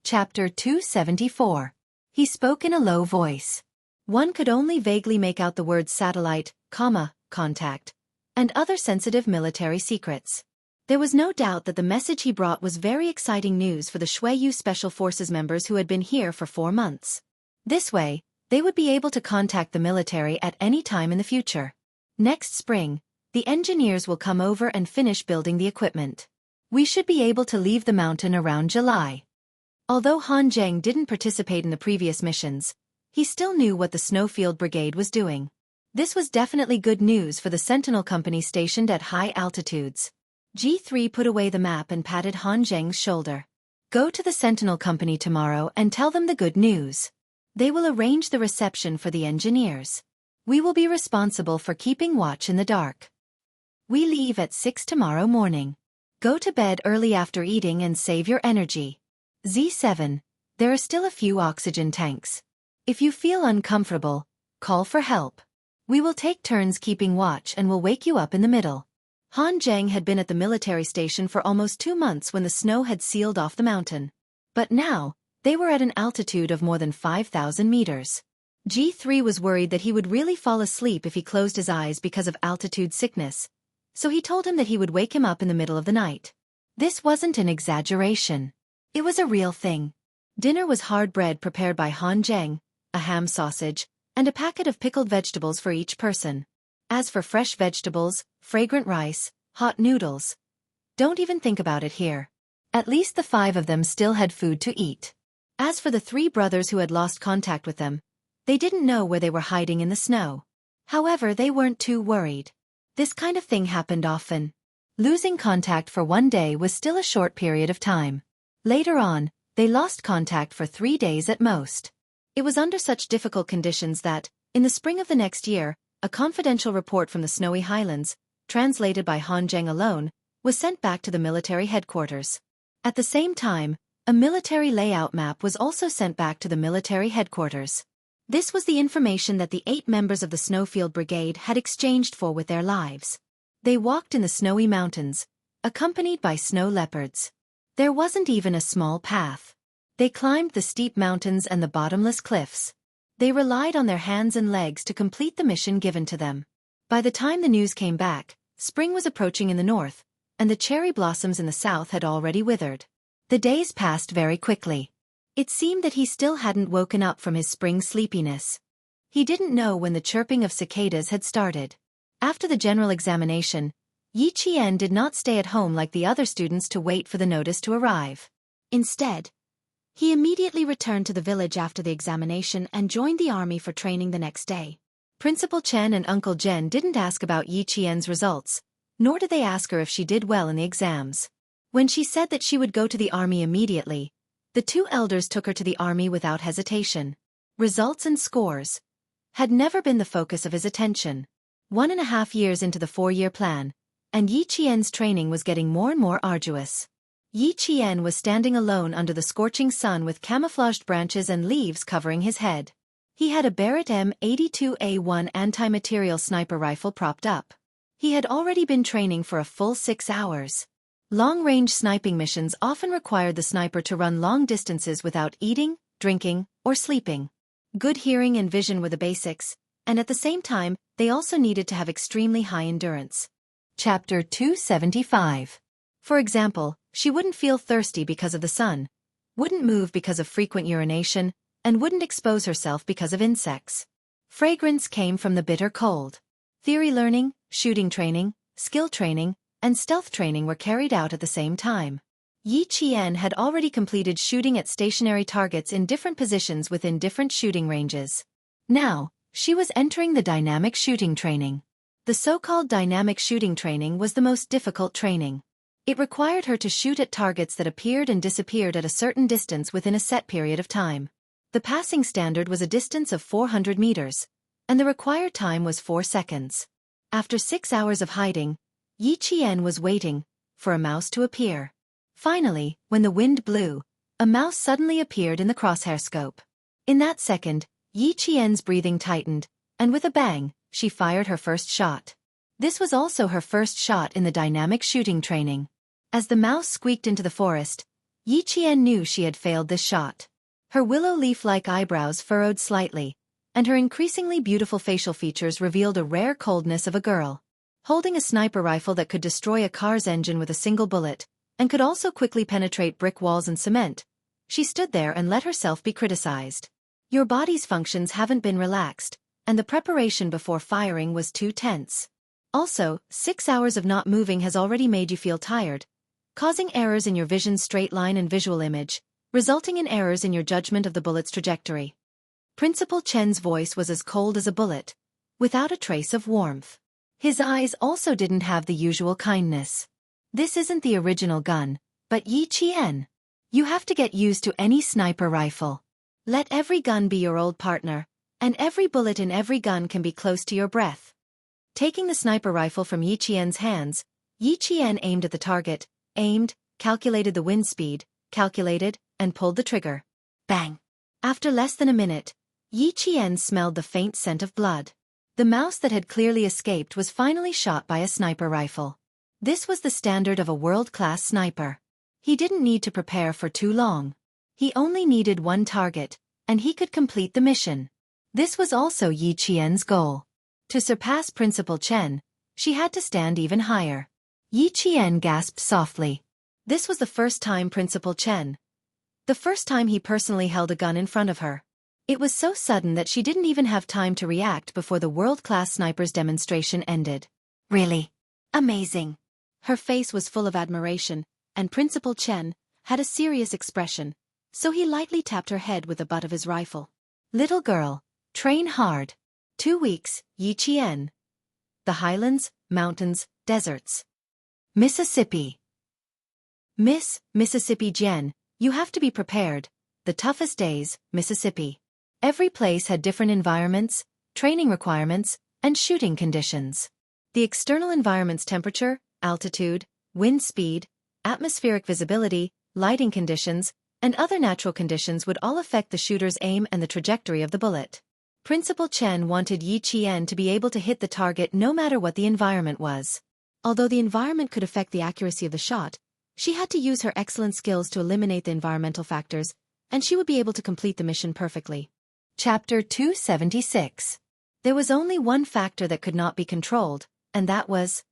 Chapter 274. He spoke in a low voice. One could only vaguely make out the words satellite, contact, and other sensitive military secrets. There was no doubt that the message he brought was very exciting news for the Shuiyu Special Forces members who had been here for 4 months. This way, they would be able to contact the military at any time in the future. Next spring, the engineers will come over and finish building the equipment. We should be able to leave the mountain around July. Although Han Zheng didn't participate in the previous missions, he still knew what the Snowfield Brigade was doing. This was definitely good news for the Sentinel Company stationed at high altitudes. G3 put away the map and patted Han Zheng's shoulder. Go to the Sentinel Company tomorrow and tell them the good news. They will arrange the reception for the engineers. We will be responsible for keeping watch in the dark. We leave at 6 tomorrow morning. Go to bed early after eating and save your energy. Z7, there are still a few oxygen tanks. If you feel uncomfortable, call for help. We will take turns keeping watch and will wake you up in the middle. Han Zheng had been at the military station for almost 2 months when the snow had sealed off the mountain. But now, they were at an altitude of more than 5,000 meters. G3 was worried that he would really fall asleep if he closed his eyes because of altitude sickness, so he told him that he would wake him up in the middle of the night. This wasn't an exaggeration. It was a real thing. Dinner was hard bread prepared by Han Zheng, a ham sausage, and a packet of pickled vegetables for each person. As for fresh vegetables, fragrant rice, hot noodles, don't even think about it here. At least the 5 of them still had food to eat. As for the 3 brothers who had lost contact with them, they didn't know where they were hiding in the snow. However, they weren't too worried. This kind of thing happened often. Losing contact for 1 day was still a short period of time. Later on, they lost contact for 3 days at most. It was under such difficult conditions that, in the spring of the next year, a confidential report from the Snowy Highlands, translated by Han Zheng alone, was sent back to the military headquarters. At the same time, a military layout map was also sent back to the military headquarters. This was the information that the 8 members of the Snowfield Brigade had exchanged for with their lives. They walked in the snowy mountains, accompanied by snow leopards. There wasn't even a small path. They climbed the steep mountains and the bottomless cliffs. They relied on their hands and legs to complete the mission given to them. By the time the news came back, spring was approaching in the north, and the cherry blossoms in the south had already withered. The days passed very quickly. It seemed that he still hadn't woken up from his spring sleepiness. He didn't know when the chirping of cicadas had started. After the general examination, Yi Qian did not stay at home like the other students to wait for the notice to arrive. Instead, he immediately returned to the village after the examination and joined the army for training the next day. Principal Chen and Uncle Zhen didn't ask about Yi Qian's results, nor did they ask her if she did well in the exams. When she said that she would go to the army immediately, the 2 elders took her to the army without hesitation. Results and scores had never been the focus of his attention. 1.5 years into the 4-year plan, and Yi Qian's training was getting more and more arduous. Yi Qian was standing alone under the scorching sun with camouflaged branches and leaves covering his head. He had a Barrett M82A1 anti-material sniper rifle propped up. He had already been training for a full 6 hours. Long-range sniping missions often required the sniper to run long distances without eating, drinking, or sleeping. Good hearing and vision were the basics, and at the same time, they also needed to have extremely high endurance. Chapter 275. For example, she wouldn't feel thirsty because of the sun, wouldn't move because of frequent urination, and wouldn't expose herself because of insects. Fragrance came from the bitter cold. Theory learning, shooting training, skill training, and stealth training were carried out at the same time. Yi Qian had already completed shooting at stationary targets in different positions within different shooting ranges. Now, she was entering the dynamic shooting training. The so-called dynamic shooting training was the most difficult training. It required her to shoot at targets that appeared and disappeared at a certain distance within a set period of time. The passing standard was a distance of 400 meters, and the required time was 4 seconds. After 6 hours of hiding, Yi Qian was waiting for a mouse to appear. Finally, when the wind blew, a mouse suddenly appeared in the crosshair scope. In that second, Yi Qian's breathing tightened, and with a bang, she fired her first shot. This was also her first shot in the dynamic shooting training. As the mouse squeaked into the forest, Yi Qian knew she had failed this shot. Her willow leaf-like eyebrows furrowed slightly, and her increasingly beautiful facial features revealed a rare coldness of a girl. Holding a sniper rifle that could destroy a car's engine with a single bullet, and could also quickly penetrate brick walls and cement, she stood there and let herself be criticized. Your body's functions haven't been relaxed, and the preparation before firing was too tense. Also, 6 hours of not moving has already made you feel tired, causing errors in your vision's straight line and visual image, resulting in errors in your judgment of the bullet's trajectory. Principal Chen's voice was as cold as a bullet, without a trace of warmth. His eyes also didn't have the usual kindness. This isn't the original gun, but Yi Qian. You have to get used to any sniper rifle. Let every gun be your old partner, and every bullet in every gun can be close to your breath. Taking the sniper rifle from Yi Qian's hands, Yi Qian aimed at the target, aimed, calculated the wind speed, calculated, and pulled the trigger. Bang! After less than a minute, Yi Qian smelled the faint scent of blood. The mouse that had clearly escaped was finally shot by a sniper rifle. This was the standard of a world-class sniper. He didn't need to prepare for too long. He only needed one target, and he could complete the mission. This was also Yi Qian's goal. To surpass Principal Chen, she had to stand even higher. Yi Qian gasped softly. This was the first time Principal Chen. The first time he personally held a gun in front of her. It was so sudden that she didn't even have time to react before the world-class sniper's demonstration ended. Really? Amazing. Her face was full of admiration, and Principal Chen had a serious expression, so he lightly tapped her head with the butt of his rifle. Little girl, train hard. 2 weeks, Yi Qian. The highlands, mountains, deserts. Mississippi. Miss Mississippi Jen, you have to be prepared. The toughest days, Mississippi. Every place had different environments, training requirements, and shooting conditions. The external environment's temperature, altitude, wind speed, atmospheric visibility, lighting conditions, and other natural conditions would all affect the shooter's aim and the trajectory of the bullet. Principal Chen wanted Yi Qian to be able to hit the target no matter what the environment was. Although the environment could affect the accuracy of the shot, she had to use her excellent skills to eliminate the environmental factors, and she would be able to complete the mission perfectly. Chapter 276. There was only one factor that could not be controlled, and that was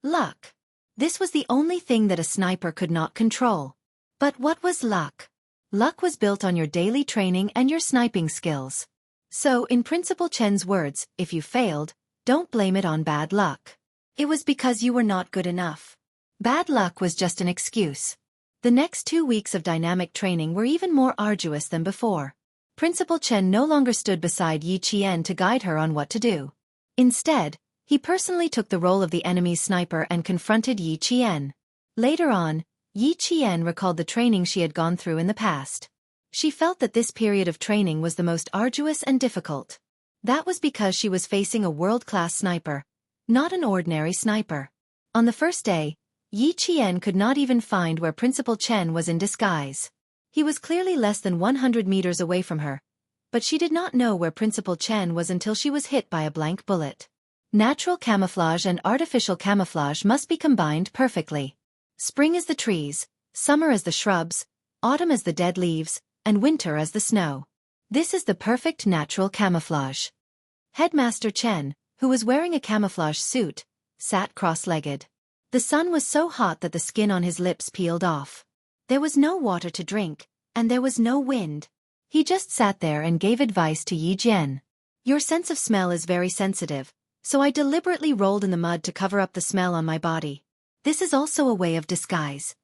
luck. This was the only thing that a sniper could not control. But what was luck? Luck was built on your daily training and your sniping skills. So, in Principal Chen's words, if you failed, don't blame it on bad luck. It was because you were not good enough. Bad luck was just an excuse. The next 2 weeks of dynamic training were even more arduous than before. Principal Chen no longer stood beside Yi Qian to guide her on what to do. Instead, he personally took the role of the enemy's sniper and confronted Yi Qian. Later on, Yi Qian recalled the training she had gone through in the past. She felt that this period of training was the most arduous and difficult. That was because she was facing a world-class sniper, not an ordinary sniper. On the first day, Yi Qian could not even find where Principal Chen was in disguise. He was clearly less than 100 meters away from her, but she did not know where Principal Chen was until she was hit by a blank bullet. Natural camouflage and artificial camouflage must be combined perfectly. Spring as the trees, summer as the shrubs, autumn as the dead leaves, and winter as the snow. This is the perfect natural camouflage. Headmaster Chen, who was wearing a camouflage suit, sat cross-legged. The sun was so hot that the skin on his lips peeled off. There was no water to drink, and there was no wind. He just sat there and gave advice to Yi Jian. Your sense of smell is very sensitive, so I deliberately rolled in the mud to cover up the smell on my body. This is also a way of disguise.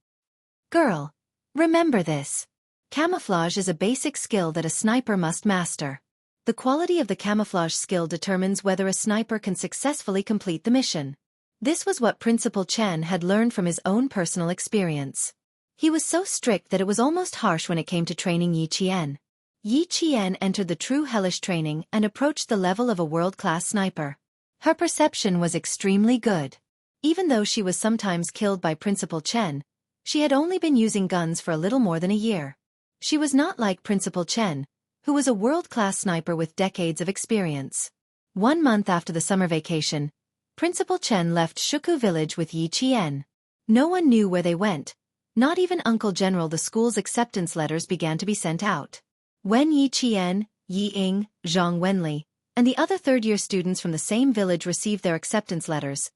Girl, remember this. Camouflage is a basic skill that a sniper must master. The quality of the camouflage skill determines whether a sniper can successfully complete the mission. This was what Principal Chen had learned from his own personal experience. He was so strict that it was almost harsh when it came to training Yi Qian. Yi Qian entered the true hellish training and approached the level of a world-class sniper. Her perception was extremely good. Even though she was sometimes killed by Principal Chen, she had only been using guns for a little more than a year. She was not like Principal Chen, who was a world-class sniper with decades of experience. 1 month after the summer vacation, Principal Chen left Shuku village with Yi Qian. No one knew where they went, Not even Uncle General the school's acceptance letters began to be sent out. When Yi Qian, Yi Ying, Zhang Wenli, and the other third-year students from the same village received their acceptance letters,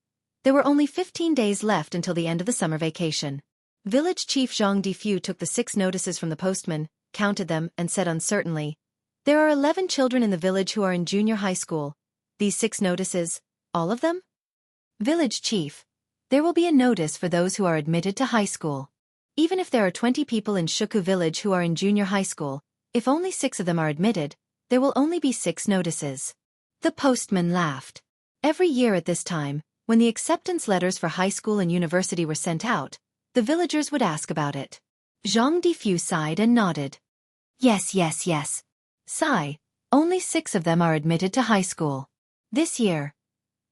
there were only 15 days left until the end of the summer vacation. Village Chief Zhang Difu took the 6 notices from the postman, counted them, and said uncertainly, "There are 11 children in the village who are in junior high school. These 6 notices, all of them?" "Village Chief, there will be a notice for those who are admitted to high school. Even if there are 20 people in Shuku village who are in junior high school, if only 6 of them are admitted, there will only be 6 notices." The postman laughed. Every year at this time, when the acceptance letters for high school and university were sent out, the villagers would ask about it. Zhang Difu sighed and nodded. Yes. Sigh, only 6 of them are admitted to high school. This year,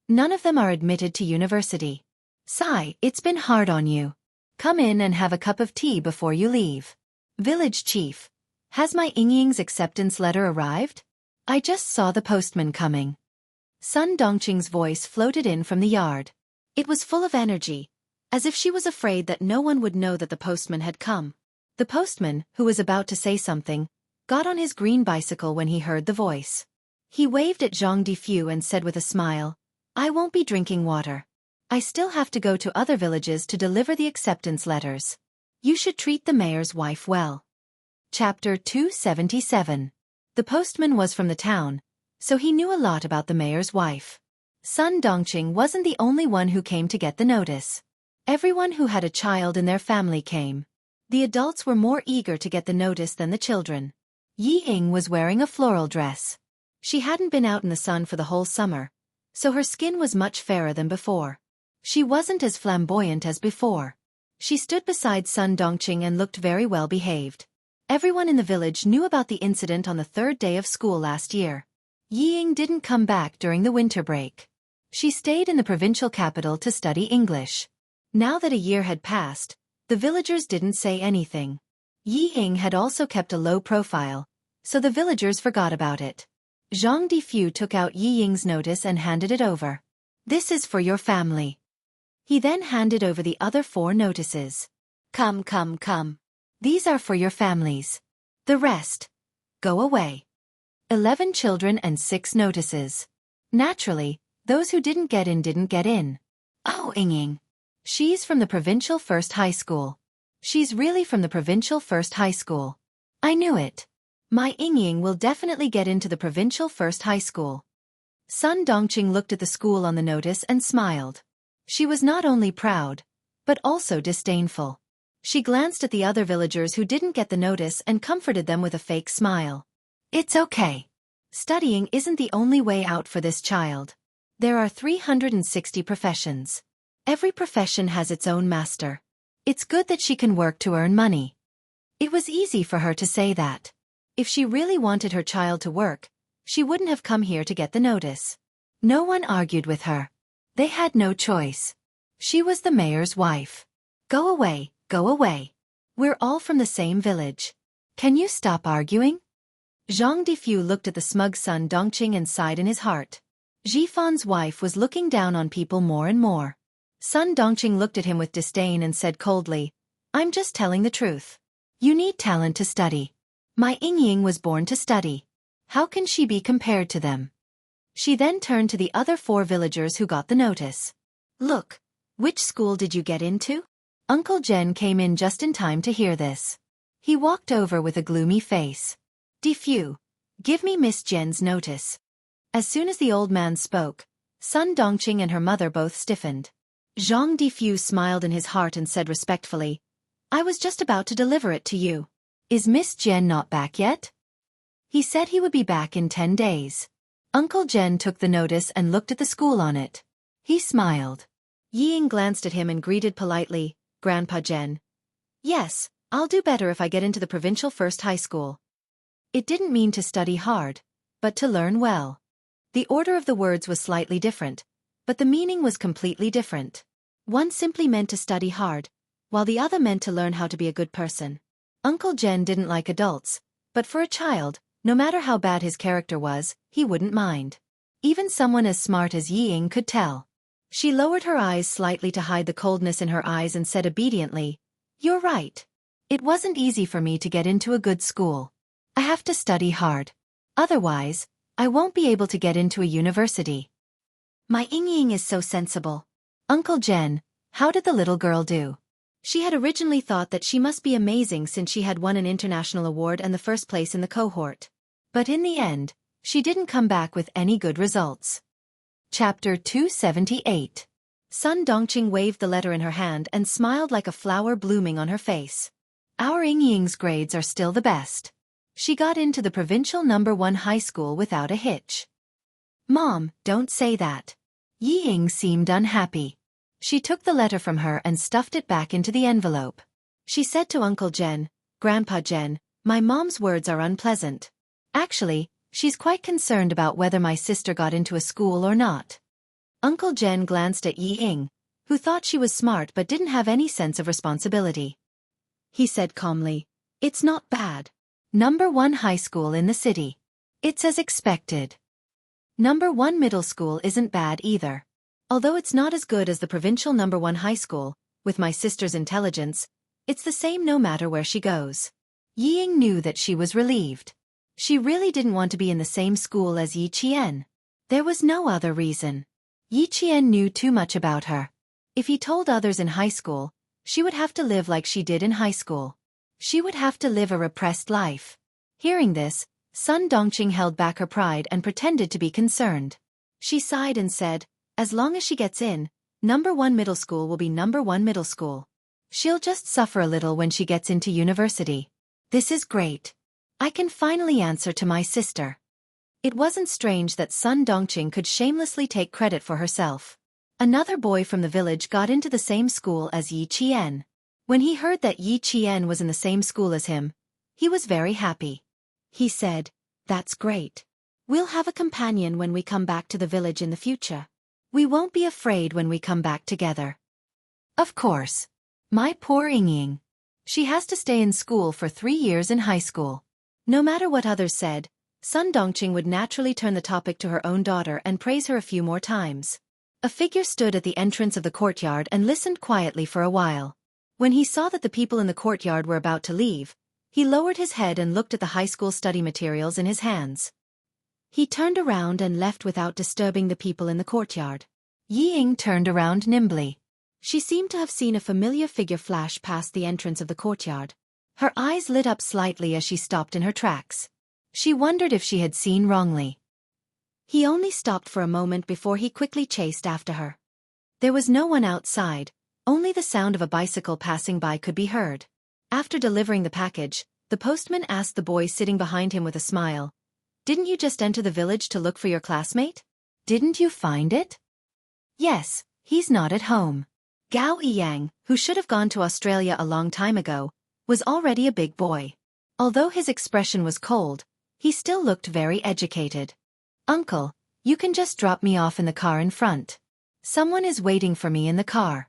none of them are admitted to university. Sigh, it's been hard on you. Come in and have a cup of tea before you leave. Village Chief, has my Yingying's acceptance letter arrived? I just saw the postman coming. Sun Dongqing's voice floated in from the yard. It was full of energy, as if she was afraid that no one would know that the postman had come. The postman, who was about to say something, got on his green bicycle when he heard the voice. He waved at Zhang Difu and said with a smile, "I won't be drinking water. I still have to go to other villages to deliver the acceptance letters. You should treat the mayor's wife well." Chapter 277. The postman was from the town, so he knew a lot about the mayor's wife. Sun Dongqing wasn't the only one who came to get the notice. Everyone who had a child in their family came. The adults were more eager to get the notice than the children. Yi Ying was wearing a floral dress. She hadn't been out in the sun for the whole summer, so her skin was much fairer than before. She wasn't as flamboyant as before. She stood beside Sun Dongqing and looked very well behaved. Everyone in the village knew about the incident on the 3rd day of school last year. Yi Ying didn't come back during the winter break. She stayed in the provincial capital to study English. Now that a year had passed, the villagers didn't say anything. Yi Ying had also kept a low profile, so the villagers forgot about it. Zhang Difu took out Yi Ying's notice and handed it over. "This is for your family." He then handed over the other 4 notices. Come. These are for your families. The rest, go away." 11 children and 6 notices. Naturally, those who didn't get in. Oh, Ying. She's from the provincial first high school. She's really from the provincial first high school. I knew it. My Ying will definitely get into the provincial first high school. Sun Dongqing looked at the school on the notice and smiled. She was not only proud, but also disdainful. She glanced at the other villagers who didn't get the notice and comforted them with a fake smile. It's okay. Studying isn't the only way out for this child. There are 360 professions. Every profession has its own master. It's good that she can work to earn money. It was easy for her to say that. If she really wanted her child to work, she wouldn't have come here to get the notice. No one argued with her. They had no choice. She was the mayor's wife. Go away. We're all from the same village. Can you stop arguing? Zhang Difu looked at the smug Sun Dongqing and sighed in his heart. Jifan's wife was looking down on people more and more. Sun Dongqing looked at him with disdain and said coldly, "I'm just telling the truth. You need talent to study. My Ying was born to study. How can she be compared to them?" She then turned to the other 4 villagers who got the notice. "Look, which school did you get into?" Uncle Jen came in just in time to hear this. He walked over with a gloomy face. "Difu, give me Miss Jen's notice." As soon as the old man spoke, Sun Dongqing and her mother both stiffened. Zhang Difu smiled in his heart and said respectfully, "I was just about to deliver it to you. Is Miss Jen not back yet?" He said he would be back in 10 days. Uncle Jen took the notice and looked at the school on it. He smiled. Yi Ying glanced at him and greeted politely, "Grandpa Jen." "Yes, I'll do better if I get into the provincial first high school." It didn't mean to study hard, but to learn well. The order of the words was slightly different, but the meaning was completely different. One simply meant to study hard, while the other meant to learn how to be a good person. Uncle Jen didn't like adults, but for a child, no matter how bad his character was, he wouldn't mind. Even someone as smart as Yi Ying could tell. She lowered her eyes slightly to hide the coldness in her eyes and said obediently, You're right. It wasn't easy for me to get into a good school. I have to study hard. Otherwise, I won't be able to get into a university. My Ying is so sensible. Uncle Jen, how did the little girl do? She had originally thought that she must be amazing since she had won an international award and the first place in the cohort. But in the end, she didn't come back with any good results. Chapter 278. Sun Dongqing waved the letter in her hand and smiled like a flower blooming on her face. Our Ying's grades are still the best. She got into the provincial #1 high school without a hitch. Mom, don't say that. Ying seemed unhappy. She took the letter from her and stuffed it back into the envelope. She said to Uncle Jen, Grandpa Jen, my mom's words are unpleasant. Actually, she's quite concerned about whether my sister got into a school or not. Uncle Jen glanced at Ying, who thought she was smart but didn't have any sense of responsibility. He said calmly, It's not bad. #1 high school in the city. It's as expected. #1 middle school isn't bad either. Although it's not as good as the provincial #1 high school, with my sister's intelligence, it's the same no matter where she goes. Ying knew that she was relieved. She really didn't want to be in the same school as Yi Qian. There was no other reason. Yi Qian knew too much about her. If he told others in high school, she would have to live like she did in high school. She would have to live a repressed life. Hearing this, Sun Dongqing held back her pride and pretended to be concerned. She sighed and said, as long as she gets in, #1 middle school will be #1 middle school. She'll just suffer a little when she gets into university. This is great. I can finally answer to my sister. It wasn't strange that Sun Dongqing could shamelessly take credit for herself. Another boy from the village got into the same school as Yi Qian. When he heard that Yi Qian was in the same school as him, he was very happy. He said, That's great. We'll have a companion when we come back to the village in the future. We won't be afraid when we come back together. Of course. My poor Ying. She has to stay in school for 3 years in high school. No matter what others said, Sun Dongqing would naturally turn the topic to her own daughter and praise her a few more times. A figure stood at the entrance of the courtyard and listened quietly for a while. When he saw that the people in the courtyard were about to leave, he lowered his head and looked at the high school study materials in his hands. He turned around and left without disturbing the people in the courtyard. Ying turned around nimbly. She seemed to have seen a familiar figure flash past the entrance of the courtyard. Her eyes lit up slightly as she stopped in her tracks. She wondered if she had seen wrongly. He only stopped for a moment before he quickly chased after her. There was no one outside, only the sound of a bicycle passing by could be heard. After delivering the package, the postman asked the boy sitting behind him with a smile, Didn't you just enter the village to look for your classmate? Didn't you find it? Yes, he's not at home. Gao Yiyang, who should have gone to Australia a long time ago, was already a big boy. Although his expression was cold, he still looked very educated. Uncle, you can just drop me off in the car in front. Someone is waiting for me in the car.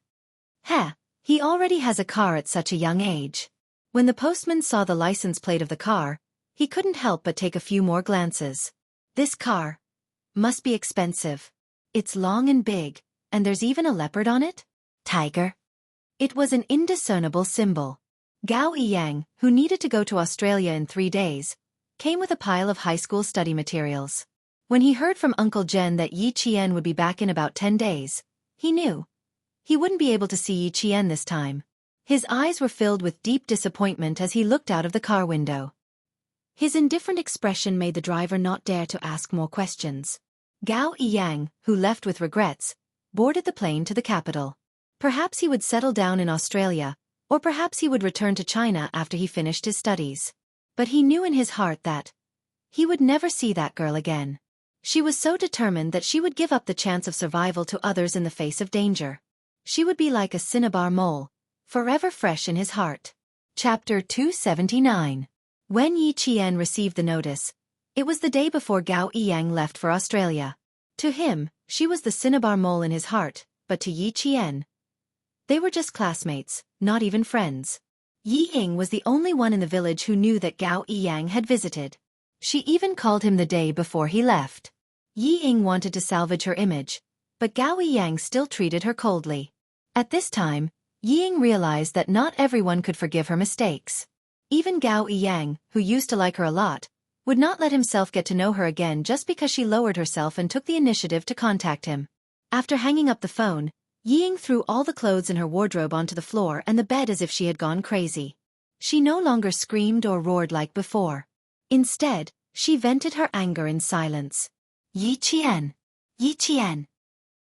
He already has a car at such a young age. When the postman saw the license plate of the car, he couldn't help but take a few more glances. This car must be expensive. It's long and big, and there's even a leopard on it? Tiger. It was an indiscernible symbol. Gao Yiyang, who needed to go to Australia in 3 days, came with a pile of high school study materials. When he heard from Uncle Jen that Yi Qian would be back in about 10 days, he knew he wouldn't be able to see Yi Qian this time. His eyes were filled with deep disappointment as he looked out of the car window. His indifferent expression made the driver not dare to ask more questions. Gao Yiyang, who left with regrets, boarded the plane to the capital. Perhaps he would settle down in Australia, or perhaps he would return to China after he finished his studies. But he knew in his heart that he would never see that girl again. She was so determined that she would give up the chance of survival to others in the face of danger. She would be like a cinnabar mole, forever fresh in his heart. Chapter 279. When Yi Qian received the notice, it was the day before Gao Yiyang left for Australia. To him, she was the cinnabar mole in his heart, but to Yi Qian, they were just classmates, not even friends. Yi Ying was the only one in the village who knew that Gao Yiyang had visited. She even called him the day before he left. Yi Ying wanted to salvage her image, but Gao Yiyang still treated her coldly. At this time, Ying realized that not everyone could forgive her mistakes. Even Gao Yang, who used to like her a lot, would not let himself get to know her again just because she lowered herself and took the initiative to contact him. After hanging up the phone, Ying threw all the clothes in her wardrobe onto the floor and the bed as if she had gone crazy. She no longer screamed or roared like before. Instead, she vented her anger in silence. Yi Qian! Yi Qian!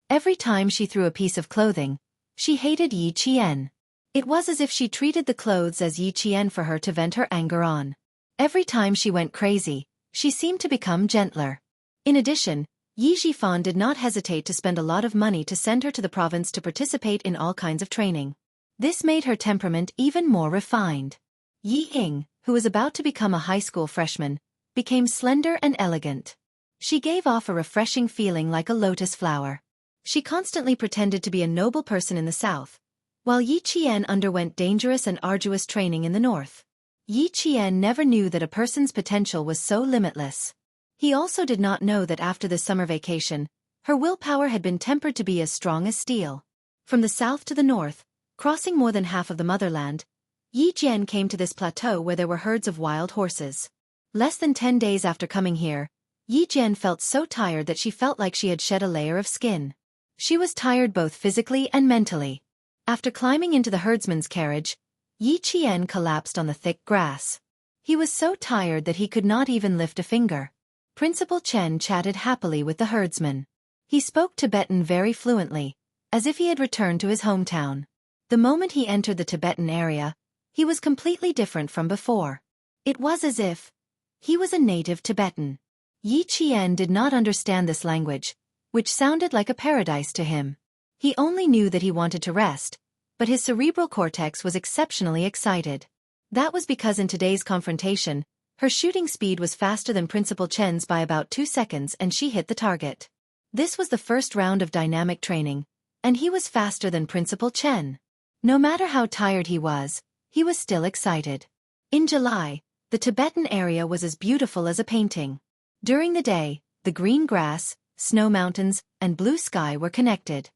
Every time she threw a piece of clothing, she hated Yi Qian. It was as if she treated the clothes as Yi Qian for her to vent her anger on. Every time she went crazy, she seemed to become gentler. In addition, Yi Zhifan did not hesitate to spend a lot of money to send her to the province to participate in all kinds of training. This made her temperament even more refined. Yi Ying, who was about to become a high school freshman, became slender and elegant. She gave off a refreshing feeling like a lotus flower. She constantly pretended to be a noble person in the south, while Yi Qian underwent dangerous and arduous training in the north. Yi Qian never knew that a person's potential was so limitless. He also did not know that after this summer vacation, her willpower had been tempered to be as strong as steel. From the south to the north, crossing more than half of the motherland, Yi Jian came to this plateau where there were herds of wild horses. Less than 10 days after coming here, Yi Jian felt so tired that she felt like she had shed a layer of skin. She was tired both physically and mentally. After climbing into the herdsman's carriage, Yi Qian collapsed on the thick grass. He was so tired that he could not even lift a finger. Principal Chen chatted happily with the herdsman. He spoke Tibetan very fluently, as if he had returned to his hometown. The moment he entered the Tibetan area, he was completely different from before. It was as if he was a native Tibetan. Yi Qian did not understand this language, which sounded like a paradise to him. He only knew that he wanted to rest, but his cerebral cortex was exceptionally excited. That was because in today's confrontation, her shooting speed was faster than Principal Chen's by about 2 seconds and she hit the target. This was the first round of dynamic training, and he was faster than Principal Chen. No matter how tired he was still excited. In July, the Tibetan area was as beautiful as a painting. During the day, the green grass, snow mountains, and blue sky were connected.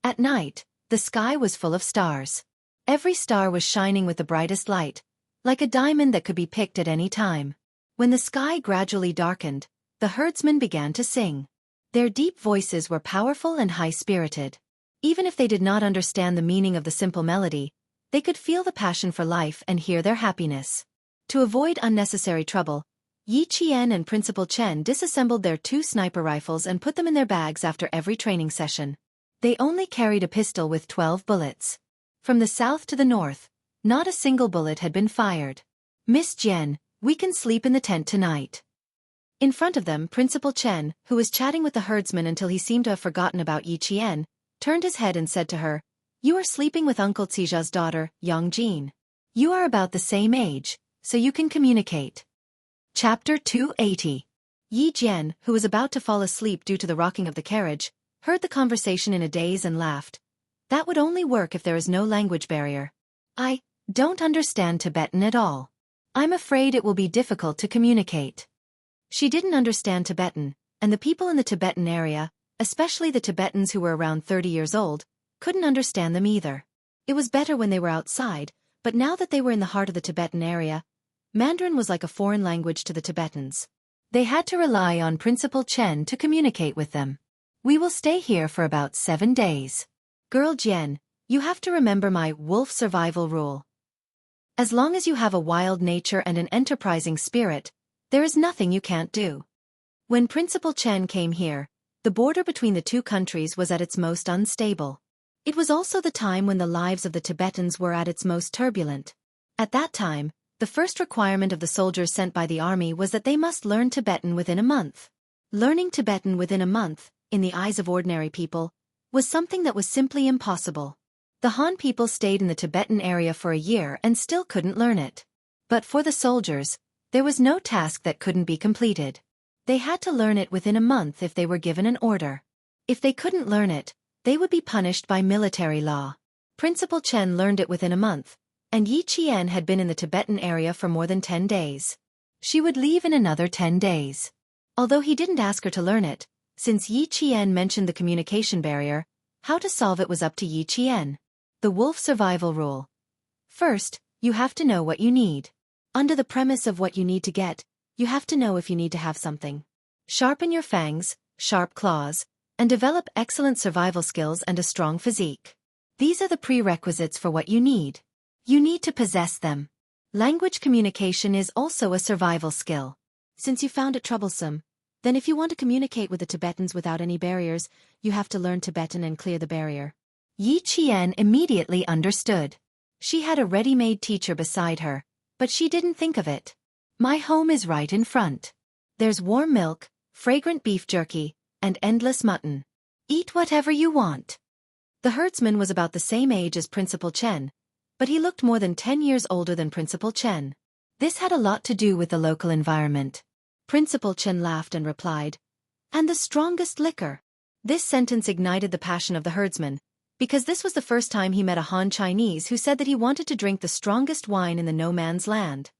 At night, the sky was full of stars. Every star was shining with the brightest light, like a diamond that could be picked at any time. When the sky gradually darkened, the herdsmen began to sing. Their deep voices were powerful and high-spirited. Even if they did not understand the meaning of the simple melody, they could feel the passion for life and hear their happiness. To avoid unnecessary trouble, Yi Qian and Principal Chen disassembled their 2 sniper rifles and put them in their bags after every training session. They only carried a pistol with 12 bullets. From the south to the north, not a single bullet had been fired. "Miss Jian, we can sleep in the tent tonight." In front of them, Principal Chen, who was chatting with the herdsman until he seemed to have forgotten about Yi Qian, turned his head and said to her, "You are sleeping with Uncle Xija's daughter, Yang Jin. You are about the same age, so you can communicate." Chapter 280. Yi Jian, who was about to fall asleep due to the rocking of the carriage, heard the conversation in a daze and laughed. "That would only work if there is no language barrier. I don't understand Tibetan at all. I'm afraid it will be difficult to communicate." She didn't understand Tibetan, and the people in the Tibetan area, especially the Tibetans who were around 30 years old, couldn't understand them either. It was better when they were outside, but now that they were in the heart of the Tibetan area, Mandarin was like a foreign language to the Tibetans. They had to rely on Principal Chen to communicate with them. "We will stay here for about 7 days. Girl Jian, you have to remember my wolf survival rule. As long as you have a wild nature and an enterprising spirit, there is nothing you can't do." When Principal Chen came here, the border between the 2 countries was at its most unstable. It was also the time when the lives of the Tibetans were at its most turbulent. At that time, the first requirement of the soldiers sent by the army was that they must learn Tibetan within a month. Learning Tibetan within a month, in the eyes of ordinary people, was something that was simply impossible. The Han people stayed in the Tibetan area for a year and still couldn't learn it. But for the soldiers, there was no task that couldn't be completed. They had to learn it within a month if they were given an order. If they couldn't learn it, they would be punished by military law. Principal Chen learned it within a month, and Yi Qian had been in the Tibetan area for more than 10 days. She would leave in another 10 days. Although he didn't ask her to learn it, since Yi Qian mentioned the communication barrier, how to solve it was up to Yi Qian. The wolf survival rule. First, you have to know what you need. Under the premise of what you need to get, you have to know if you need to have something. Sharpen your fangs, sharp claws, and develop excellent survival skills and a strong physique. These are the prerequisites for what you need. You need to possess them. Language communication is also a survival skill. Since you found it troublesome, then if you want to communicate with the Tibetans without any barriers, you have to learn Tibetan and clear the barrier. Yi Qian immediately understood. She had a ready-made teacher beside her, but she didn't think of it. My home is right in front. There's warm milk, fragrant beef jerky, and endless mutton. Eat whatever you want. The herdsman was about the same age as Principal Chen, but he looked more than 10 years older than Principal Chen. This had a lot to do with the local environment. Principal Chen laughed and replied, "And the strongest liquor." This sentence ignited the passion of the herdsman, because this was the first time he met a Han Chinese who said that he wanted to drink the strongest wine in the no man's land.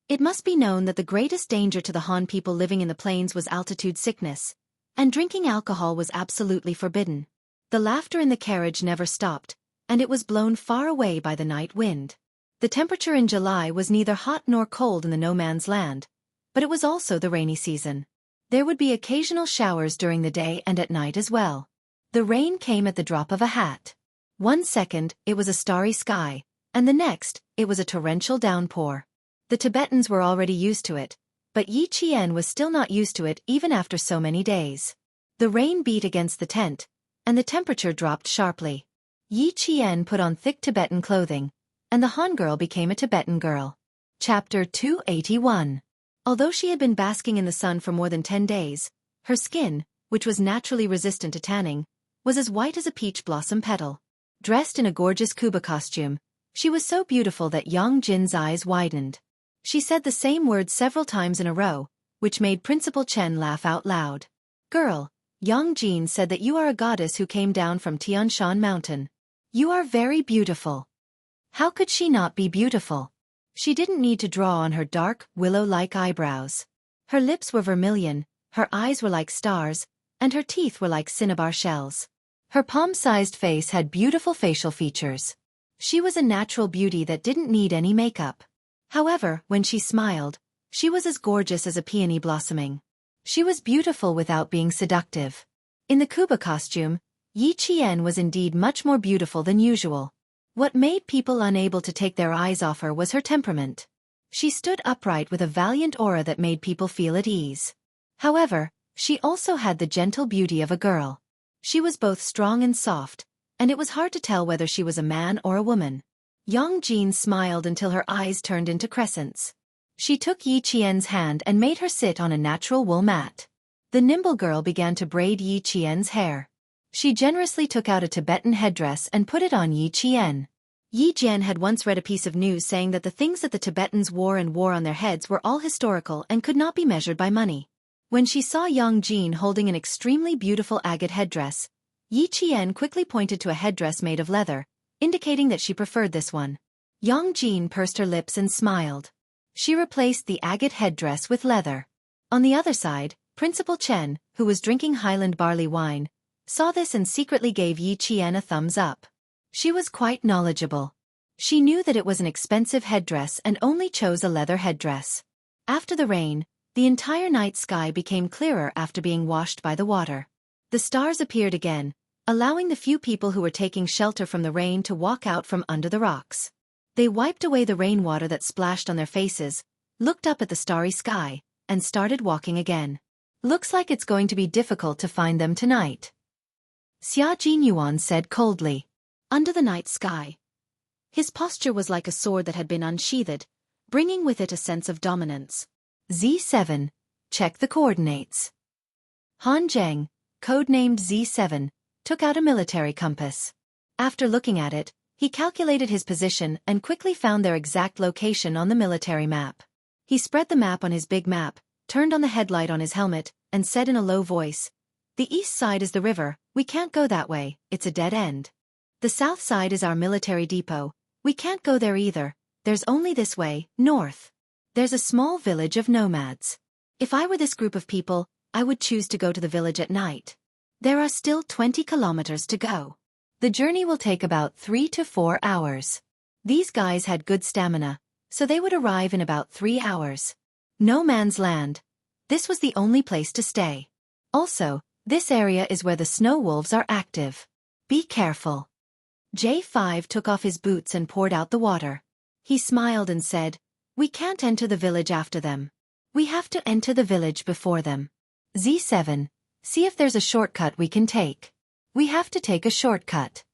It must be known that the greatest danger to the Han people living in the plains was altitude sickness, and drinking alcohol was absolutely forbidden. The laughter in the carriage never stopped, and it was blown far away by the night wind. The temperature in July was neither hot nor cold in the no man's land, but it was also the rainy season. There would be occasional showers during the day and at night as well. The rain came at the drop of a hat. 1 second, it was a starry sky, and the next, it was a torrential downpour. The Tibetans were already used to it, but Yi Qian was still not used to it even after so many days. The rain beat against the tent, and the temperature dropped sharply. Yi Qian put on thick Tibetan clothing, and the Han girl became a Tibetan girl. Chapter 281. Although she had been basking in the sun for more than 10 days, her skin, which was naturally resistant to tanning, was as white as a peach blossom petal. Dressed in a gorgeous Kuba costume, she was so beautiful that Yang Jin's eyes widened. She said the same words several times in a row, which made Principal Chen laugh out loud. "Girl, Yang Jin said that you are a goddess who came down from Tianshan Mountain. You are very beautiful." How could she not be beautiful? She didn't need to draw on her dark, willow-like eyebrows. Her lips were vermilion, her eyes were like stars, and her teeth were like cinnabar shells. Her palm-sized face had beautiful facial features. She was a natural beauty that didn't need any makeup. However, when she smiled, she was as gorgeous as a peony blossoming. She was beautiful without being seductive. In the Kuba costume, Yi Qian was indeed much more beautiful than usual. What made people unable to take their eyes off her was her temperament. She stood upright with a valiant aura that made people feel at ease. However, she also had the gentle beauty of a girl. She was both strong and soft, and it was hard to tell whether she was a man or a woman. Yang Jin smiled until her eyes turned into crescents. She took Yi Qian's hand and made her sit on a natural wool mat. The nimble girl began to braid Yi Qian's hair. She generously took out a Tibetan headdress and put it on Yi Qian. Yi Jian had once read a piece of news saying that the things that the Tibetans wore on their heads were all historical and could not be measured by money. When she saw Yang Jin holding an extremely beautiful agate headdress, Yi Qian quickly pointed to a headdress made of leather, indicating that she preferred this one. Yang Jin pursed her lips and smiled. She replaced the agate headdress with leather. On the other side, Principal Chen, who was drinking Highland barley wine, saw this and secretly gave Yi Qian a thumbs up. She was quite knowledgeable. She knew that it was an expensive headdress and only chose a leather headdress. After the rain, the entire night sky became clearer after being washed by the water. The stars appeared again, allowing the few people who were taking shelter from the rain to walk out from under the rocks. They wiped away the rainwater that splashed on their faces, looked up at the starry sky, and started walking again. "Looks like it's going to be difficult to find them tonight," Xia Jinyuan said coldly. Under the night sky. His posture was like a sword that had been unsheathed, bringing with it a sense of dominance. Z7, check the coordinates. Han Zheng, codenamed Z7, took out a military compass. After looking at it, he calculated his position and quickly found their exact location on the military map. He spread the map on his big map, turned on the headlight on his helmet, and said in a low voice, "The east side is the river, we can't go that way, it's a dead end. The south side is our military depot, we can't go there either, there's only this way, north. There's a small village of nomads. If I were this group of people, I would choose to go to the village at night. There are still 20 kilometers to go. The journey will take about 3 to 4 hours. These guys had good stamina, so they would arrive in about 3 hours. No man's land. This was the only place to stay. Also, this area is where the snow wolves are active. Be careful. J5 took off his boots and poured out the water. He smiled and said, "We can't enter the village after them. We have to enter the village before them. Z7, see if there's a shortcut we can take. We have to take a shortcut."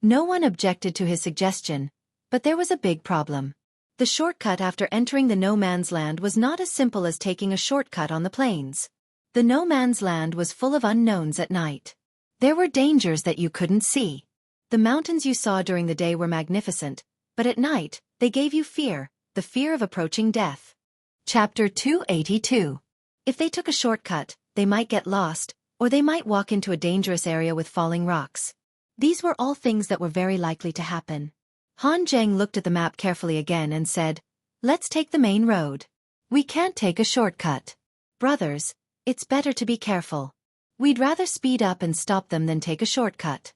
No one objected to his suggestion, but there was a big problem. The shortcut after entering the no man's land was not as simple as taking a shortcut on the plains. The no man's land was full of unknowns at night. There were dangers that you couldn't see. The mountains you saw during the day were magnificent, but at night, they gave you fear, the fear of approaching death. Chapter 282. If they took a shortcut, they might get lost, or they might walk into a dangerous area with falling rocks. These were all things that were very likely to happen. Han Zheng looked at the map carefully again and said, "Let's take the main road. We can't take a shortcut. Brothers, it's better to be careful. We'd rather speed up and stop them than take a shortcut."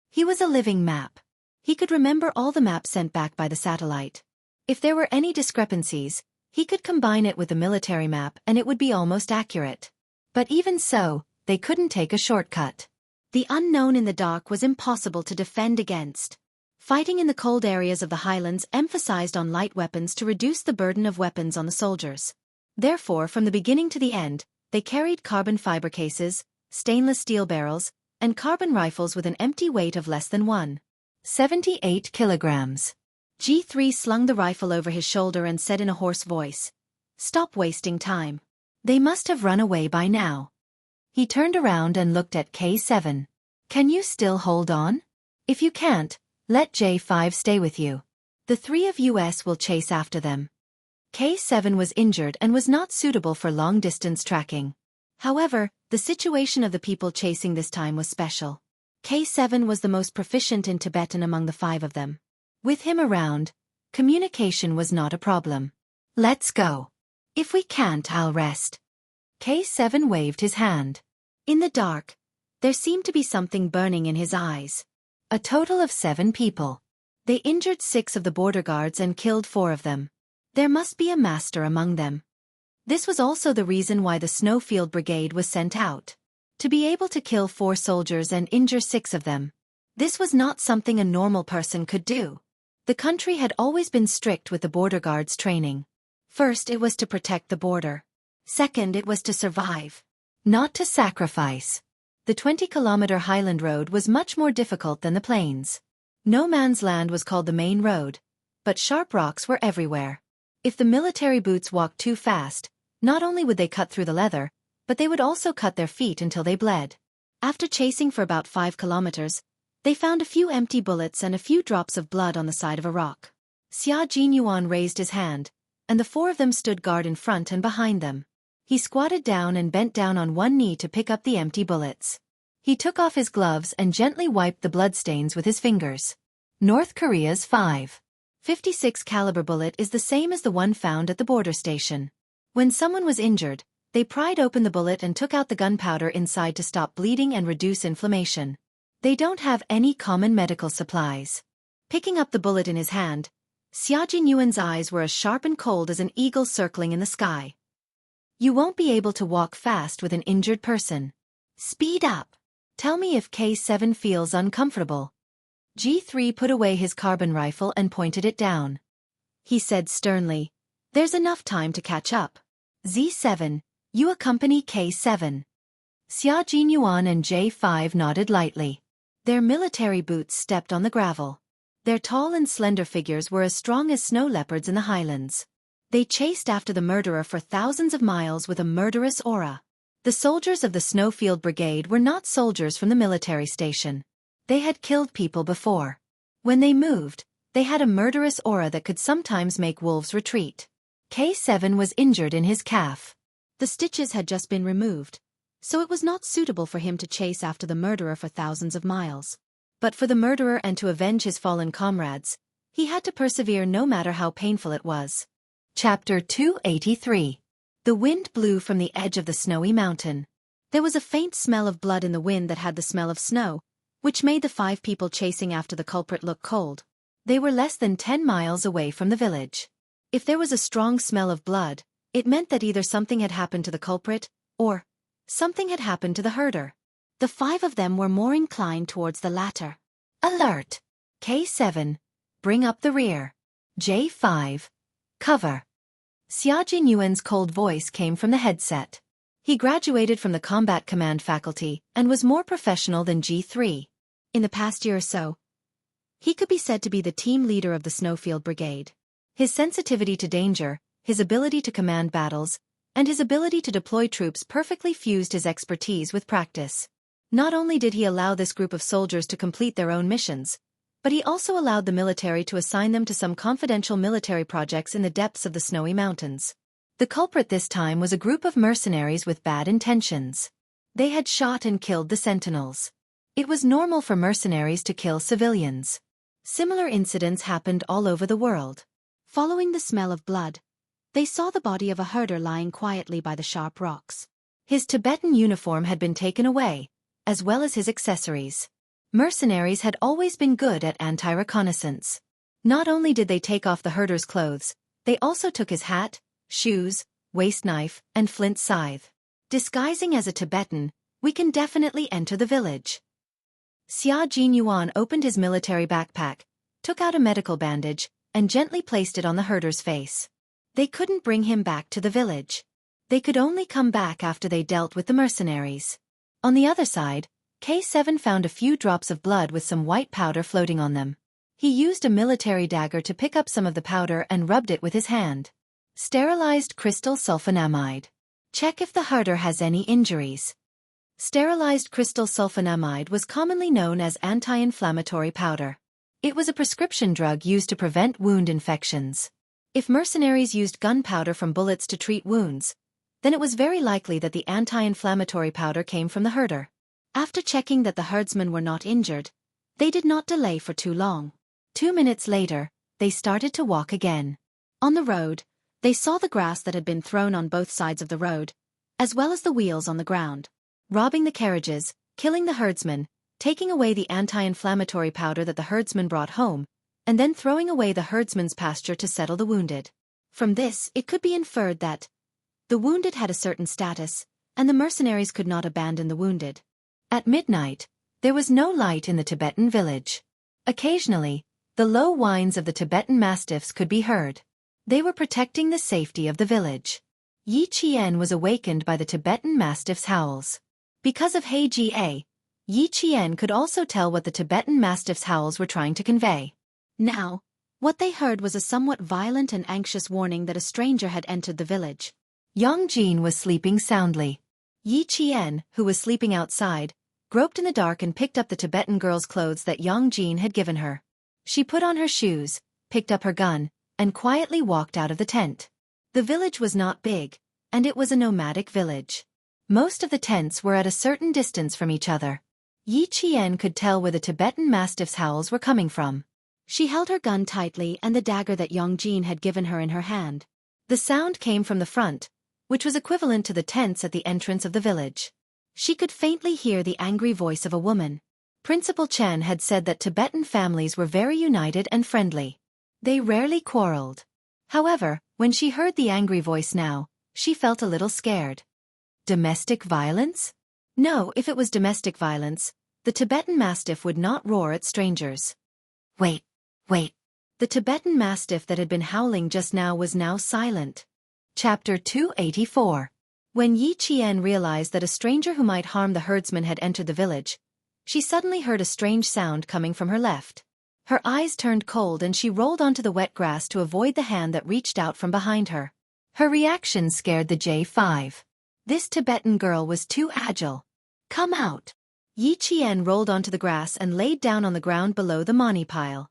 He was a living map. He could remember all the maps sent back by the satellite. If there were any discrepancies, he could combine it with the military map and it would be almost accurate. But even so, they couldn't take a shortcut. The unknown in the dark was impossible to defend against. Fighting in the cold areas of the highlands emphasized on light weapons to reduce the burden of weapons on the soldiers. Therefore, from the beginning to the end, they carried carbon fiber cases, stainless steel barrels, and carbon rifles with an empty weight of less than 1.78 kilograms. G3 slung the rifle over his shoulder and said in a hoarse voice, "Stop wasting time. They must have run away by now." He turned around and looked at K7. "Can you still hold on? If you can't, let J5 stay with you. The three of us will chase after them." K7 was injured and was not suitable for long-distance tracking. However, the situation of the people chasing this time was special. K7 was the most proficient in Tibetan among the 5 of them. With him around, communication was not a problem. "Let's go. If we can't, I'll rest." K7 waved his hand. In the dark, there seemed to be something burning in his eyes. A total of 7 people. They injured 6 of the border guards and killed 4 of them. There must be a master among them. This was also the reason why the Snowfield Brigade was sent out. To be able to kill 4 soldiers and injure 6 of them. This was not something a normal person could do. The country had always been strict with the border guards' training. First, it was to protect the border. Second, it was to survive, not to sacrifice. The 20-kilometer highland road was much more difficult than the plains. No man's land was called the main road, but sharp rocks were everywhere. If the military boots walked too fast, not only would they cut through the leather, but they would also cut their feet until they bled. After chasing for about 5 kilometers, they found a few empty bullets and a few drops of blood on the side of a rock. Xia Jinyuan raised his hand, and the 4 of them stood guard in front and behind them. He squatted down and bent down on one knee to pick up the empty bullets. He took off his gloves and gently wiped the bloodstains with his fingers. North Korea's .556 caliber bullet is the same as the one found at the border station. When someone was injured, they pried open the bullet and took out the gunpowder inside to stop bleeding and reduce inflammation. They don't have any common medical supplies. Picking up the bullet in his hand, Xia Jinyuan's eyes were as sharp and cold as an eagle circling in the sky. "You won't be able to walk fast with an injured person. Speed up. Tell me if K7 feels uncomfortable." G3 put away his carbon rifle and pointed it down. He said sternly, "There's enough time to catch up. Z7, you accompany K7. Xia Jinyuan and J5 nodded lightly. Their military boots stepped on the gravel. Their tall and slender figures were as strong as snow leopards in the highlands. They chased after the murderer for thousands of miles with a murderous aura. The soldiers of the Snowfield Brigade were not soldiers from the military station. They had killed people before. When they moved, they had a murderous aura that could sometimes make wolves retreat. K7 was injured in his calf. The stitches had just been removed, so it was not suitable for him to chase after the murderer for thousands of miles. But for the murderer and to avenge his fallen comrades, he had to persevere no matter how painful it was. Chapter 283. The wind blew from the edge of the snowy mountain. There was a faint smell of blood in the wind that had the smell of snow, which made the 5 people chasing after the culprit look cold. They were less than 10 miles away from the village. If there was a strong smell of blood, it meant that either something had happened to the culprit, or something had happened to the herder. The 5 of them were more inclined towards the latter. Alert! K7. Bring up the rear. J5. Cover. Xia Jinyuan's cold voice came from the headset. He graduated from the Combat Command faculty and was more professional than G3. In the past year or so, he could be said to be the team leader of the Snowfield Brigade. His sensitivity to danger, his ability to command battles, and his ability to deploy troops perfectly fused his expertise with practice. Not only did he allow this group of soldiers to complete their own missions, but he also allowed the military to assign them to some confidential military projects in the depths of the snowy mountains. The culprit this time was a group of mercenaries with bad intentions. They had shot and killed the sentinels. It was normal for mercenaries to kill civilians. Similar incidents happened all over the world. Following the smell of blood, they saw the body of a herder lying quietly by the sharp rocks. His Tibetan uniform had been taken away, as well as his accessories. Mercenaries had always been good at anti-reconnaissance. Not only did they take off the herder's clothes, they also took his hat, shoes, waist knife, and flint scythe. Disguising as a Tibetan, we can definitely enter the village. Xia Jinyuan opened his military backpack, took out a medical bandage, and gently placed it on the herder's face. They couldn't bring him back to the village. They could only come back after they dealt with the mercenaries. On the other side, K7 found a few drops of blood with some white powder floating on them. He used a military dagger to pick up some of the powder and rubbed it with his hand. Sterilized crystal sulfonamide. Check if the herder has any injuries. Sterilized crystal sulfonamide was commonly known as anti-inflammatory powder. It was a prescription drug used to prevent wound infections. If mercenaries used gunpowder from bullets to treat wounds, then it was very likely that the anti-inflammatory powder came from the herder. After checking that the herdsmen were not injured, they did not delay for too long. 2 minutes later, they started to walk again. On the road, they saw the grass that had been thrown on both sides of the road, as well as the wheels on the ground. Robbing the carriages, killing the herdsmen, taking away the anti-inflammatory powder that the herdsmen brought home, and then throwing away the herdsman's pasture to settle the wounded. From this, it could be inferred that the wounded had a certain status, and the mercenaries could not abandon the wounded. At midnight, there was no light in the Tibetan village. Occasionally, the low whines of the Tibetan mastiffs could be heard. They were protecting the safety of the village. Yi Qian was awakened by the Tibetan mastiff's howls. Because of He Jie, Yi Qian could also tell what the Tibetan mastiff's howls were trying to convey. Now, what they heard was a somewhat violent and anxious warning that a stranger had entered the village. Yang Jin was sleeping soundly. Yi Qian, who was sleeping outside, groped in the dark and picked up the Tibetan girl's clothes that Yang Jin had given her. She put on her shoes, picked up her gun, and quietly walked out of the tent. The village was not big, and it was a nomadic village. Most of the tents were at a certain distance from each other. Yi Qian could tell where the Tibetan mastiff's howls were coming from. She held her gun tightly and the dagger that Yang Jin had given her in her hand. The sound came from the front, which was equivalent to the tents at the entrance of the village. She could faintly hear the angry voice of a woman. Principal Chen had said that Tibetan families were very united and friendly. They rarely quarreled. However, when she heard the angry voice now, she felt a little scared. Domestic violence? No, if it was domestic violence, the Tibetan mastiff would not roar at strangers. Wait. The Tibetan mastiff that had been howling just now was now silent. Chapter 284. When Yi Qian realized that a stranger who might harm the herdsman had entered the village, she suddenly heard a strange sound coming from her left. Her eyes turned cold and she rolled onto the wet grass to avoid the hand that reached out from behind her. Her reaction scared the J5. This Tibetan girl was too agile. Come out. Yi Qian rolled onto the grass and laid down on the ground below the mani pile.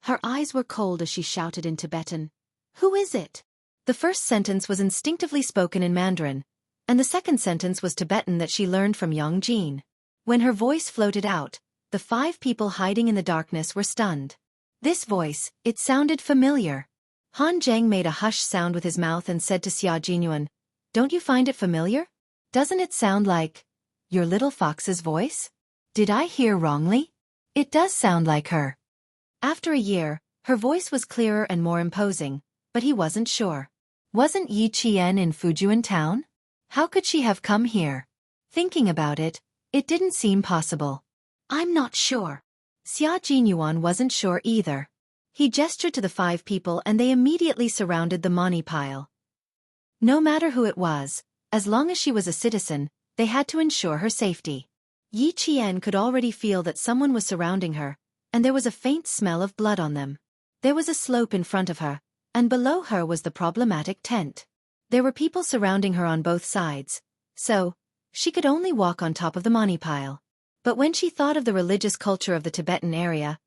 Her eyes were cold as she shouted in Tibetan. Who is it? The first sentence was instinctively spoken in Mandarin, and the second sentence was Tibetan that she learned from Yang Jin. When her voice floated out, the 5 people hiding in the darkness were stunned. This voice, it sounded familiar. Han Zheng made a hush sound with his mouth and said to Xia Jinyuan, "Don't you find it familiar? Doesn't it sound like your little fox's voice?" Did I hear wrongly? It does sound like her. After a year, her voice was clearer and more imposing, but he wasn't sure. Wasn't Yi Qian in Fujian town? How could she have come here? Thinking about it, it didn't seem possible. I'm not sure. Xia Jinyuan wasn't sure either. He gestured to the 5 people and they immediately surrounded the money pile. No matter who it was, as long as she was a citizen, they had to ensure her safety. Yi Qian could already feel that someone was surrounding her, and there was a faint smell of blood on them. There was a slope in front of her, and below her was the problematic tent. There were people surrounding her on both sides, so she could only walk on top of the money pile. But when she thought of the religious culture of the Tibetan area,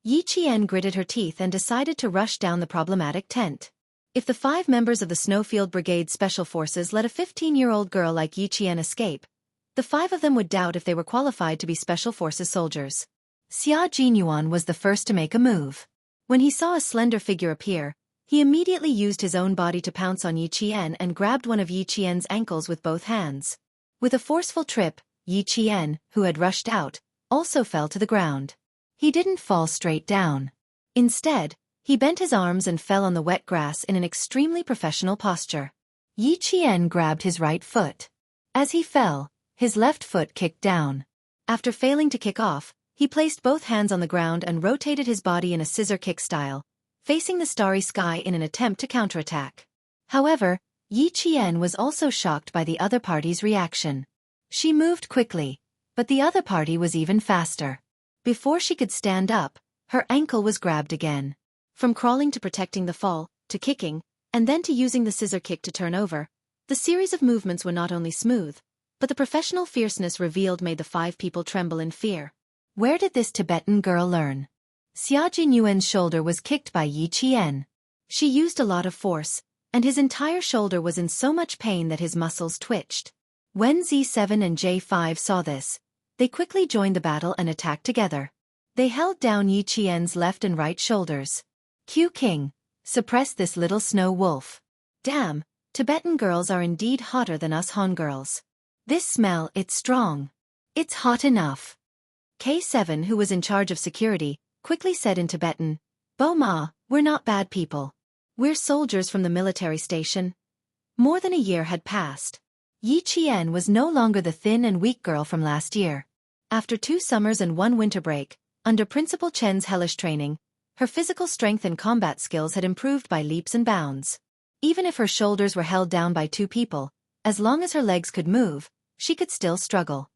Yi Qian gritted her teeth and decided to rush down the problematic tent. If the 5 members of the Snowfield Brigade Special Forces let a 15-year-old girl like Yi Qian escape, the 5 of them would doubt if they were qualified to be Special Forces soldiers. Xia Jinyuan was the first to make a move. When he saw a slender figure appear, he immediately used his own body to pounce on Yi Qian and grabbed one of Yi Qian's ankles with both hands. With a forceful trip, Yi Qian, who had rushed out, also fell to the ground. He didn't fall straight down. Instead, he bent his arms and fell on the wet grass in an extremely professional posture. Yi Qian grabbed his right foot. As he fell, his left foot kicked down. After failing to kick off, he placed both hands on the ground and rotated his body in a scissor kick style, facing the starry sky in an attempt to counterattack. However, Yi Qian was also shocked by the other party's reaction. She moved quickly, but the other party was even faster. Before she could stand up, her ankle was grabbed again. From crawling to protecting the fall, to kicking, and then to using the scissor kick to turn over, the series of movements were not only smooth, but the professional fierceness revealed made the 5 people tremble in fear. Where did this Tibetan girl learn? Xia Jinyuan's shoulder was kicked by Yi Qian. She used a lot of force, and his entire shoulder was in so much pain that his muscles twitched. When Z7 and J5 saw this, they quickly joined the battle and attacked together. They held down Yi Qian's left and right shoulders. Q King, suppress this little snow wolf. Damn, Tibetan girls are indeed hotter than us Han girls. This smell, it's strong. It's hot enough. K7, who was in charge of security, quickly said in Tibetan, Bo Ma, we're not bad people. We're soldiers from the military station. More than a year had passed. Yi Qian was no longer the thin and weak girl from last year. After 2 summers and 1 winter break, under Principal Chen's hellish training, her physical strength and combat skills had improved by leaps and bounds. Even if her shoulders were held down by 2 people, as long as her legs could move, she could still struggle.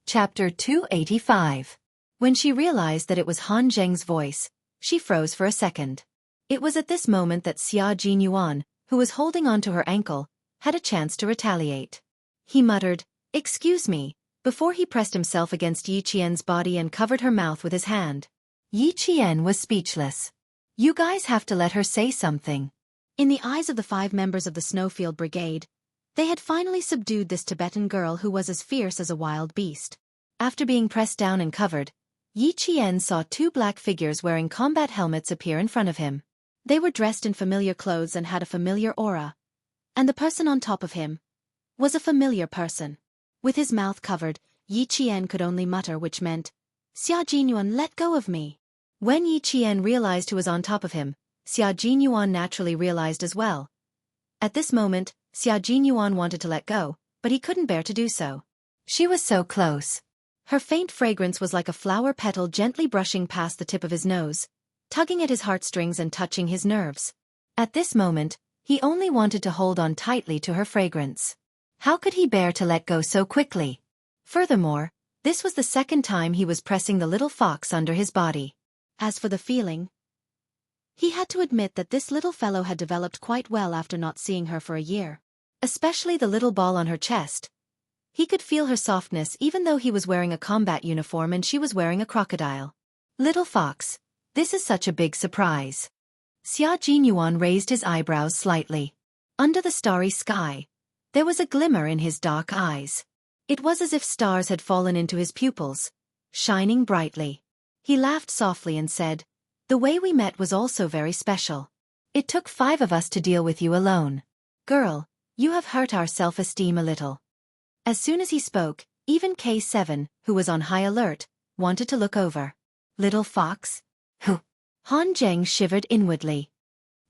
Chapter 285. When she realized that it was Han Zheng's voice, she froze for a second. It was at this moment that Xia Jinyuan, who was holding on to her ankle, had a chance to retaliate. He muttered, "Excuse me," before he pressed himself against Yi Qian's body and covered her mouth with his hand. Yi Qian was speechless. You guys have to let her say something. In the eyes of the 5 members of the Snowfield Brigade, they had finally subdued this Tibetan girl who was as fierce as a wild beast. After being pressed down and covered, Yi Qian saw 2 black figures wearing combat helmets appear in front of him. They were dressed in familiar clothes and had a familiar aura. And the person on top of him was a familiar person. With his mouth covered, Yi Qian could only mutter, which meant, Xia Jinyuan, let go of me. When Yi Qian realized who was on top of him, Xia Jinyuan naturally realized as well. At this moment, Xia Jinyuan wanted to let go, but he couldn't bear to do so. She was so close. Her faint fragrance was like a flower petal gently brushing past the tip of his nose, tugging at his heartstrings and touching his nerves. At this moment, he only wanted to hold on tightly to her fragrance. How could he bear to let go so quickly? Furthermore, this was the 2nd time he was pressing the little fox under his body. As for the feeling, he had to admit that this little fellow had developed quite well after not seeing her for a year. Especially the little ball on her chest. He could feel her softness even though he was wearing a combat uniform and she was wearing a crocodile. Little fox, this is such a big surprise. Xia Jinyuan raised his eyebrows slightly. Under the starry sky, there was a glimmer in his dark eyes. It was as if stars had fallen into his pupils, shining brightly. He laughed softly and said, The way we met was also very special. It took 5 of us to deal with you alone. Girl, you have hurt our self-esteem a little. As soon as he spoke, even K7, who was on high alert, wanted to look over. Little fox? Who? Han Zheng shivered inwardly.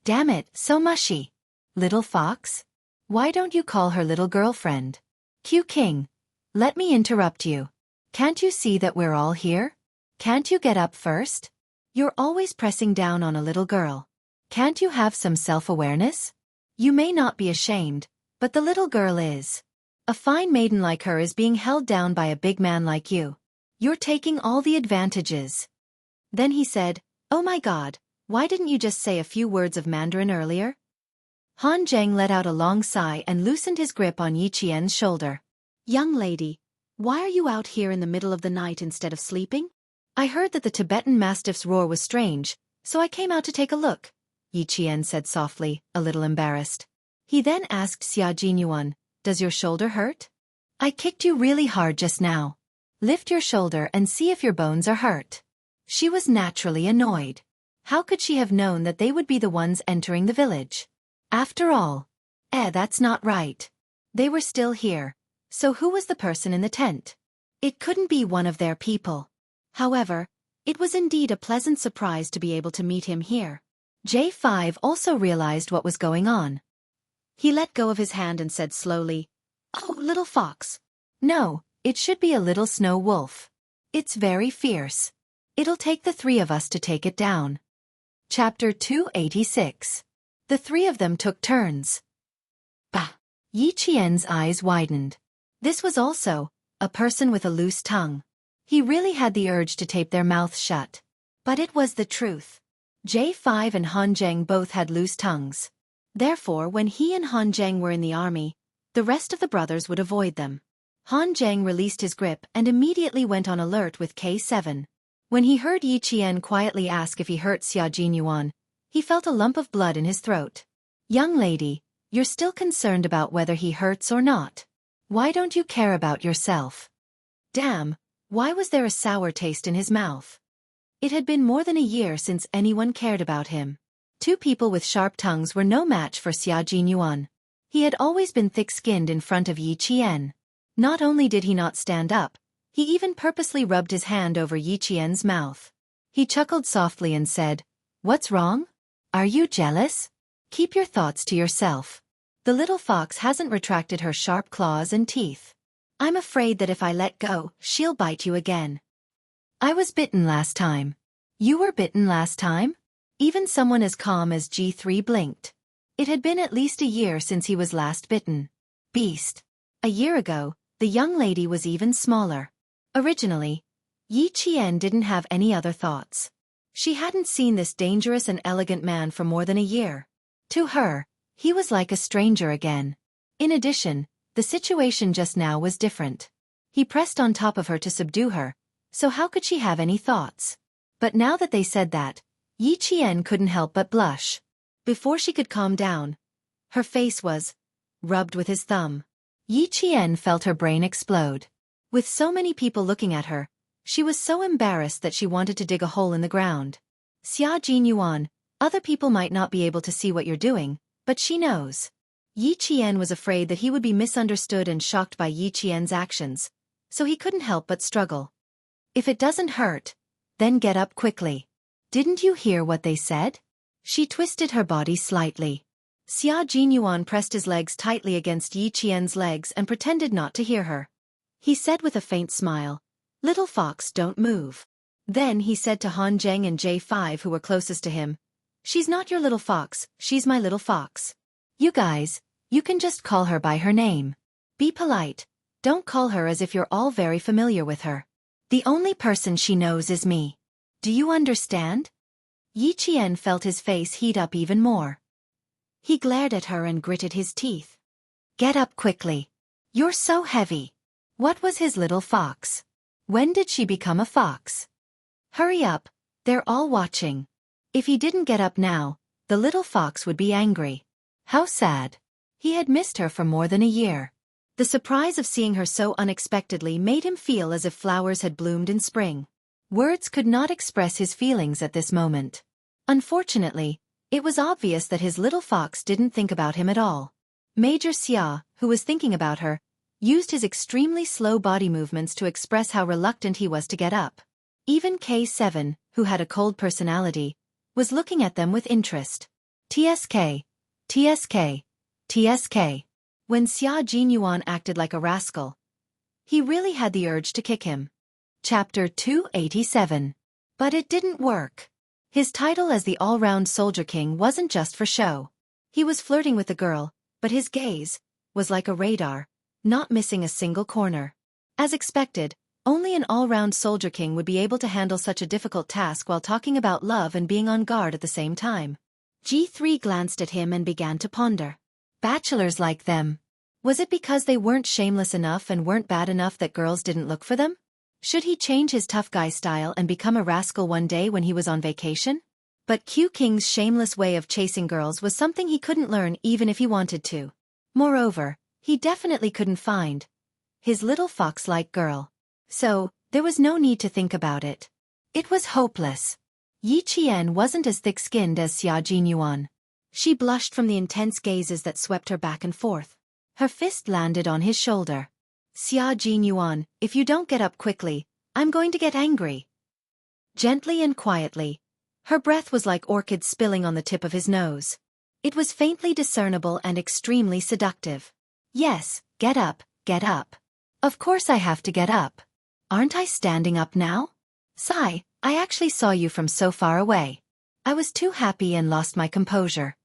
Damn it, so mushy. Little fox? Why don't you call her little girlfriend? Q King, let me interrupt you. Can't you see that we're all here? Can't you get up first? You're always pressing down on a little girl. Can't you have some self-awareness? You may not be ashamed, but the little girl is. A fine maiden like her is being held down by a big man like you. You're taking all the advantages. Then he said, Oh my God, why didn't you just say a few words of Mandarin earlier? Han Zheng let out a long sigh and loosened his grip on Yi Qian's shoulder. Young lady, why are you out here in the middle of the night instead of sleeping? I heard that the Tibetan Mastiff's roar was strange, so I came out to take a look, Yi Qian said softly, a little embarrassed. He then asked Xia Jinyuan, Does your shoulder hurt? I kicked you really hard just now. Lift your shoulder and see if your bones are hurt. She was naturally annoyed. How could she have known that they would be the ones entering the village? After all, that's not right. They were still here, so who was the person in the tent? It couldn't be one of their people. However, it was indeed a pleasant surprise to be able to meet him here. J5 also realized what was going on. He let go of his hand and said slowly, Oh, little fox. No, it should be a little snow wolf. It's very fierce. It'll take the three of us to take it down. Chapter 286. The three of them took turns. Bah! Yi Qian's eyes widened. This was also a person with a loose tongue. He really had the urge to tape their mouths shut. But it was the truth. J5 and Han Zheng both had loose tongues. Therefore, when he and Han Zheng were in the army, the rest of the brothers would avoid them. Han Zheng released his grip and immediately went on alert with K7. When he heard Yi Qian quietly ask if he hurt Xia Jinyuan, he felt a lump of blood in his throat. Young lady, you're still concerned about whether he hurts or not. Why don't you care about yourself? Damn, why was there a sour taste in his mouth? It had been more than a year since anyone cared about him. Two people with sharp tongues were no match for Xia Jinyuan. He had always been thick-skinned in front of Yi Qian. Not only did he not stand up, he even purposely rubbed his hand over Yi Qian's mouth. He chuckled softly and said, What's wrong? Are you jealous? Keep your thoughts to yourself. The little fox hasn't retracted her sharp claws and teeth. I'm afraid that if I let go, she'll bite you again. I was bitten last time. You were bitten last time? Even someone as calm as G3 blinked. It had been at least a year since he was last bitten. Beast. A year ago, the young lady was even smaller. Originally, Yi Qian didn't have any other thoughts. She hadn't seen this dangerous and elegant man for more than a year. To her, he was like a stranger again. In addition, the situation just now was different. He pressed on top of her to subdue her, so how could she have any thoughts? But now that they said that, Yi Qian couldn't help but blush. Before she could calm down, her face was rubbed with his thumb. Yi Qian felt her brain explode. With so many people looking at her, she was so embarrassed that she wanted to dig a hole in the ground. Xia Jinyuan, other people might not be able to see what you're doing, but she knows. Yi Qian was afraid that he would be misunderstood and shocked by Yi Qian's actions, so he couldn't help but struggle. If it doesn't hurt, then get up quickly. Didn't you hear what they said? She twisted her body slightly. Xia Jinyuan pressed his legs tightly against Yi Qian's legs and pretended not to hear her. He said with a faint smile, Little fox, don't move. Then he said to Han Zheng and J5 who were closest to him, She's not your little fox, she's my little fox. You guys, you can just call her by her name. Be polite, don't call her as if you're all very familiar with her. The only person she knows is me. Do you understand? Yi Qian felt his face heat up even more. He glared at her and gritted his teeth. Get up quickly. You're so heavy. What was his little fox? When did she become a fox? Hurry up, they're all watching. If he didn't get up now, the little fox would be angry. How sad. He had missed her for more than a year. The surprise of seeing her so unexpectedly made him feel as if flowers had bloomed in spring. Words could not express his feelings at this moment. Unfortunately, it was obvious that his little fox didn't think about him at all. Major Xia, who was thinking about her, used his extremely slow body movements to express how reluctant he was to get up. Even K7, who had a cold personality, was looking at them with interest. TSK, TSK, TSK. When Xia Jinyuan acted like a rascal, he really had the urge to kick him. Chapter 287. But it didn't work. His title as the all-round soldier king wasn't just for show. He was flirting with the girl, but his gaze was like a radar, not missing a single corner. As expected, only an all-round soldier king would be able to handle such a difficult task while talking about love and being on guard at the same time. G3 glanced at him and began to ponder. Bachelors like them. Was it because they weren't shameless enough and weren't bad enough that girls didn't look for them? Should he change his tough guy style and become a rascal one day when he was on vacation? But Q King's shameless way of chasing girls was something he couldn't learn even if he wanted to. Moreover, he definitely couldn't find his little fox-like girl. So, there was no need to think about it. It was hopeless. Yi Qian wasn't as thick-skinned as Xia Jinyuan. She blushed from the intense gazes that swept her back and forth. Her fist landed on his shoulder. Xia Jinyuan, if you don't get up quickly, I'm going to get angry. Gently and quietly. Her breath was like orchids spilling on the tip of his nose. It was faintly discernible and extremely seductive. Yes, get up, get up. Of course I have to get up. Aren't I standing up now? Sigh, I actually saw you from so far away. I was too happy and lost my composure.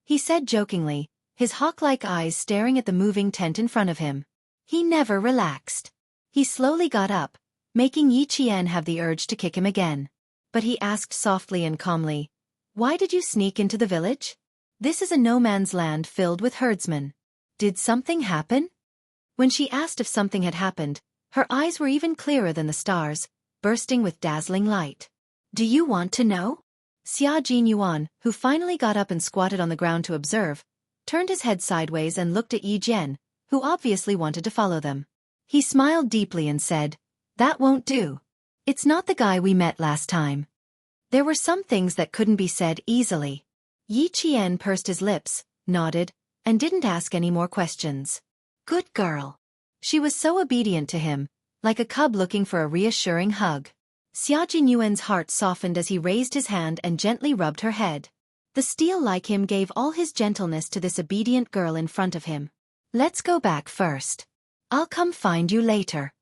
He said jokingly, his hawk-like eyes staring at the moving tent in front of him. He never relaxed. He slowly got up, making Yi Qian have the urge to kick him again. But he asked softly and calmly, "Why did you sneak into the village? This is a no-man's land filled with herdsmen. Did something happen?" When she asked if something had happened, her eyes were even clearer than the stars, bursting with dazzling light. "Do you want to know?" Xia Jinyuan, who finally got up and squatted on the ground to observe, turned his head sideways and looked at Yi Jian, who obviously wanted to follow them. He smiled deeply and said, "That won't do. It's not the guy we met last time." There were some things that couldn't be said easily. Yi Qian pursed his lips, nodded, and didn't ask any more questions. Good girl. She was so obedient to him, like a cub looking for a reassuring hug. Xia Jinyuan's heart softened as he raised his hand and gently rubbed her head. The steel like him gave all his gentleness to this obedient girl in front of him. Let's go back first. I'll come find you later.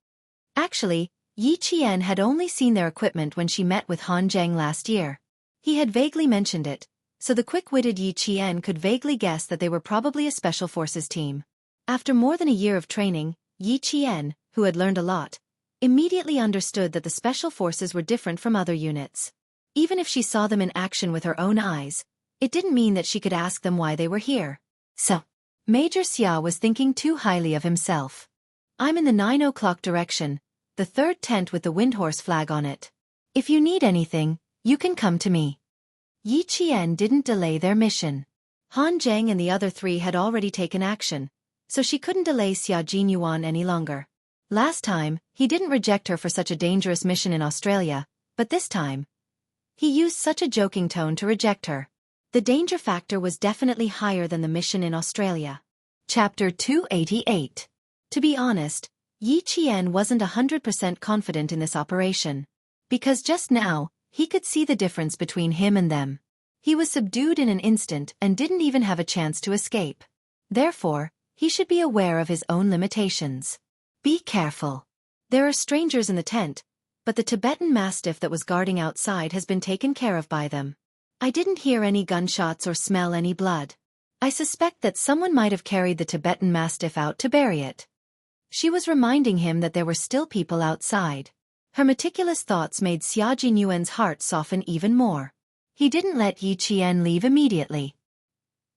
Actually, Yi Qian had only seen their equipment when she met with Han Zheng last year. He had vaguely mentioned it, so the quick-witted Yi Qian could vaguely guess that they were probably a special forces team. After more than a year of training, Yi Qian, who had learned a lot, immediately understood that the special forces were different from other units. Even if she saw them in action with her own eyes, it didn't mean that she could ask them why they were here. So, Major Xia was thinking too highly of himself. I'm in the 9 o'clock direction, the third tent with the Windhorse flag on it. If you need anything, you can come to me. Yi Qian didn't delay their mission. Han Zheng and the other three had already taken action, so she couldn't delay Xia Jinyuan any longer. Last time, he didn't reject her for such a dangerous mission in Australia, but this time, he used such a joking tone to reject her. The danger factor was definitely higher than the mission in Australia. Chapter 288. To be honest, Yi Qian wasn't 100% confident in this operation. Because just now, he could see the difference between him and them. He was subdued in an instant and didn't even have a chance to escape. Therefore, he should be aware of his own limitations. Be careful. There are strangers in the tent, but the Tibetan Mastiff that was guarding outside has been taken care of by them. I didn't hear any gunshots or smell any blood. I suspect that someone might have carried the Tibetan Mastiff out to bury it. She was reminding him that there were still people outside. Her meticulous thoughts made Xia Jinyuan's heart soften even more. He didn't let Yi Qian leave immediately.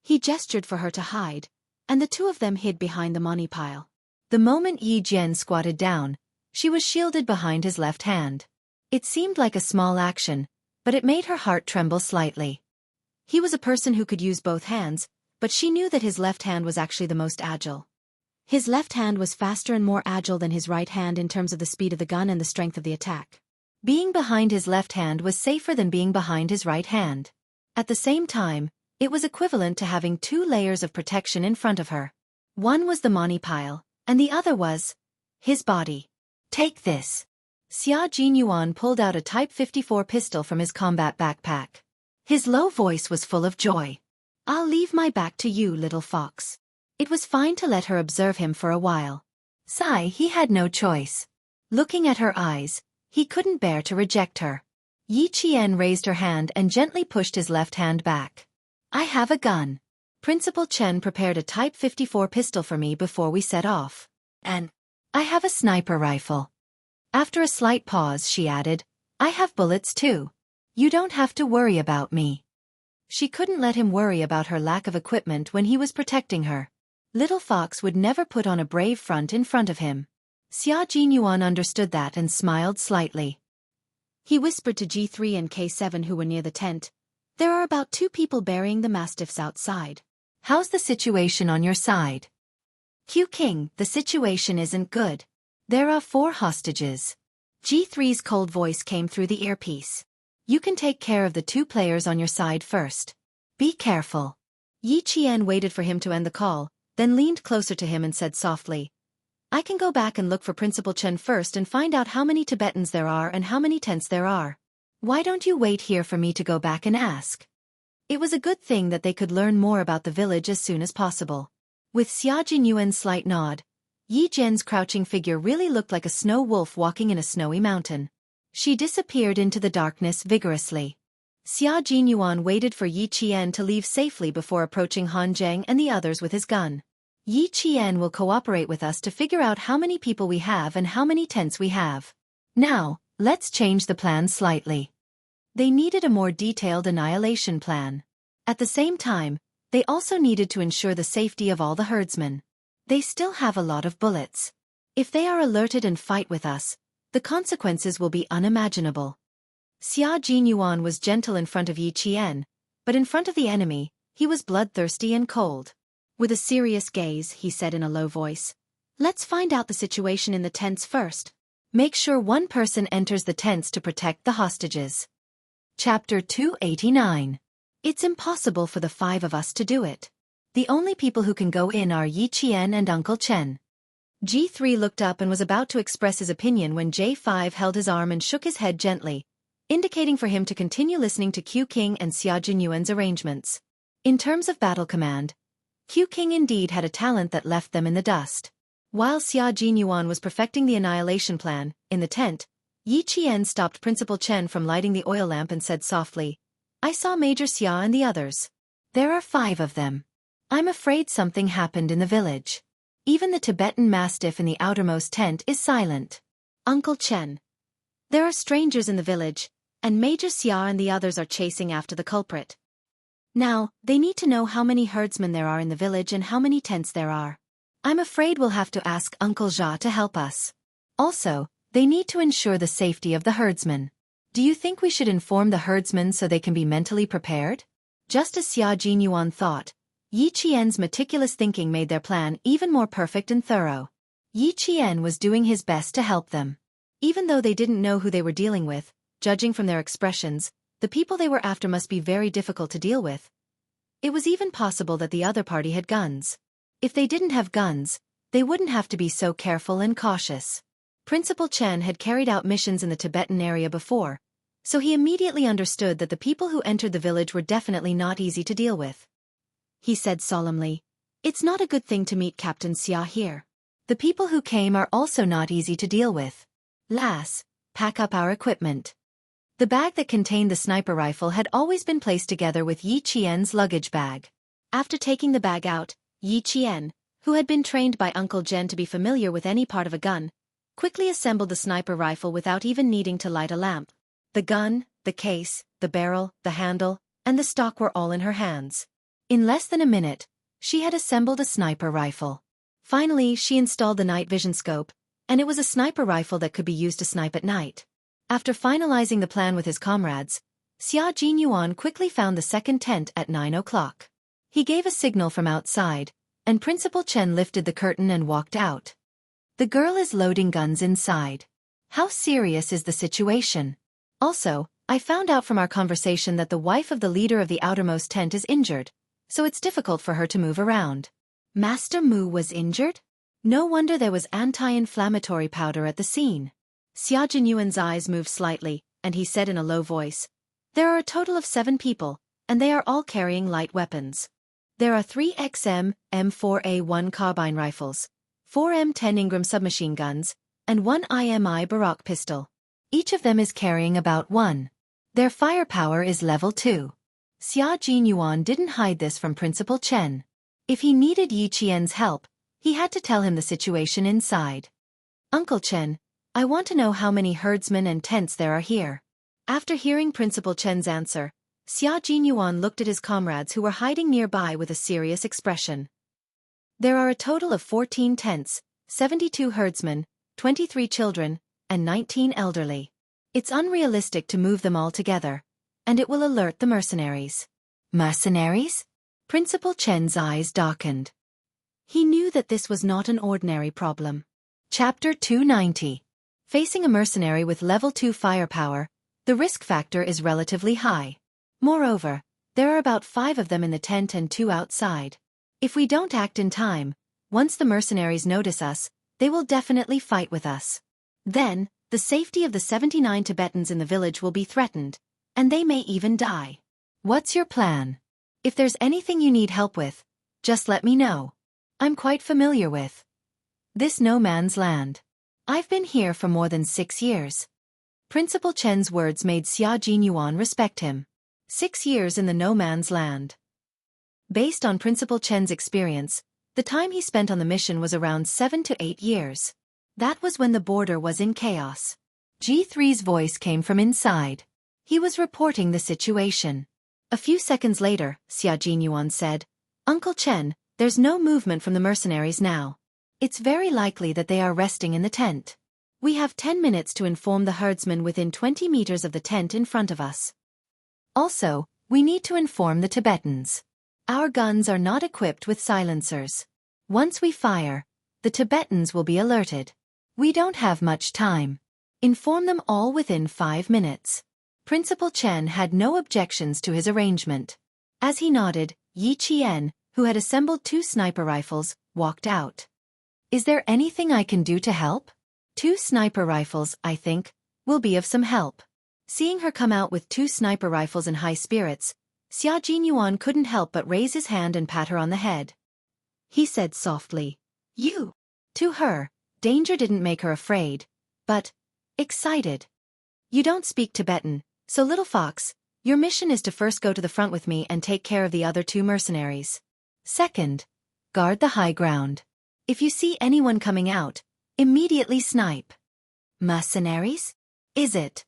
He gestured for her to hide, and the two of them hid behind the money pile. The moment Yi Jian squatted down, she was shielded behind his left hand. It seemed like a small action, but it made her heart tremble slightly. He was a person who could use both hands, but she knew that his left hand was actually the most agile. His left hand was faster and more agile than his right hand in terms of the speed of the gun and the strength of the attack. Being behind his left hand was safer than being behind his right hand. At the same time, it was equivalent to having two layers of protection in front of her. One was the money pile, and the other was his body. Take this. Xia Jinyuan pulled out a Type 54 pistol from his combat backpack. His low voice was full of joy. "I'll leave my back to you, little fox." It was fine to let her observe him for a while. Sigh, he had no choice. Looking at her eyes, he couldn't bear to reject her. Yi Qian raised her hand and gently pushed his left hand back. "I have a gun. Principal Chen prepared a Type 54 pistol for me before we set off. And I have a sniper rifle." After a slight pause, she added, "I have bullets too. You don't have to worry about me." She couldn't let him worry about her lack of equipment when he was protecting her. Little Fox would never put on a brave front in front of him. Xia Jinyuan understood that and smiled slightly. He whispered to G3 and K7 who were near the tent, "There are about 2 people burying the mastiffs outside. How's the situation on your side?" "Q King, the situation isn't good. There are 4 hostages." G3's cold voice came through the earpiece. "You can take care of the 2 players on your side first. Be careful." Yi Qian waited for him to end the call, then leaned closer to him and said softly, "I can go back and look for Principal Chen first and find out how many Tibetans there are and how many tents there are. Why don't you wait here for me to go back and ask?" It was a good thing that they could learn more about the village as soon as possible. With Xia Jinyuan's slight nod, Yi Zhen's crouching figure really looked like a snow wolf walking in a snowy mountain. She disappeared into the darkness vigorously. Xia Jinyuan waited for Yi Qian to leave safely before approaching Han Zheng and the others with his gun. "Yi Qian will cooperate with us to figure out how many people we have and how many tents we have. Now, let's change the plan slightly." They needed a more detailed annihilation plan. At the same time, they also needed to ensure the safety of all the herdsmen. They still have a lot of bullets. If they are alerted and fight with us, the consequences will be unimaginable. Xia Jinyuan was gentle in front of Yi Qian, but in front of the enemy, he was bloodthirsty and cold. With a serious gaze, he said in a low voice, "Let's find out the situation in the tents first. Make sure 1 person enters the tents to protect the hostages." Chapter 289. It's impossible for the 5 of us to do it. The only people who can go in are Yi Qian and Uncle Chen. G3 looked up and was about to express his opinion when J5 held his arm and shook his head gently, indicating for him to continue listening to Q King and Xia Jinyuan's arrangements. In terms of battle command, Q King indeed had a talent that left them in the dust. While Xia Jinyuan was perfecting the annihilation plan, in the tent, Yi Qian stopped Principal Chen from lighting the oil lamp and said softly, "I saw Major Xia and the others. There are 5 of them. I'm afraid something happened in the village. Even the Tibetan mastiff in the outermost tent is silent. Uncle Chen, there are strangers in the village, and Major Xia and the others are chasing after the culprit. Now, they need to know how many herdsmen there are in the village and how many tents there are. I'm afraid we'll have to ask Uncle Jia to help us. Also, they need to ensure the safety of the herdsmen. Do you think we should inform the herdsmen so they can be mentally prepared?" Just as Xia Jinyuan thought, Yi Qian's meticulous thinking made their plan even more perfect and thorough. Yi Qian was doing his best to help them. Even though they didn't know who they were dealing with, judging from their expressions, the people they were after must be very difficult to deal with. It was even possible that the other party had guns. If they didn't have guns, they wouldn't have to be so careful and cautious. Principal Chen had carried out missions in the Tibetan area before, so he immediately understood that the people who entered the village were definitely not easy to deal with. He said solemnly, "It's not a good thing to meet Captain Xia here. The people who came are also not easy to deal with. Lass, pack up our equipment." The bag that contained the sniper rifle had always been placed together with Yi Qian's luggage bag. After taking the bag out, Yi Qian, who had been trained by Uncle Zhen to be familiar with any part of a gun, quickly assembled the sniper rifle without even needing to light a lamp. The gun, the case, the barrel, the handle, and the stock were all in her hands. In less than a minute, she had assembled a sniper rifle. Finally, she installed the night vision scope, and it was a sniper rifle that could be used to snipe at night. After finalizing the plan with his comrades, Xia Jinyuan quickly found the second tent at 9 o'clock. He gave a signal from outside, and Principal Chen lifted the curtain and walked out. "The girl is loading guns inside. How serious is the situation? Also, I found out from our conversation that the wife of the leader of the outermost tent is injured, so it's difficult for her to move around." Master Mu was injured? No wonder there was anti-inflammatory powder at the scene. Xia Jinyuan's eyes moved slightly, and he said in a low voice, "There are a total of 7 people, and they are all carrying light weapons. There are 3 XM M4A1 carbine rifles, 4 M10 Ingram submachine guns, and 1 IMI Barak pistol. Each of them is carrying about 1. Their firepower is level 2. Xia Jinyuan didn't hide this from Principal Chen. If he needed Yi Qian's help, he had to tell him the situation inside. "Uncle Chen, I want to know how many herdsmen and tents there are here." After hearing Principal Chen's answer, Xia Jinyuan looked at his comrades who were hiding nearby with a serious expression. "There are a total of 14 tents, 72 herdsmen, 23 children, and 19 elderly. It's unrealistic to move them all together, and it will alert the mercenaries." "Mercenaries?" Principal Chen's eyes darkened. He knew that this was not an ordinary problem. Chapter 290. Facing a mercenary with level 2 firepower, the risk factor is relatively high. Moreover, there are about 5 of them in the tent and 2 outside. If we don't act in time, once the mercenaries notice us, they will definitely fight with us. Then, the safety of the 79 Tibetans in the village will be threatened, and they may even die. What's your plan? If there's anything you need help with, just let me know. I'm quite familiar with this no man's land. I've been here for more than 6 years. Principal Chen's words made Xia Jinyuan respect him. 6 years in the no man's land. Based on Principal Chen's experience, the time he spent on the mission was around 7 to 8 years. That was when the border was in chaos. G3's voice came from inside. He was reporting the situation. A few seconds later, Xia Jinyuan said, "Uncle Chen, there's no movement from the mercenaries now. It's very likely that they are resting in the tent. We have 10 minutes to inform the herdsmen within 20 meters of the tent in front of us. Also, we need to inform the Tibetans. Our guns are not equipped with silencers. Once we fire, the Tibetans will be alerted. We don't have much time. Inform them all within 5 minutes." Principal Chen had no objections to his arrangement. As he nodded, Yi Qian, who had assembled 2 sniper rifles, walked out. "Is there anything I can do to help?" 2 sniper rifles, I think, will be of some help." Seeing her come out with 2 sniper rifles in high spirits, Xia Jinyuan couldn't help but raise his hand and pat her on the head. He said softly, "You." To her, danger didn't make her afraid, but excited. "You don't speak Tibetan, so little fox, your mission is to first go to the front with me and take care of the other 2 mercenaries. Second, guard the high ground. If you see anyone coming out, immediately snipe." "Mercenaries? Is it?"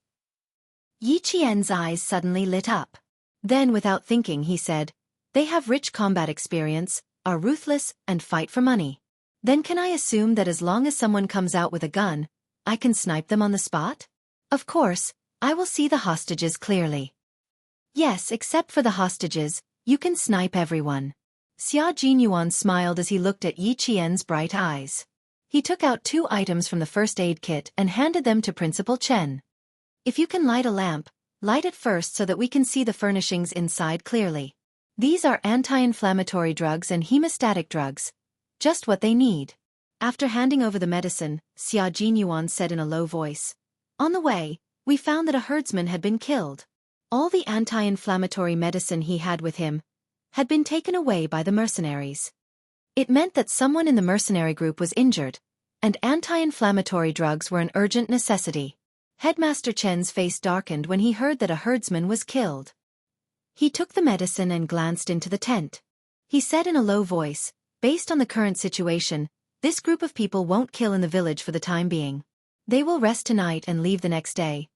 Yi Qian's eyes suddenly lit up. Then without thinking he said, "They have rich combat experience, are ruthless, and fight for money. Then can I assume that as long as someone comes out with a gun, I can snipe them on the spot? Of course, I will see the hostages clearly." "Yes, except for the hostages, you can snipe everyone." Xia Jinyuan smiled as he looked at Yi Qian's bright eyes. He took out 2 items from the first aid kit and handed them to Principal Chen. "If you can light a lamp, light it first so that we can see the furnishings inside clearly. These are anti-inflammatory drugs and hemostatic drugs. Just what they need." After handing over the medicine, Xia Jinyuan said in a low voice, "On the way, we found that a herdsman had been killed. All the anti-inflammatory medicine he had with him had been taken away by the mercenaries. It meant that someone in the mercenary group was injured, and anti-inflammatory drugs were an urgent necessity." Headmaster Chen's face darkened when he heard that a herdsman was killed. He took the medicine and glanced into the tent. He said in a low voice, "Based on the current situation, this group of people won't kill in the village for the time being. They will rest tonight and leave the next day.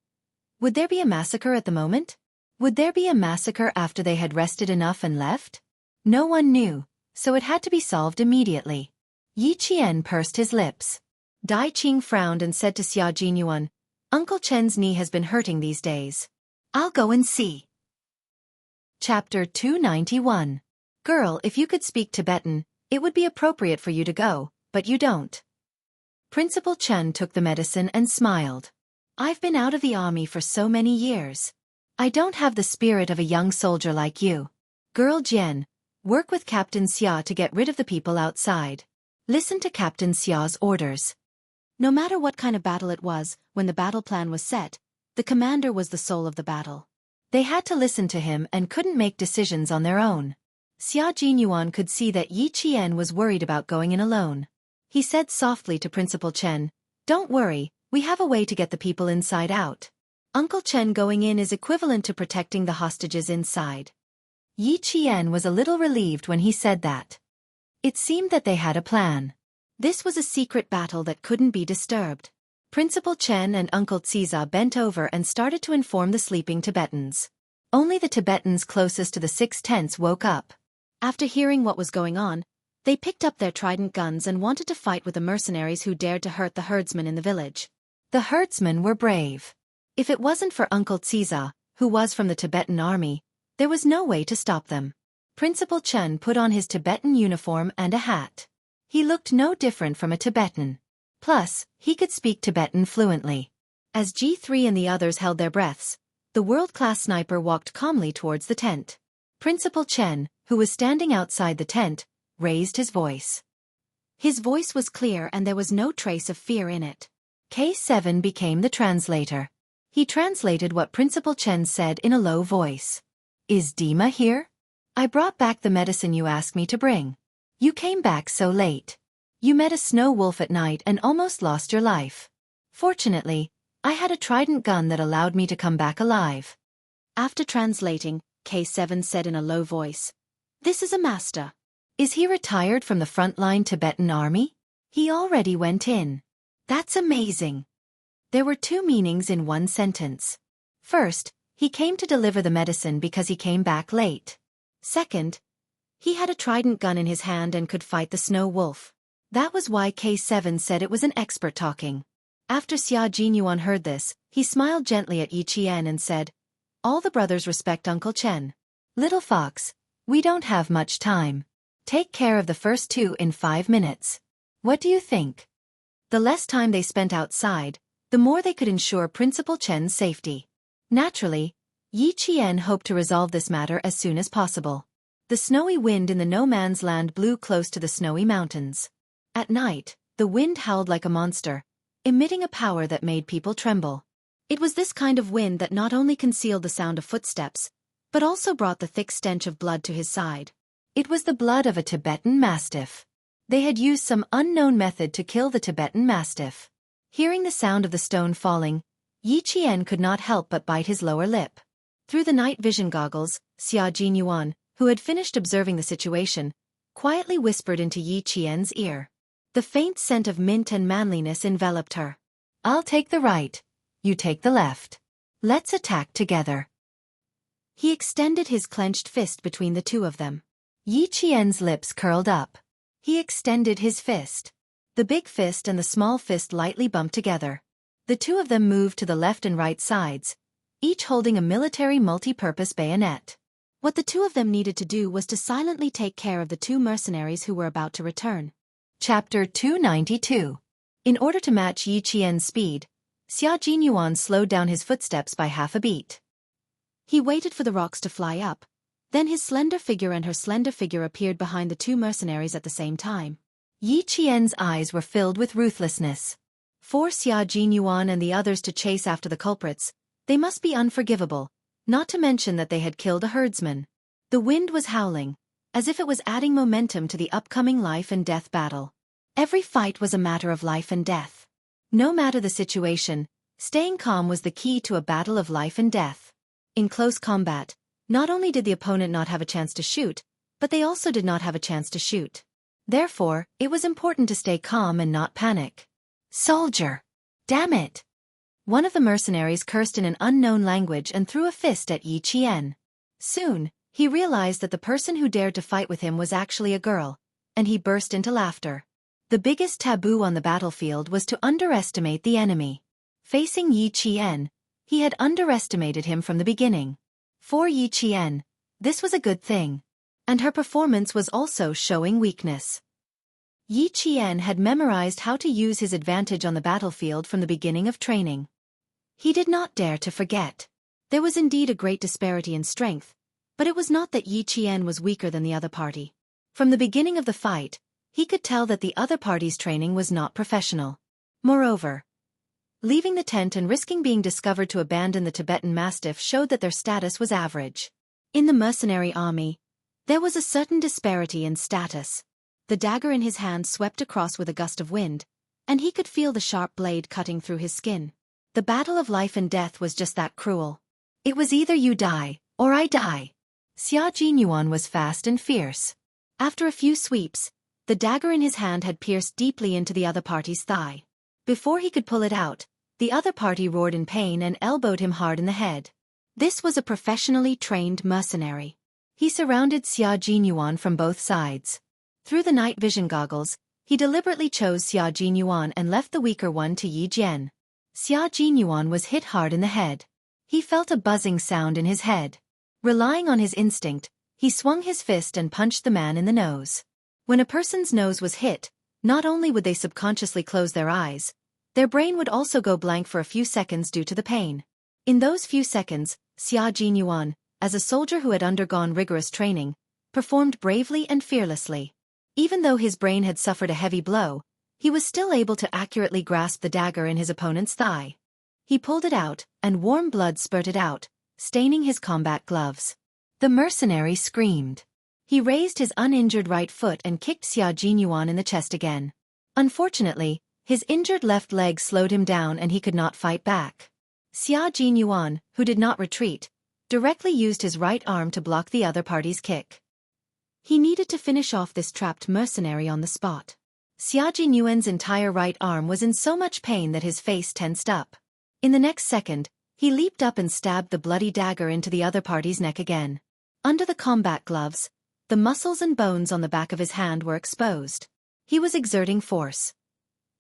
Would there be a massacre at the moment? Would there be a massacre after they had rested enough and left?" No one knew, so it had to be solved immediately. Yi Qian pursed his lips. Dai Qing frowned and said to Xia Jinyuan, "Uncle Chen's knee has been hurting these days. I'll go and see." Chapter 291. Girl, if you could speak Tibetan, it would be appropriate for you to go, but you don't. Principal Chen took the medicine and smiled. "I've been out of the army for so many years. I don't have the spirit of a young soldier like you. Girl Jian, work with Captain Xia to get rid of the people outside. Listen to Captain Xia's orders." No matter what kind of battle it was, when the battle plan was set, the commander was the soul of the battle. They had to listen to him and couldn't make decisions on their own. Xia Jinyuan could see that Yi Qian was worried about going in alone. He said softly to Principal Chen, "Don't worry, we have a way to get the people inside out. Uncle Chen going in is equivalent to protecting the hostages inside." Yi Qian was a little relieved when he said that. It seemed that they had a plan. This was a secret battle that couldn't be disturbed. Principal Chen and Uncle Xiza bent over and started to inform the sleeping Tibetans. Only the Tibetans closest to the 6 tents woke up. After hearing what was going on, they picked up their trident guns and wanted to fight with the mercenaries who dared to hurt the herdsmen in the village. The herdsmen were brave. If it wasn't for Uncle Xiza, who was from the Tibetan army, there was no way to stop them. Principal Chen put on his Tibetan uniform and a hat. He looked no different from a Tibetan. Plus, he could speak Tibetan fluently. As G3 and the others held their breaths, the world-class sniper walked calmly towards the tent. Principal Chen, who was standing outside the tent, raised his voice. His voice was clear and there was no trace of fear in it. K7 became the translator. He translated what Principal Chen said in a low voice. "Is Dima here? I brought back the medicine you asked me to bring. You came back so late. You met a snow wolf at night and almost lost your life. Fortunately, I had a trident gun that allowed me to come back alive." After translating, K7 said in a low voice, "This is a master. Is he retired from the frontline Tibetan army? He already went in. That's amazing." There were two meanings in one sentence. First, he came to deliver the medicine because he came back late. Second, he had a trident gun in his hand and could fight the snow wolf. That was why K7 said it was an expert talking. After Xia Jinyuan heard this, he smiled gently at Yi Qian and said, "All the brothers respect Uncle Chen. Little fox, we don't have much time. Take care of the first two in 5 minutes. What do you think?" The less time they spent outside, the more they could ensure Principal Chen's safety. Naturally, Yi Qian hoped to resolve this matter as soon as possible. The snowy wind in the no-man's land blew close to the snowy mountains. At night, the wind howled like a monster, emitting a power that made people tremble. It was this kind of wind that not only concealed the sound of footsteps, but also brought the thick stench of blood to his side. It was the blood of a Tibetan mastiff. They had used some unknown method to kill the Tibetan mastiff. Hearing the sound of the stone falling, Yi Qian could not help but bite his lower lip. Through the night vision goggles, Xia Jinyuan, who had finished observing the situation, quietly whispered into Yi Qian's ear. The faint scent of mint and manliness enveloped her. "I'll take the right. You take the left. Let's attack together." He extended his clenched fist between the two of them. Yi Qian's lips curled up. He extended his fist. The big fist and the small fist lightly bumped together. The two of them moved to the left and right sides, each holding a military multi-purpose bayonet. What the two of them needed to do was to silently take care of the two mercenaries who were about to return. Chapter 292. In order to match Yi Qian's speed, Xia Jinyuan slowed down his footsteps by half a beat. He waited for the rocks to fly up. Then his slender figure and her slender figure appeared behind the two mercenaries at the same time. Yi Qian's eyes were filled with ruthlessness. For Xia Jinyuan and the others to chase after the culprits, they must be unforgivable, not to mention that they had killed a herdsman. The wind was howling, as if it was adding momentum to the upcoming life and death battle. Every fight was a matter of life and death. No matter the situation, staying calm was the key to a battle of life and death. In close combat, not only did the opponent not have a chance to shoot, but they also did not have a chance to shoot. Therefore, it was important to stay calm and not panic. "Soldier! Damn it!" One of the mercenaries cursed in an unknown language and threw a fist at Yi Qian. Soon, he realized that the person who dared to fight with him was actually a girl, and he burst into laughter. The biggest taboo on the battlefield was to underestimate the enemy. Facing Yi Qian, he had underestimated him from the beginning. For Yi Qian, this was a good thing. And her performance was also showing weakness. Yi Qian had memorized how to use his advantage on the battlefield from the beginning of training. He did not dare to forget. There was indeed a great disparity in strength, but it was not that Yi Qian was weaker than the other party. From the beginning of the fight, he could tell that the other party's training was not professional. Moreover, leaving the tent and risking being discovered to abandon the Tibetan Mastiff showed that their status was average. In the mercenary army, there was a certain disparity in status. The dagger in his hand swept across with a gust of wind, and he could feel the sharp blade cutting through his skin. The battle of life and death was just that cruel. It was either you die, or I die. Xia Jinyuan was fast and fierce. After a few sweeps, the dagger in his hand had pierced deeply into the other party's thigh. Before he could pull it out, the other party roared in pain and elbowed him hard in the head. This was a professionally trained mercenary. He surrounded Xia Jinyuan from both sides. Through the night vision goggles, he deliberately chose Xia Jinyuan and left the weaker one to Yi Jian. Xia Jinyuan was hit hard in the head. He felt a buzzing sound in his head. Relying on his instinct, he swung his fist and punched the man in the nose. When a person's nose was hit, not only would they subconsciously close their eyes, their brain would also go blank for a few seconds due to the pain. In those few seconds, Xia Jinyuan, as a soldier who had undergone rigorous training, performed bravely and fearlessly. Even though his brain had suffered a heavy blow, he was still able to accurately grasp the dagger in his opponent's thigh. He pulled it out, and warm blood spurted out, staining his combat gloves. The mercenary screamed. He raised his uninjured right foot and kicked Xia Jinyuan in the chest again. Unfortunately, his injured left leg slowed him down and he could not fight back. Xia Jinyuan, who did not retreat, directly used his right arm to block the other party's kick. He needed to finish off this trapped mercenary on the spot. Xia Jinyuan's entire right arm was in so much pain that his face tensed up. In the next second, he leaped up and stabbed the bloody dagger into the other party's neck again. Under the combat gloves, the muscles and bones on the back of his hand were exposed. He was exerting force,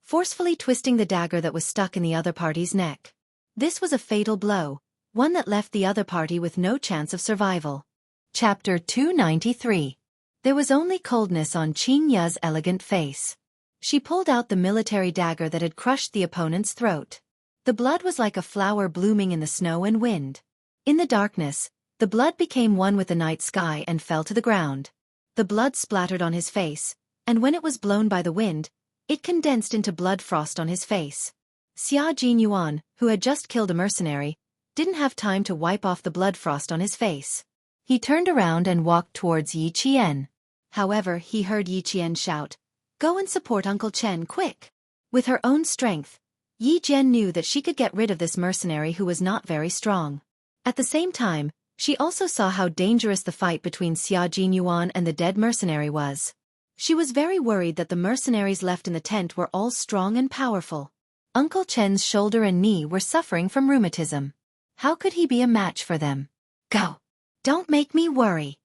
forcefully twisting the dagger that was stuck in the other party's neck. This was a fatal blow, one that left the other party with no chance of survival. Chapter 293. There was only coldness on Qin Ya's elegant face. She pulled out the military dagger that had crushed the opponent's throat. The blood was like a flower blooming in the snow and wind. In the darkness, the blood became one with the night sky and fell to the ground. The blood splattered on his face, and when it was blown by the wind, it condensed into blood frost on his face. Xia Jinyuan, who had just killed a mercenary, didn't have time to wipe off the blood frost on his face. He turned around and walked towards Yi Qian. However, he heard Yi Qian shout, "Go and support Uncle Chen, quick!" With her own strength, Yi Jian knew that she could get rid of this mercenary who was not very strong. At the same time, she also saw how dangerous the fight between Xia Jinyuan and the dead mercenary was. She was very worried that the mercenaries left in the tent were all strong and powerful. Uncle Chen's shoulder and knee were suffering from rheumatism. How could he be a match for them? "Go! Don't make me worry."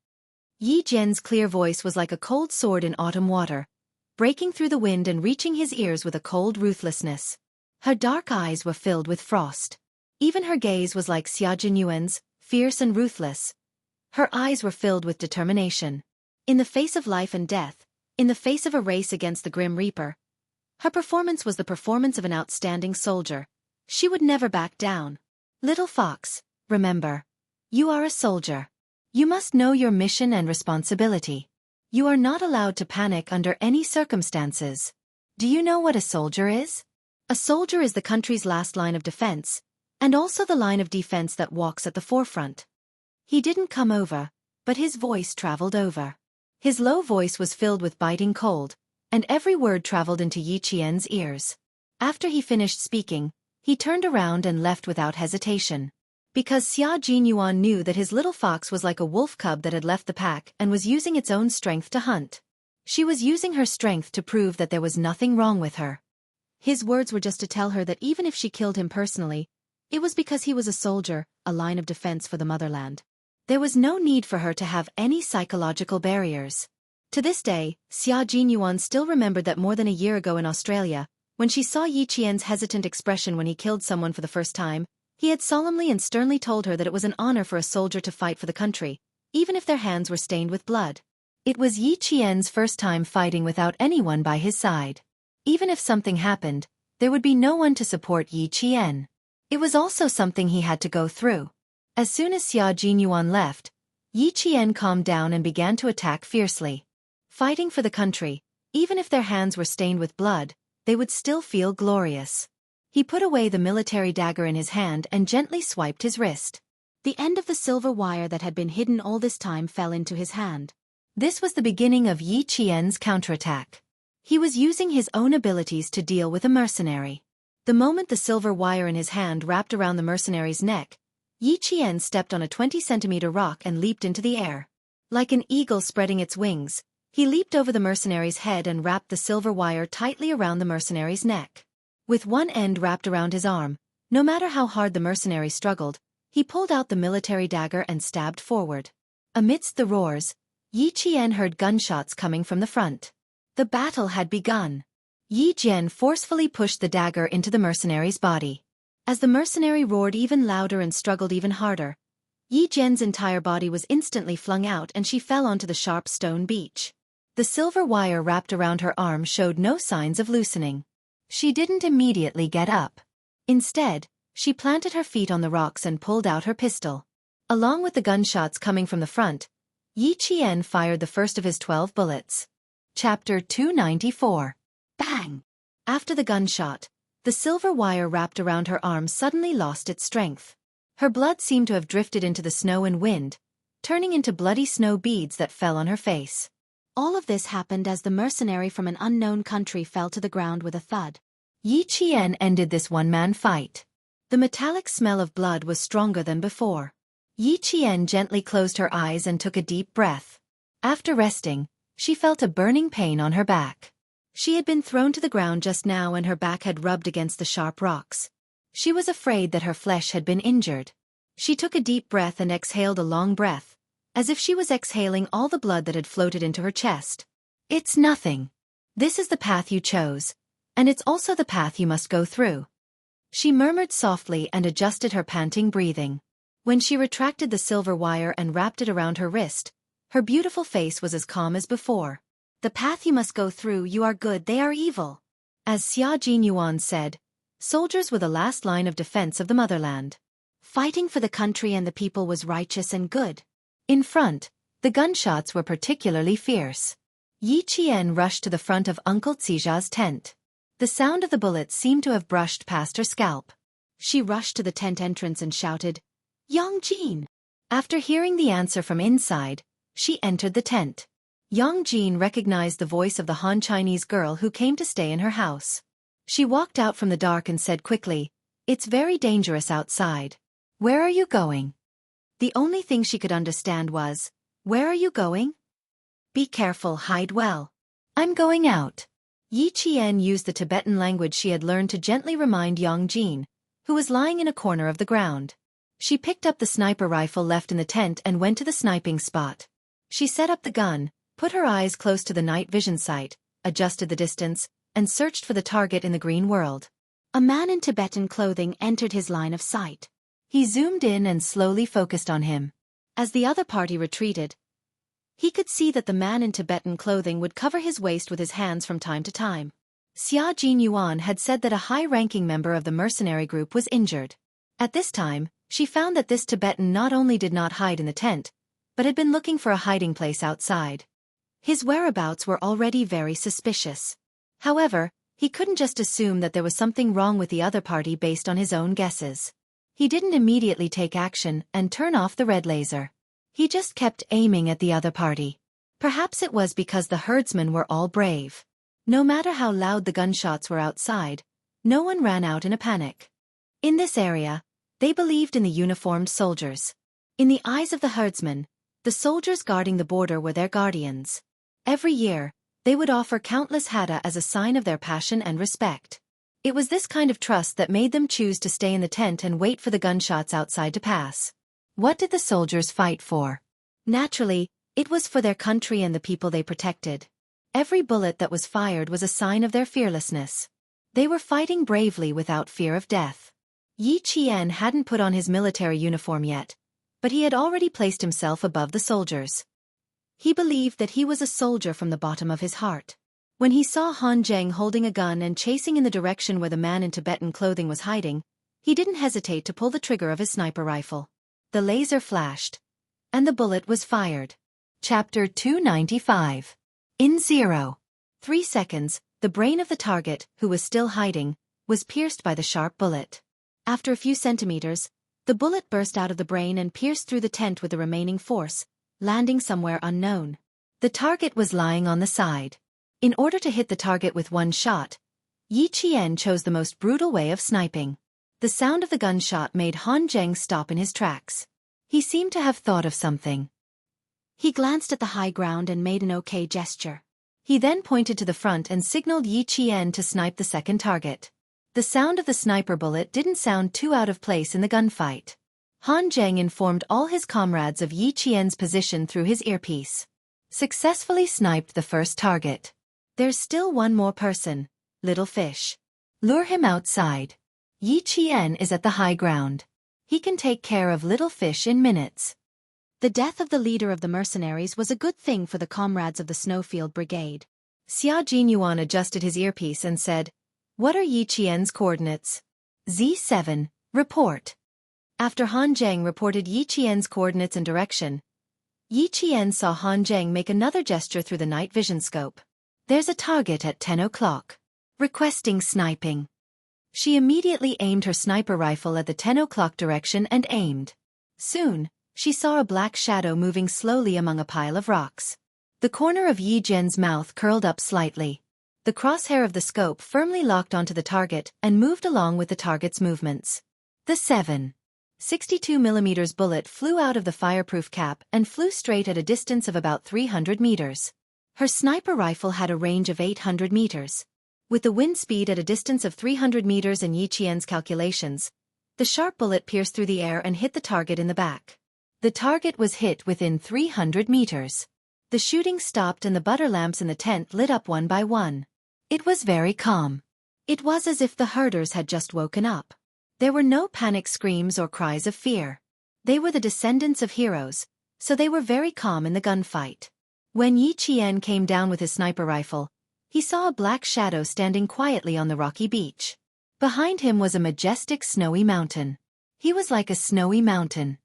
Yi Jian's clear voice was like a cold sword in autumn water, breaking through the wind and reaching his ears with a cold ruthlessness. Her dark eyes were filled with frost. Even her gaze was like Xia Jinyuan's, fierce and ruthless. Her eyes were filled with determination. In the face of life and death, in the face of a race against the Grim Reaper, her performance was the performance of an outstanding soldier. She would never back down. "Little fox, remember, you are a soldier. You must know your mission and responsibility. You are not allowed to panic under any circumstances. Do you know what a soldier is? A soldier is the country's last line of defense, and also the line of defense that walks at the forefront." He didn't come over, but his voice traveled over. His low voice was filled with biting cold, and every word traveled into Yi Qian's ears. After he finished speaking, he turned around and left without hesitation. Because Xia Jinyuan knew that his little fox was like a wolf cub that had left the pack and was using its own strength to hunt. She was using her strength to prove that there was nothing wrong with her. His words were just to tell her that even if she killed him personally, it was because he was a soldier, a line of defense for the motherland. There was no need for her to have any psychological barriers. To this day, Xia Jinyuan still remembered that more than a year ago in Australia, when she saw Yi Qian's hesitant expression when he killed someone for the first time, he had solemnly and sternly told her that it was an honor for a soldier to fight for the country, even if their hands were stained with blood. It was Yi Qian's first time fighting without anyone by his side. Even if something happened, there would be no one to support Yi Qian. It was also something he had to go through. As soon as Xia Jinyuan left, Yi Qian calmed down and began to attack fiercely. Fighting for the country, even if their hands were stained with blood, they would still feel glorious. He put away the military dagger in his hand and gently swiped his wrist. The end of the silver wire that had been hidden all this time fell into his hand. This was the beginning of Yi Qian's counterattack. He was using his own abilities to deal with a mercenary. The moment the silver wire in his hand wrapped around the mercenary's neck, Yi Qian stepped on a 20-centimeter rock and leaped into the air. Like an eagle spreading its wings, he leaped over the mercenary's head and wrapped the silver wire tightly around the mercenary's neck. With one end wrapped around his arm, no matter how hard the mercenary struggled, he pulled out the military dagger and stabbed forward. Amidst the roars, Yi Qian heard gunshots coming from the front. The battle had begun. Yi Jian forcefully pushed the dagger into the mercenary's body. As the mercenary roared even louder and struggled even harder, Yi Jian's entire body was instantly flung out and she fell onto the sharp stone beach. The silver wire wrapped around her arm showed no signs of loosening. She didn't immediately get up. Instead, she planted her feet on the rocks and pulled out her pistol. Along with the gunshots coming from the front, Yi Qian fired the first of his 12 bullets. Chapter 294. Bang! After the gunshot, the silver wire wrapped around her arm suddenly lost its strength. Her blood seemed to have drifted into the snow and wind, turning into bloody snow beads that fell on her face. All of this happened as the mercenary from an unknown country fell to the ground with a thud. Yi Qian ended this one-man fight. The metallic smell of blood was stronger than before. Yi Qian gently closed her eyes and took a deep breath. After resting, she felt a burning pain on her back. She had been thrown to the ground just now and her back had rubbed against the sharp rocks. She was afraid that her flesh had been injured. She took a deep breath and exhaled a long breath, as if she was exhaling all the blood that had floated into her chest. It's nothing. This is the path you chose, and it's also the path you must go through. She murmured softly and adjusted her panting breathing. When she retracted the silver wire and wrapped it around her wrist, her beautiful face was as calm as before. The path you must go through, you are good, they are evil. As Xia Jinyuan said, soldiers were the last line of defense of the motherland. Fighting for the country and the people was righteous and good. In front, the gunshots were particularly fierce. Yi Qian rushed to the front of Uncle Zija's tent. The sound of the bullets seemed to have brushed past her scalp. She rushed to the tent entrance and shouted, "Yang Jin!" After hearing the answer from inside, she entered the tent. Yang Jin recognized the voice of the Han Chinese girl who came to stay in her house. She walked out from the dark and said quickly, "It's very dangerous outside. Where are you going?" The only thing she could understand was, "Where are you going?" "Be careful, hide well." "I'm going out." Yi Qian used the Tibetan language she had learned to gently remind Yang Jin, who was lying in a corner of the ground. She picked up the sniper rifle left in the tent and went to the sniping spot. She set up the gun, put her eyes close to the night vision sight, adjusted the distance, and searched for the target in the green world. A man in Tibetan clothing entered his line of sight. He zoomed in and slowly focused on him. As the other party retreated, he could see that the man in Tibetan clothing would cover his waist with his hands from time to time. Xia Jinyuan had said that a high-ranking member of the mercenary group was injured. At this time, she found that this Tibetan not only did not hide in the tent, but had been looking for a hiding place outside. His whereabouts were already very suspicious. However, he couldn't just assume that there was something wrong with the other party based on his own guesses. He didn't immediately take action and turn off the red laser. He just kept aiming at the other party. Perhaps it was because the herdsmen were all brave. No matter how loud the gunshots were outside, no one ran out in a panic. In this area, they believed in the uniformed soldiers. In the eyes of the herdsmen, the soldiers guarding the border were their guardians. Every year, they would offer countless hada as a sign of their passion and respect. It was this kind of trust that made them choose to stay in the tent and wait for the gunshots outside to pass. What did the soldiers fight for? Naturally, it was for their country and the people they protected. Every bullet that was fired was a sign of their fearlessness. They were fighting bravely without fear of death. Yi Qian hadn't put on his military uniform yet, but he had already placed himself above the soldiers. He believed that he was a soldier from the bottom of his heart. When he saw Han Zheng holding a gun and chasing in the direction where the man in Tibetan clothing was hiding, he didn't hesitate to pull the trigger of his sniper rifle. The laser flashed, and the bullet was fired. Chapter 295. In 0.3 seconds, The brain of the target, who was still hiding, was pierced by the sharp bullet. After a few centimeters, the bullet burst out of the brain and pierced through the tent with the remaining force, landing somewhere unknown. The target was lying on the side. In order to hit the target with one shot, Yi Qian chose the most brutal way of sniping. The sound of the gunshot made Han Zheng stop in his tracks. He seemed to have thought of something. He glanced at the high ground and made an okay gesture. He then pointed to the front and signaled Yi Qian to snipe the second target. The sound of the sniper bullet didn't sound too out of place in the gunfight. Han Zheng informed all his comrades of Yi Qian's position through his earpiece. Successfully sniped the first target. There's still one more person, little fish. Lure him outside. Yi Qian is at the high ground. He can take care of little fish in minutes. The death of the leader of the mercenaries was a good thing for the comrades of the Snowfield Brigade. Xia Jinyuan adjusted his earpiece and said, "What are Yi Qian's coordinates?" Z7, report. After Han Zheng reported Yi Qian's coordinates and direction, Yi Qian saw Han Zheng make another gesture through the night vision scope. "There's a target at 10 o'clock. Requesting sniping." She immediately aimed her sniper rifle at the 10 o'clock direction and aimed. Soon, she saw a black shadow moving slowly among a pile of rocks. The corner of Yi Jian's mouth curled up slightly. The crosshair of the scope firmly locked onto the target and moved along with the target's movements. The 7.62 mm bullet flew out of the fireproof cap and flew straight at a distance of about 300 meters. Her sniper rifle had a range of 800 meters. With the wind speed at a distance of 300 meters in Yi Qian's calculations, the sharp bullet pierced through the air and hit the target in the back. The target was hit within 300 meters. The shooting stopped and the butter lamps in the tent lit up one by one. It was very calm. It was as if the herders had just woken up. There were no panic screams or cries of fear. They were the descendants of heroes, so they were very calm in the gunfight. When Yi Qian came down with his sniper rifle, he saw a black shadow standing quietly on the rocky beach. Behind him was a majestic snowy mountain. He was like a snowy mountain.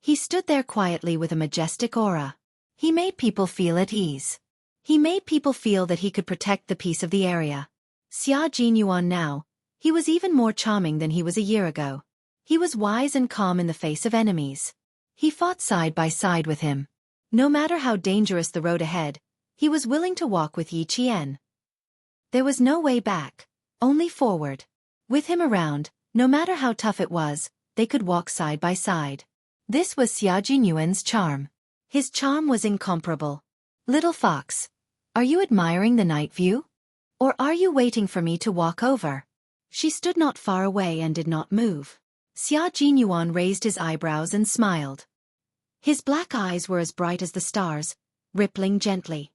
He stood there quietly with a majestic aura. He made people feel at ease. He made people feel that he could protect the peace of the area. Xia Jinyuan now, he was even more charming than he was a year ago. He was wise and calm in the face of enemies. He fought side by side with him. No matter how dangerous the road ahead, he was willing to walk with Yi Qian. There was no way back, only forward. With him around, no matter how tough it was, they could walk side by side. This was Xia Jinyuan's charm. His charm was incomparable. "Little fox, are you admiring the night view? Or are you waiting for me to walk over?" She stood not far away and did not move. Xia Jinyuan raised his eyebrows and smiled. His black eyes were as bright as the stars, rippling gently.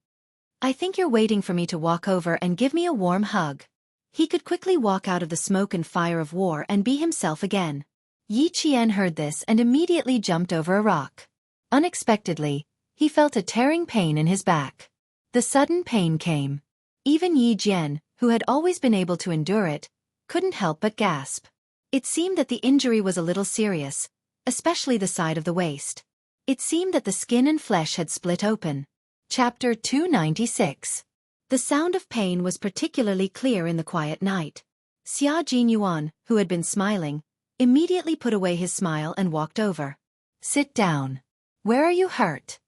"I think you're waiting for me to walk over and give me a warm hug." He could quickly walk out of the smoke and fire of war and be himself again. Yi Qian heard this and immediately jumped over a rock. Unexpectedly, he felt a tearing pain in his back. The sudden pain came. Even Yi Jian, who had always been able to endure it, couldn't help but gasp. It seemed that the injury was a little serious, especially the side of the waist. It seemed that the skin and flesh had split open. Chapter 296. The sound of pain was particularly clear in the quiet night. Xia Jinyuan, who had been smiling, immediately put away his smile and walked over. "Sit down. Where are you hurt?"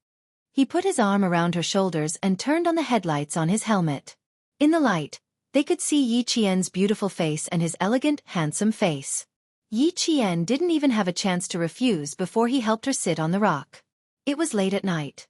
He put his arm around her shoulders and turned on the headlights on his helmet. In the light, they could see Yi Qian's beautiful face and his elegant, handsome face. Yi Qian didn't even have a chance to refuse before he helped her sit on the rock. It was late at night.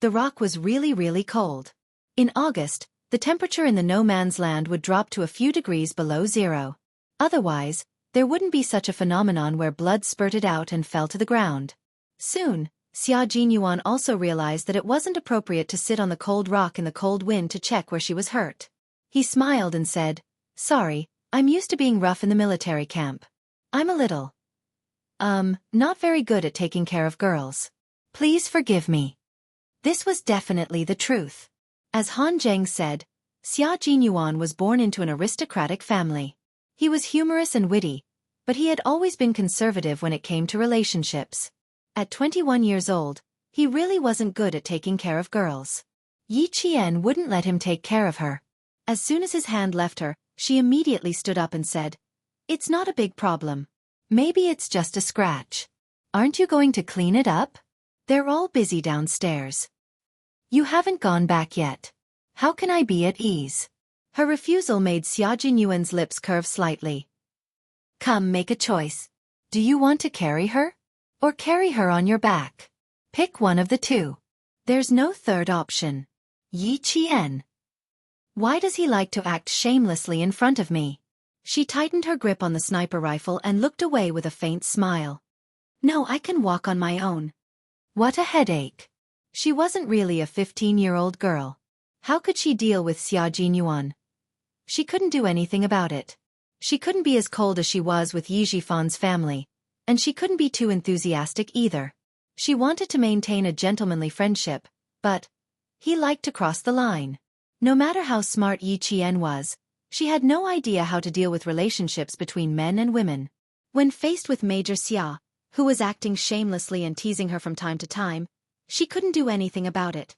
The rock was really cold. In August, the temperature in the no man's land would drop to a few degrees below zero. Otherwise, there wouldn't be such a phenomenon where blood spurted out and fell to the ground. Soon, Xia Jinyuan also realized that it wasn't appropriate to sit on the cold rock in the cold wind to check where she was hurt. He smiled and said, "Sorry, I'm used to being rough in the military camp. I'm a little, not very good at taking care of girls. Please forgive me." This was definitely the truth. As Han Zheng said, Xia Jinyuan was born into an aristocratic family. He was humorous and witty, but he had always been conservative when it came to relationships. At 21 years old, he really wasn't good at taking care of girls. Yi Qian wouldn't let him take care of her. As soon as his hand left her, she immediately stood up and said, "It's not a big problem. Maybe it's just a scratch. Aren't you going to clean it up? They're all busy downstairs. You haven't gone back yet. How can I be at ease?" Her refusal made Xia Jinyuan's lips curve slightly. "Come, make a choice. Do you want to carry her? Or carry her on your back? Pick one of the two. There's no third option." Yi Qian. Why does he like to act shamelessly in front of me? She tightened her grip on the sniper rifle and looked away with a faint smile. "No, I can walk on my own." What a headache. She wasn't really a 15-year-old girl. How could she deal with Xia Jinyuan? She couldn't do anything about it. She couldn't be as cold as she was with Yi Jifan's family, and she couldn't be too enthusiastic either. She wanted to maintain a gentlemanly friendship, but he liked to cross the line. No matter how smart Yi Qian was, she had no idea how to deal with relationships between men and women. When faced with Major Xia, who was acting shamelessly and teasing her from time to time, she couldn't do anything about it.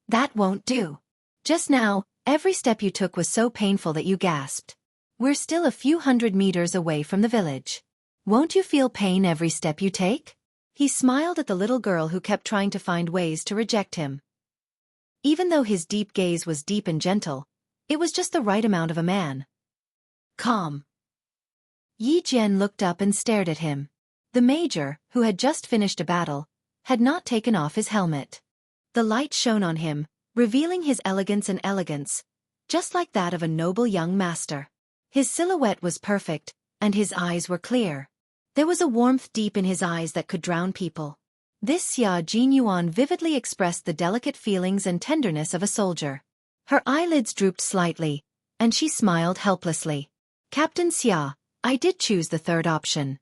"That won't do. Just now, every step you took was so painful that you gasped. We're still a few hundred meters away from the village. Won't you feel pain every step you take?" He smiled at the little girl who kept trying to find ways to reject him. Even though his deep gaze was deep and gentle, it was just the right amount of a man. "Calm." Yi Jian looked up and stared at him. The major, who had just finished a battle, had not taken off his helmet. The light shone on him, revealing his elegance, just like that of a noble young master. His silhouette was perfect, and his eyes were clear. There was a warmth deep in his eyes that could drown people. This Xia Jinyuan vividly expressed the delicate feelings and tenderness of a soldier. Her eyelids drooped slightly, and she smiled helplessly. "Captain Xia, I did choose the third option.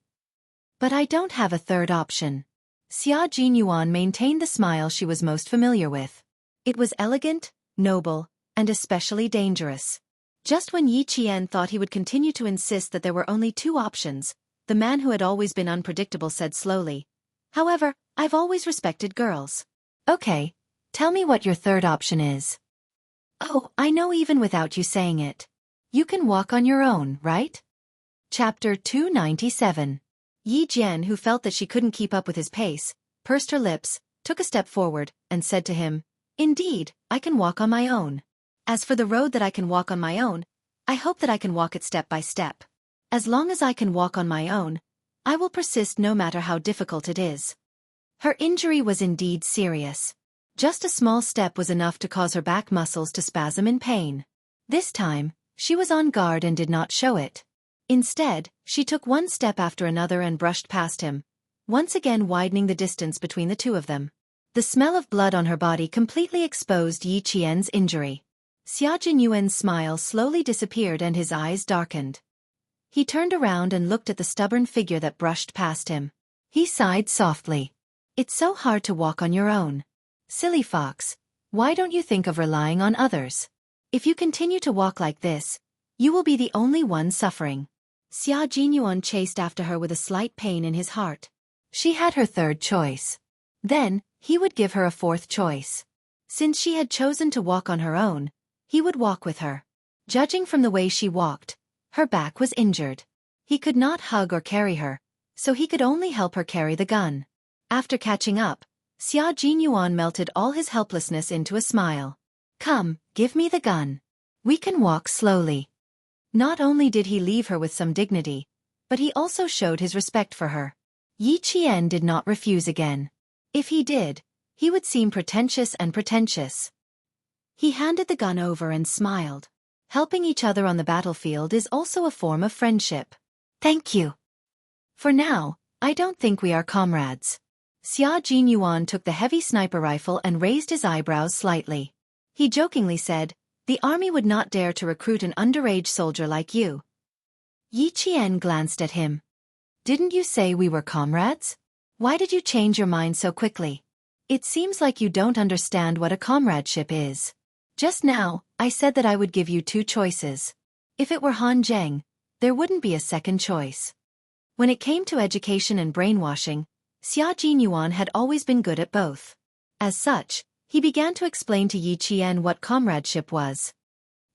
But I don't have a third option." Xia Jinyuan maintained the smile she was most familiar with. It was elegant, noble, and especially dangerous. Just when Yi Qian thought he would continue to insist that there were only two options, the man who had always been unpredictable said slowly, "However, I've always respected girls." "Okay, tell me what your third option is." "Oh, I know even without you saying it. You can walk on your own, right?" Chapter 297. Yi Jian, who felt that she couldn't keep up with his pace, pursed her lips, took a step forward, and said to him, "Indeed, I can walk on my own. As for the road that I can walk on my own, I hope that I can walk it step by step. As long as I can walk on my own, I will persist no matter how difficult it is." Her injury was indeed serious. Just a small step was enough to cause her back muscles to spasm in pain. This time, she was on guard and did not show it. Instead, she took one step after another and brushed past him, once again widening the distance between the two of them. The smell of blood on her body completely exposed Yi Qian's injury. Xia Jinyuan's smile slowly disappeared and his eyes darkened. He turned around and looked at the stubborn figure that brushed past him. He sighed softly. "It's so hard to walk on your own. Silly fox, why don't you think of relying on others? If you continue to walk like this, you will be the only one suffering." Xia Jinyuan chased after her with a slight pain in his heart. She had her third choice. Then, he would give her a fourth choice. Since she had chosen to walk on her own, he would walk with her. Judging from the way she walked, her back was injured. He could not hug or carry her, so he could only help her carry the gun. After catching up, Xia Jinyuan melted all his helplessness into a smile. "Come, give me the gun. We can walk slowly." Not only did he leave her with some dignity, but he also showed his respect for her. Yi Qian did not refuse again. If he did, he would seem pretentious. He handed the gun over and smiled. Helping each other on the battlefield is also a form of friendship. "Thank you. For now, I don't think we are comrades." Xia Jinyuan took the heavy sniper rifle and raised his eyebrows slightly. He jokingly said, "The army would not dare to recruit an underage soldier like you." Yi Qian glanced at him. "Didn't you say we were comrades? Why did you change your mind so quickly? It seems like you don't understand what a comradeship is. Just now, I said that I would give you two choices. If it were Han Zheng, there wouldn't be a second choice." When it came to education and brainwashing, Xia Jinyuan had always been good at both. As such, he began to explain to Yi Qian what comradeship was.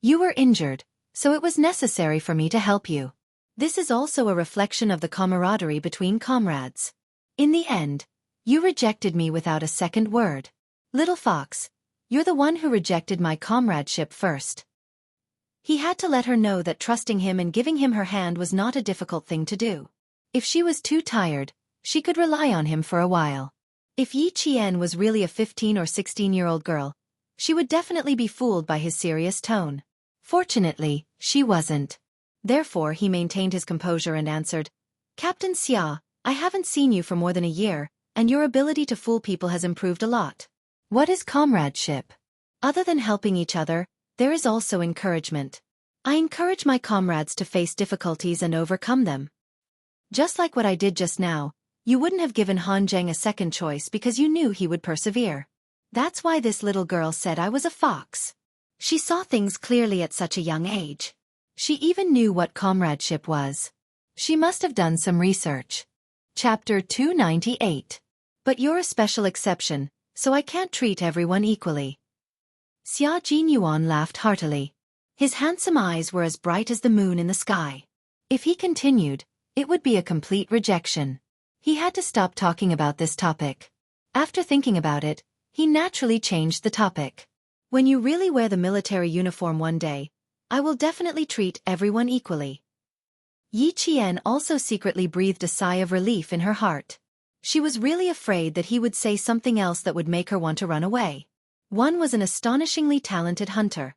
You were injured, so it was necessary for me to help you. This is also a reflection of the camaraderie between comrades. In the end, you rejected me without a second word. Little fox, you're the one who rejected my comradeship first. He had to let her know that trusting him and giving him her hand was not a difficult thing to do. If she was too tired, she could rely on him for a while. If Yi Qian was really a 15 or 16-year-old girl, she would definitely be fooled by his serious tone. Fortunately, she wasn't. Therefore he maintained his composure and answered, Captain Xia, I haven't seen you for more than a year, and your ability to fool people has improved a lot. What is comradeship? Other than helping each other, there is also encouragement. I encourage my comrades to face difficulties and overcome them. Just like what I did just now, you wouldn't have given Han Zheng a second choice because you knew he would persevere. That's why this little girl said I was a fox. She saw things clearly at such a young age. She even knew what comradeship was. She must have done some research. Chapter 298. But you're a special exception, so I can't treat everyone equally. Xia Jinyuan laughed heartily. His handsome eyes were as bright as the moon in the sky. If he continued, it would be a complete rejection. He had to stop talking about this topic. After thinking about it, he naturally changed the topic. When you really wear the military uniform one day, I will definitely treat everyone equally. Yi Qian also secretly breathed a sigh of relief in her heart. She was really afraid that he would say something else that would make her want to run away. One was an astonishingly talented hunter.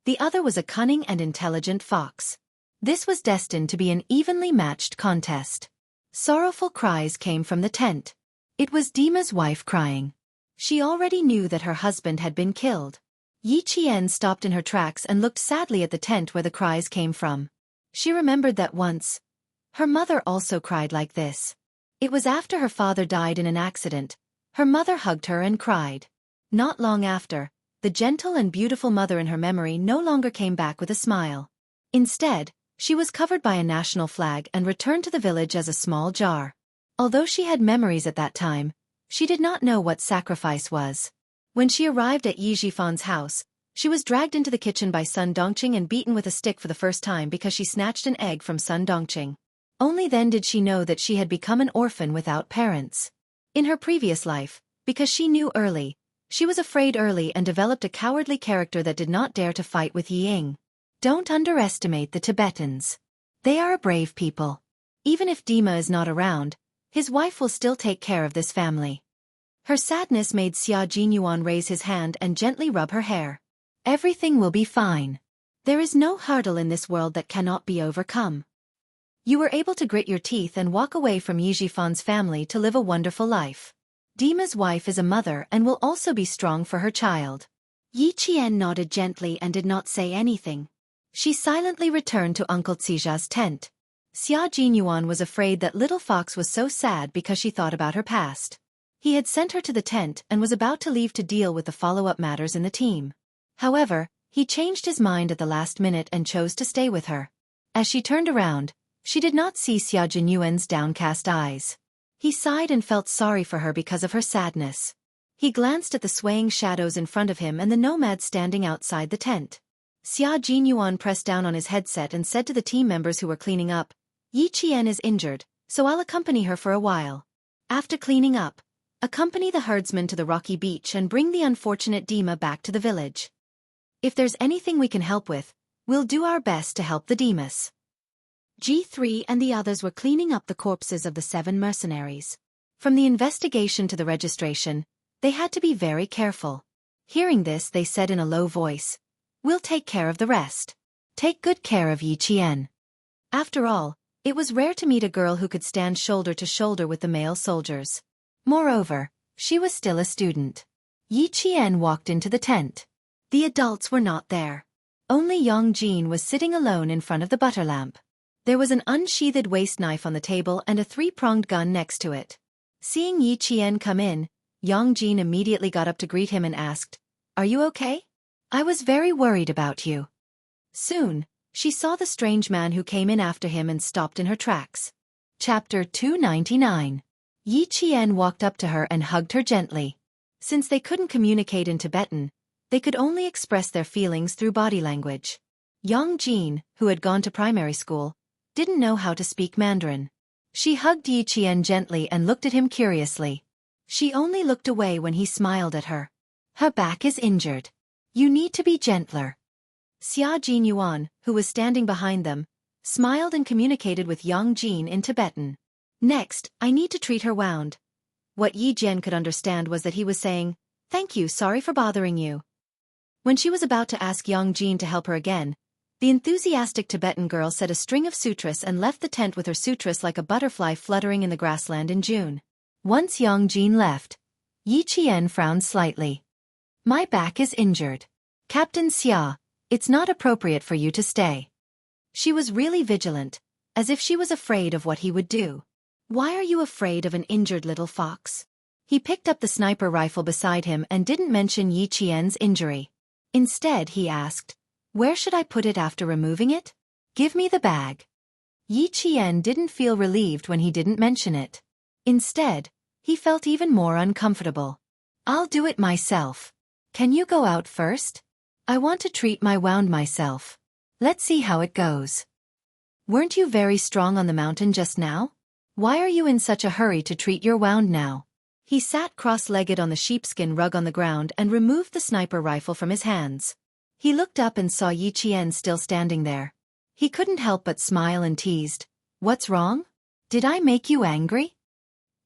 The other was a cunning and intelligent fox. This was destined to be an evenly matched contest. Sorrowful cries came from the tent. It was Dima's wife crying. She already knew that her husband had been killed. Yi Qian stopped in her tracks and looked sadly at the tent where the cries came from. She remembered that once, her mother also cried like this. It was after her father died in an accident. Her mother hugged her and cried. Not long after, the gentle and beautiful mother in her memory no longer came back with a smile. Instead, she was covered by a national flag and returned to the village as a small jar. Although she had memories at that time, she did not know what sacrifice was. When she arrived at Yi Jifan's house, she was dragged into the kitchen by Sun Dongqing and beaten with a stick for the first time because she snatched an egg from Sun Dongqing. Only then did she know that she had become an orphan without parents. In her previous life, because she knew early, she was afraid early and developed a cowardly character that did not dare to fight with Yi Ying. Don't underestimate the Tibetans. They are a brave people. Even if Dima is not around, his wife will still take care of this family. Her sadness made Xia Jinyuan raise his hand and gently rub her hair. Everything will be fine. There is no hurdle in this world that cannot be overcome. You were able to grit your teeth and walk away from Yi Jifan's family to live a wonderful life. Dima's wife is a mother and will also be strong for her child. Yi Qian nodded gently and did not say anything. She silently returned to Uncle Xija's tent. Xia Jinyuan was afraid that little fox was so sad because she thought about her past. He had sent her to the tent and was about to leave to deal with the follow-up matters in the team. However, he changed his mind at the last minute and chose to stay with her. As she turned around, she did not see Xia Jinyuan's downcast eyes. He sighed and felt sorry for her because of her sadness. He glanced at the swaying shadows in front of him and the nomads standing outside the tent. Xia Jinyuan pressed down on his headset and said to the team members who were cleaning up, Yi Qian is injured, so I'll accompany her for a while. After cleaning up, accompany the herdsman to the rocky beach and bring the unfortunate Dima back to the village. If there's anything we can help with, we'll do our best to help the Dimas. G3 and the others were cleaning up the corpses of the 7 mercenaries. From the investigation to the registration, they had to be very careful. Hearing this, they said in a low voice, We'll take care of the rest. Take good care of Yi Qian. After all, it was rare to meet a girl who could stand shoulder to shoulder with the male soldiers. Moreover, she was still a student. Yi Qian walked into the tent. The adults were not there. Only Yang Jin was sitting alone in front of the butter lamp. There was an unsheathed waist knife on the table and a 3-pronged gun next to it. Seeing Yi Qian come in, Yang Jin immediately got up to greet him and asked, Are you okay? I was very worried about you. Soon, she saw the strange man who came in after him and stopped in her tracks. Chapter 299. Yi Qian walked up to her and hugged her gently. Since they couldn't communicate in Tibetan, they could only express their feelings through body language. Yang Jin, who had gone to primary school, didn't know how to speak Mandarin. She hugged Yi Qian gently and looked at him curiously. She only looked away when he smiled at her. Her back is injured. You need to be gentler. Xia Jinyuan, who was standing behind them, smiled and communicated with Yang Jin in Tibetan. Next, I need to treat her wound. What Yi Jian could understand was that he was saying, "Thank you, sorry for bothering you." When she was about to ask Yang Jin to help her again, the enthusiastic Tibetan girl said a string of sutras and left the tent with her sutras like a butterfly fluttering in the grassland in June. Once Yang Jin left, Yi Qian frowned slightly. My back is injured. Captain Xia, it's not appropriate for you to stay. She was really vigilant, as if she was afraid of what he would do. Why are you afraid of an injured little fox? He picked up the sniper rifle beside him and didn't mention Yi Qian's injury. Instead, he asked, where should I put it after removing it? Give me the bag. Yi Qian didn't feel relieved when he didn't mention it. Instead, he felt even more uncomfortable. I'll do it myself. Can you go out first? I want to treat my wound myself. Let's see how it goes. Weren't you very strong on the mountain just now? Why are you in such a hurry to treat your wound now? He sat cross-legged on the sheepskin rug on the ground and removed the sniper rifle from his hands. He looked up and saw Yi Qian still standing there. He couldn't help but smile and teased. What's wrong? Did I make you angry?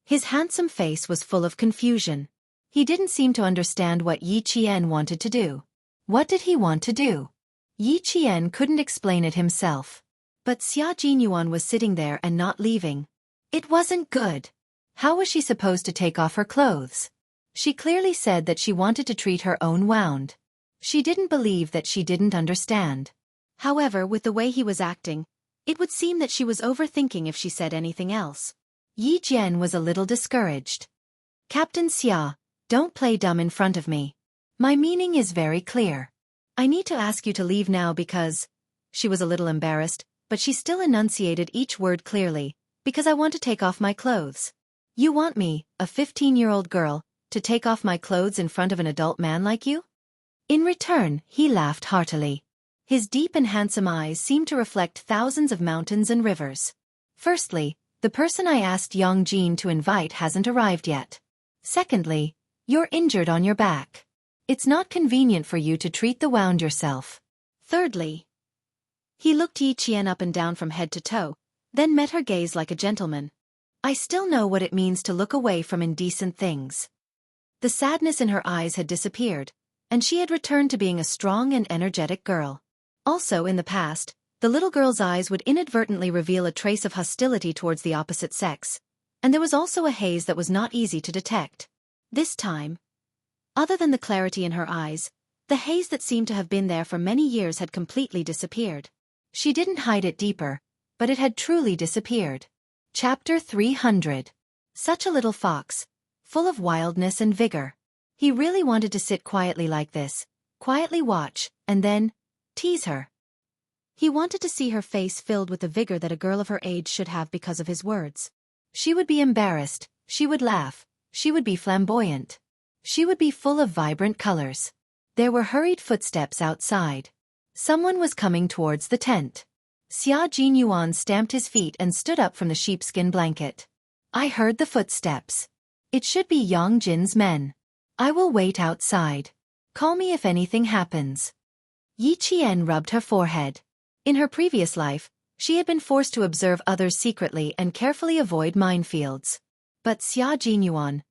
His handsome face was full of confusion. He didn't seem to understand what Yi Qian wanted to do. What did he want to do? Yi Qian couldn't explain it himself. But Xia Jinyuan was sitting there and not leaving. It wasn't good. How was she supposed to take off her clothes? She clearly said that she wanted to treat her own wound. She didn't believe that she didn't understand. However, with the way he was acting, it would seem that she was overthinking if she said anything else. Yi Jian was a little discouraged. Captain Xia, don't play dumb in front of me. My meaning is very clear. I need to ask you to leave now because... She was a little embarrassed, but she still enunciated each word clearly. Because I want to take off my clothes. You want me, a 15-year-old girl, to take off my clothes in front of an adult man like you? In return, he laughed heartily. His deep and handsome eyes seemed to reflect thousands of mountains and rivers. Firstly, the person I asked Yang Jin to invite hasn't arrived yet. Secondly, you're injured on your back. It's not convenient for you to treat the wound yourself. Thirdly, he looked Yi Qian up and down from head to toe, then met her gaze like a gentleman. I still know what it means to look away from indecent things. The sadness in her eyes had disappeared, and she had returned to being a strong and energetic girl. Also, in the past, the little girl's eyes would inadvertently reveal a trace of hostility towards the opposite sex, and there was also a haze that was not easy to detect. This time, other than the clarity in her eyes, the haze that seemed to have been there for many years had completely disappeared. She didn't hide it deeper, but it had truly disappeared. Chapter 300. Such a little fox, full of wildness and vigor. He really wanted to sit quietly like this, quietly watch, and then tease her. He wanted to see her face filled with the vigor that a girl of her age should have because of his words. She would be embarrassed, she would laugh, she would be flamboyant. She would be full of vibrant colors. There were hurried footsteps outside. Someone was coming towards the tent. Xia Jinyuan stamped his feet and stood up from the sheepskin blanket. I heard the footsteps. It should be Yang Jin's men. I will wait outside. Call me if anything happens. Yi Qian rubbed her forehead. In her previous life, she had been forced to observe others secretly and carefully avoid minefields. But Xia Jinyuan,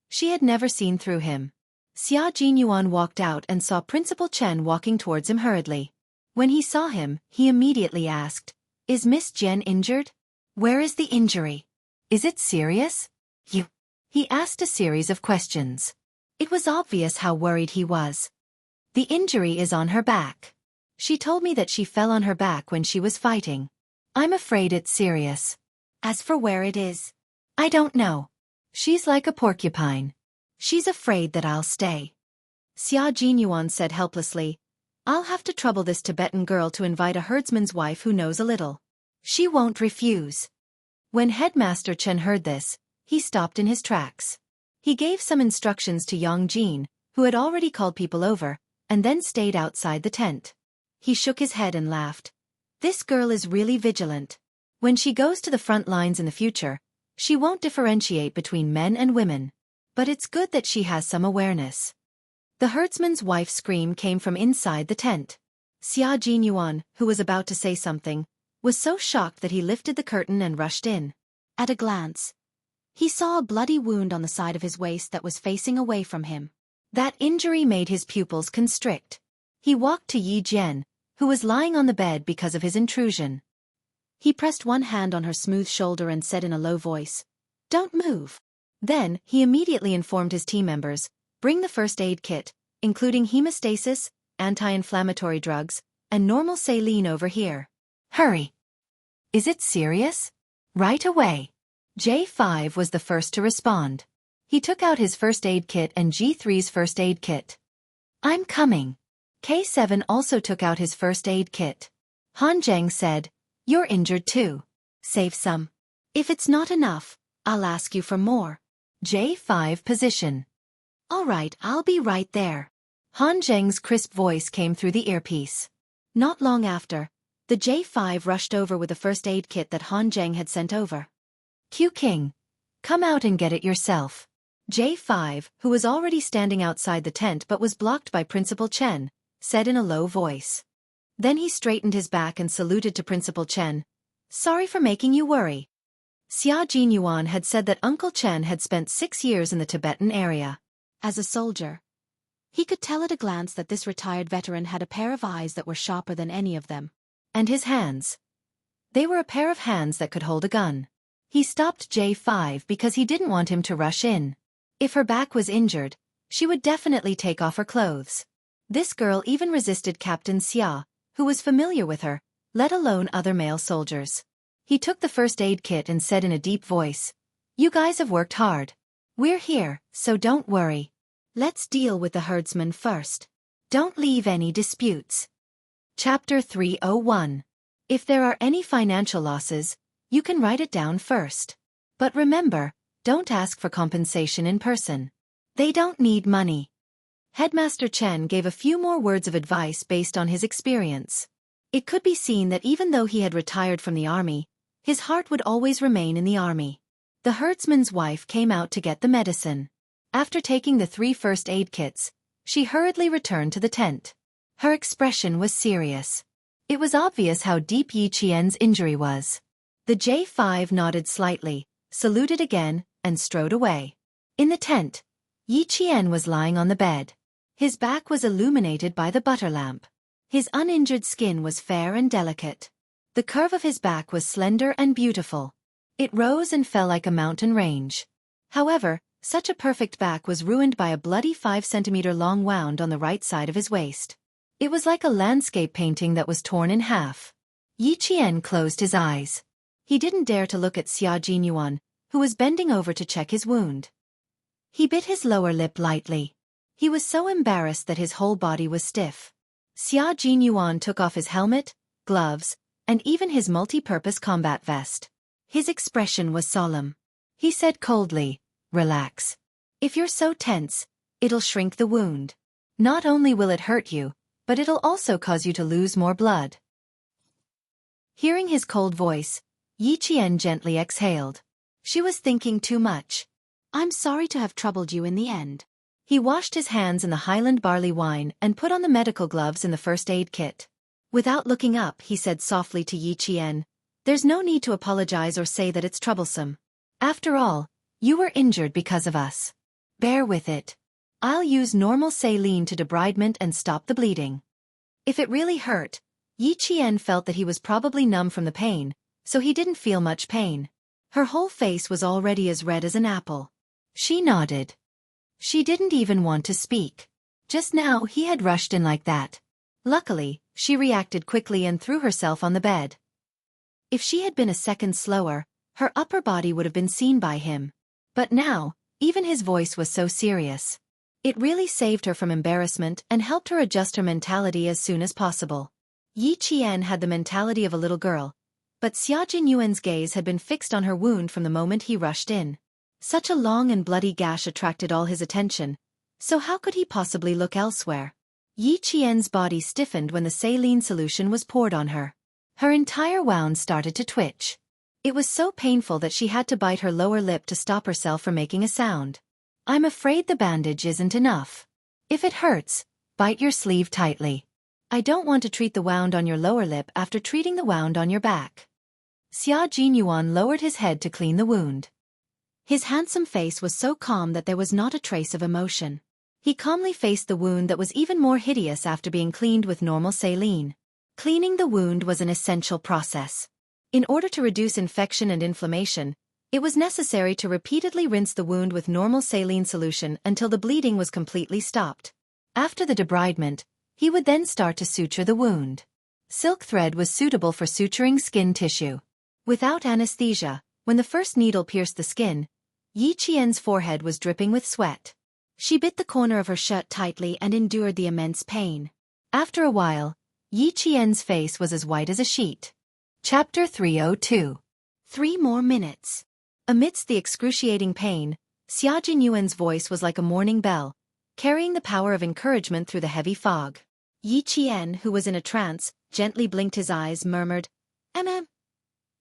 she had never seen through him. Xia Jinyuan walked out and saw Principal Chen walking towards him hurriedly. When he saw him, he immediately asked, Is Miss Jen injured? Where is the injury? Is it serious? He asked a series of questions. It was obvious how worried he was. The injury is on her back. She told me that she fell on her back when she was fighting. I'm afraid it's serious. As for where it is, I don't know. She's like a porcupine. She's afraid that I'll stay. Xia Jinyuan said helplessly, I'll have to trouble this Tibetan girl to invite a herdsman's wife who knows a little. She won't refuse. When Headmaster Chen heard this, he stopped in his tracks. He gave some instructions to Yang Jin, who had already called people over, and then stayed outside the tent. He shook his head and laughed. This girl is really vigilant. When she goes to the front lines in the future, she won't differentiate between men and women. But it's good that she has some awareness. The herdsman's wife's scream came from inside the tent. Xia Jinyuan, who was about to say something, was so shocked that he lifted the curtain and rushed in. At a glance, he saw a bloody wound on the side of his waist that was facing away from him. That injury made his pupils constrict. He walked to Yi Jian, who was lying on the bed because of his intrusion. He pressed one hand on her smooth shoulder and said in a low voice, "Don't move." Then, he immediately informed his team members, "Bring the first aid kit, including hemostasis, anti-inflammatory drugs, and normal saline over here. Hurry." "Is it serious?" "Right away." J5 was the first to respond. He took out his first aid kit and G3's first aid kit. "I'm coming." K7 also took out his first aid kit. Han Zheng said, "You're injured too. Save some. If it's not enough, I'll ask you for more." J5 position. "All right, I'll be right there." Han Zheng's crisp voice came through the earpiece. Not long after, the J5 rushed over with the first aid kit that Han Zheng had sent over. "Q King, come out and get it yourself." J5, who was already standing outside the tent but was blocked by Principal Chen, said in a low voice. Then he straightened his back and saluted to Principal Chen. "Sorry for making you worry." Xia Jinyuan had said that Uncle Chen had spent 6 years in the Tibetan area. As a soldier, he could tell at a glance that this retired veteran had a pair of eyes that were sharper than any of them. And his hands. They were a pair of hands that could hold a gun. He stopped J5 because he didn't want him to rush in. If her back was injured, she would definitely take off her clothes. This girl even resisted Captain Xia, who was familiar with her, let alone other male soldiers. He took the first aid kit and said in a deep voice, "You guys have worked hard. We're here, so don't worry. Let's deal with the herdsman first. Don't leave any disputes." Chapter 301. If there are any financial losses, you can write it down first. But remember, don't ask for compensation in person. They don't need money. Headmaster Chen gave a few more words of advice based on his experience. It could be seen that even though he had retired from the army, his heart would always remain in the army. The herdsman's wife came out to get the medicine. After taking the 3 first aid kits, she hurriedly returned to the tent. Her expression was serious. It was obvious how deep Yi Qian's injury was. The J5 nodded slightly, saluted again, and strode away. In the tent, Yi Qian was lying on the bed. His back was illuminated by the butter lamp. His uninjured skin was fair and delicate. The curve of his back was slender and beautiful. It rose and fell like a mountain range. However, such a perfect back was ruined by a bloody 5-centimeter-long wound on the right side of his waist. It was like a landscape painting that was torn in half. Yi Qian closed his eyes. He didn't dare to look at Xia Jinyuan, who was bending over to check his wound. He bit his lower lip lightly. He was so embarrassed that his whole body was stiff. Xia Jinyuan took off his helmet, gloves, and even his multi-purpose combat vest. His expression was solemn. He said coldly, "Relax. If you're so tense, it'll shrink the wound. Not only will it hurt you, but it'll also cause you to lose more blood." Hearing his cold voice, Yi Qian gently exhaled. She was thinking too much. "I'm sorry to have troubled you in the end." He washed his hands in the Highland barley wine and put on the medical gloves in the first aid kit. Without looking up, he said softly to Yi Qian, "There's no need to apologize or say that it's troublesome. After all, you were injured because of us. Bear with it. I'll use normal saline to debridement and stop the bleeding." If it really hurt, Yi Qian felt that he was probably numb from the pain, so he didn't feel much pain. Her whole face was already as red as an apple. She nodded. She didn't even want to speak. Just now he had rushed in like that. Luckily, she reacted quickly and threw herself on the bed. If she had been a second slower, her upper body would have been seen by him. But now, even his voice was so serious. It really saved her from embarrassment and helped her adjust her mentality as soon as possible. Yi Qian had the mentality of a little girl, but Xia Jinyuan's gaze had been fixed on her wound from the moment he rushed in. Such a long and bloody gash attracted all his attention, so how could he possibly look elsewhere? Yi Qian's body stiffened when the saline solution was poured on her. Her entire wound started to twitch. It was so painful that she had to bite her lower lip to stop herself from making a sound. I'm afraid the bandage isn't enough. If it hurts, bite your sleeve tightly. I don't want to treat the wound on your lower lip after treating the wound on your back. Xia Jinyuan lowered his head to clean the wound. His handsome face was so calm that there was not a trace of emotion. He calmly faced the wound that was even more hideous after being cleaned with normal saline. Cleaning the wound was an essential process. In order to reduce infection and inflammation, it was necessary to repeatedly rinse the wound with normal saline solution until the bleeding was completely stopped. After the debridement, he would then start to suture the wound. Silk thread was suitable for suturing skin tissue. Without anesthesia, when the first needle pierced the skin, Yi Qian's forehead was dripping with sweat. She bit the corner of her shirt tightly and endured the immense pain. After a while, Yi Qian's face was as white as a sheet. Chapter 302. 3 more minutes. Amidst the excruciating pain, Xia Jinyuan's voice was like a morning bell, carrying the power of encouragement through the heavy fog. Yi Qian, who was in a trance, gently blinked his eyes, murmured, "Mm."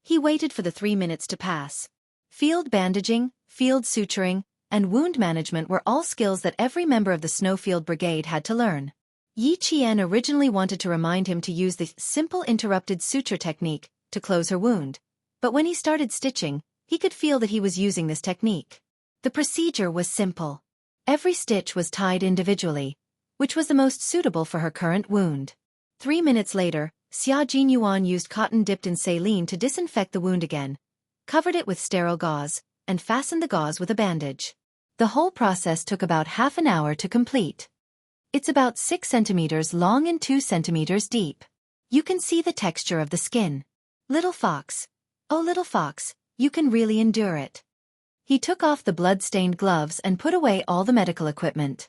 He waited for the 3 minutes to pass. Field bandaging, field suturing, and wound management were all skills that every member of the Snowfield Brigade had to learn. Yi Qian originally wanted to remind him to use the simple interrupted suture technique to close her wound, but when he started stitching, he could feel that he was using this technique. The procedure was simple. Every stitch was tied individually, which was the most suitable for her current wound. 3 minutes later, Xia Jinyuan used cotton dipped in saline to disinfect the wound again, covered it with sterile gauze, and fastened the gauze with a bandage. The whole process took about half an hour to complete. It's about 6 centimeters long and 2 centimeters deep. You can see the texture of the skin. Little fox. Oh, little fox, you can really endure it. He took off the blood-stained gloves and put away all the medical equipment.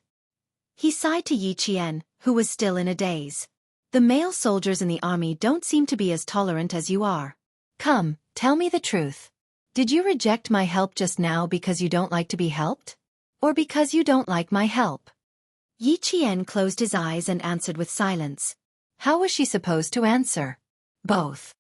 He sighed to Yi Qian, who was still in a daze. The male soldiers in the army don't seem to be as tolerant as you are. Come, tell me the truth. Did you reject my help just now because you don't like to be helped? Or because you don't like my help? Yi Qian closed his eyes and answered with silence. How was she supposed to answer? Both.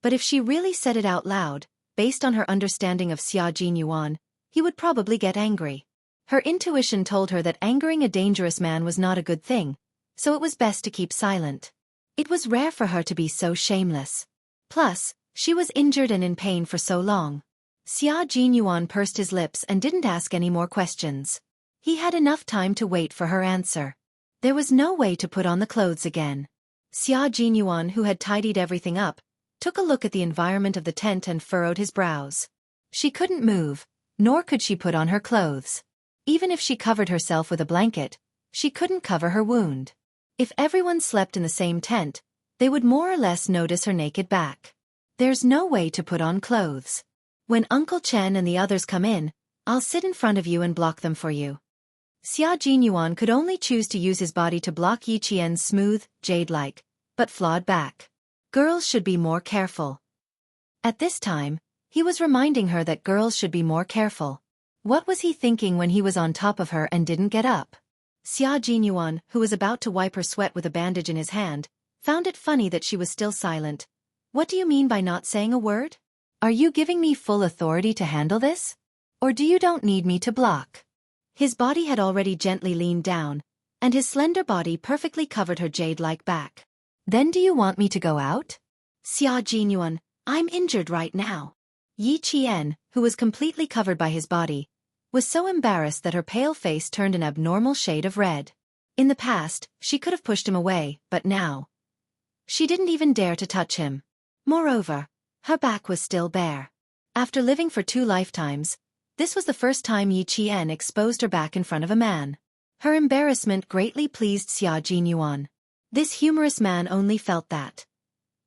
But if she really said it out loud, based on her understanding of Xia Jinyuan, he would probably get angry. Her intuition told her that angering a dangerous man was not a good thing, so it was best to keep silent. It was rare for her to be so shameless. Plus, she was injured and in pain for so long. Xia Jinyuan pursed his lips and didn't ask any more questions. He had enough time to wait for her answer. There was no way to put on the clothes again. Xia Jinyuan, who had tidied everything up, took a look at the environment of the tent and furrowed his brows. She couldn't move, nor could she put on her clothes. Even if she covered herself with a blanket, she couldn't cover her wound. If everyone slept in the same tent, they would more or less notice her naked back. There's no way to put on clothes. When Uncle Chen and the others come in, I'll sit in front of you and block them for you. Xia Jinyuan could only choose to use his body to block Yi Qian's smooth, jade-like, but flawed back. Girls should be more careful. At this time, he was reminding her that girls should be more careful. What was he thinking when he was on top of her and didn't get up? Xia Jinyuan, who was about to wipe her sweat with a bandage in his hand, found it funny that she was still silent. What do you mean by not saying a word? Are you giving me full authority to handle this? Or do you don't need me to block? His body had already gently leaned down, and his slender body perfectly covered her jade-like back. Then do you want me to go out? Xia Jinyuan, I'm injured right now. Yi Qian, who was completely covered by his body, was so embarrassed that her pale face turned an abnormal shade of red. In the past, she could have pushed him away, but now she didn't even dare to touch him. Moreover, her back was still bare. After living for 2 lifetimes, this was the first time Yi Qian exposed her back in front of a man. Her embarrassment greatly pleased Xia Jinyuan. This humorous man only felt that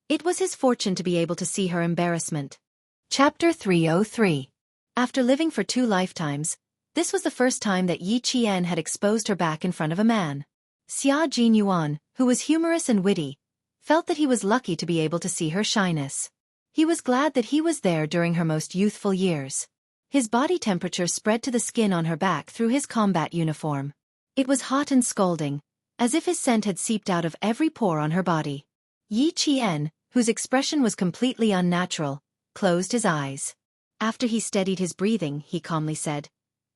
it was his fortune to be able to see her embarrassment. Chapter 303. After living for 2 lifetimes, this was the first time that Yi Qian had exposed her back in front of a man. Xia Jinyuan, who was humorous and witty, felt that he was lucky to be able to see her shyness. He was glad that he was there during her most youthful years. His body temperature spread to the skin on her back through his combat uniform. It was hot and scalding, as if his scent had seeped out of every pore on her body. Yi Qian, whose expression was completely unnatural, closed his eyes. After he steadied his breathing, he calmly said,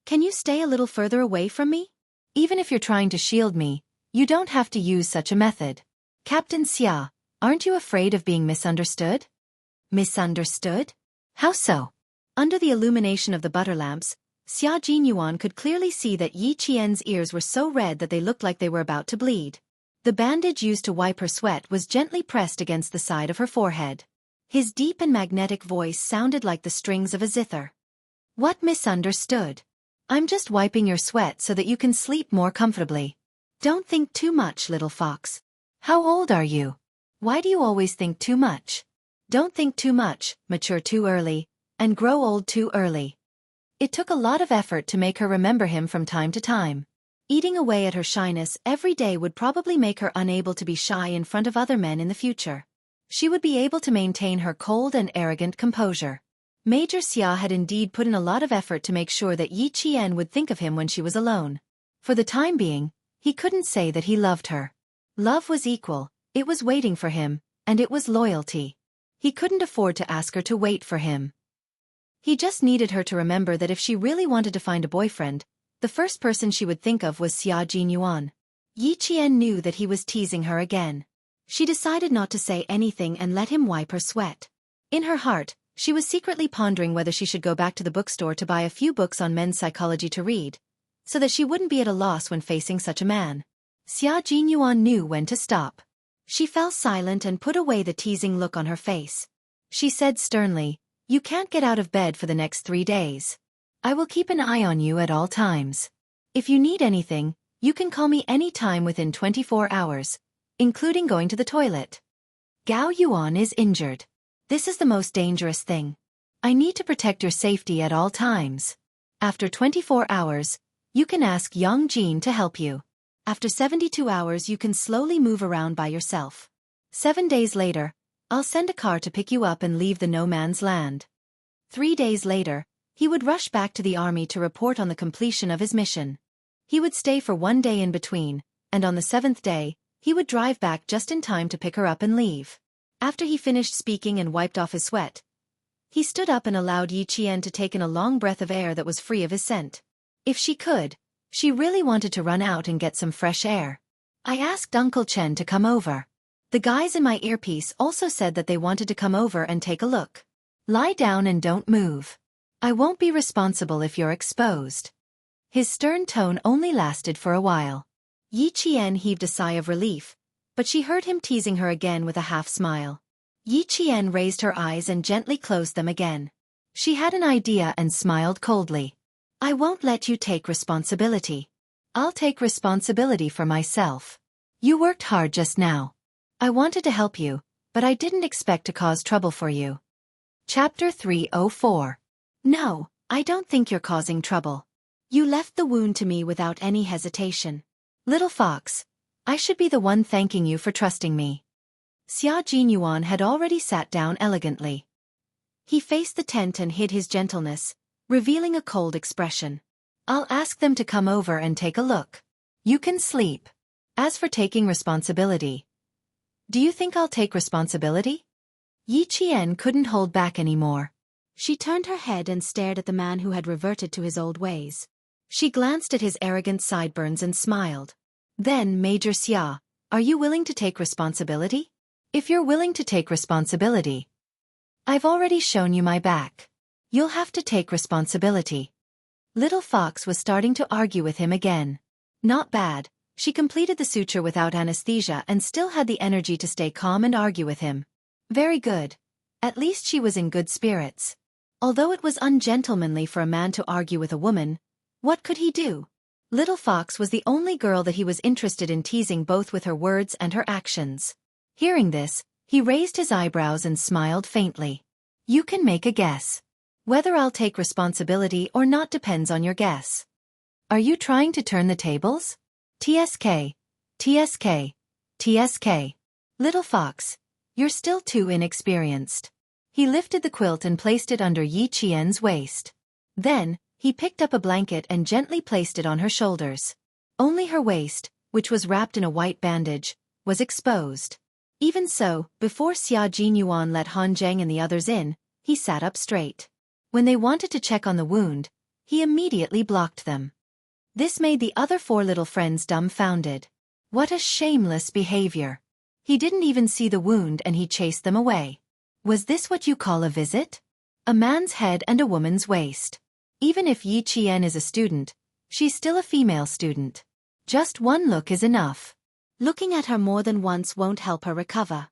"Can you stay a little further away from me? Even if you're trying to shield me, you don't have to use such a method. Captain Xia, aren't you afraid of being misunderstood?" Misunderstood? How so? Under the illumination of the butter lamps, Xia Jinyuan could clearly see that Yi Qian's ears were so red that they looked like they were about to bleed. The bandage used to wipe her sweat was gently pressed against the side of her forehead. His deep and magnetic voice sounded like the strings of a zither. "What misunderstood? I'm just wiping your sweat so that you can sleep more comfortably. Don't think too much, little fox. How old are you? Why do you always think too much? Don't think too much, mature too early, and grow old too early." It took a lot of effort to make her remember him from time to time. Eating away at her shyness every day would probably make her unable to be shy in front of other men in the future. She would be able to maintain her cold and arrogant composure. Major Xia had indeed put in a lot of effort to make sure that Yi Qian would think of him when she was alone. For the time being, he couldn't say that he loved her. Love was equal, it was waiting for him, and it was loyalty. He couldn't afford to ask her to wait for him. He just needed her to remember that if she really wanted to find a boyfriend, the first person she would think of was Xia Jinyuan. Yi Qian knew that he was teasing her again. She decided not to say anything and let him wipe her sweat. In her heart, she was secretly pondering whether she should go back to the bookstore to buy a few books on men's psychology to read, so that she wouldn't be at a loss when facing such a man. Xia Jinyuan knew when to stop. She fell silent and put away the teasing look on her face. She said sternly, "You can't get out of bed for the next 3 days. I will keep an eye on you at all times. If you need anything, you can call me any time within 24 hours, including going to the toilet. Gao Yuan is injured. This is the most dangerous thing. I need to protect your safety at all times. After 24 hours, you can ask Yang Jin to help you. After 72 hours you can slowly move around by yourself. 7 days later, I'll send a car to pick you up and leave the no man's land." 3 days later, he would rush back to the army to report on the completion of his mission. He would stay for 1 day in between, and on the 7th day, he would drive back just in time to pick her up and leave. After he finished speaking and wiped off his sweat, he stood up and allowed Yi Qian to take in a long breath of air that was free of his scent. If she could, she really wanted to run out and get some fresh air. "I asked Uncle Chen to come over. The guys in my earpiece also said that they wanted to come over and take a look. Lie down and don't move. I won't be responsible if you're exposed." His stern tone only lasted for a while. Yi Qian heaved a sigh of relief, but she heard him teasing her again with a half-smile. Yi Qian raised her eyes and gently closed them again. She had an idea and smiled coldly. "I won't let you take responsibility. I'll take responsibility for myself. You worked hard just now. I wanted to help you, but I didn't expect to cause trouble for you." Chapter 304. "No, I don't think you're causing trouble. You left the wound to me without any hesitation. Little fox, I should be the one thanking you for trusting me." Xia Jinyuan had already sat down elegantly. He faced the tent and hid his gentleness, revealing a cold expression. "I'll ask them to come over and take a look. You can sleep. As for taking responsibility, do you think I'll take responsibility?" Yi Qian couldn't hold back anymore. She turned her head and stared at the man who had reverted to his old ways. She glanced at his arrogant sideburns and smiled. "Then, Major Xia, are you willing to take responsibility? If you're willing to take responsibility, I've already shown you my back. You'll have to take responsibility." Little Fox was starting to argue with him again. Not bad, she completed the suture without anesthesia and still had the energy to stay calm and argue with him. Very good. At least she was in good spirits. Although it was ungentlemanly for a man to argue with a woman, what could he do? Little Fox was the only girl that he was interested in teasing both with her words and her actions. Hearing this, he raised his eyebrows and smiled faintly. "You can make a guess. Whether I'll take responsibility or not depends on your guess. Are you trying to turn the tables? TSK, TSK, TSK. Little Fox, you're still too inexperienced." He lifted the quilt and placed it under Yi Qian's waist. Then, he picked up a blanket and gently placed it on her shoulders. Only her waist, which was wrapped in a white bandage, was exposed. Even so, before Xia Jinyuan let Han Zheng and the others in, he sat up straight. When they wanted to check on the wound, he immediately blocked them. This made the other four little friends dumbfounded. What a shameless behavior. He didn't even see the wound and he chased them away. Was this what you call a visit? A man's head and a woman's waist. Even if Yi Qian is a student, she's still a female student. Just one look is enough. Looking at her more than once won't help her recover.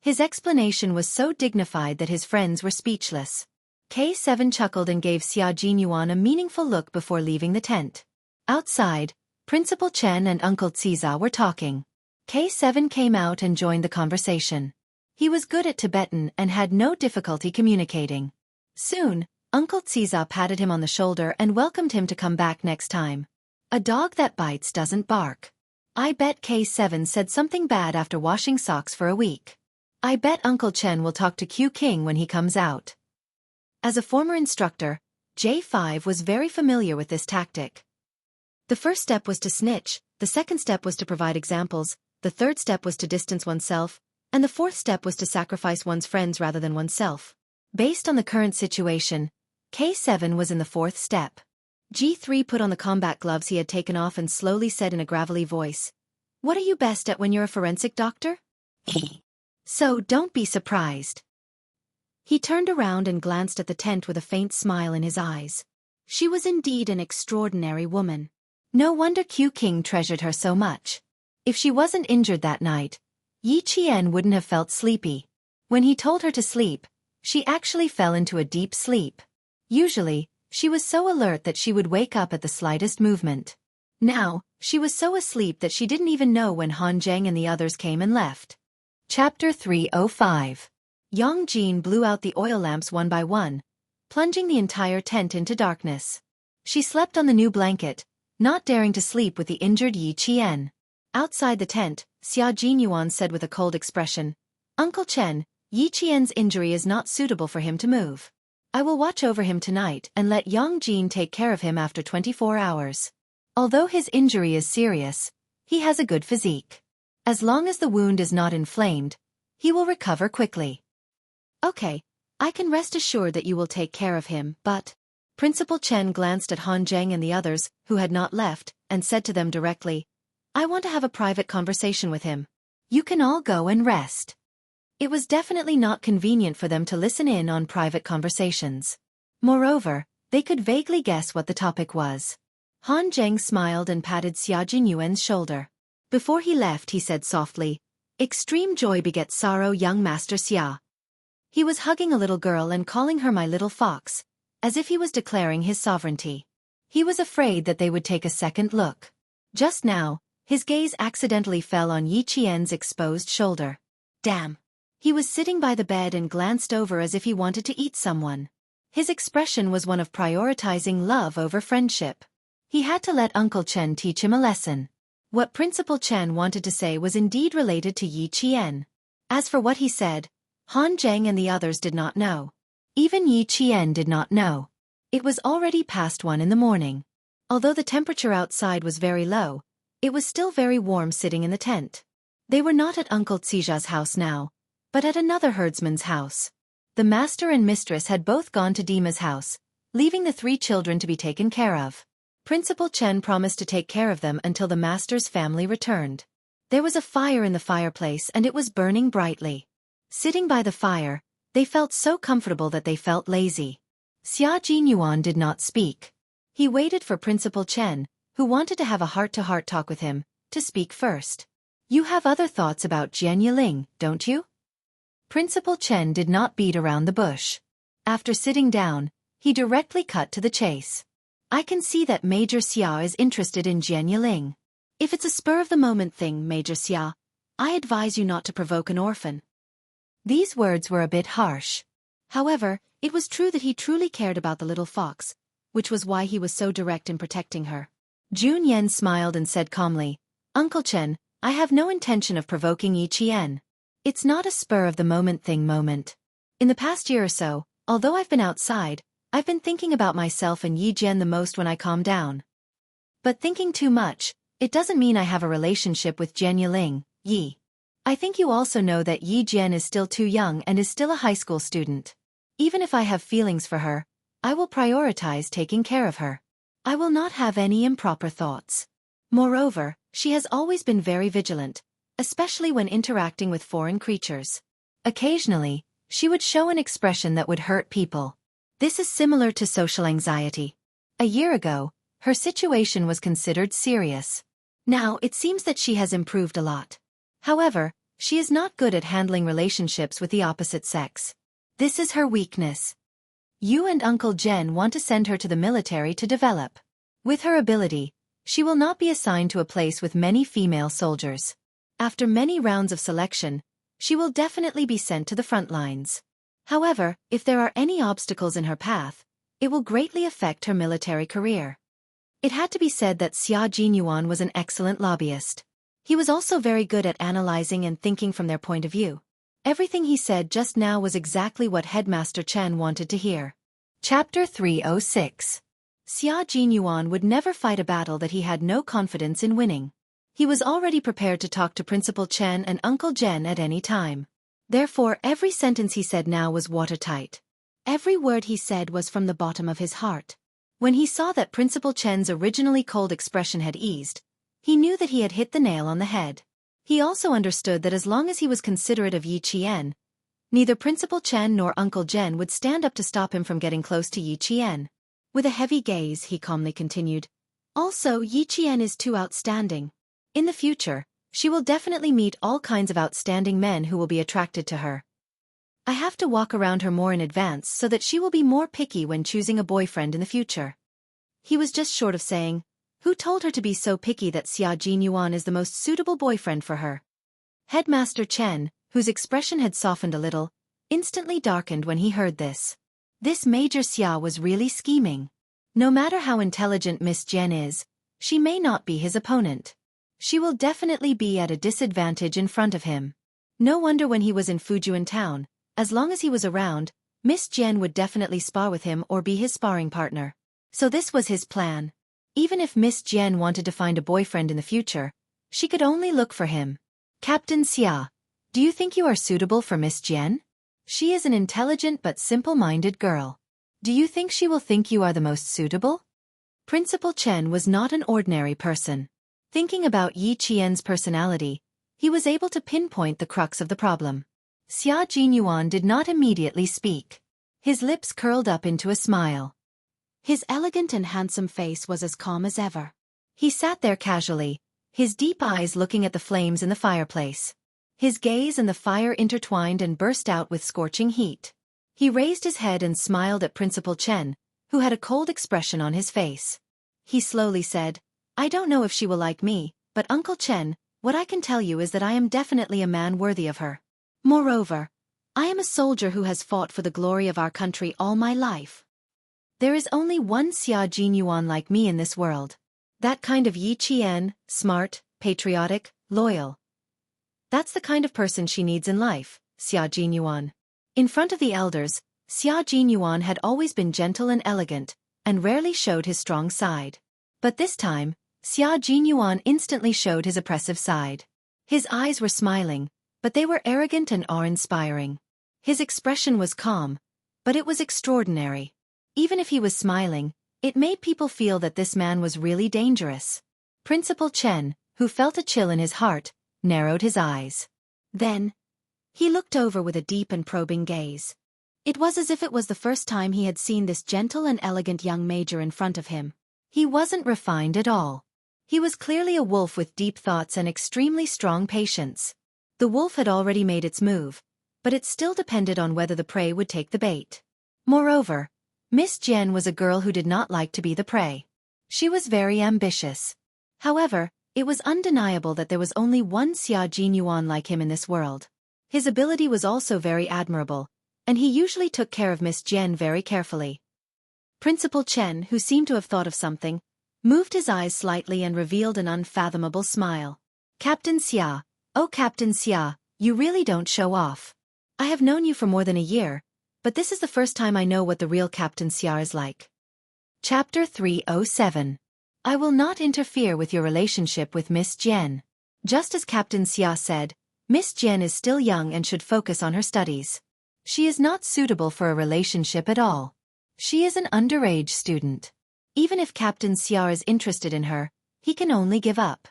His explanation was so dignified that his friends were speechless. K7 chuckled and gave Xia Jinyuan a meaningful look before leaving the tent. Outside, Principal Chen and Uncle Ziza were talking. K7 came out and joined the conversation. He was good at Tibetan and had no difficulty communicating. Soon, Uncle Ziza patted him on the shoulder and welcomed him to come back next time. A dog that bites doesn't bark. I bet K7 said something bad after washing socks for a week. I bet Uncle Chen will talk to Q King when he comes out. As a former instructor, J5 was very familiar with this tactic. The first step was to snitch, the second step was to provide examples, the third step was to distance oneself, and the fourth step was to sacrifice one's friends rather than oneself. Based on the current situation, K7 was in the fourth step. G3 put on the combat gloves he had taken off and slowly said in a gravelly voice, "What are you best at when you're a forensic doctor?" So don't be surprised. He turned around and glanced at the tent with a faint smile in his eyes. She was indeed an extraordinary woman. No wonder Q King treasured her so much. If she wasn't injured that night, Yi Qian wouldn't have felt sleepy. When he told her to sleep, she actually fell into a deep sleep. Usually, she was so alert that she would wake up at the slightest movement. Now, she was so asleep that she didn't even know when Han Zheng and the others came and left. Chapter 305. Yang Jin blew out the oil lamps one by one, plunging the entire tent into darkness. She slept on the new blanket, not daring to sleep with the injured Yi Qian. Outside the tent, Xia Jinyuan said with a cold expression, "Uncle Chen, Yi Qian's injury is not suitable for him to move. I will watch over him tonight and let Yang Jin take care of him after 24 hours. Although his injury is serious, he has a good physique. As long as the wound is not inflamed, he will recover quickly." "Okay, I can rest assured that you will take care of him, but..." Principal Chen glanced at Han Zheng and the others, who had not left, and said to them directly, "I want to have a private conversation with him. You can all go and rest." It was definitely not convenient for them to listen in on private conversations. Moreover, they could vaguely guess what the topic was. Han Zheng smiled and patted Xia Jinyuan's shoulder. Before he left he said softly, "Extreme joy begets sorrow, young Master Xia." He was hugging a little girl and calling her my little fox, as if he was declaring his sovereignty. He was afraid that they would take a second look. Just now, his gaze accidentally fell on Yi Qian's exposed shoulder. Damn. He was sitting by the bed and glanced over as if he wanted to eat someone. His expression was one of prioritizing love over friendship. He had to let Uncle Chen teach him a lesson. What Principal Chen wanted to say was indeed related to Yi Qian. As for what he said, Han Zheng and the others did not know. Even Yi Qian did not know. It was already past 1 in the morning. Although the temperature outside was very low, it was still very warm sitting in the tent. They were not at Uncle Ziza's house now, but at another herdsman's house. The master and mistress had both gone to Dima's house, leaving the 3 children to be taken care of. Principal Chen promised to take care of them until the master's family returned. There was a fire in the fireplace and it was burning brightly. Sitting by the fire, they felt so comfortable that they felt lazy. Xia Jinyuan did not speak. He waited for Principal Chen, who wanted to have a heart-to-heart talk with him, to speak first. "You have other thoughts about Jian Yiling, don't you?" Principal Chen did not beat around the bush. After sitting down, he directly cut to the chase. "I can see that Major Xia is interested in Jian Yiling. If it's a spur-of-the-moment thing, Major Xia, I advise you not to provoke an orphan." These words were a bit harsh. However, it was true that he truly cared about the little fox, which was why he was so direct in protecting her. Jun Yan smiled and said calmly, "Uncle Chen, I have no intention of provoking Yi Qian. It's not a spur-of-the-moment thing. In the past year or so, although I've been outside, I've been thinking about myself and Yi Jian the most when I calm down. But thinking too much, It doesn't mean I have a relationship with Jian Yiling, Yi. I think you also know that Yi Jian is still too young and is still a high school student. Even if I have feelings for her, I will prioritize taking care of her. I will not have any improper thoughts. Moreover, she has always been very vigilant, especially when interacting with foreign creatures. Occasionally, she would show an expression that would hurt people. This is similar to social anxiety. A year ago, her situation was considered serious. Now it seems that she has improved a lot. However, she is not good at handling relationships with the opposite sex. This is her weakness. You and Uncle Jen want to send her to the military to develop. With her ability, she will not be assigned to a place with many female soldiers. After many rounds of selection, she will definitely be sent to the front lines. However, if there are any obstacles in her path, it will greatly affect her military career. It had to be said that Xia Jinyuan was an excellent lobbyist. He was also very good at analyzing and thinking from their point of view. Everything he said just now was exactly what Headmaster Chen wanted to hear. Chapter 306. Xia Jinyuan would never fight a battle that he had no confidence in winning. He was already prepared to talk to Principal Chen and Uncle Jen at any time. Therefore, every sentence he said now was watertight. Every word he said was from the bottom of his heart. When he saw that Principal Chen's originally cold expression had eased, he knew that he had hit the nail on the head. He also understood that as long as he was considerate of Yi Qian, neither Principal Chen nor Uncle Jen would stand up to stop him from getting close to Yi Qian. With a heavy gaze, he calmly continued, "Also, Yi Qian is too outstanding. In the future, she will definitely meet all kinds of outstanding men who will be attracted to her. I have to walk around her more in advance so that she will be more picky when choosing a boyfriend in the future." He was just short of saying, "Who told her to be so picky that Xia Jinyuan is the most suitable boyfriend for her?" Headmaster Chen, whose expression had softened a little, instantly darkened when he heard this. This Major Xia was really scheming. No matter how intelligent Miss Jian is, she may not be his opponent. She will definitely be at a disadvantage in front of him. No wonder when he was in Fujian town, as long as he was around, Miss Jian would definitely spar with him or be his sparring partner. So this was his plan. Even if Miss Jian wanted to find a boyfriend in the future, she could only look for him. "Captain Xia, do you think you are suitable for Miss Jian? She is an intelligent but simple-minded girl. Do you think she will think you are the most suitable?" Principal Chen was not an ordinary person. Thinking about Yi Qian's personality, he was able to pinpoint the crux of the problem. Xia Jinyuan did not immediately speak. His lips curled up into a smile. His elegant and handsome face was as calm as ever. He sat there casually, his deep eyes looking at the flames in the fireplace. His gaze and the fire intertwined and burst out with scorching heat. He raised his head and smiled at Principal Chen, who had a cold expression on his face. He slowly said, "I don't know if she will like me, but Uncle Chen, what I can tell you is that I am definitely a man worthy of her. Moreover, I am a soldier who has fought for the glory of our country all my life. There is only one Xia Jinyuan like me in this world. That kind of Yi Qian, smart, patriotic, loyal. That's the kind of person she needs in life, Xia Jinyuan." In front of the elders, Xia Jinyuan had always been gentle and elegant, and rarely showed his strong side. But this time, Xia Jinyuan instantly showed his oppressive side. His eyes were smiling, but they were arrogant and awe-inspiring. His expression was calm, but it was extraordinary. Even if he was smiling, it made people feel that this man was really dangerous. Principal Chen, who felt a chill in his heart, narrowed his eyes. Then, he looked over with a deep and probing gaze. It was as if it was the first time he had seen this gentle and elegant young major in front of him. He wasn't refined at all. He was clearly a wolf with deep thoughts and extremely strong patience. The wolf had already made its move, but it still depended on whether the prey would take the bait. Moreover, Miss Jian was a girl who did not like to be the prey. She was very ambitious. However, it was undeniable that there was only one Xia Jinyuan like him in this world. His ability was also very admirable, and he usually took care of Miss Jian very carefully. Principal Chen, who seemed to have thought of something, moved his eyes slightly and revealed an unfathomable smile. "Captain Xia, oh Captain Xia, you really don't show off. I have known you for more than a year, but this is the first time I know what the real Captain Xia is like." Chapter 307. I will not interfere with your relationship with Miss Jian. Just as Captain Xia said, Miss Jian is still young and should focus on her studies. She is not suitable for a relationship at all. She is an underage student. Even if Captain Xia is interested in her, he can only give up.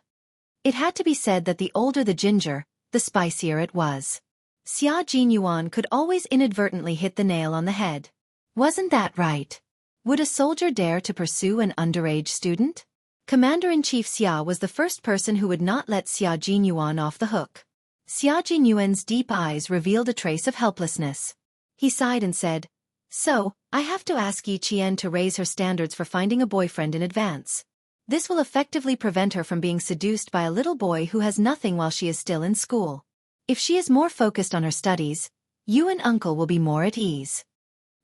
It had to be said that the older the ginger, the spicier it was. Xia Jinyuan could always inadvertently hit the nail on the head. Wasn't that right? Would a soldier dare to pursue an underage student? Commander-in-Chief Xia was the first person who would not let Xia Jinyuan off the hook. Xia Jinyuan's deep eyes revealed a trace of helplessness. He sighed and said, "So, I have to ask Yi Qian to raise her standards for finding a boyfriend in advance. This will effectively prevent her from being seduced by a little boy who has nothing while she is still in school. If she is more focused on her studies, you and uncle will be more at ease."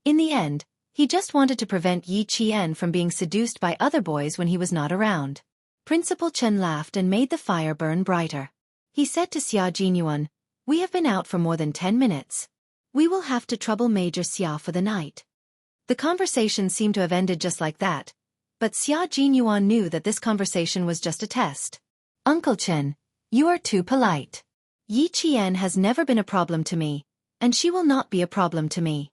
In the end, he just wanted to prevent Yi Qian from being seduced by other boys when he was not around. Principal Chen laughed and made the fire burn brighter. He said to Xia Jinyuan, "We have been out for more than 10 minutes. We will have to trouble Major Xia for the night." The conversation seemed to have ended just like that, but Xia Jinyuan knew that this conversation was just a test. "Uncle Chen, you are too polite. Yi Qian has never been a problem to me, and she will not be a problem to me."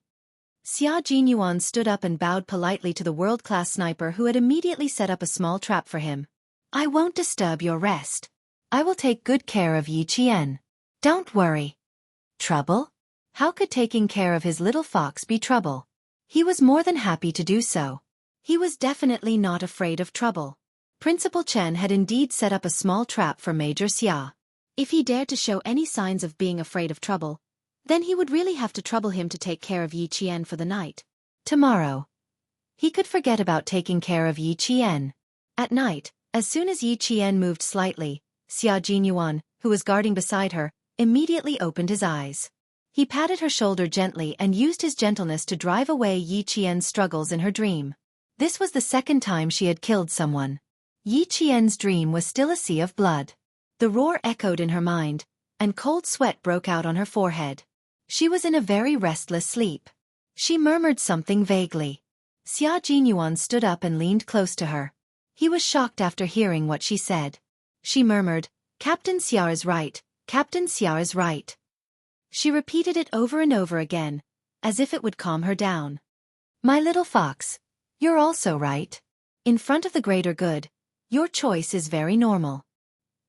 Xia Jinyuan stood up and bowed politely to the world-class sniper who had immediately set up a small trap for him. "I won't disturb your rest. I will take good care of Yi Qian. Don't worry." Trouble? How could taking care of his little fox be trouble? He was more than happy to do so. He was definitely not afraid of trouble. Principal Chen had indeed set up a small trap for Major Xia. If he dared to show any signs of being afraid of trouble, then he would really have to trouble him to take care of Yi Qian for the night. Tomorrow, he could forget about taking care of Yi Qian. At night, as soon as Yi Qian moved slightly, Xia Jinyuan, who was guarding beside her, immediately opened his eyes. He patted her shoulder gently and used his gentleness to drive away Yi Qian's struggles in her dream. This was the second time she had killed someone. Yi Qian's dream was still a sea of blood. The roar echoed in her mind, and cold sweat broke out on her forehead. She was in a very restless sleep. She murmured something vaguely. Xia Jinyuan stood up and leaned close to her. He was shocked after hearing what she said. She murmured, "Captain Xia is right, Captain Xia is right." She repeated it over and over again, as if it would calm her down. "My little fox, you're also right. In front of the greater good, your choice is very normal."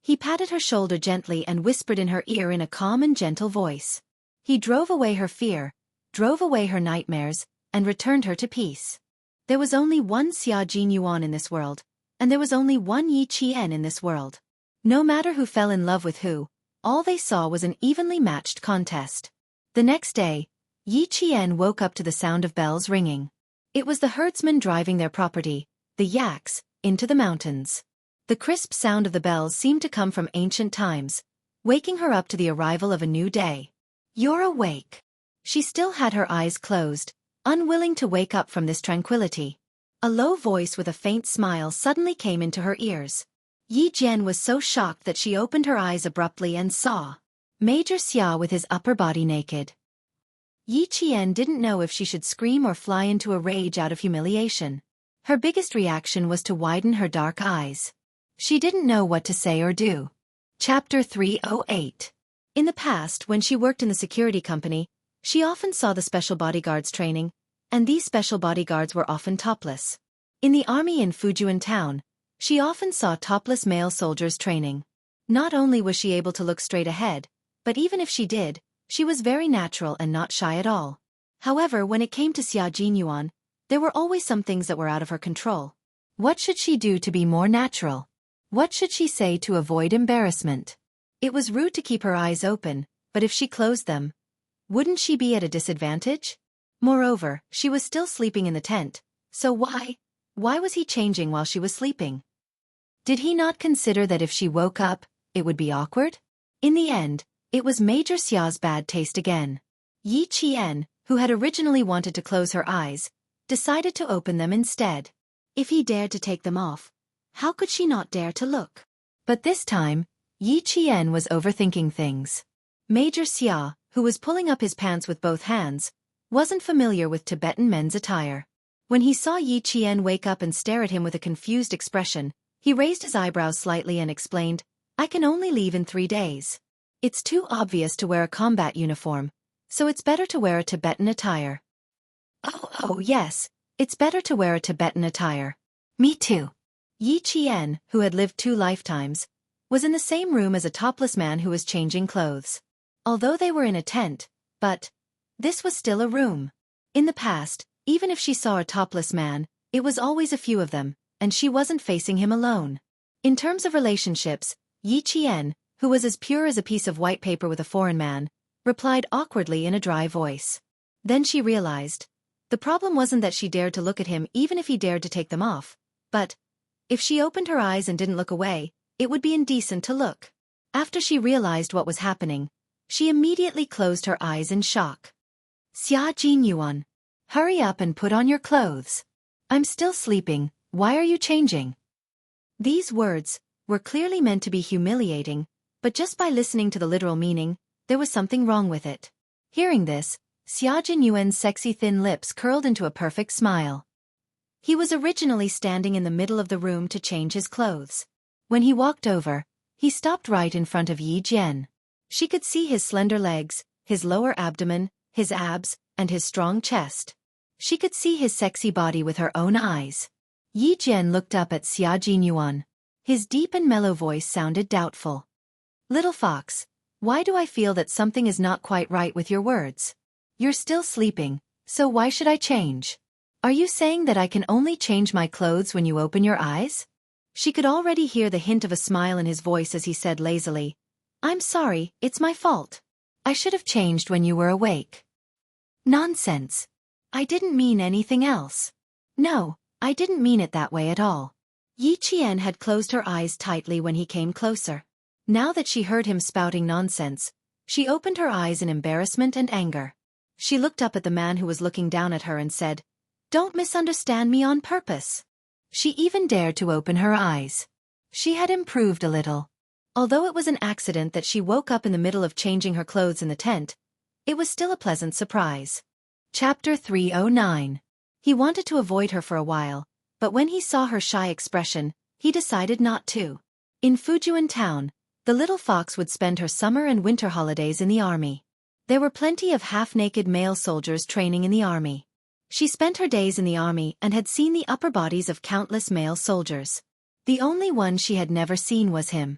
He patted her shoulder gently and whispered in her ear in a calm and gentle voice. He drove away her fear, drove away her nightmares, and returned her to peace. There was only one Xia Jinyuan in this world, and there was only one Yi Qian in this world. No matter who fell in love with who, all they saw was an evenly matched contest. The next day, Yi Qian woke up to the sound of bells ringing. It was the herdsmen driving their property, the yaks, into the mountains. The crisp sound of the bells seemed to come from ancient times, waking her up to the arrival of a new day. "You're awake." She still had her eyes closed, unwilling to wake up from this tranquility. A low voice with a faint smile suddenly came into her ears. Yi Jian was so shocked that she opened her eyes abruptly and saw Major Xia with his upper body naked. Yi Qian didn't know if she should scream or fly into a rage out of humiliation. Her biggest reaction was to widen her dark eyes. She didn't know what to say or do. Chapter 308. In the past, when she worked in the security company, she often saw the special bodyguards training, and these special bodyguards were often topless. In the army in Fujian town, she often saw topless male soldiers training. Not only was she able to look straight ahead, but even if she did, she was very natural and not shy at all. However, when it came to Xia Jinyuan, there were always some things that were out of her control. What should she do to be more natural? What should she say to avoid embarrassment? It was rude to keep her eyes open, but if she closed them, wouldn't she be at a disadvantage? Moreover, she was still sleeping in the tent, so why was he changing while she was sleeping? Did he not consider that if she woke up, it would be awkward? In the end, it was Major Xia's bad taste again. Yi Qian, who had originally wanted to close her eyes, decided to open them instead. If he dared to take them off, how could she not dare to look? But this time, Yi Qian was overthinking things. Major Xia, who was pulling up his pants with both hands, wasn't familiar with Tibetan men's attire. When he saw Yi Qian wake up and stare at him with a confused expression, he raised his eyebrows slightly and explained, I can only leave in 3 days. It's too obvious to wear a combat uniform, so it's better to wear a Tibetan attire. Oh yes, it's better to wear a Tibetan attire. Me too. Yi Qian, who had lived 2 lifetimes, was in the same room as a topless man who was changing clothes. Although they were in a tent, but this was still a room. In the past, even if she saw a topless man, it was always a few of them, and she wasn't facing him alone. In terms of relationships, Yi Qian, who was as pure as a piece of white paper with a foreign man, replied awkwardly in a dry voice. Then she realized. The problem wasn't that she dared to look at him even if he dared to take them off, but if she opened her eyes and didn't look away, it would be indecent to look. After she realized what was happening, she immediately closed her eyes in shock. Xia Jinyuan, hurry up and put on your clothes. I'm still sleeping, why are you changing? These words were clearly meant to be humiliating, but just by listening to the literal meaning, there was something wrong with it. Hearing this, Xia Jinyuan's sexy thin lips curled into a perfect smile. He was originally standing in the middle of the room to change his clothes. When he walked over, he stopped right in front of Yi Jian. She could see his slender legs, his lower abdomen, his abs, and his strong chest. She could see his sexy body with her own eyes. Yi Jian looked up at Xia Jinyuan. His deep and mellow voice sounded doubtful. Little fox, why do I feel that something is not quite right with your words? You're still sleeping, so why should I change? Are you saying that I can only change my clothes when you open your eyes? She could already hear the hint of a smile in his voice as he said lazily, I'm sorry, it's my fault. I should have changed when you were awake. Nonsense. I didn't mean anything else. No, I didn't mean it that way at all. Yi Qian had closed her eyes tightly when he came closer. Now that she heard him spouting nonsense, she opened her eyes in embarrassment and anger. She looked up at the man who was looking down at her and said, Don't misunderstand me on purpose. She even dared to open her eyes. She had improved a little. Although it was an accident that she woke up in the middle of changing her clothes in the tent, it was still a pleasant surprise. Chapter 309. He wanted to avoid her for a while, but when he saw her shy expression, he decided not to. In Fujian town, the little fox would spend her summer and winter holidays in the army. There were plenty of half-naked male soldiers training in the army. She spent her days in the army and had seen the upper bodies of countless male soldiers. The only one she had never seen was him.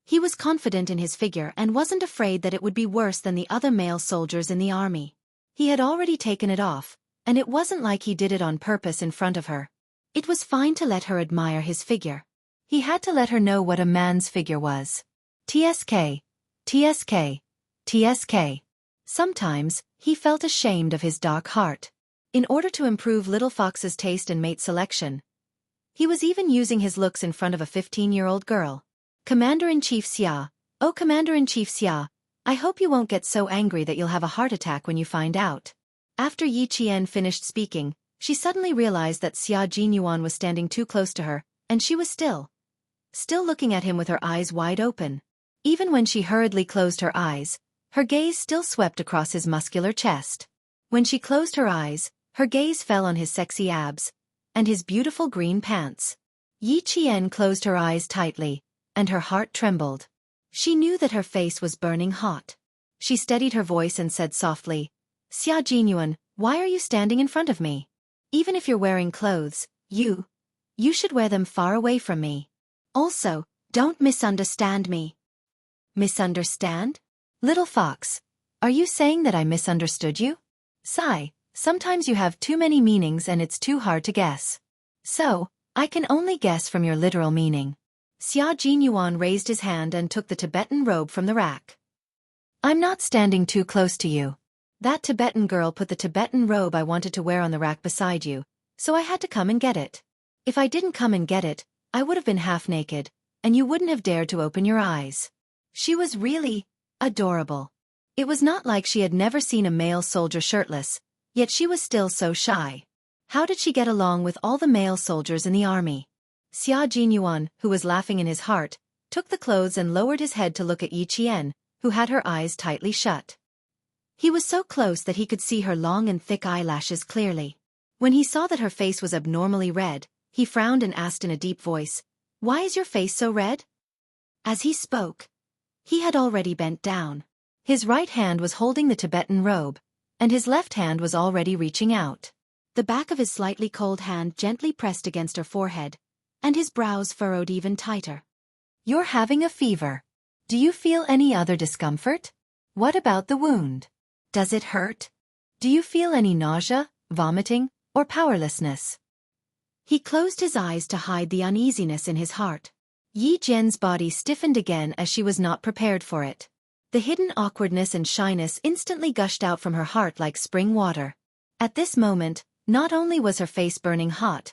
He was confident in his figure and wasn't afraid that it would be worse than the other male soldiers in the army. He had already taken it off, and it wasn't like he did it on purpose in front of her. It was fine to let her admire his figure. He had to let her know what a man's figure was. TSK, TSK, TSK. Sometimes, he felt ashamed of his dark heart. In order to improve Little Fox's taste and mate selection, he was even using his looks in front of a 15-year-old girl. Commander-in-Chief Xia, oh Commander-in-Chief Xia, I hope you won't get so angry that you'll have a heart attack when you find out. After Yi Qian finished speaking, she suddenly realized that Xia Jinyuan was standing too close to her, and she was still looking at him with her eyes wide open. Even when she hurriedly closed her eyes, her gaze still swept across his muscular chest. When she closed her eyes, her gaze fell on his sexy abs and his beautiful green pants. Yi Qian closed her eyes tightly, and her heart trembled. She knew that her face was burning hot. She steadied her voice and said softly, Xia Jinyuan, why are you standing in front of me? Even if you're wearing clothes, you should wear them far away from me. Also, don't misunderstand me. Misunderstand? Little fox, are you saying that I misunderstood you? Sigh, sometimes you have too many meanings and it's too hard to guess. So, I can only guess from your literal meaning. Xia Jinyuan raised his hand and took the Tibetan robe from the rack. I'm not standing too close to you. That Tibetan girl put the Tibetan robe I wanted to wear on the rack beside you, so I had to come and get it. If I didn't come and get it, I would have been half naked, and you wouldn't have dared to open your eyes. She was really adorable. It was not like she had never seen a male soldier shirtless, yet she was still so shy. How did she get along with all the male soldiers in the army? Xia Jinyuan, who was laughing in his heart, took the clothes and lowered his head to look at Yi Qian, who had her eyes tightly shut. He was so close that he could see her long and thick eyelashes clearly. When he saw that her face was abnormally red, he frowned and asked in a deep voice, "Why is your face so red?" As he spoke, he had already bent down. His right hand was holding the Tibetan robe, and his left hand was already reaching out. The back of his slightly cold hand gently pressed against her forehead, and his brows furrowed even tighter. "You're having a fever. Do you feel any other discomfort? What about the wound? Does it hurt? Do you feel any nausea, vomiting, or powerlessness?" He closed his eyes to hide the uneasiness in his heart. Yi Jian's body stiffened again as she was not prepared for it. The hidden awkwardness and shyness instantly gushed out from her heart like spring water. At this moment, not only was her face burning hot,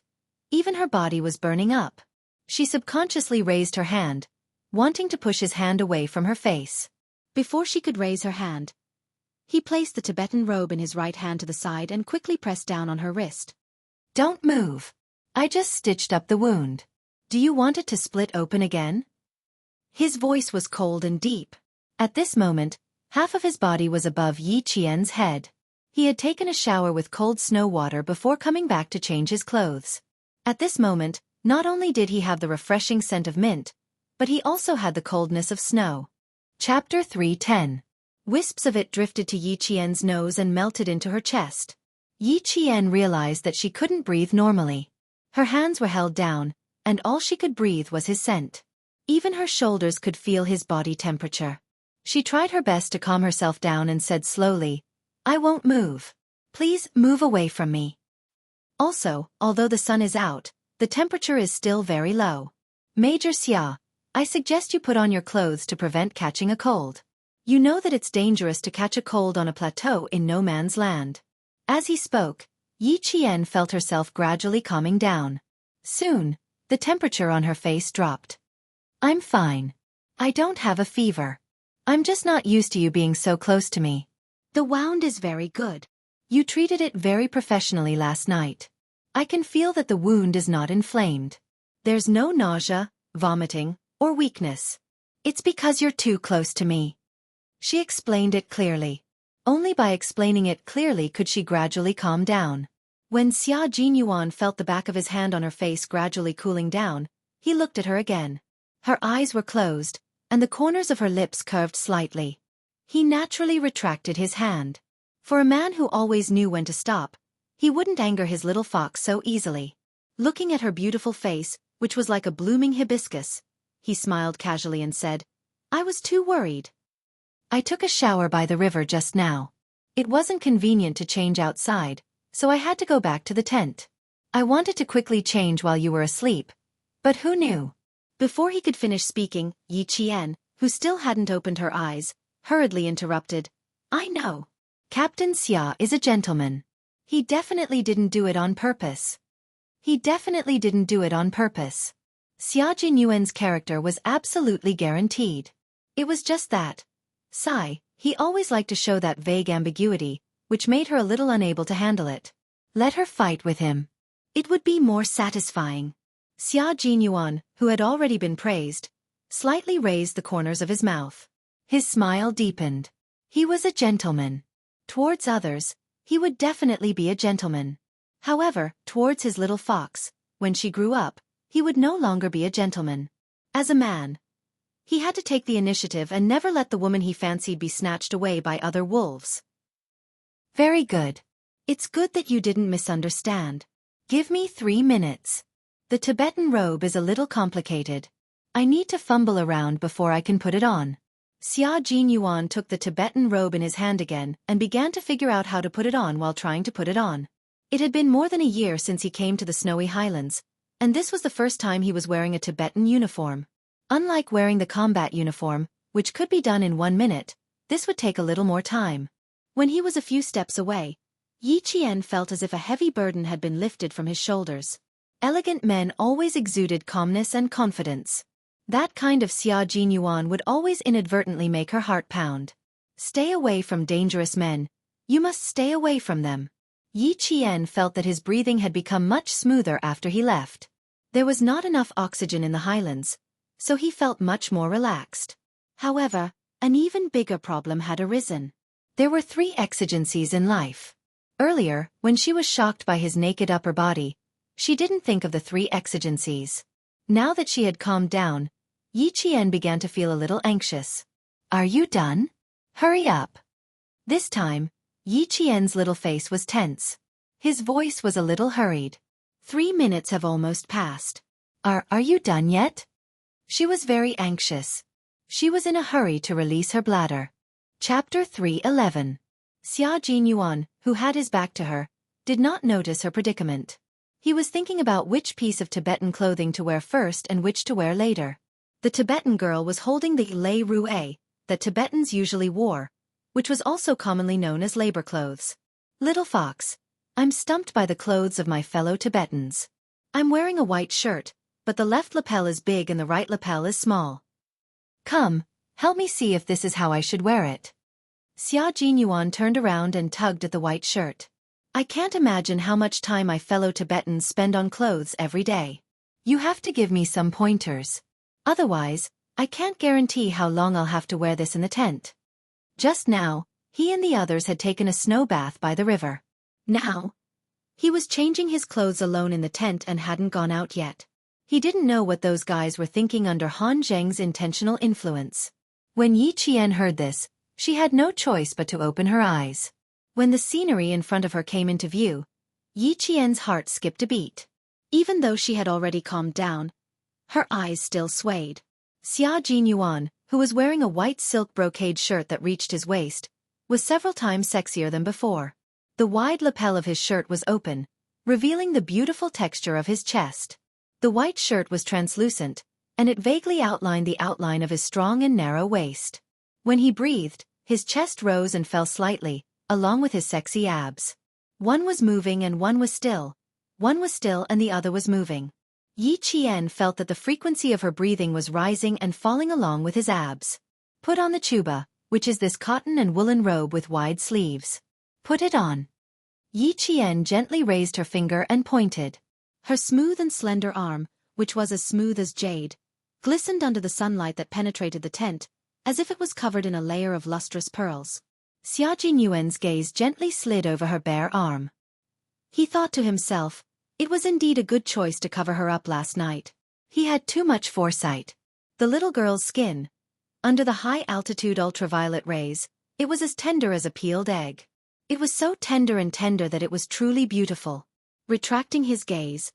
even her body was burning up. She subconsciously raised her hand, wanting to push his hand away from her face. Before she could raise her hand, he placed the Tibetan robe in his right hand to the side and quickly pressed down on her wrist. "Don't move. I just stitched up the wound. Do you want it to split open again?" His voice was cold and deep. At this moment, half of his body was above Yi Qian's head. He had taken a shower with cold snow water before coming back to change his clothes. At this moment, not only did he have the refreshing scent of mint, but he also had the coldness of snow. Chapter 3:10. Wisps of it drifted to Yi Qian's nose and melted into her chest. Yi Qian realized that she couldn't breathe normally. Her hands were held down, and all she could breathe was his scent. Even her shoulders could feel his body temperature. She tried her best to calm herself down and said slowly, "I won't move. Please move away from me. Also, although the sun is out, the temperature is still very low. Major Xia, I suggest you put on your clothes to prevent catching a cold. You know that it's dangerous to catch a cold on a plateau in no man's land." As he spoke, Yi Qian felt herself gradually calming down. Soon, the temperature on her face dropped. "I'm fine. I don't have a fever. I'm just not used to you being so close to me. The wound is very good. You treated it very professionally last night. I can feel that the wound is not inflamed. There's no nausea, vomiting, or weakness. It's because you're too close to me." She explained it clearly. Only by explaining it clearly could she gradually calm down. When Xia Jinyuan felt the back of his hand on her face gradually cooling down, he looked at her again. Her eyes were closed, and the corners of her lips curved slightly. He naturally retracted his hand. For a man who always knew when to stop, he wouldn't anger his little fox so easily. Looking at her beautiful face, which was like a blooming hibiscus, he smiled casually and said, "I was too worried. I took a shower by the river just now. It wasn't convenient to change outside, so I had to go back to the tent. I wanted to quickly change while you were asleep, but who knew?" Before he could finish speaking, Yi Qian, who still hadn't opened her eyes, hurriedly interrupted, "I know. Captain Xia is a gentleman. He definitely didn't do it on purpose. He definitely didn't do it on purpose." Xia Jinyuan's character was absolutely guaranteed. It was just that. He always liked to show that vague ambiguity, which made her a little unable to handle it. Let her fight with him. It would be more satisfying. Xia Jinyuan, who had already been praised, slightly raised the corners of his mouth. His smile deepened. He was a gentleman. Towards others, he would definitely be a gentleman. However, towards his little fox, when she grew up, he would no longer be a gentleman. As a man, he had to take the initiative and never let the woman he fancied be snatched away by other wolves. "Very good. It's good that you didn't misunderstand. Give me 3 minutes. The Tibetan robe is a little complicated. I need to fumble around before I can put it on." Xia Jinyuan took the Tibetan robe in his hand again and began to figure out how to put it on while trying to put it on. It had been more than a year since he came to the snowy highlands, and this was the first time he was wearing a Tibetan uniform. Unlike wearing the combat uniform, which could be done in 1 minute, this would take a little more time. When he was a few steps away, Yi Qian felt as if a heavy burden had been lifted from his shoulders. Elegant men always exuded calmness and confidence. That kind of Xia Jinyuan would always inadvertently make her heart pound. Stay away from dangerous men. You must stay away from them. Yi Qian felt that his breathing had become much smoother after he left. There was not enough oxygen in the highlands, so he felt much more relaxed. However, an even bigger problem had arisen. There were 3 exigencies in life. Earlier, when she was shocked by his naked upper body, she didn't think of the three exigencies. Now that she had calmed down, Yi Qian began to feel a little anxious. Are you done? Hurry up. This time, Yi Qian's little face was tense. His voice was a little hurried. 3 minutes have almost passed. Are you done yet? She was very anxious. She was in a hurry to release her bladder. Chapter 3:11. Xia Jinyuan, who had his back to her, did not notice her predicament. He was thinking about which piece of Tibetan clothing to wear first and which to wear later. The Tibetan girl was holding the lei rue that Tibetans usually wore, which was also commonly known as labor clothes. Little fox, I'm stumped by the clothes of my fellow Tibetans. I'm wearing a white shirt, but the left lapel is big and the right lapel is small. Come, help me see if this is how I should wear it. Xia Jinyuan turned around and tugged at the white shirt. I can't imagine how much time my fellow Tibetans spend on clothes every day. You have to give me some pointers. Otherwise, I can't guarantee how long I'll have to wear this in the tent. Just now, he and the others had taken a snow bath by the river. Now, he was changing his clothes alone in the tent and hadn't gone out yet. He didn't know what those guys were thinking under Han Zheng's intentional influence. When Yi Qian heard this, she had no choice but to open her eyes. When the scenery in front of her came into view, Yi Qian's heart skipped a beat. Even though she had already calmed down, her eyes still swayed. Xia Jinyuan, who was wearing a white silk brocade shirt that reached his waist, was several times sexier than before. The wide lapel of his shirt was open, revealing the beautiful texture of his chest. The white shirt was translucent, and it vaguely outlined the outline of his strong and narrow waist. When he breathed, his chest rose and fell slightly, along with his sexy abs. One was moving and one was still. One was still and the other was moving. Yi Qian felt that the frequency of her breathing was rising and falling along with his abs. Put on the chuba, which is this cotton and woolen robe with wide sleeves. Put it on. Yi Qian gently raised her finger and pointed. Her smooth and slender arm, which was as smooth as jade, glistened under the sunlight that penetrated the tent, as if it was covered in a layer of lustrous pearls. Xia Jinyuan's gaze gently slid over her bare arm. He thought to himself, it was indeed a good choice to cover her up last night. He had too much foresight. The little girl's skin, under the high-altitude ultraviolet rays, it was as tender as a peeled egg. It was so tender that it was truly beautiful. Retracting his gaze,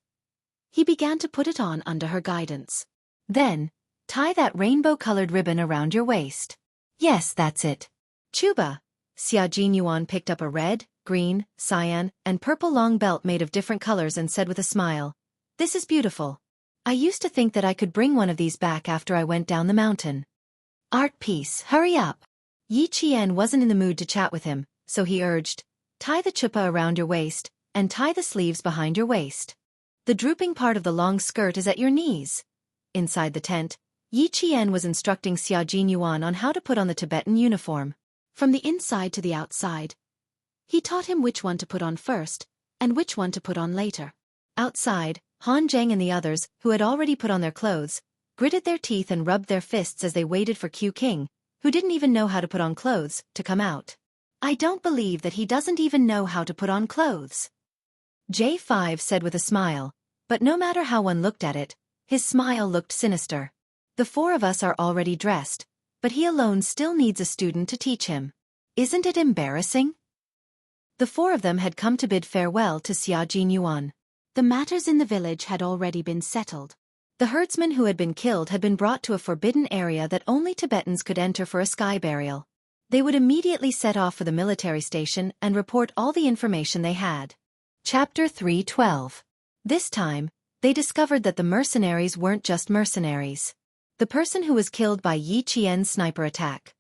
he began to put it on under her guidance. Then, tie that rainbow-colored ribbon around your waist. Yes, that's it. Chuba. Xia Jinyuan picked up a red, green, cyan, and purple long belt made of different colors and said with a smile, "This is beautiful. I used to think that I could bring one of these back after I went down the mountain." Art piece, hurry up. Yi Qian wasn't in the mood to chat with him, so he urged, tie the chupa around your waist, and tie the sleeves behind your waist. The drooping part of the long skirt is at your knees. Inside the tent, Yi Qian was instructing Xia Jinyuan on how to put on the Tibetan uniform. From the inside to the outside, he taught him which one to put on first, and which one to put on later. Outside, Han Zheng and the others, who had already put on their clothes, gritted their teeth and rubbed their fists as they waited for Q King, who didn't even know how to put on clothes, to come out. I don't believe that he doesn't even know how to put on clothes. J5 said with a smile, but no matter how one looked at it, his smile looked sinister. The four of us are already dressed, but he alone still needs a student to teach him. Isn't it embarrassing? The four of them had come to bid farewell to Xia Jinyuan. The matters in the village had already been settled. The herdsman who had been killed had been brought to a forbidden area that only Tibetans could enter for a sky burial. They would immediately set off for the military station and report all the information they had. Chapter 3:12. This time, they discovered that the mercenaries weren't just mercenaries. The person who was killed by Yi Qian's sniper attack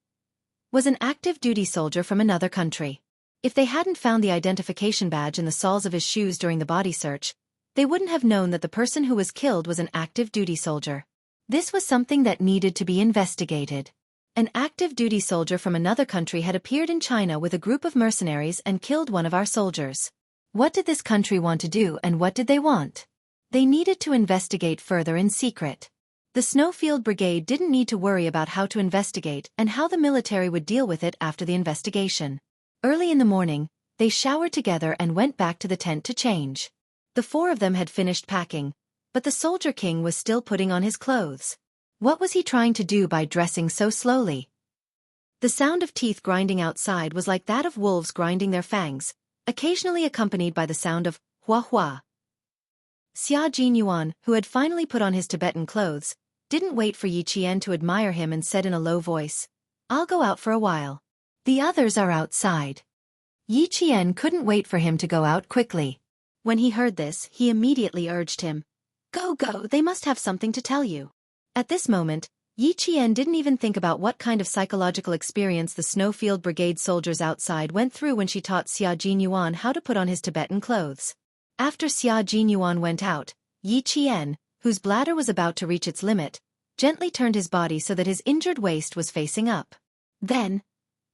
was an active duty soldier from another country. If they hadn't found the identification badge in the soles of his shoes during the body search, they wouldn't have known that the person who was killed was an active duty soldier. This was something that needed to be investigated. An active duty soldier from another country had appeared in China with a group of mercenaries and killed one of our soldiers. What did this country want to do and what did they want? They needed to investigate further in secret. The Snowfield Brigade didn't need to worry about how to investigate and how the military would deal with it after the investigation. Early in the morning, They showered together and went back to the tent to change. The four of them had finished packing, but the Soldier King was still putting on his clothes. What was he trying to do by dressing so slowly? The sound of teeth grinding outside was like that of wolves grinding their fangs, occasionally accompanied by the sound of hua hua. Xia Jinyuan, who had finally put on his Tibetan clothes, didn't wait for Yi Qian to admire him and said in a low voice, "I'll go out for a while. The others are outside." Yi Qian couldn't wait for him to go out quickly. When he heard this, he immediately urged him, "Go, go, they must have something to tell you." At this moment, Yi Qian didn't even think about what kind of psychological experience the Snowfield Brigade soldiers outside went through when she taught Xia Jinyuan how to put on his Tibetan clothes. After Xia Jinyuan went out, Yi Qian, whose bladder was about to reach its limit, gently turned his body so that his injured waist was facing up. Then,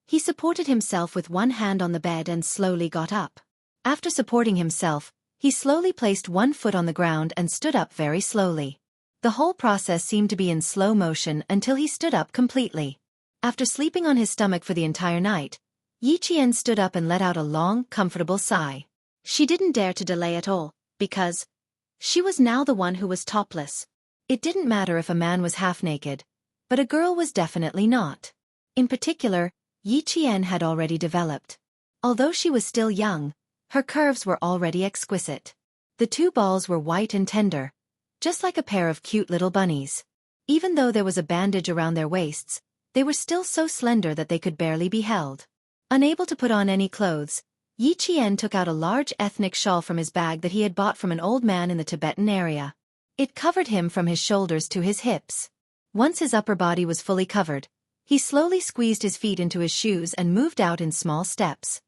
he supported himself with one hand on the bed and slowly got up. After supporting himself, he slowly placed one foot on the ground and stood up very slowly. The whole process seemed to be in slow motion until he stood up completely. After sleeping on his stomach for the entire night, Yi Qian stood up and let out a long, comfortable sigh. She didn't dare to delay at all, because she was now the one who was topless. It didn't matter if a man was half-naked, but a girl was definitely not. In particular, Yi Qian had already developed. Although she was still young, her curves were already exquisite. The two balls were white and tender, just like a pair of cute little bunnies. Even though there was a bandage around their waists, they were still so slender that they could barely be held. Unable to put on any clothes, Yi Qian took out a large ethnic shawl from his bag that he had bought from an old man in the Tibetan area. It covered him from his shoulders to his hips. Once his upper body was fully covered, he slowly squeezed his feet into his shoes and moved out in small steps.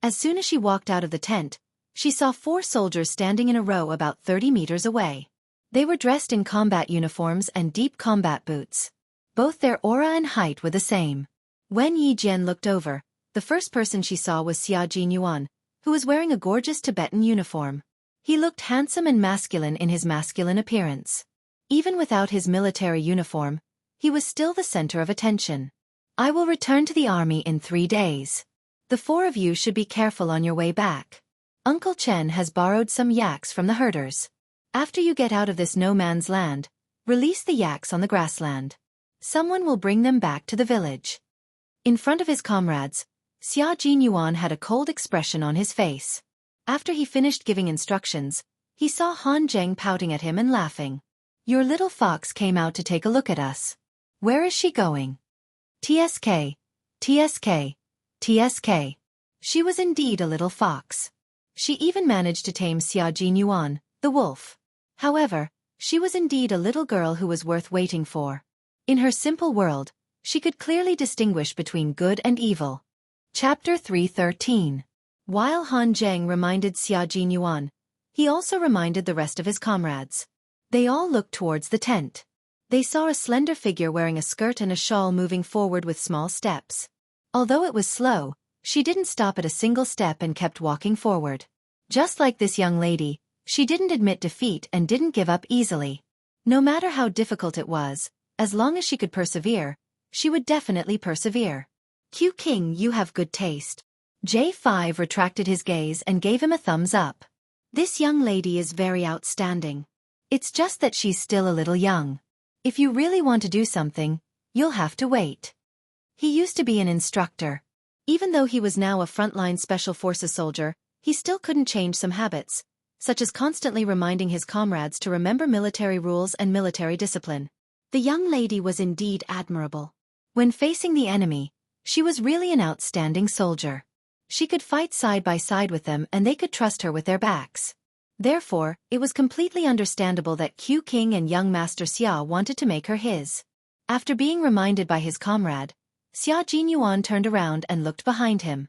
As soon as she walked out of the tent, she saw 4 soldiers standing in a row about 30 meters away. They were dressed in combat uniforms and deep combat boots. Both their aura and height were the same. When Yi Jian looked over, the first person she saw was Xia Jinyuan, who was wearing a gorgeous Tibetan uniform. He looked handsome and masculine in his masculine appearance. Even without his military uniform, he was still the center of attention. "I will return to the army in 3 days. The 4 of you should be careful on your way back. Uncle Chen has borrowed some yaks from the herders. After you get out of this no man's land, release the yaks on the grassland. Someone will bring them back to the village." In front of his comrades, Xia Jinyuan had a cold expression on his face. After he finished giving instructions, he saw Han Zheng pouting at him and laughing. "Your little fox came out to take a look at us. Where is she going?" "TSK, TSK, TSK. She was indeed a little fox. She even managed to tame Xia Jinyuan, the wolf. However, she was indeed a little girl who was worth waiting for. In her simple world, she could clearly distinguish between good and evil." Chapter 313. While Han Zheng reminded Xia Jinyuan, he also reminded the rest of his comrades. They all looked towards the tent. They saw a slender figure wearing a skirt and a shawl moving forward with small steps. Although it was slow, she didn't stop at a single step and kept walking forward. Just like this young lady, she didn't admit defeat and didn't give up easily. No matter how difficult it was, as long as she could persevere, she would definitely persevere. "Q King, you have good taste." J5 retracted his gaze and gave him a thumbs up. "This young lady is very outstanding. It's just that she's still a little young. If you really want to do something, you'll have to wait." He used to be an instructor. Even though he was now a frontline special forces soldier, he still couldn't change some habits, such as constantly reminding his comrades to remember military rules and military discipline. The young lady was indeed admirable. When facing the enemy, she was really an outstanding soldier. She could fight side by side with them and they could trust her with their backs. Therefore, it was completely understandable that Q King and young Master Xia wanted to make her his. After being reminded by his comrade, Xia Jinyuan turned around and looked behind him.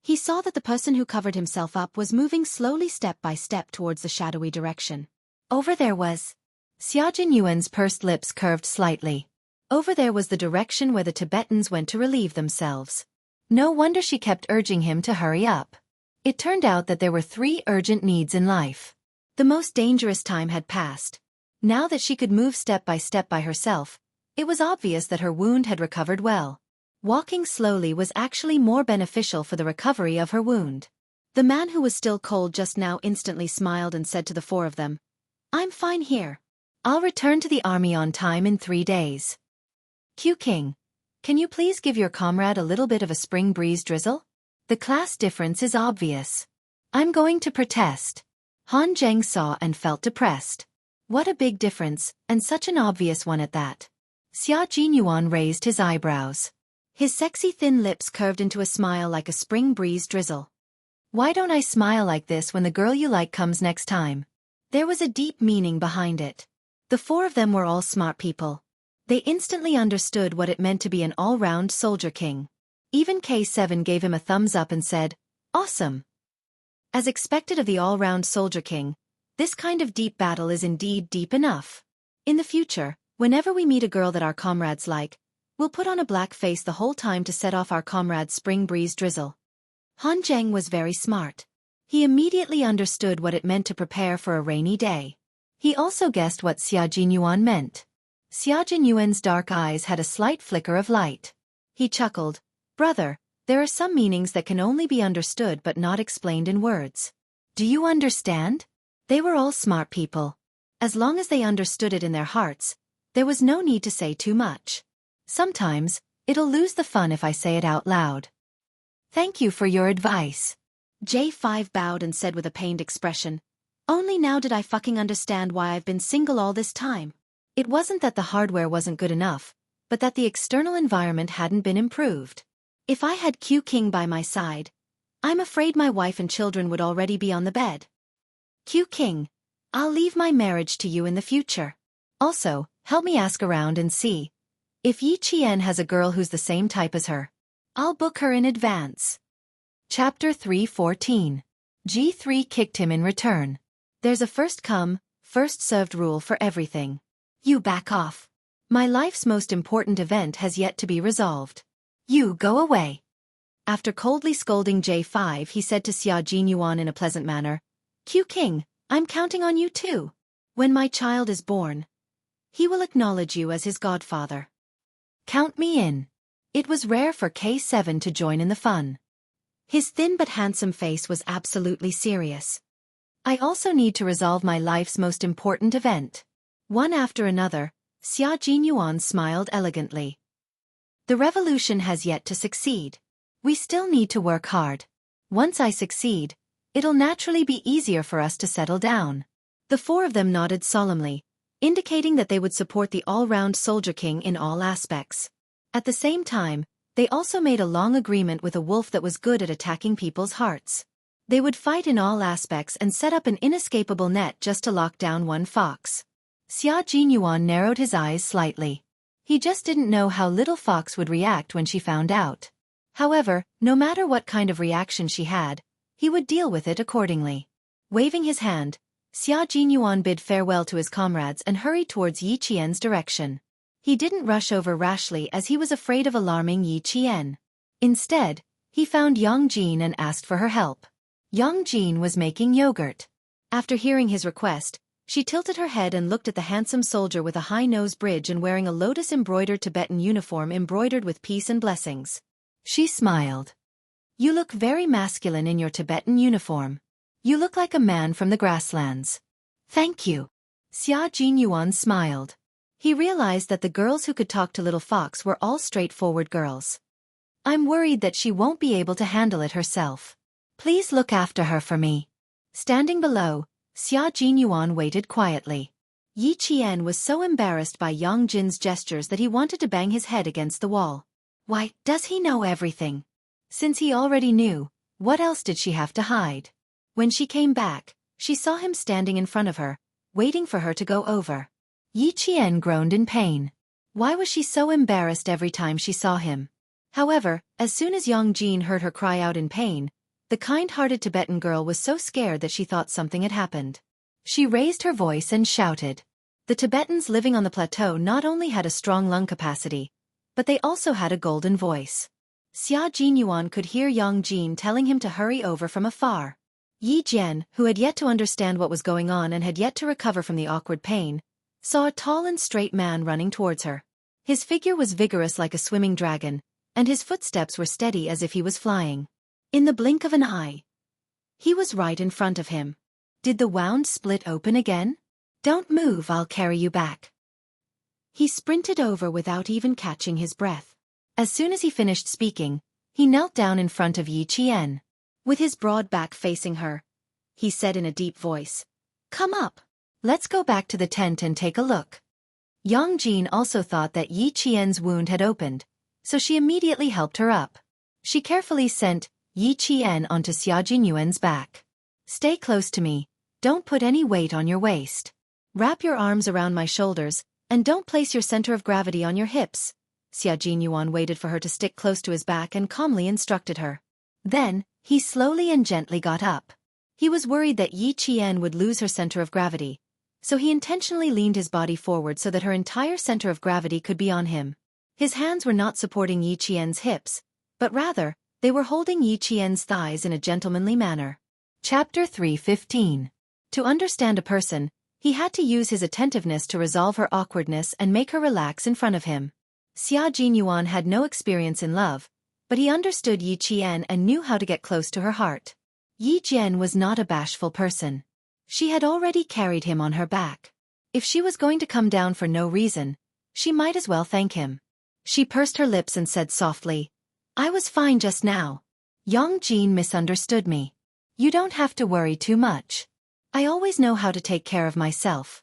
He saw that the person who covered himself up was moving slowly step by step towards the shadowy direction. Over there was... Xia Jinyuan's pursed lips curved slightly. Over there was the direction where the Tibetans went to relieve themselves. No wonder she kept urging him to hurry up. It turned out that there were 3 urgent needs in life. The most dangerous time had passed. Now that she could move step by herself, it was obvious that her wound had recovered well. Walking slowly was actually more beneficial for the recovery of her wound. The man who was still cold just now instantly smiled and said to the four of them, "I'm fine here. I'll return to the army on time in 3 days. Q King, can you please give your comrade a little bit of a spring breeze drizzle? The class difference is obvious. I'm going to protest." Han Zheng saw and felt depressed. What a big difference, and such an obvious one at that. Xia Jinyuan raised his eyebrows. His sexy thin lips curved into a smile like a spring breeze drizzle. "Why don't I smile like this when the girl you like comes next time?" There was a deep meaning behind it. The four of them were all smart people. They instantly understood what it meant to be an all-round soldier king. Even K7 gave him a thumbs up and said, "Awesome." As expected of the all-round soldier king, this kind of deep battle is indeed deep enough. In the future, whenever we meet a girl that our comrades like, we'll put on a black face the whole time to set off our comrade's spring breeze drizzle. Han Zheng was very smart. He immediately understood what it meant to prepare for a rainy day. He also guessed what Xia Jinyuan meant. Xia Jinyuan's dark eyes had a slight flicker of light. He chuckled, "Brother, there are some meanings that can only be understood but not explained in words. Do you understand?" They were all smart people. As long as they understood it in their hearts, there was no need to say too much. Sometimes, it'll lose the fun if I say it out loud. "Thank you for your advice." J5 bowed and said with a pained expression, "Only now did I fucking understand why I've been single all this time. It wasn't that the hardware wasn't good enough, but that the external environment hadn't been improved. If I had Q King by my side, I'm afraid my wife and children would already be on the bed. Q King, I'll leave my marriage to you in the future. Also, help me ask around and see if Yi Qian has a girl who's the same type as her. I'll book her in advance." Chapter 3:14. G3 kicked him in return. There's a first come, first served rule for everything. You back off. My life's most important event has yet to be resolved. You go away. After coldly scolding J5, he said to Xia Jinyuan in a pleasant manner, "Q King, I'm counting on you too. When my child is born, he will acknowledge you as his godfather. Count me in." It was rare for K7 to join in the fun. His thin but handsome face was absolutely serious. "I also need to resolve my life's most important event." One after another, Xia Jinyuan smiled elegantly. "The revolution has yet to succeed. We still need to work hard. Once I succeed, it'll naturally be easier for us to settle down." The four of them nodded solemnly, indicating that they would support the all-round soldier king in all aspects. At the same time, they also made a long agreement with a wolf that was good at attacking people's hearts. They would fight in all aspects and set up an inescapable net just to lock down one fox. Xia Jinyuan narrowed his eyes slightly. He just didn't know how little fox would react when she found out. However, no matter what kind of reaction she had, he would deal with it accordingly. Waving his hand, Xia Jinyuan bid farewell to his comrades and hurried towards Yi Qian's direction. He didn't rush over rashly as he was afraid of alarming Yi Qian. Instead, he found Yang Jin and asked for her help. Yang Jin was making yogurt. After hearing his request, she tilted her head and looked at the handsome soldier with a high nose bridge and wearing a lotus-embroidered Tibetan uniform embroidered with peace and blessings. She smiled. "You look very masculine in your Tibetan uniform. You look like a man from the grasslands." "Thank you." Xia Jinyuan smiled. He realized that the girls who could talk to Little Fox were all straightforward girls. "I'm worried that she won't be able to handle it herself. Please look after her for me." Standing below, Xia Jinyuan waited quietly. Yi Qian was so embarrassed by Yang Jin's gestures that he wanted to bang his head against the wall. Why, does he know everything? Since he already knew, what else did she have to hide? When she came back, she saw him standing in front of her, waiting for her to go over. Yi Qian groaned in pain. Why was she so embarrassed every time she saw him? However, as soon as Yang Jin heard her cry out in pain, the kind-hearted Tibetan girl was so scared that she thought something had happened. She raised her voice and shouted. The Tibetans living on the plateau not only had a strong lung capacity, but they also had a golden voice. Xia Jinyuan could hear Yang Jin telling him to hurry over from afar. Yi Jian, who had yet to understand what was going on and had yet to recover from the awkward pain, saw a tall and straight man running towards her. His figure was vigorous like a swimming dragon, and his footsteps were steady as if he was flying. In the blink of an eye, He was right in front of him. Did the wound split open again? Don't move, I'll carry you back. He sprinted over without even catching his breath. As soon as he finished speaking, he knelt down in front of Yi Qian. With his broad back facing her, he said in a deep voice, "Come up. Let's go back to the tent and take a look." Yang Jin also thought that Yi Qian's wound had opened, so she immediately helped her up. She carefully sent Yi Qian onto Xia Jinyuan's back. "Stay close to me, don't put any weight on your waist. Wrap your arms around my shoulders, and don't place your center of gravity on your hips." Xia Jinyuan waited for her to stick close to his back and calmly instructed her. Then, he slowly and gently got up. He was worried that Yi Qian would lose her center of gravity, so he intentionally leaned his body forward so that her entire center of gravity could be on him. His hands were not supporting Yi Qian's hips, but rather, they were holding Yi Qian's thighs in a gentlemanly manner. Chapter 3:15. To understand a person, he had to use his attentiveness to resolve her awkwardness and make her relax in front of him. Xia Jinyuan had no experience in love, but he understood Yi Qian and knew how to get close to her heart. Yi Jian was not a bashful person. She had already carried him on her back. If she was going to come down for no reason, she might as well thank him. She pursed her lips and said softly, "I was fine just now. Yang Jin misunderstood me. You don't have to worry too much. I always know how to take care of myself."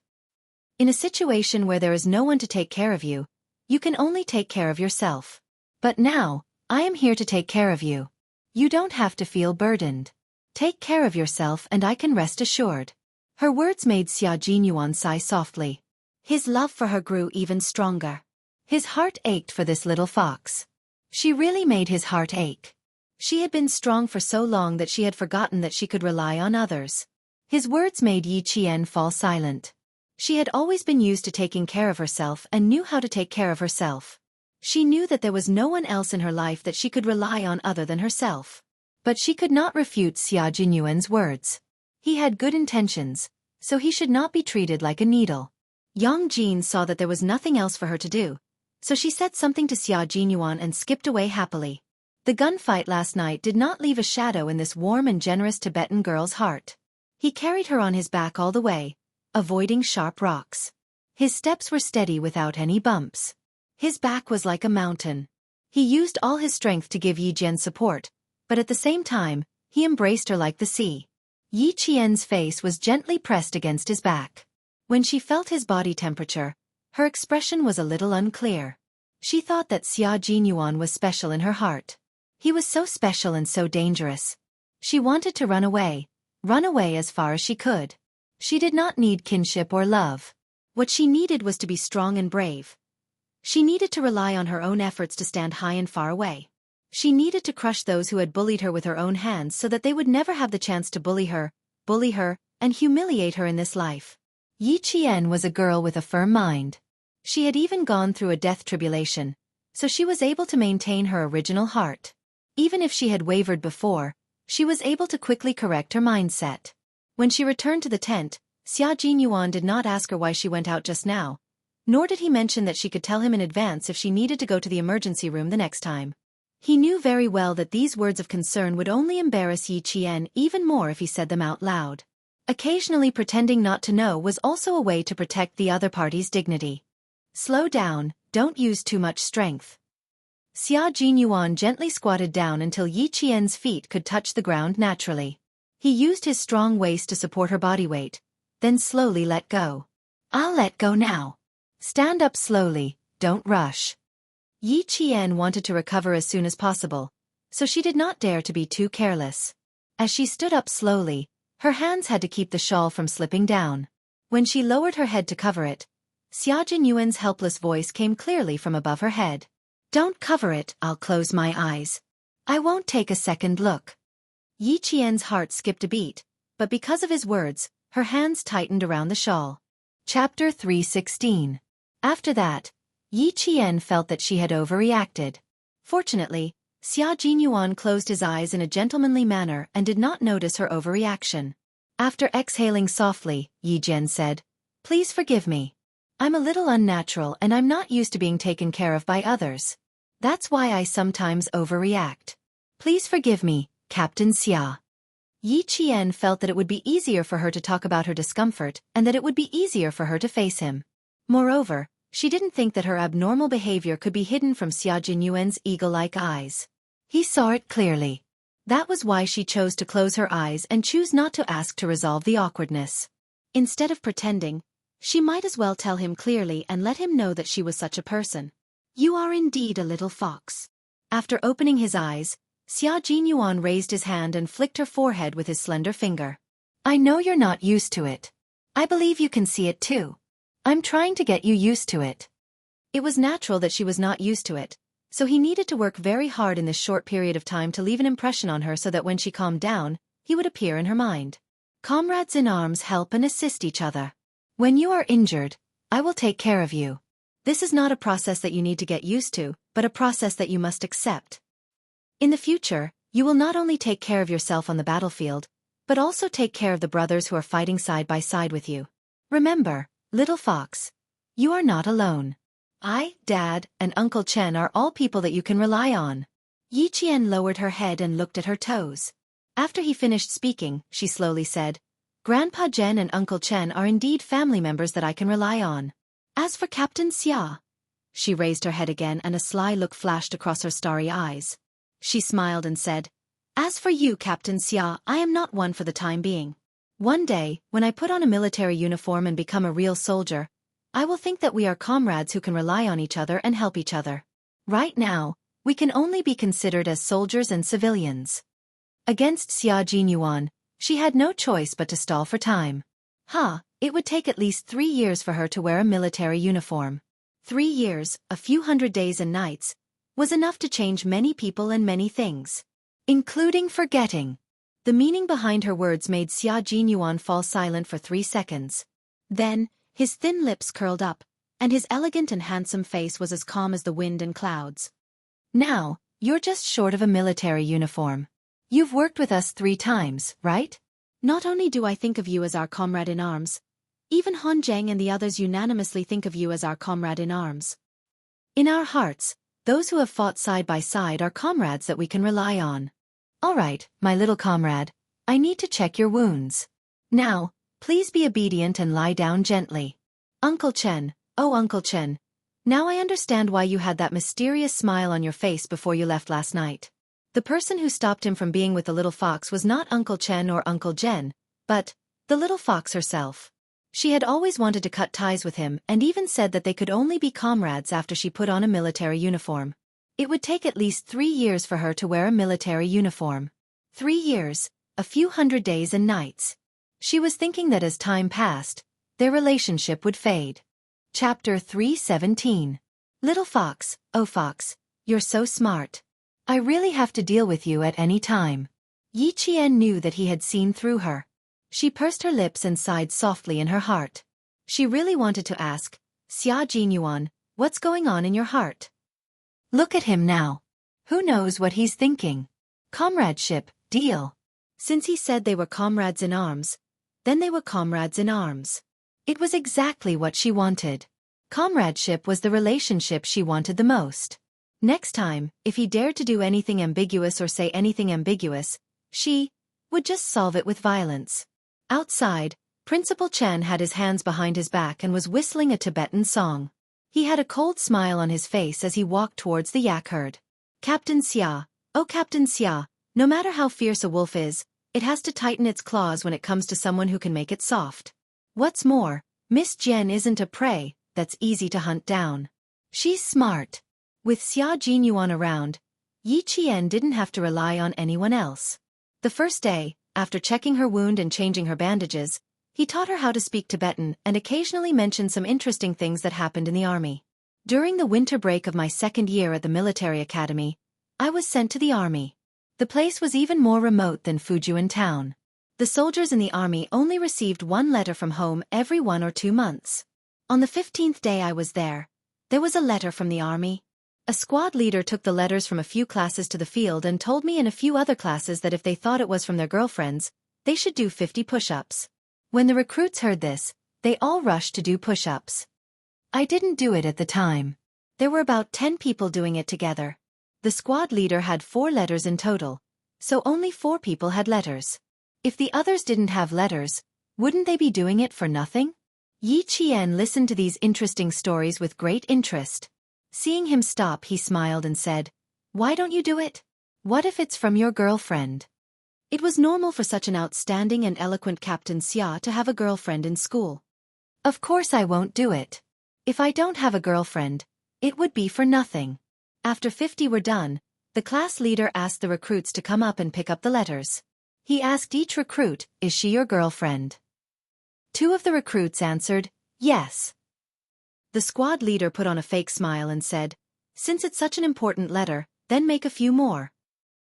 In a situation where there is no one to take care of you, you can only take care of yourself. But now, I am here to take care of you. You don't have to feel burdened. Take care of yourself and I can rest assured. Her words made Xia Jinyuan sigh softly. His love for her grew even stronger. His heart ached for this little fox. She really made his heart ache. She had been strong for so long that she had forgotten that she could rely on others. His words made Yi Qian fall silent. She had always been used to taking care of herself and knew how to take care of herself. She knew that there was no one else in her life that she could rely on other than herself. But she could not refute Xia Jinyuan's words. He had good intentions, so he should not be treated like a needle. Yang Jin saw that there was nothing else for her to do, so she said something to Xia Jinyuan and skipped away happily. The gunfight last night did not leave a shadow in this warm and generous Tibetan girl's heart. He carried her on his back all the way, avoiding sharp rocks. His steps were steady without any bumps. His back was like a mountain. He used all his strength to give Yi Jian support, but at the same time, he embraced her like the sea. Yi Qian's face was gently pressed against his back. When she felt his body temperature, her expression was a little unclear. She thought that Xia Jinyuan was special in her heart. He was so special and so dangerous. She wanted to run away as far as she could. She did not need kinship or love. What she needed was to be strong and brave. She needed to rely on her own efforts to stand high and far away. She needed to crush those who had bullied her with her own hands so that they would never have the chance to bully her, and humiliate her in this life. Yi Qian was a girl with a firm mind. She had even gone through a death tribulation, so she was able to maintain her original heart. Even if she had wavered before, she was able to quickly correct her mindset. When she returned to the tent, Xia Jinyuan did not ask her why she went out just now, nor did he mention that she could tell him in advance if she needed to go to the emergency room the next time. He knew very well that these words of concern would only embarrass Yi Qian even more if he said them out loud. Occasionally pretending not to know was also a way to protect the other party's dignity. Slow down, don't use too much strength. Xia Jinyuan gently squatted down until Yi Qian's feet could touch the ground naturally. He used his strong waist to support her body weight, then slowly let go. I'll let go now. Stand up slowly, don't rush. Yi Qian wanted to recover as soon as possible, so she did not dare to be too careless. As she stood up slowly, her hands had to keep the shawl from slipping down. When she lowered her head to cover it, Xia Jinyuan's helpless voice came clearly from above her head. Don't cover it, I'll close my eyes. I won't take a second look. Yi Qian's heart skipped a beat, but because of his words, her hands tightened around the shawl. Chapter 3:16. After that, Yi Qian felt that she had overreacted. Fortunately, Xia Jinyuan closed his eyes in a gentlemanly manner and did not notice her overreaction. After exhaling softly, Yi Jian said, Please forgive me. I'm a little unnatural and I'm not used to being taken care of by others. That's why I sometimes overreact. Please forgive me, Captain Xia. Yi Qian felt that it would be easier for her to talk about her discomfort and that it would be easier for her to face him. Moreover, she didn't think that her abnormal behavior could be hidden from Xia Jinyuan's eagle-like eyes. He saw it clearly. That was why she chose to close her eyes and choose not to ask to resolve the awkwardness. Instead of pretending, she might as well tell him clearly and let him know that she was such a person. You are indeed a little fox. After opening his eyes, Xia Jinyuan raised his hand and flicked her forehead with his slender finger. I know you're not used to it. I believe you can see it too. I'm trying to get you used to it. It was natural that she was not used to it, so he needed to work very hard in this short period of time to leave an impression on her so that when she calmed down, he would appear in her mind. Comrades in arms help and assist each other. When you are injured, I will take care of you. This is not a process that you need to get used to, but a process that you must accept. In the future, you will not only take care of yourself on the battlefield, but also take care of the brothers who are fighting side by side with you. Remember, little fox, you are not alone. I, Dad, and Uncle Chen are all people that you can rely on. Yi Qian lowered her head and looked at her toes. After he finished speaking, she slowly said, Grandpa Jen and Uncle Chen are indeed family members that I can rely on. As for Captain Xia, she raised her head again and a sly look flashed across her starry eyes. She smiled and said, As for you, Captain Xia, I am not one for the time being. One day, when I put on a military uniform and become a real soldier, I will think that we are comrades who can rely on each other and help each other. Right now, we can only be considered as soldiers and civilians. Against Xia Jinyuan, she had no choice but to stall for time. It would take at least 3 years for her to wear a military uniform. 3 years, a few hundred days and nights, was enough to change many people and many things, including forgetting. The meaning behind her words made Xia Jinyuan fall silent for 3 seconds. Then, his thin lips curled up, and his elegant and handsome face was as calm as the wind and clouds. Now, you're just short of a military uniform. You've worked with us 3 times, right? Not only do I think of you as our comrade in arms, even Han Zheng and the others unanimously think of you as our comrade in arms. In our hearts, those who have fought side by side are comrades that we can rely on. All right, my little comrade, I need to check your wounds. Now, please be obedient and lie down gently. Uncle Chen, oh Uncle Chen, now I understand why you had that mysterious smile on your face before you left last night. The person who stopped him from being with the little fox was not Uncle Chen or Uncle Jen, but the little fox herself. She had always wanted to cut ties with him and even said that they could only be comrades after she put on a military uniform. It would take at least 3 years for her to wear a military uniform. 3 years, a few hundred days and nights. She was thinking that as time passed, their relationship would fade. Chapter 317. Little Fox, oh Fox, you're so smart. I really have to deal with you at any time. Yi Qian knew that he had seen through her. She pursed her lips and sighed softly in her heart. She really wanted to ask, Xia Jinyuan, what's going on in your heart? Look at him now. Who knows what he's thinking? Comradeship, deal. Since he said they were comrades in arms, then they were comrades in arms. It was exactly what she wanted. Comradeship was the relationship she wanted the most. Next time, if he dared to do anything ambiguous or say anything ambiguous, she would just solve it with violence. Outside, Principal Chen had his hands behind his back and was whistling a Tibetan song. He had a cold smile on his face as he walked towards the yak herd. Captain Xia, oh Captain Xia, no matter how fierce a wolf is, it has to tighten its claws when it comes to someone who can make it soft. What's more, Miss Jian isn't a prey that's easy to hunt down. She's smart. With Xia Jinyuan around, Yi Qian didn't have to rely on anyone else. The first day, after checking her wound and changing her bandages, he taught her how to speak Tibetan and occasionally mentioned some interesting things that happened in the army. During the winter break of my 2nd year at the military academy, I was sent to the army. The place was even more remote than Fujian town. The soldiers in the army only received 1 letter from home every 1 or 2 months. On the 15th day I was there was a letter from the army. A squad leader took the letters from a few classes to the field and told me in a few other classes that if they thought it was from their girlfriends, they should do 50 push-ups. When the recruits heard this, they all rushed to do push-ups. I didn't do it at the time. There were about 10 people doing it together. The squad leader had 4 letters in total, so only 4 people had letters. If the others didn't have letters, wouldn't they be doing it for nothing? Yi Qian listened to these interesting stories with great interest. Seeing him stop, he smiled and said, "Why don't you do it? What if it's from your girlfriend?" It was normal for such an outstanding and eloquent Captain Xia to have a girlfriend in school. "Of course I won't do it. If I don't have a girlfriend, it would be for nothing." After 50 were done, the class leader asked the recruits to come up and pick up the letters. He asked each recruit, "Is she your girlfriend?" 2 of the recruits answered, "Yes." The squad leader put on a fake smile and said, "Since it's such an important letter, then make a few more."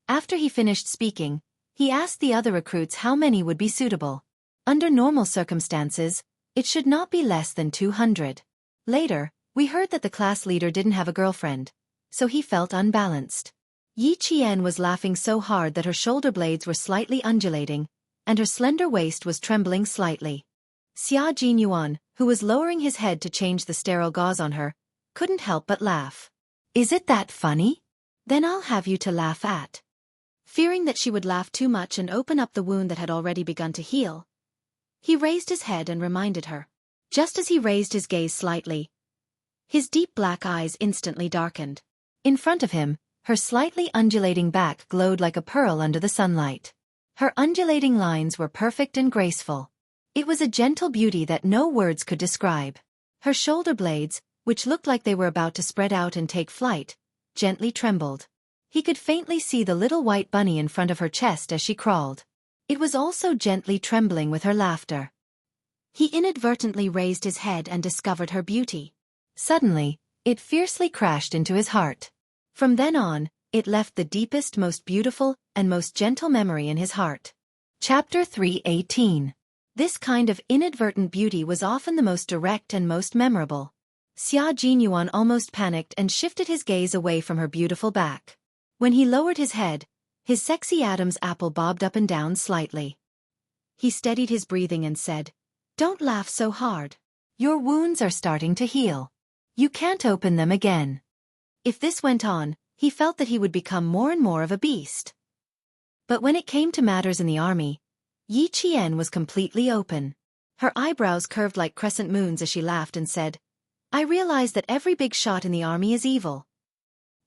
After he finished speaking, he asked the other recruits how many would be suitable. Under normal circumstances, it should not be less than 200. Later, we heard that the class leader didn't have a girlfriend, so he felt unbalanced. Yi Qian was laughing so hard that her shoulder blades were slightly undulating, and her slender waist was trembling slightly. Xia Jinyuan, who was lowering his head to change the sterile gauze on her, couldn't help but laugh. "Is it that funny? Then I'll have you to laugh at." Fearing that she would laugh too much and open up the wound that had already begun to heal, he raised his head and reminded her. Just as he raised his gaze slightly, his deep black eyes instantly darkened. In front of him, her slightly undulating back glowed like a pearl under the sunlight. Her undulating lines were perfect and graceful. It was a gentle beauty that no words could describe. Her shoulder blades, which looked like they were about to spread out and take flight, gently trembled. He could faintly see the little white bunny in front of her chest as she crawled. It was also gently trembling with her laughter. He inadvertently raised his head and discovered her beauty. Suddenly, it fiercely crashed into his heart. From then on, it left the deepest, most beautiful, and most gentle memory in his heart. Chapter 318. This kind of inadvertent beauty was often the most direct and most memorable. Xia Jinyuan almost panicked and shifted his gaze away from her beautiful back. When he lowered his head, his sexy Adam's apple bobbed up and down slightly. He steadied his breathing and said, "Don't laugh so hard. Your wounds are starting to heal. You can't open them again." If this went on, he felt that he would become more and more of a beast. But when it came to matters in the army, Yi Qian was completely open. Her eyebrows curved like crescent moons as she laughed and said, "I realize that every big shot in the army is evil.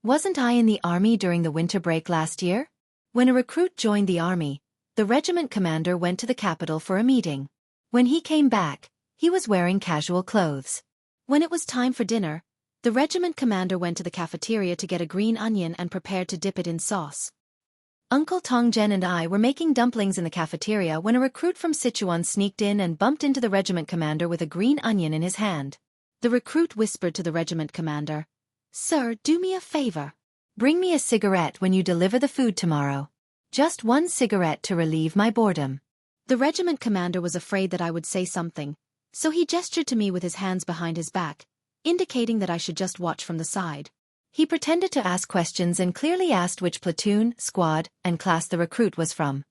Wasn't I in the army during the winter break last year?" When a recruit joined the army, the regiment commander went to the capital for a meeting. When he came back, he was wearing casual clothes. When it was time for dinner, the regiment commander went to the cafeteria to get a green onion and prepared to dip it in sauce. Uncle Tongzhen and I were making dumplings in the cafeteria when a recruit from Sichuan sneaked in and bumped into the regiment commander with a green onion in his hand. The recruit whispered to the regiment commander, "Sir, do me a favor. Bring me a cigarette when you deliver the food tomorrow. Just one cigarette to relieve my boredom." The regiment commander was afraid that I would say something, so he gestured to me with his hands behind his back, indicating that I should just watch from the side. He pretended to ask questions and clearly asked which platoon, squad, and class the recruit was from.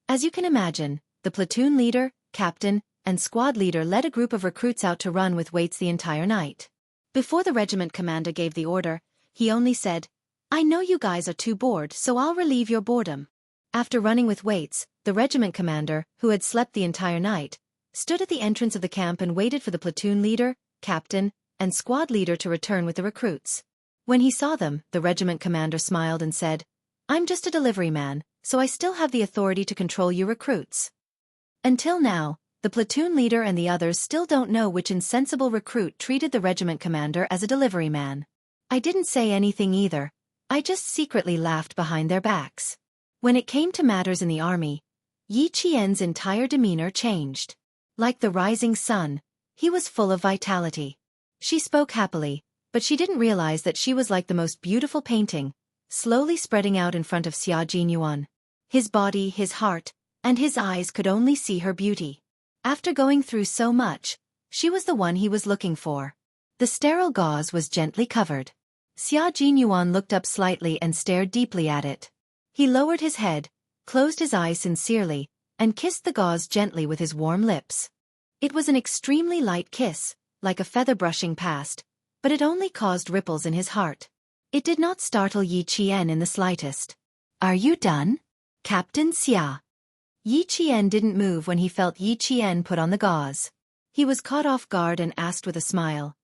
As you can imagine, the platoon leader, captain, and squad leader led a group of recruits out to run with weights the entire night. Before the regiment commander gave the order, he only said, "I know you guys are too bored, so I'll relieve your boredom." After running with weights, the regiment commander, who had slept the entire night, stood at the entrance of the camp and waited for the platoon leader, captain, and squad leader to return with the recruits. When he saw them, the regiment commander smiled and said, "I'm just a delivery man, so I still have the authority to control you recruits." Until now, the platoon leader and the others still don't know which insensible recruit treated the regiment commander as a delivery man. I didn't say anything either, I just secretly laughed behind their backs. When it came to matters in the army, Yi Qian's entire demeanor changed. Like the rising sun, he was full of vitality. She spoke happily, but she didn't realize that she was like the most beautiful painting, slowly spreading out in front of Xia Jinyuan. His body, his heart, and his eyes could only see her beauty. After going through so much, she was the one he was looking for. The sterile gauze was gently covered. Xia Jinyuan looked up slightly and stared deeply at it. He lowered his head, closed his eyes sincerely, and kissed the gauze gently with his warm lips. It was an extremely light kiss, like a feather brushing past, but it only caused ripples in his heart. It did not startle Yi Qian in the slightest. "Are you done, Captain Xia?" Yi Qian didn't move when he felt Yi Qian put on the gauze. He was caught off guard and asked with a smile,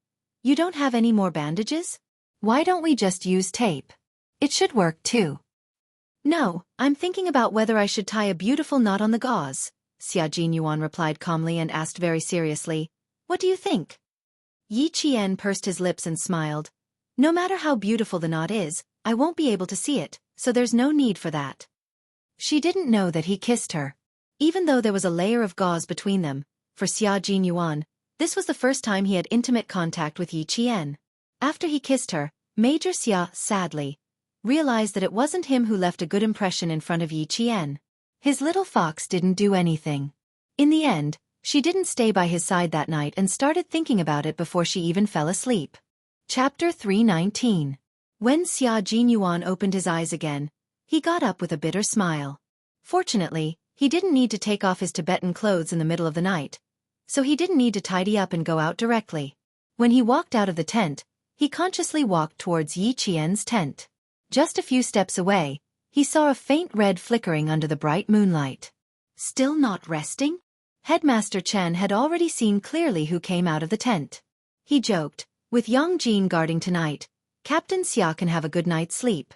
"You don't have any more bandages? Why don't we just use tape? It should work too." "No, I'm thinking about whether I should tie a beautiful knot on the gauze," Xia Jinyuan replied calmly and asked very seriously, "What do you think?" Yi Qian pursed his lips and smiled. "No matter how beautiful the knot is, I won't be able to see it, so there's no need for that." She didn't know that he kissed her. Even though there was a layer of gauze between them, for Xia Jinyuan, this was the first time he had intimate contact with Yi Qian. After he kissed her, Major Xia, sadly, realized that it wasn't him who left a good impression in front of Yi Qian. His little fox didn't do anything. In the end, she didn't stay by his side that night and started thinking about it before she even fell asleep. Chapter 319. When Xia Jinyuan opened his eyes again, he got up with a bitter smile. Fortunately, he didn't need to take off his Tibetan clothes in the middle of the night, so he didn't need to tidy up and go out directly. When he walked out of the tent, he consciously walked towards Yi Qian's tent. Just a few steps away, he saw a faint red flickering under the bright moonlight. Still not resting? Headmaster Chen had already seen clearly who came out of the tent. He joked, "With Yang Jin guarding tonight, Captain Xia can have a good night's sleep."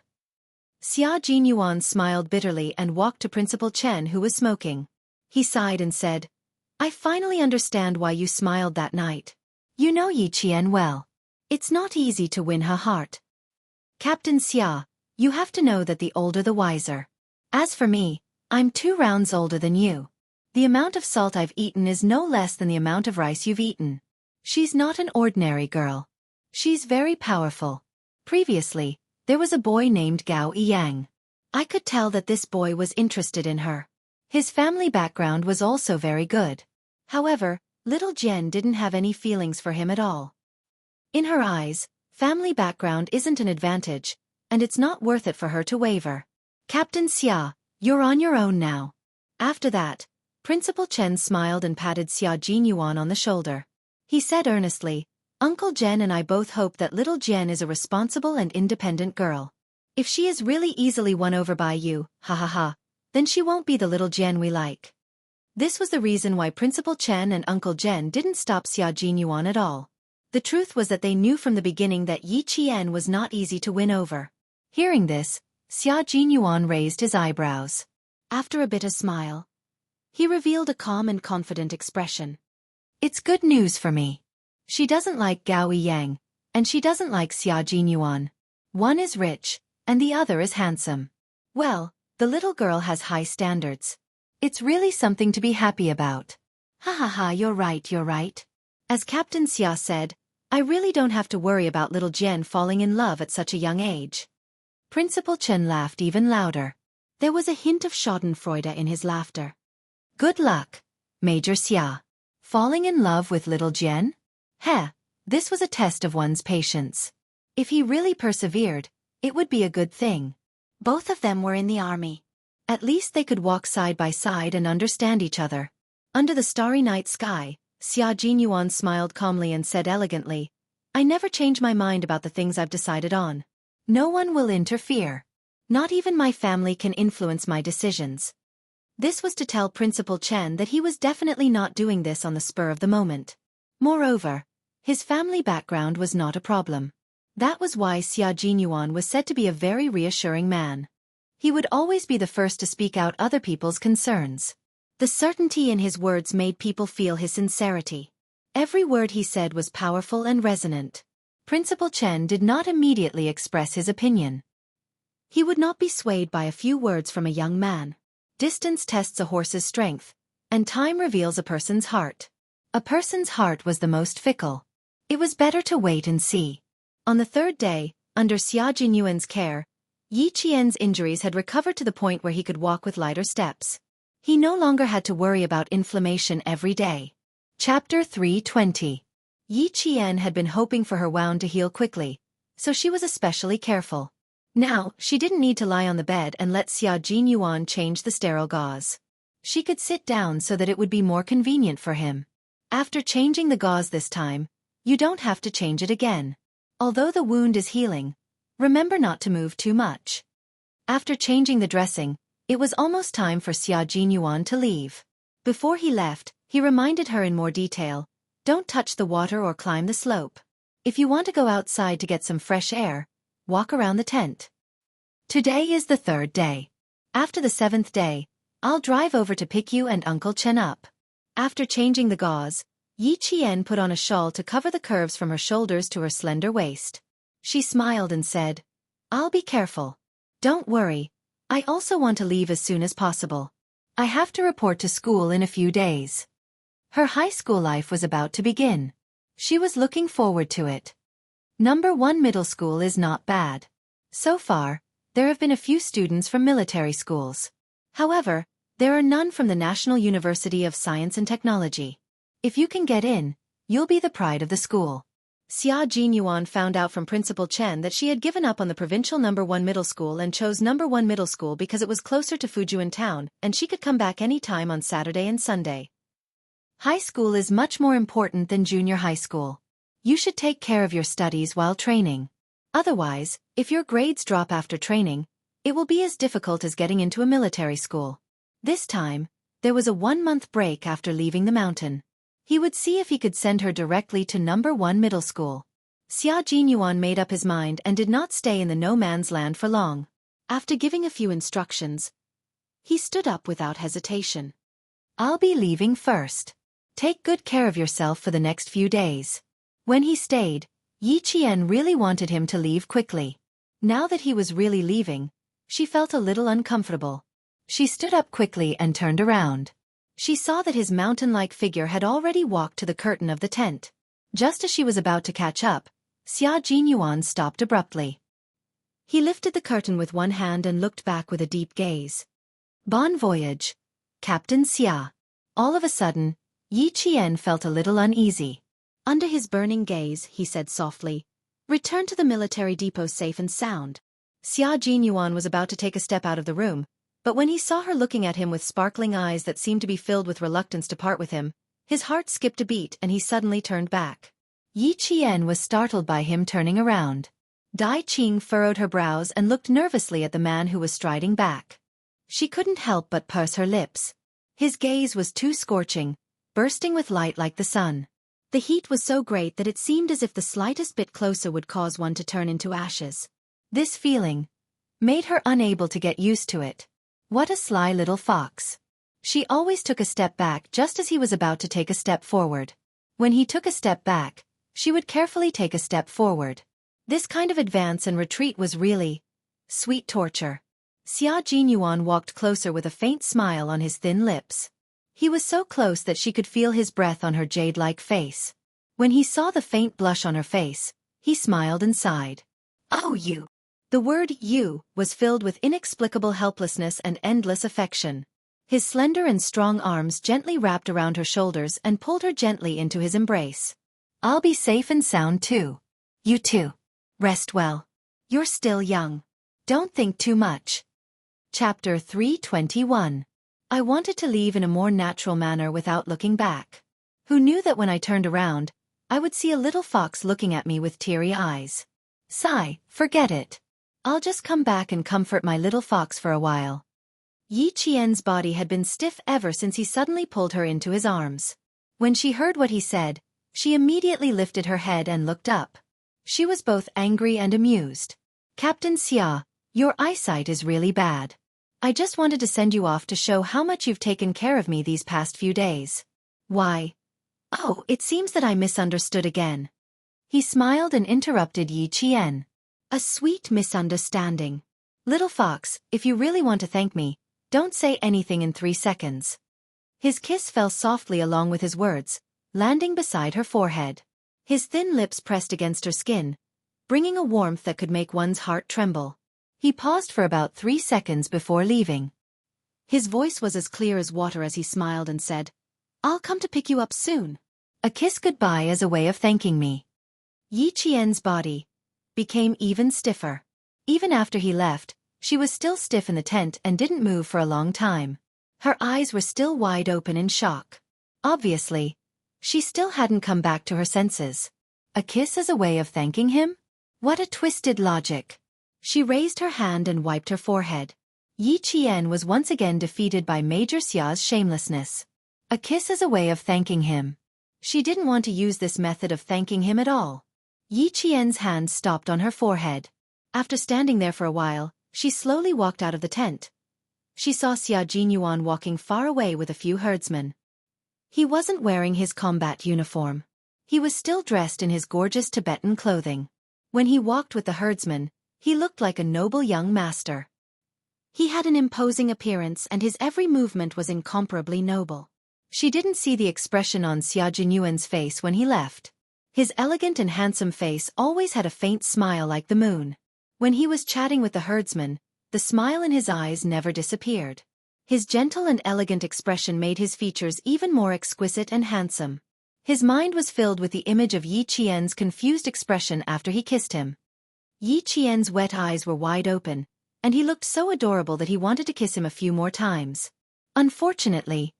Xia Jinyuan smiled bitterly and walked to Principal Chen, who was smoking. He sighed and said, "I finally understand why you smiled that night. You know Yi Qian well. It's not easy to win her heart. Captain Xia, you have to know that the older the wiser. As for me, I'm 2 rounds older than you. The amount of salt I've eaten is no less than the amount of rice you've eaten. She's not an ordinary girl. She's very powerful. Previously, there was a boy named Gao Yang. I could tell that this boy was interested in her. His family background was also very good. However, little Jen didn't have any feelings for him at all. In her eyes, family background isn't an advantage, and it's not worth it for her to waver. Captain Xia, you're on your own now." After that, Principal Chen smiled and patted Xia Jinyuan on the shoulder. He said earnestly, "Uncle Jen and I both hope that little Jen is a responsible and independent girl. If she is really easily won over by you, ha ha ha, then she won't be the little Jen we like." This was the reason why Principal Chen and Uncle Jen didn't stop Xia Jinyuan at all. The truth was that they knew from the beginning that Yi Qian was not easy to win over. Hearing this, Xia Jinyuan raised his eyebrows. After a bitter smile, he revealed a calm and confident expression. "It's good news for me. She doesn't like Gao Yang, and she doesn't like Xia Jinyuan. One is rich, and the other is handsome. Well, the little girl has high standards. It's really something to be happy about." "Ha ha ha, you're right. As Captain Xia said, I really don't have to worry about little Jen falling in love at such a young age." Principal Chen laughed even louder. There was a hint of schadenfreude in his laughter. "Good luck, Major Xia. Falling in love with little Jen? Heh, this was a test of one's patience. If he really persevered, it would be a good thing. Both of them were in the army. At least they could walk side by side and understand each other." Under the starry night sky, Xia Jinyuan smiled calmly and said elegantly, "I never change my mind about the things I've decided on. No one will interfere. Not even my family can influence my decisions." This was to tell Principal Chen that he was definitely not doing this on the spur of the moment. Moreover, his family background was not a problem. That was why Xia Jinyuan was said to be a very reassuring man. He would always be the first to speak out other people's concerns. The certainty in his words made people feel his sincerity. Every word he said was powerful and resonant. Principal Chen did not immediately express his opinion. He would not be swayed by a few words from a young man. Distance tests a horse's strength, and time reveals a person's heart. A person's heart was the most fickle. It was better to wait and see. On the 3rd day, under Xia Jinyuan's care, Yi Qian's injuries had recovered to the point where he could walk with lighter steps. He no longer had to worry about inflammation every day. Chapter 320. Yi Qian had been hoping for her wound to heal quickly, so she was especially careful. Now, she didn't need to lie on the bed and let Xia Jinyuan change the sterile gauze. She could sit down so that it would be more convenient for him. After changing the gauze this time, you don't have to change it again. Although the wound is healing, remember not to move too much. After changing the dressing, It was almost time for Xia Jinyuan to leave. Before he left, he reminded her in more detail, "Don't touch the water or climb the slope. If you want to go outside to get some fresh air, walk around the tent. Today is the 3rd day. After the 7th day, I'll drive over to pick you and Uncle Chen up." After changing the gauze, Yi Qian put on a shawl to cover the curves from her shoulders to her slender waist. She smiled and said, "I'll be careful. Don't worry, I also want to leave as soon as possible. I have to report to school in a few days." Her high school life was about to begin. She was looking forward to it. Number 1 middle school is not bad. So far, there have been a few students from military schools. However, there are none from the National University of Science and Technology. If you can get in, you'll be the pride of the school. Xia Jinyuan found out from Principal Chen that she had given up on the provincial number 1 middle school and chose number 1 middle school because it was closer to Fujian town and she could come back any time on Saturday and Sunday. High school is much more important than junior high school. You should take care of your studies while training. Otherwise, if your grades drop after training, it will be as difficult as getting into a military school. This time, there was a 1-month break after leaving the mountain. He would see if he could send her directly to number 1 middle school. Xia Jinyuan made up his mind and did not stay in the no-man's land for long. After giving a few instructions, he stood up without hesitation. "I'll be leaving first. Take good care of yourself for the next few days." When he stayed, Yi Qian really wanted him to leave quickly. Now that he was really leaving, she felt a little uncomfortable. She stood up quickly and turned around. She saw that his mountain-like figure had already walked to the curtain of the tent. Just as she was about to catch up, Xia Jinyuan stopped abruptly. He lifted the curtain with one hand and looked back with a deep gaze. "Bon voyage, Captain Xia." All of a sudden, Yi Qian felt a little uneasy. Under his burning gaze, he said softly, "Return to the military depot safe and sound." Xia Jinyuan was about to take a step out of the room, but when he saw her looking at him with sparkling eyes that seemed to be filled with reluctance to part with him, his heart skipped a beat and he suddenly turned back. Yi Qian was startled by him turning around. Dai Qing furrowed her brows and looked nervously at the man who was striding back. She couldn't help but purse her lips. His gaze was too scorching, bursting with light like the sun. The heat was so great that it seemed as if the slightest bit closer would cause one to turn into ashes. This feeling made her unable to get used to it. What a sly little fox. She always took a step back just as he was about to take a step forward. When he took a step back, she would carefully take a step forward. This kind of advance and retreat was really sweet torture. Xia Jinyuan walked closer with a faint smile on his thin lips. He was so close that she could feel his breath on her jade-like face. When he saw the faint blush on her face, he smiled and sighed. "Oh, you." The word "you" was filled with inexplicable helplessness and endless affection. His slender and strong arms gently wrapped around her shoulders and pulled her gently into his embrace. "I'll be safe and sound too. You too. Rest well. You're still young. Don't think too much." Chapter 321. I wanted to leave in a more natural manner without looking back. Who knew that when I turned around, I would see a little fox looking at me with teary eyes. Sigh, forget it. I'll just come back and comfort my little fox for a while. Yi Qian's body had been stiff ever since he suddenly pulled her into his arms. When she heard what he said, she immediately lifted her head and looked up. She was both angry and amused. "Captain Xia, your eyesight is really bad. I just wanted to send you off to show how much you've taken care of me these past few days." "Why? Oh, it seems that I misunderstood again." He smiled and interrupted Yi Qian. "A sweet misunderstanding. Little fox, if you really want to thank me, don't say anything in 3 seconds." His kiss fell softly along with his words, landing beside her forehead. His thin lips pressed against her skin, bringing a warmth that could make one's heart tremble. He paused for about 3 seconds before leaving. His voice was as clear as water as he smiled and said, "I'll come to pick you up soon. A kiss goodbye as a way of thanking me." Yi Qian's body became even stiffer. Even after he left, she was still stiff in the tent and didn't move for a long time. Her eyes were still wide open in shock. Obviously, she still hadn't come back to her senses. A kiss as a way of thanking him? What a twisted logic. She raised her hand and wiped her forehead. Yi Qian was once again defeated by Major Xia's shamelessness. A kiss as a way of thanking him. She didn't want to use this method of thanking him at all. Yi Qian's hand stopped on her forehead. After standing there for a while, she slowly walked out of the tent. She saw Xia Jinyuan walking far away with a few herdsmen. He wasn't wearing his combat uniform. He was still dressed in his gorgeous Tibetan clothing. When he walked with the herdsmen, he looked like a noble young master. He had an imposing appearance and his every movement was incomparably noble. She didn't see the expression on Xia Jinyuan's face when he left. His elegant and handsome face always had a faint smile like the moon. When he was chatting with the herdsman, the smile in his eyes never disappeared. His gentle and elegant expression made his features even more exquisite and handsome. His mind was filled with the image of Yi Qian's confused expression after he kissed him. Yi Qian's wet eyes were wide open, and he looked so adorable that he wanted to kiss him a few more times. Unfortunately,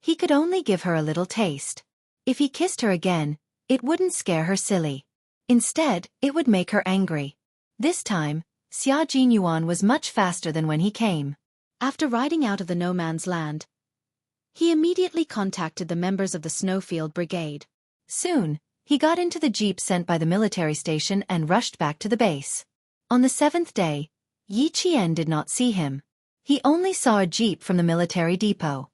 he could only give her a little taste. If he kissed her again, it wouldn't scare her silly. Instead, it would make her angry. This time, Xia Jinyuan was much faster than when he came. After riding out of the no man's land, he immediately contacted the members of the Snowfield Brigade. Soon, he got into the jeep sent by the military station and rushed back to the base. On the 7th day, Yi Qian did not see him. He only saw a jeep from the military depot.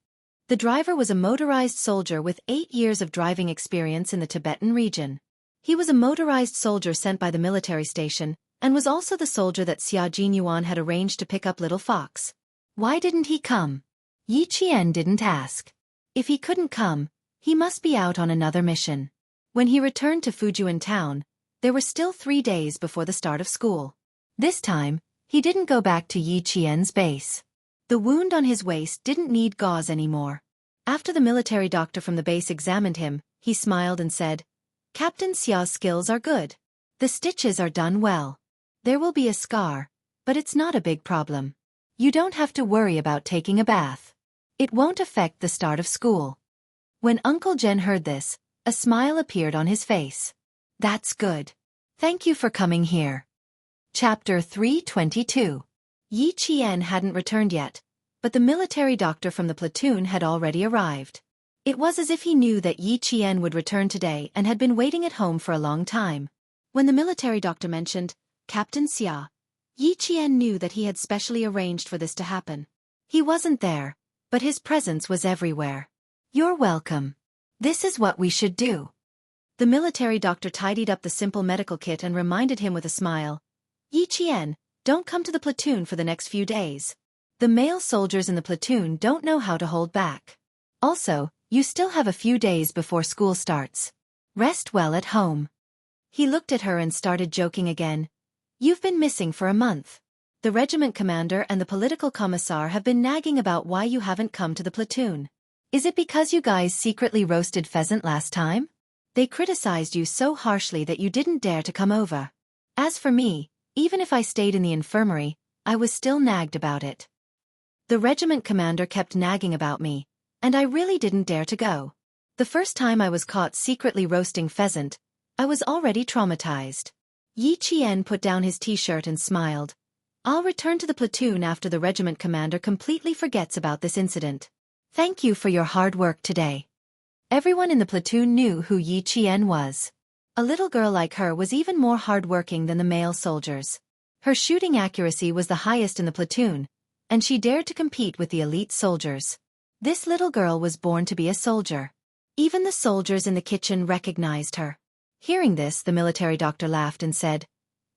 The driver was a motorized soldier with 8 years of driving experience in the Tibetan region. He was a motorized soldier sent by the military station, and was also the soldier that Xia Jinyuan had arranged to pick up Little Fox. Why didn't he come? Yi Qian didn't ask. If he couldn't come, he must be out on another mission. When he returned to Fujian town, there were still 3 days before the start of school. This time, he didn't go back to Yi Qian's base. The wound on his waist didn't need gauze anymore. After the military doctor from the base examined him, he smiled and said, "Captain Xia's skills are good. The stitches are done well. There will be a scar, but it's not a big problem. You don't have to worry about taking a bath. It won't affect the start of school." When Uncle Jen heard this, a smile appeared on his face. "That's good. Thank you for coming here." Chapter 322. Yi Qian hadn't returned yet, but the military doctor from the platoon had already arrived. It was as if he knew that Yi Qian would return today and had been waiting at home for a long time. When the military doctor mentioned Captain Xia, Yi Qian knew that he had specially arranged for this to happen. He wasn't there, but his presence was everywhere. "You're welcome. This is what we should do." The military doctor tidied up the simple medical kit and reminded him with a smile, "Yi Qian, don't come to the platoon for the next few days. The male soldiers in the platoon don't know how to hold back. Also, you still have a few days before school starts. Rest well at home." He looked at her and started joking again. "You've been missing for a month. The regiment commander and the political commissar have been nagging about why you haven't come to the platoon. Is it because you guys secretly roasted pheasant last time? They criticized you so harshly that you didn't dare to come over. As for me, even if I stayed in the infirmary, I was still nagged about it. The regiment commander kept nagging about me, and I really didn't dare to go. The first time I was caught secretly roasting pheasant, I was already traumatized." Yi Qian put down his t-shirt and smiled. "I'll return to the platoon after the regiment commander completely forgets about this incident. Thank you for your hard work today." Everyone in the platoon knew who Yi Qian was. A little girl like her was even more hard-working than the male soldiers. Her shooting accuracy was the highest in the platoon, and she dared to compete with the elite soldiers. This little girl was born to be a soldier. Even the soldiers in the kitchen recognized her. Hearing this, the military doctor laughed and said,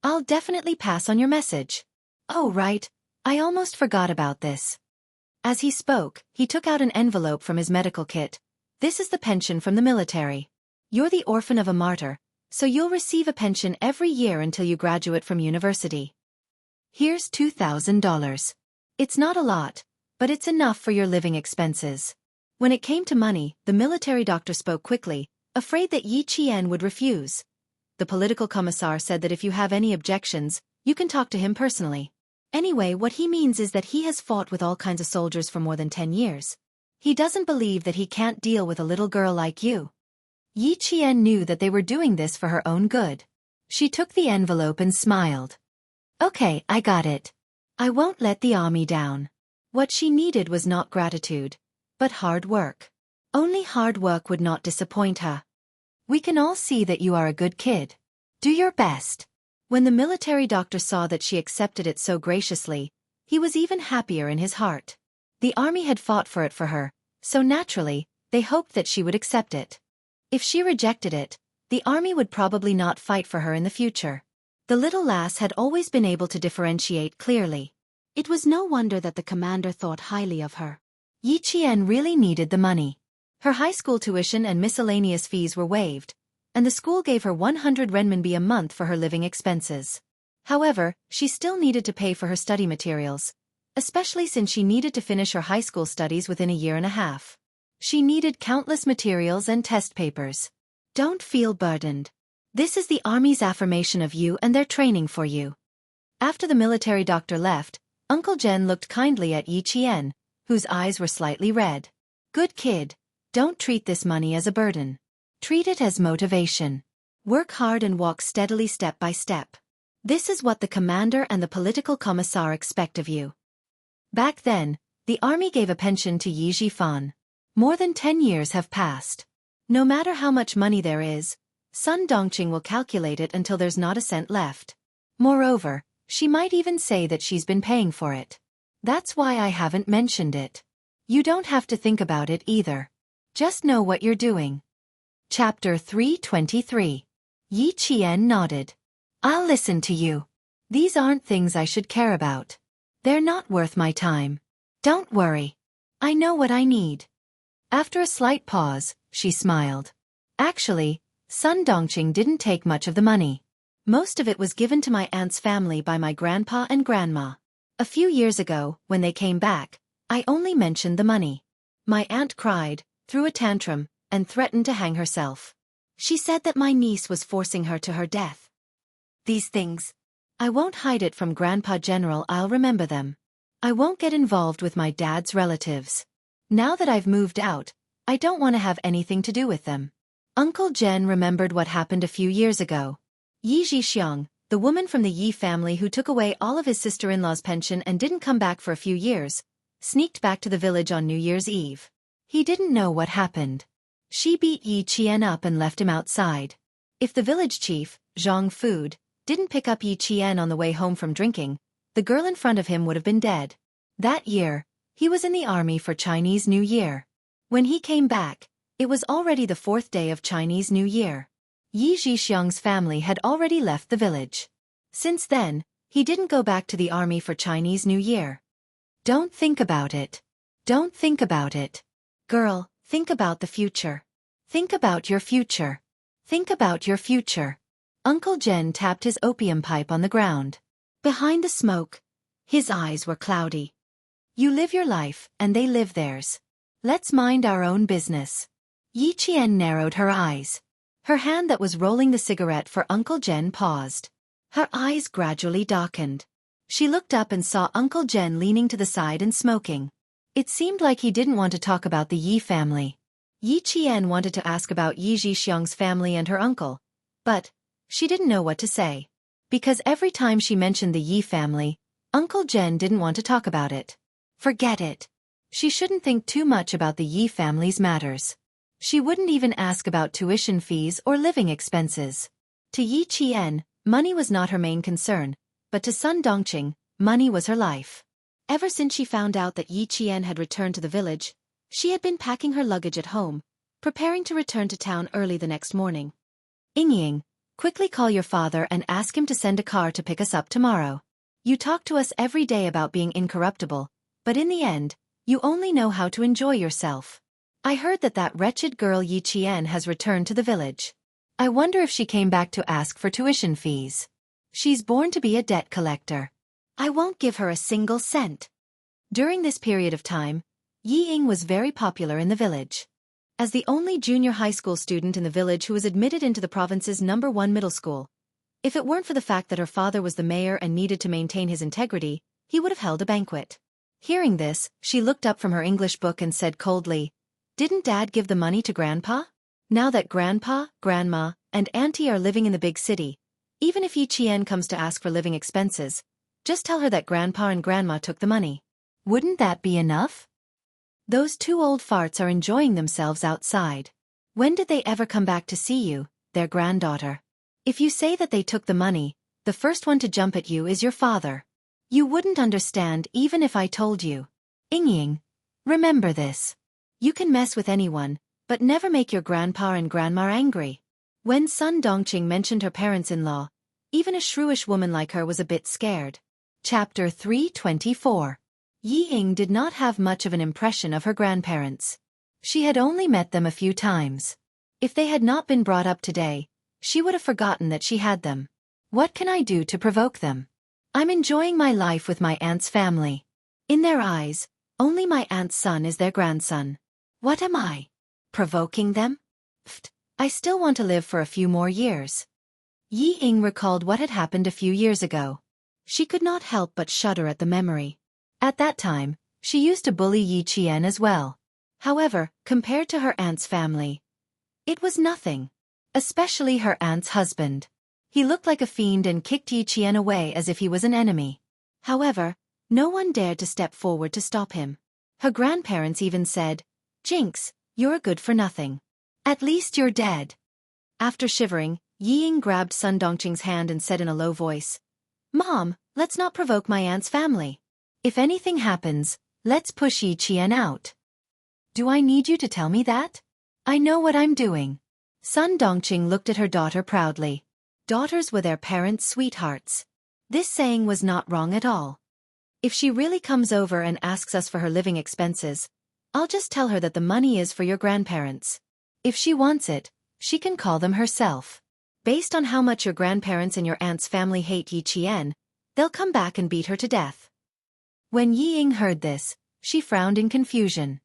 "I'll definitely pass on your message." "Oh right, I almost forgot about this." As he spoke, he took out an envelope from his medical kit. "This is the pension from the military. You're the orphan of a martyr, so you'll receive a pension every year until you graduate from university. Here's $2,000. It's not a lot, but it's enough for your living expenses." When it came to money, the military doctor spoke quickly, afraid that Yi Qian would refuse. The political commissar said that if you have any objections, you can talk to him personally. Anyway, what he means is that he has fought with all kinds of soldiers for more than 10 years. He doesn't believe that he can't deal with a little girl like you. Yi Qian knew that they were doing this for her own good. She took the envelope and smiled. "Okay, I got it. I won't let the army down. What she needed was not gratitude, but hard work. Only hard work would not disappoint her. We can all see that you are a good kid. Do your best. When the military doctor saw that she accepted it so graciously, he was even happier in his heart. The army had fought for it for her, so naturally, they hoped that she would accept it. If she rejected it, the army would probably not fight for her in the future. The little lass had always been able to differentiate clearly. It was no wonder that the commander thought highly of her. Yi Qian really needed the money. Her high school tuition and miscellaneous fees were waived, and the school gave her 100 renminbi a month for her living expenses. However, she still needed to pay for her study materials, especially since she needed to finish her high school studies within a year and a half. She needed countless materials and test papers. Don't feel burdened. This is the army's affirmation of you and their training for you. After the military doctor left, Uncle Jen looked kindly at Yi Qian, whose eyes were slightly red. Good kid. Don't treat this money as a burden. Treat it as motivation. Work hard and walk steadily step by step. This is what the commander and the political commissar expect of you. Back then, the army gave a pension to Yi Jifan. More than 10 years have passed. No matter how much money there is, Sun Dongqing will calculate it until there's not a cent left. Moreover, she might even say that she's been paying for it. That's why I haven't mentioned it. You don't have to think about it either. Just know what you're doing. Chapter 323. Yi Qian nodded. I'll listen to you. These aren't things I should care about. They're not worth my time. Don't worry. I know what I need. After a slight pause, she smiled. Actually, Sun Dongqing didn't take much of the money. Most of it was given to my aunt's family by my grandpa and grandma. A few years ago, when they came back, I only mentioned the money. My aunt cried, threw a tantrum, and threatened to hang herself. She said that my niece was forcing her to her death. These things. I won't hide it from Grandpa General. I'll remember them. I won't get involved with my dad's relatives. Now that I've moved out, I don't want to have anything to do with them. Uncle Jen remembered what happened a few years ago. Yi Zhixiang, the woman from the Yi family who took away all of his sister-in-law's pension and didn't come back for a few years, sneaked back to the village on New Year's Eve. He didn't know what happened. She beat Yi Qian up and left him outside. If the village chief, Zhang Food, didn't pick up Yi Qian on the way home from drinking, the girl in front of him would have been dead. That year, he was in the army for Chinese New Year. When he came back, it was already the 4th day of Chinese New Year. Yi Zhixiang's family had already left the village. Since then, he didn't go back to the army for Chinese New Year. Don't think about it. Don't think about it. Girl, think about the future. Think about your future. Think about your future. Uncle Jen tapped his opium pipe on the ground. Behind the smoke, his eyes were cloudy. You live your life, and they live theirs. Let's mind our own business. Yi Qian narrowed her eyes. Her hand that was rolling the cigarette for Uncle Jen paused. Her eyes gradually darkened. She looked up and saw Uncle Jen leaning to the side and smoking. It seemed like he didn't want to talk about the Yi family. Yi Qian wanted to ask about Yi Zhixiang's family and her uncle, but she didn't know what to say. Because every time she mentioned the Yi family, Uncle Jen didn't want to talk about it. Forget it. She shouldn't think too much about the Yi family's matters. She wouldn't even ask about tuition fees or living expenses. To Yi Qian, money was not her main concern, but to Sun Dongqing, money was her life. Ever since she found out that Yi Qian had returned to the village, she had been packing her luggage at home, preparing to return to town early the next morning. Ying, quickly call your father and ask him to send a car to pick us up tomorrow. You talk to us every day about being incorruptible, but in the end, you only know how to enjoy yourself. I heard that that wretched girl Yi Qian has returned to the village. I wonder if she came back to ask for tuition fees. She's born to be a debt collector. I won't give her a single cent. During this period of time, Yi Ying was very popular in the village. As the only junior high school student in the village who was admitted into the province's #1 middle school, if it weren't for the fact that her father was the mayor and needed to maintain his integrity, he would have held a banquet. Hearing this, she looked up from her English book and said coldly, "Didn't Dad give the money to Grandpa? Now that Grandpa, Grandma, and Auntie are living in the big city, even if Yi Qian comes to ask for living expenses, Just tell her that Grandpa and Grandma took the money. Wouldn't that be enough? Those two old farts are enjoying themselves outside. When did they ever come back to see you, their granddaughter? If you say that they took the money, the first one to jump at you is your father. You wouldn't understand even if I told you. Ying, remember this. You can mess with anyone, but never make your grandpa and grandma angry. When Sun Dongqing mentioned her parents-in-law, even a shrewish woman like her was a bit scared. Chapter 324. Ying did not have much of an impression of her grandparents. She had only met them a few times. If they had not been brought up today, she would have forgotten that she had them. What can I do to provoke them? I'm enjoying my life with my aunt's family. In their eyes, only my aunt's son is their grandson. What am I? Provoking them? Pfft, I still want to live for a few more years. Ying recalled what had happened a few years ago. She could not help but shudder at the memory. At that time, she used to bully Yi Qian as well. However, compared to her aunt's family, it was nothing. Especially her aunt's husband. He looked like a fiend and kicked Yi Qian away as if he was an enemy. However, no one dared to step forward to stop him. Her grandparents even said, "Jinx, you're a good for nothing. At least you're dead." After shivering, Ying grabbed Sun Dongqing's hand and said in a low voice, "Mom, let's not provoke my aunt's family. If anything happens, let's push Yi Qian out." Do I need you to tell me that? I know what I'm doing. Sun Dongqing looked at her daughter proudly. Daughters were their parents' sweethearts. This saying was not wrong at all. If she really comes over and asks us for her living expenses, I'll just tell her that the money is for your grandparents. If she wants it, she can call them herself. Based on how much your grandparents and your aunt's family hate Yi Qian, they'll come back and beat her to death. When Ying heard this, she frowned in confusion.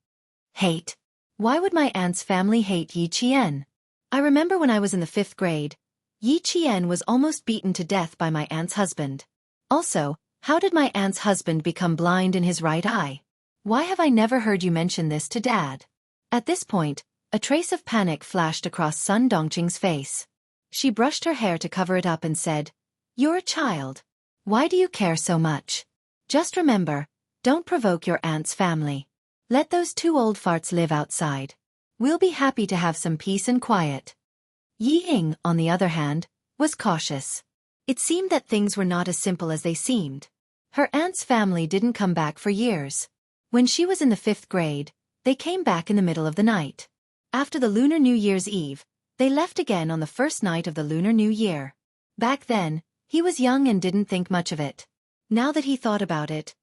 Hate? Why would my aunt's family hate Yi Qian? I remember when I was in the 5th grade, Yi Qian was almost beaten to death by my aunt's husband. Also, how did my aunt's husband become blind in his right eye? Why have I never heard you mention this to Dad? At this point, a trace of panic flashed across Sun Dongqing's face. She brushed her hair to cover it up and said, "You're a child. Why do you care so much? Just remember, don't provoke your aunt's family. Let those two old farts live outside. We'll be happy to have some peace and quiet." Ying, on the other hand, was cautious. It seemed that things were not as simple as they seemed. Her aunt's family didn't come back for years. When she was in the 5th grade, they came back in the middle of the night. After the Lunar New Year's Eve, they left again on the first night of the Lunar New Year. Back then, he was young and didn't think much of it. Now that he thought about it,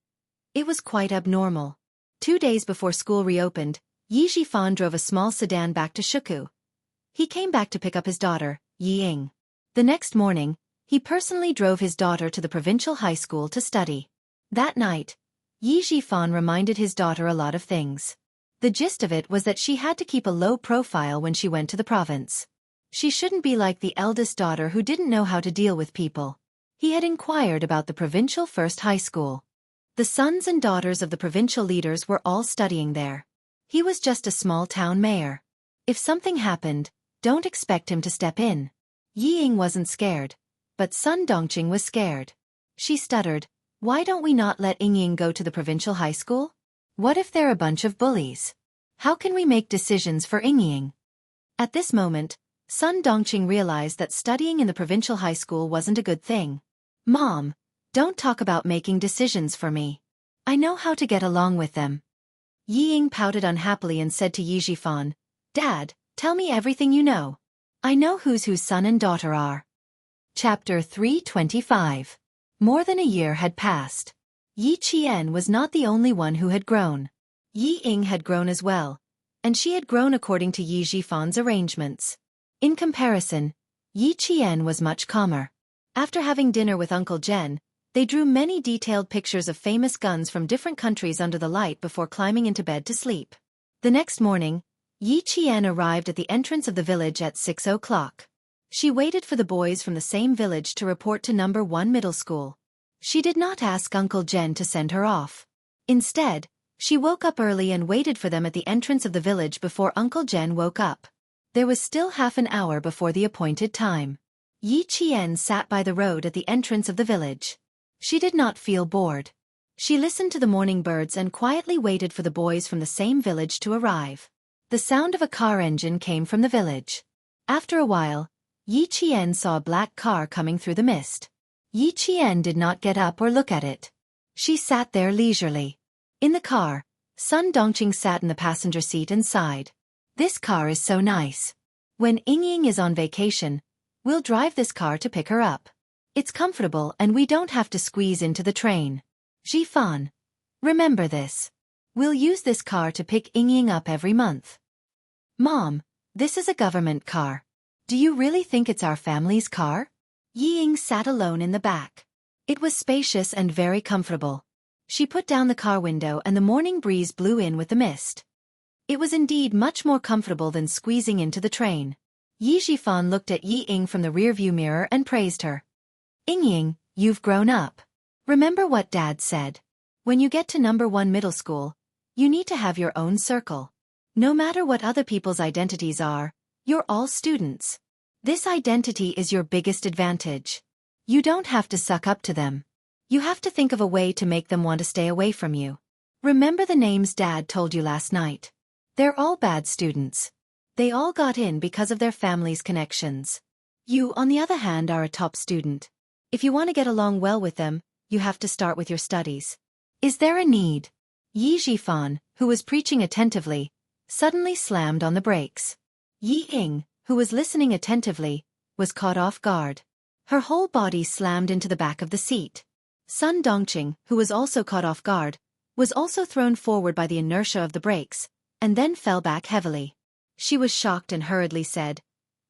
it was quite abnormal. 2 days before school reopened, Yi Zhifan drove a small sedan back to Shuku. He came back to pick up his daughter, Ying. The next morning, he personally drove his daughter to the provincial high school to study. That night, Yi Zhifan reminded his daughter a lot of things. The gist of it was that she had to keep a low profile when she went to the province. She shouldn't be like the eldest daughter who didn't know how to deal with people. He had inquired about the provincial first high school. The sons and daughters of the provincial leaders were all studying there. He was just a small town mayor. If something happened, don't expect him to step in. Ying wasn't scared, but Sun Dongqing was scared. She stuttered, "Why don't we not let Ying go to the provincial high school? What if they're a bunch of bullies? How can we make decisions for Ying?" At this moment, Sun Dongqing realized that studying in the provincial high school wasn't a good thing. "Mom, don't talk about making decisions for me. I know how to get along with them." Ying pouted unhappily and said to Yi Zhifan, "Dad, tell me everything you know. I know whose son and daughter are." Chapter 325. More than a year had passed. Yi Qian was not the only one who had grown. Ying had grown as well, and she had grown according to Yi Zhifan's arrangements. In comparison, Yi Qian was much calmer. After having dinner with Uncle Jen, they drew many detailed pictures of famous guns from different countries under the light before climbing into bed to sleep. The next morning, Yi Qian arrived at the entrance of the village at 6 o'clock. She waited for the boys from the same village to report to number 1 middle school. She did not ask Uncle Jen to send her off. Instead, she woke up early and waited for them at the entrance of the village before Uncle Jen woke up. There was still half an hour before the appointed time. Yi Qian sat by the road at the entrance of the village. She did not feel bored. She listened to the morning birds and quietly waited for the boys from the same village to arrive. The sound of a car engine came from the village. After a while, Yi Qian saw a black car coming through the mist. Yi Qian did not get up or look at it. She sat there leisurely. In the car, Sun Dongqing sat in the passenger seat and sighed. This car is so nice. When Yingying is on vacation, we'll drive this car to pick her up. It's comfortable and we don't have to squeeze into the train. Jifan, remember this. We'll use this car to pick Yingying up every month. Mom, this is a government car. Do you really think it's our family's car? Yiying sat alone in the back. It was spacious and very comfortable. She put down the car window and the morning breeze blew in with the mist. It was indeed much more comfortable than squeezing into the train. Yi Jifan looked at Yi Ying from the rearview mirror and praised her. Yingying, you've grown up. Remember what Dad said. When you get to number 1 middle school, you need to have your own circle. No matter what other people's identities are, you're all students. This identity is your biggest advantage. You don't have to suck up to them. You have to think of a way to make them want to stay away from you. Remember the names Dad told you last night. They're all bad students. They all got in because of their family's connections. You, on the other hand, are a top student. If you want to get along well with them, you have to start with your studies. Is there a need? Yi Jifan, who was preaching attentively, suddenly slammed on the brakes. Yi Ying, who was listening attentively, was caught off guard. Her whole body slammed into the back of the seat. Sun Dongqing, who was also caught off guard, was also thrown forward by the inertia of the brakes, and then fell back heavily. She was shocked and hurriedly said,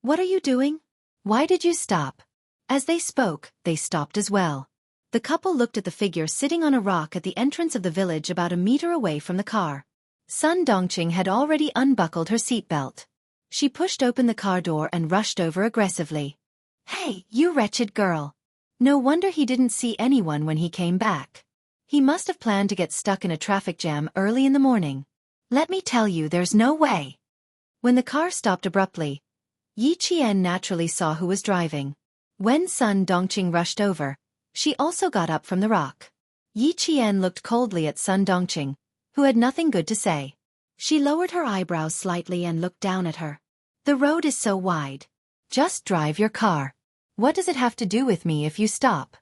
"What are you doing? Why did you stop?" As they spoke, they stopped as well. The couple looked at the figure sitting on a rock at the entrance of the village about a meter away from the car. Sun Dongqing had already unbuckled her seatbelt. She pushed open the car door and rushed over aggressively. "Hey, you wretched girl! No wonder he didn't see anyone when he came back. He must have planned to get stuck in a traffic jam early in the morning. Let me tell you, there's no way." When the car stopped abruptly, Yi Qian naturally saw who was driving. When Sun Dongqing rushed over, she also got up from the rock. Yi Qian looked coldly at Sun Dongqing, who had nothing good to say. She lowered her eyebrows slightly and looked down at her. "The road is so wide. Just drive your car. What does it have to do with me if you stop?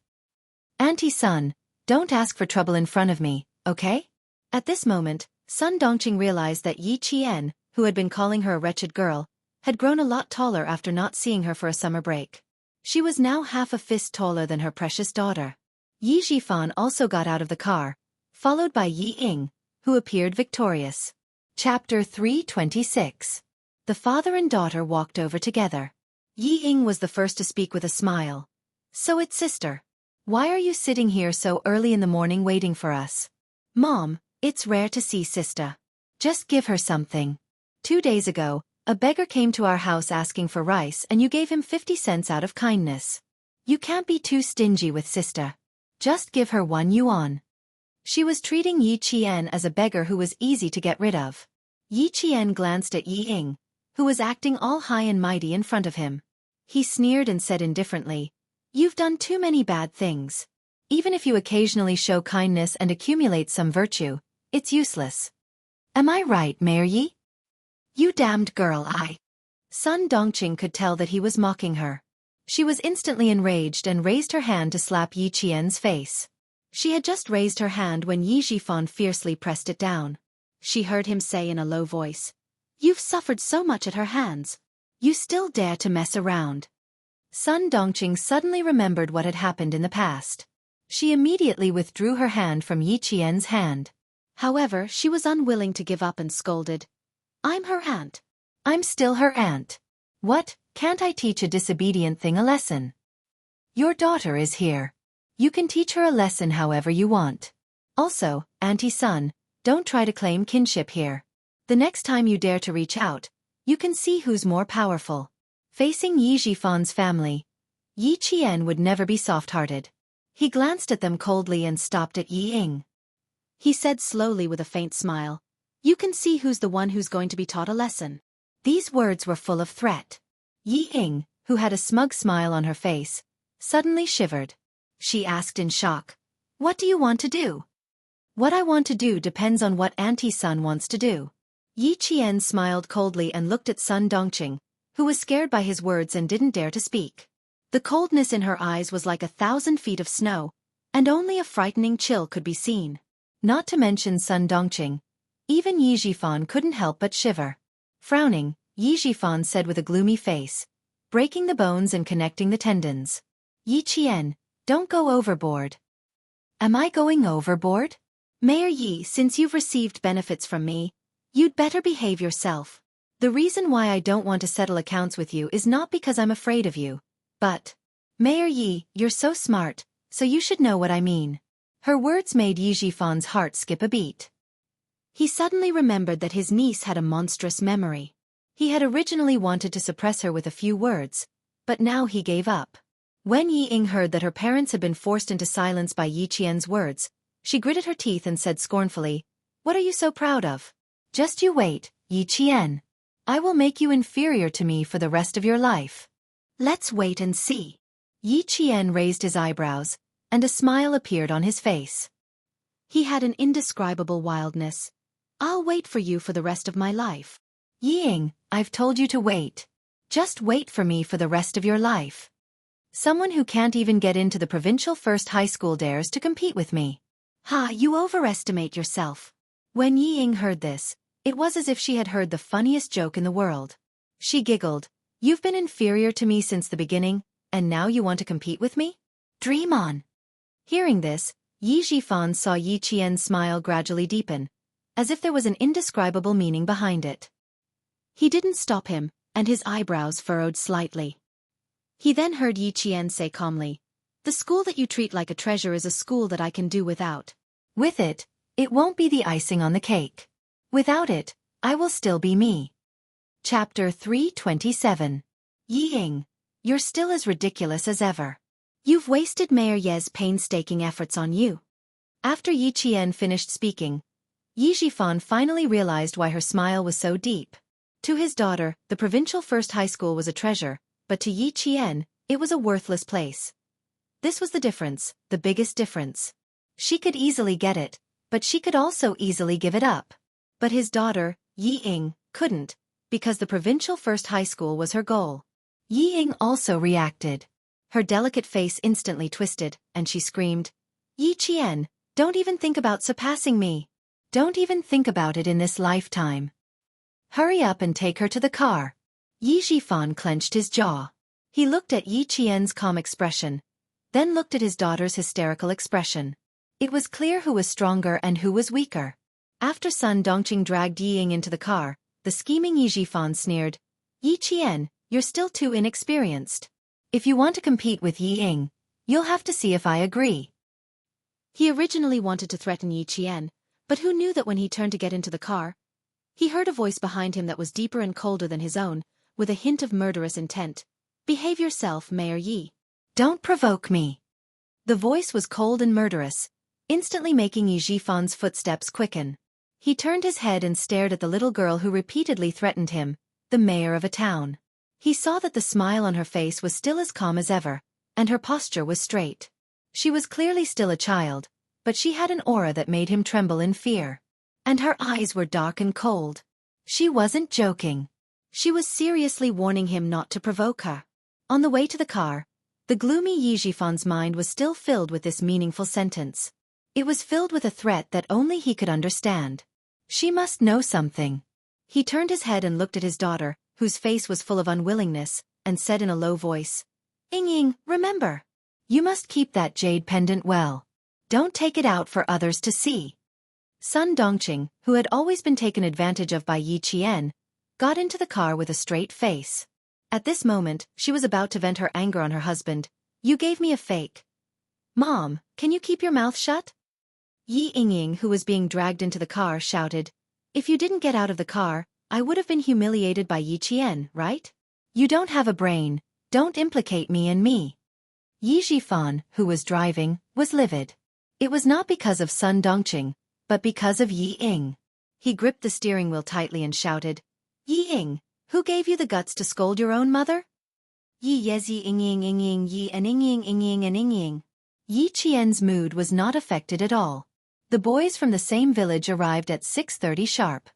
Auntie Sun, don't ask for trouble in front of me, okay?" At this moment, Sun Dongqing realized that Yi Qian, who had been calling her a wretched girl, had grown a lot taller after not seeing her for a summer break. She was now half a fist taller than her precious daughter. Yi Jifan also got out of the car, followed by Yi Ying, who appeared victorious. Chapter 326. The father and daughter walked over together. Yi Ying was the first to speak with a smile. "So it's sister. Why are you sitting here so early in the morning waiting for us?" "Mom, it's rare to see sister. Just give her something. 2 days ago, a beggar came to our house asking for rice and you gave him 50 cents out of kindness. You can't be too stingy with sister. Just give her 1 yuan. She was treating Yi Qian as a beggar who was easy to get rid of. Yi Qian glanced at Yi Ying, who was acting all high and mighty in front of him. He sneered and said indifferently, "You've done too many bad things. Even if you occasionally show kindness and accumulate some virtue, it's useless. Am I right, Mayor Yi?" "You damned girl, I." Sun Dongqing could tell that he was mocking her. She was instantly enraged and raised her hand to slap Yi Qian's face. She had just raised her hand when Yi Jifan fiercely pressed it down. She heard him say in a low voice, "You've suffered so much at her hands. You still dare to mess around." Sun Dongqing suddenly remembered what had happened in the past. She immediately withdrew her hand from Yi Qian's hand. However, she was unwilling to give up and scolded, "I'm her aunt. I'm still her aunt. What, can't I teach a disobedient thing a lesson? Your daughter is here. You can teach her a lesson however you want. Also, Auntie Sun, don't try to claim kinship here. The next time you dare to reach out, you can see who's more powerful." Facing Yi Jifan's family, Yi Qian would never be soft-hearted. He glanced at them coldly and stopped at Yi Ying. He said slowly with a faint smile, "You can see who's the one who's going to be taught a lesson." These words were full of threat. Yi Ying, who had a smug smile on her face, suddenly shivered. She asked in shock, What do you want to do? What I want to do depends on what Auntie Sun wants to do. Yi Qian smiled coldly and looked at Sun Dongqing, who was scared by his words and didn't dare to speak. The coldness in her eyes was like 1,000 feet of snow, and only a frightening chill could be seen. Not to mention Sun Dongqing. Even Yi Jifan couldn't help but shiver. Frowning, Yi Jifan said with a gloomy face, breaking the bones and connecting the tendons. Yi Qian, don't go overboard. Am I going overboard? Mayor Yi, since you've received benefits from me, you'd better behave yourself. The reason why I don't want to settle accounts with you is not because I'm afraid of you, but... Mayor Yi, you're so smart, so you should know what I mean. Her words made Yi Jifan's heart skip a beat. He suddenly remembered that his niece had a monstrous memory. He had originally wanted to suppress her with a few words, but now he gave up. When Yi Ying heard that her parents had been forced into silence by Yi Qian's words, she gritted her teeth and said scornfully, "What are you so proud of? Just you wait, Yi Qian. I will make you inferior to me for the rest of your life. Let's wait and see." Yi Qian raised his eyebrows, and a smile appeared on his face. He had an indescribable wildness. "I'll wait for you for the rest of my life. Yi Ying, I've told you to wait. Just wait for me for the rest of your life. Someone who can't even get into the provincial first high school dares to compete with me. Ha, you overestimate yourself." When Yi Ying heard this, it was as if she had heard the funniest joke in the world. She giggled. "You've been inferior to me since the beginning, and now you want to compete with me? Dream on." Hearing this, Yi Jifan saw Yi Qian's smile gradually deepen, as if there was an indescribable meaning behind it. He didn't stop him, and his eyebrows furrowed slightly. He then heard Yi Qian say calmly, "The school that you treat like a treasure is a school that I can do without. With it, it won't be the icing on the cake. Without it, I will still be me." Chapter 327. Yi Ying, you're still as ridiculous as ever. You've wasted Mayor Ye's painstaking efforts on you. After Yi Qian finished speaking, Yi Jifan finally realized why her smile was so deep. To his daughter, the provincial first high school was a treasure, but to Yi Qian, it was a worthless place. This was the difference, the biggest difference. She could easily get it, but she could also easily give it up. But his daughter, Yi Ying, couldn't, because the provincial first high school was her goal. Yi Ying also reacted. Her delicate face instantly twisted, and she screamed, "Yi Qian, don't even think about surpassing me. Don't even think about it in this lifetime. Hurry up and take her to the car." Yi Jifan clenched his jaw. He looked at Yi Qian's calm expression, then looked at his daughter's hysterical expression. It was clear who was stronger and who was weaker. After Sun Dongqing dragged Yi Ying into the car, the scheming Yi Jifan sneered, "Yi Qian, you're still too inexperienced. If you want to compete with Yi Ying, you'll have to see if I agree." He originally wanted to threaten Yi Qian, but who knew that when he turned to get into the car, he heard a voice behind him that was deeper and colder than his own, with a hint of murderous intent. "Behave yourself, Mayor Yi. Don't provoke me." The voice was cold and murderous, instantly making Yi Jifan's footsteps quicken. He turned his head and stared at the little girl who repeatedly threatened him, the mayor of a town. He saw that the smile on her face was still as calm as ever, and her posture was straight. She was clearly still a child, but she had an aura that made him tremble in fear. And her eyes were dark and cold. She wasn't joking. She was seriously warning him not to provoke her. On the way to the car, the gloomy Yi Jifan's mind was still filled with this meaningful sentence. It was filled with a threat that only he could understand. She must know something. He turned his head and looked at his daughter, whose face was full of unwillingness, and said in a low voice, "Ying Ying, remember. You must keep that jade pendant well. Don't take it out for others to see." Sun Dongqing, who had always been taken advantage of by Yi Qian, got into the car with a straight face. At this moment, she was about to vent her anger on her husband. "You gave me a fake. Mom, can you keep your mouth shut?" Yi Ying, who was being dragged into the car, shouted, "If you didn't get out of the car, I would have been humiliated by Yi Qian, right? You don't have a brain, don't implicate me in me." Yi Jifan, who was driving, was livid. It was not because of Sun Dongqing, but because of Yi Ying. He gripped the steering wheel tightly and shouted, "Yi Ying, who gave you the guts to scold your own mother?" Yi Ying Yi and Ying and Ying. Yi Qian's mood was not affected at all. The boys from the same village arrived at 6:30 sharp.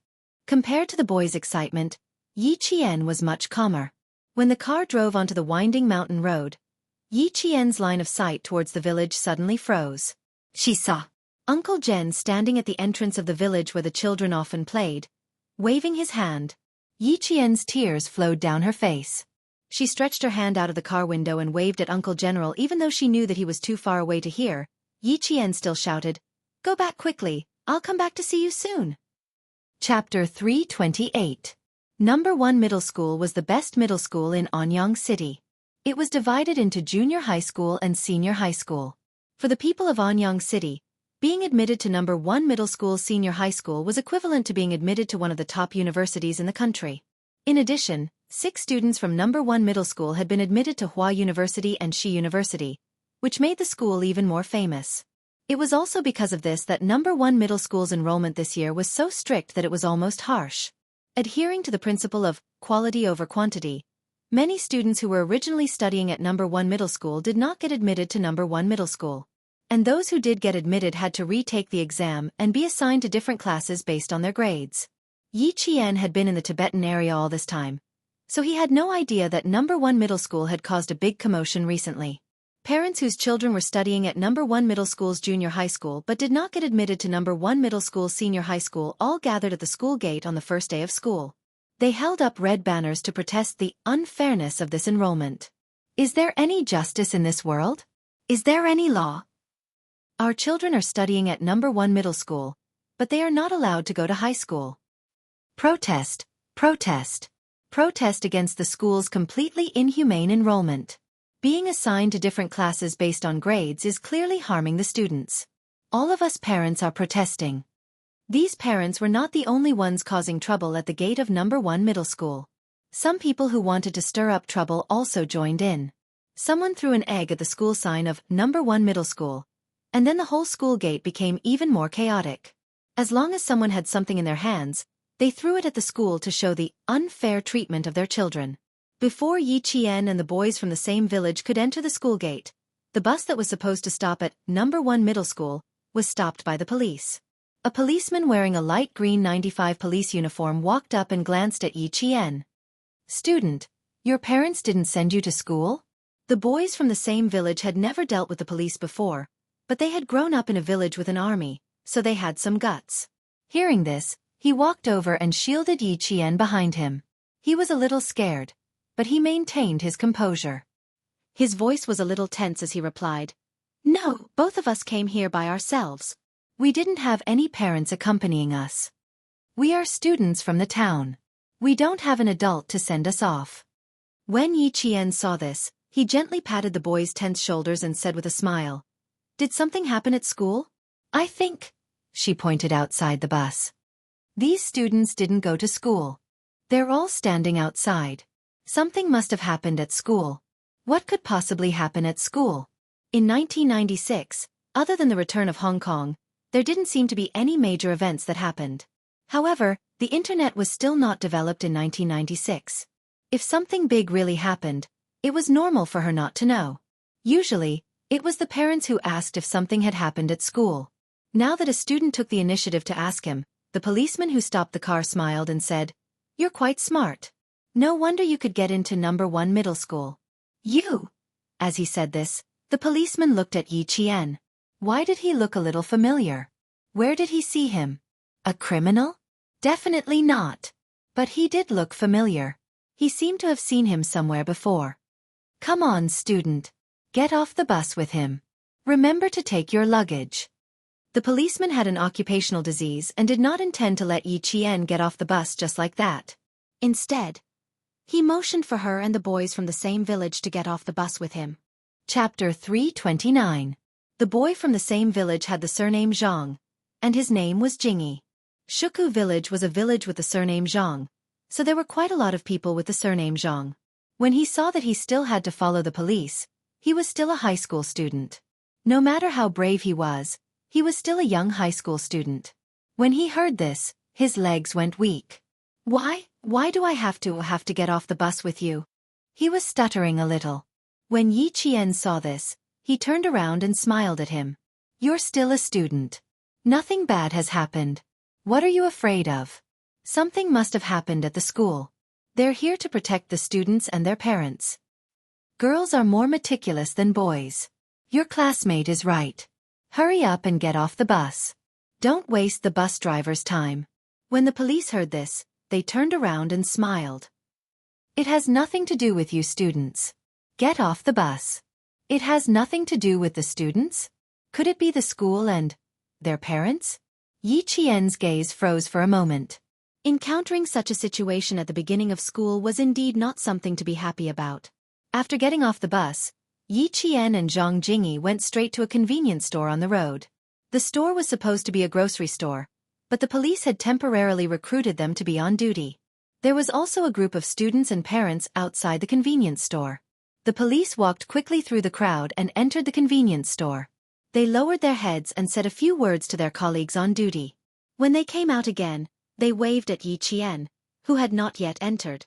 Compared to the boys' excitement, Yi Qian was much calmer. When the car drove onto the winding mountain road, Yi Qian's line of sight towards the village suddenly froze. She saw Uncle Jen standing at the entrance of the village where the children often played, waving his hand. Yi Qian's tears flowed down her face. She stretched her hand out of the car window and waved at Uncle General even though she knew that he was too far away to hear. Yi Qian still shouted, "Go back quickly, I'll come back to see you soon." Chapter 328. Number 1 Middle School was the best middle school in Anyang City. It was divided into junior high school and senior high school. For the people of Anyang City, being admitted to number 1 middle school senior high school was equivalent to being admitted to one of the top universities in the country. In addition, 6 students from number 1 middle school had been admitted to Hua University and Xi University, which made the school even more famous. It was also because of this that number 1 middle school's enrollment this year was so strict that it was almost harsh. Adhering to the principle of quality over quantity, many students who were originally studying at number 1 middle school did not get admitted to number 1 middle school. And those who did get admitted had to retake the exam and be assigned to different classes based on their grades. Yi Qian had been in the Tibetan area all this time, so he had no idea that number 1 middle school had caused a big commotion recently. Parents whose children were studying at number 1 middle school's junior high school but did not get admitted to number 1 middle school's senior high school all gathered at the school gate on the first day of school. They held up red banners to protest the unfairness of this enrollment. Is there any justice in this world? Is there any law? Our children are studying at number 1 middle school, but they are not allowed to go to high school. Protest, protest, protest against the school's completely inhumane enrollment. Being assigned to different classes based on grades is clearly harming the students. All of us parents are protesting. These parents were not the only ones causing trouble at the gate of number 1 middle school. Some people who wanted to stir up trouble also joined in. Someone threw an egg at the school sign of number 1 middle school, and then the whole school gate became even more chaotic. As long as someone had something in their hands, they threw it at the school to show the unfair treatment of their children. Before Yi Qian and the boys from the same village could enter the school gate, the bus that was supposed to stop at number 1 middle school was stopped by the police. A policeman wearing a light green 95 police uniform walked up and glanced at Yi Qian. "Student, your parents didn't send you to school?" The boys from the same village had never dealt with the police before, but they had grown up in a village with an army, so they had some guts. Hearing this, he walked over and shielded Yi Qian behind him. He was a little scared, but he maintained his composure. His voice was a little tense as he replied, "No, both of us came here by ourselves. We didn't have any parents accompanying us. We are students from the town. We don't have an adult to send us off." When Yi Qian saw this, he gently patted the boy's tense shoulders and said with a smile, "Did something happen at school?" "I think," she pointed outside the bus. "These students didn't go to school. They're all standing outside. Something must have happened at school. What could possibly happen at school?" In 1996, other than the return of Hong Kong, there didn't seem to be any major events that happened. However, the internet was still not developed in 1996. If something big really happened, it was normal for her not to know. Usually, it was the parents who asked if something had happened at school. Now that a student took the initiative to ask him, the policeman who stopped the car smiled and said, "You're quite smart. No wonder you could get into number 1 middle school." "You?" As he said this, the policeman looked at Yi Qian. Why did he look a little familiar? Where did he see him? A criminal? Definitely not. But he did look familiar. He seemed to have seen him somewhere before. "Come on, student. Get off the bus with him. Remember to take your luggage." The policeman had an occupational disease and did not intend to let Yi Qian get off the bus just like that. Instead, he motioned for her and the boys from the same village to get off the bus with him. Chapter 329. The boy from the same village had the surname Zhang, and his name was Jingyi. Shuku village was a village with the surname Zhang, so there were quite a lot of people with the surname Zhang. When he saw that he still had to follow the police, he was still a high school student. No matter how brave he was still a young high school student. When he heard this, his legs went weak. Why do I have to get off the bus with you?" He was stuttering a little. When Yi Qian saw this, He turned around and smiled at him. You're still a student. Nothing bad has happened. What are you afraid of? Something must have happened at the school. They're here to protect the students and their parents. Girls are more meticulous than boys. Your classmate is right. Hurry up and get off the bus. Don't waste the bus driver's time. When the police heard this, they turned around and smiled. It has nothing to do with you students. Get off the bus. It has nothing to do with the students? Could it be the school and their parents? Yi Qian's gaze froze for a moment. Encountering such a situation at the beginning of school was indeed not something to be happy about. After getting off the bus, Yi Qian and Zhang Jingyi went straight to a convenience store on the road. The store was supposed to be a grocery store, but the police had temporarily recruited them to be on duty. There was also a group of students and parents outside the convenience store. The police walked quickly through the crowd and entered the convenience store. They lowered their heads and said a few words to their colleagues on duty. When they came out again, they waved at Yi Qian, who had not yet entered.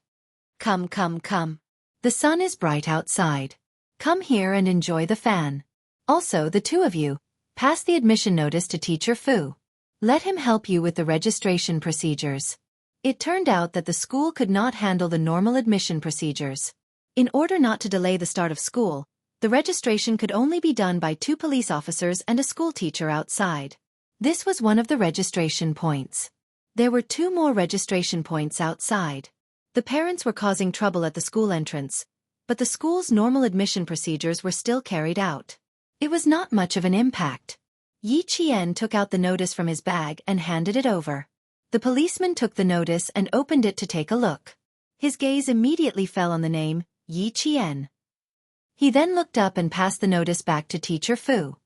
Come, come, come. The sun is bright outside. Come here and enjoy the fan. Also, the two of you, pass the admission notice to Teacher Fu. Let him help you with the registration procedures. It turned out that the school could not handle the normal admission procedures. In order not to delay the start of school, the registration could only be done by 2 police officers and a school teacher outside. This was one of the registration points. There were 2 more registration points outside. The parents were causing trouble at the school entrance, but the school's normal admission procedures were still carried out. It was not much of an impact. Yi Qian took out the notice from his bag and handed it over. The policeman took the notice and opened it to take a look. His gaze immediately fell on the name, Yi Qian. He then looked up and passed the notice back to Teacher Fu.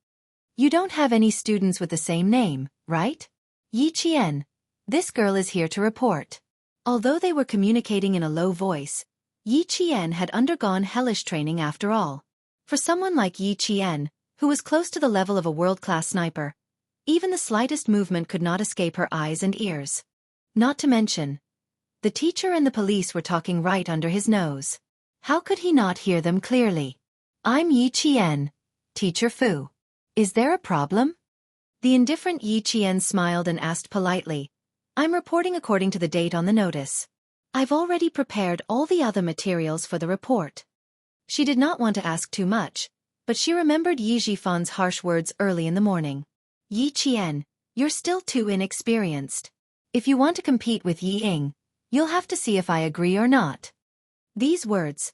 You don't have any students with the same name, right? Yi Qian. This girl is here to report. Although they were communicating in a low voice, Yi Qian had undergone hellish training after all. For someone like Yi Qian, who was close to the level of a world-class sniper, even the slightest movement could not escape her eyes and ears. Not to mention, the teacher and the police were talking right under his nose. How could he not hear them clearly? I'm Yi Qian, Teacher Fu. Is there a problem? The indifferent Yi Qian smiled and asked politely, I'm reporting according to the date on the notice. I've already prepared all the other materials for the report. She did not want to ask too much, but she remembered Yi Jifan's harsh words early in the morning. Yi Qian, you're still too inexperienced. If you want to compete with Yi Ying, you'll have to see if I agree or not. These words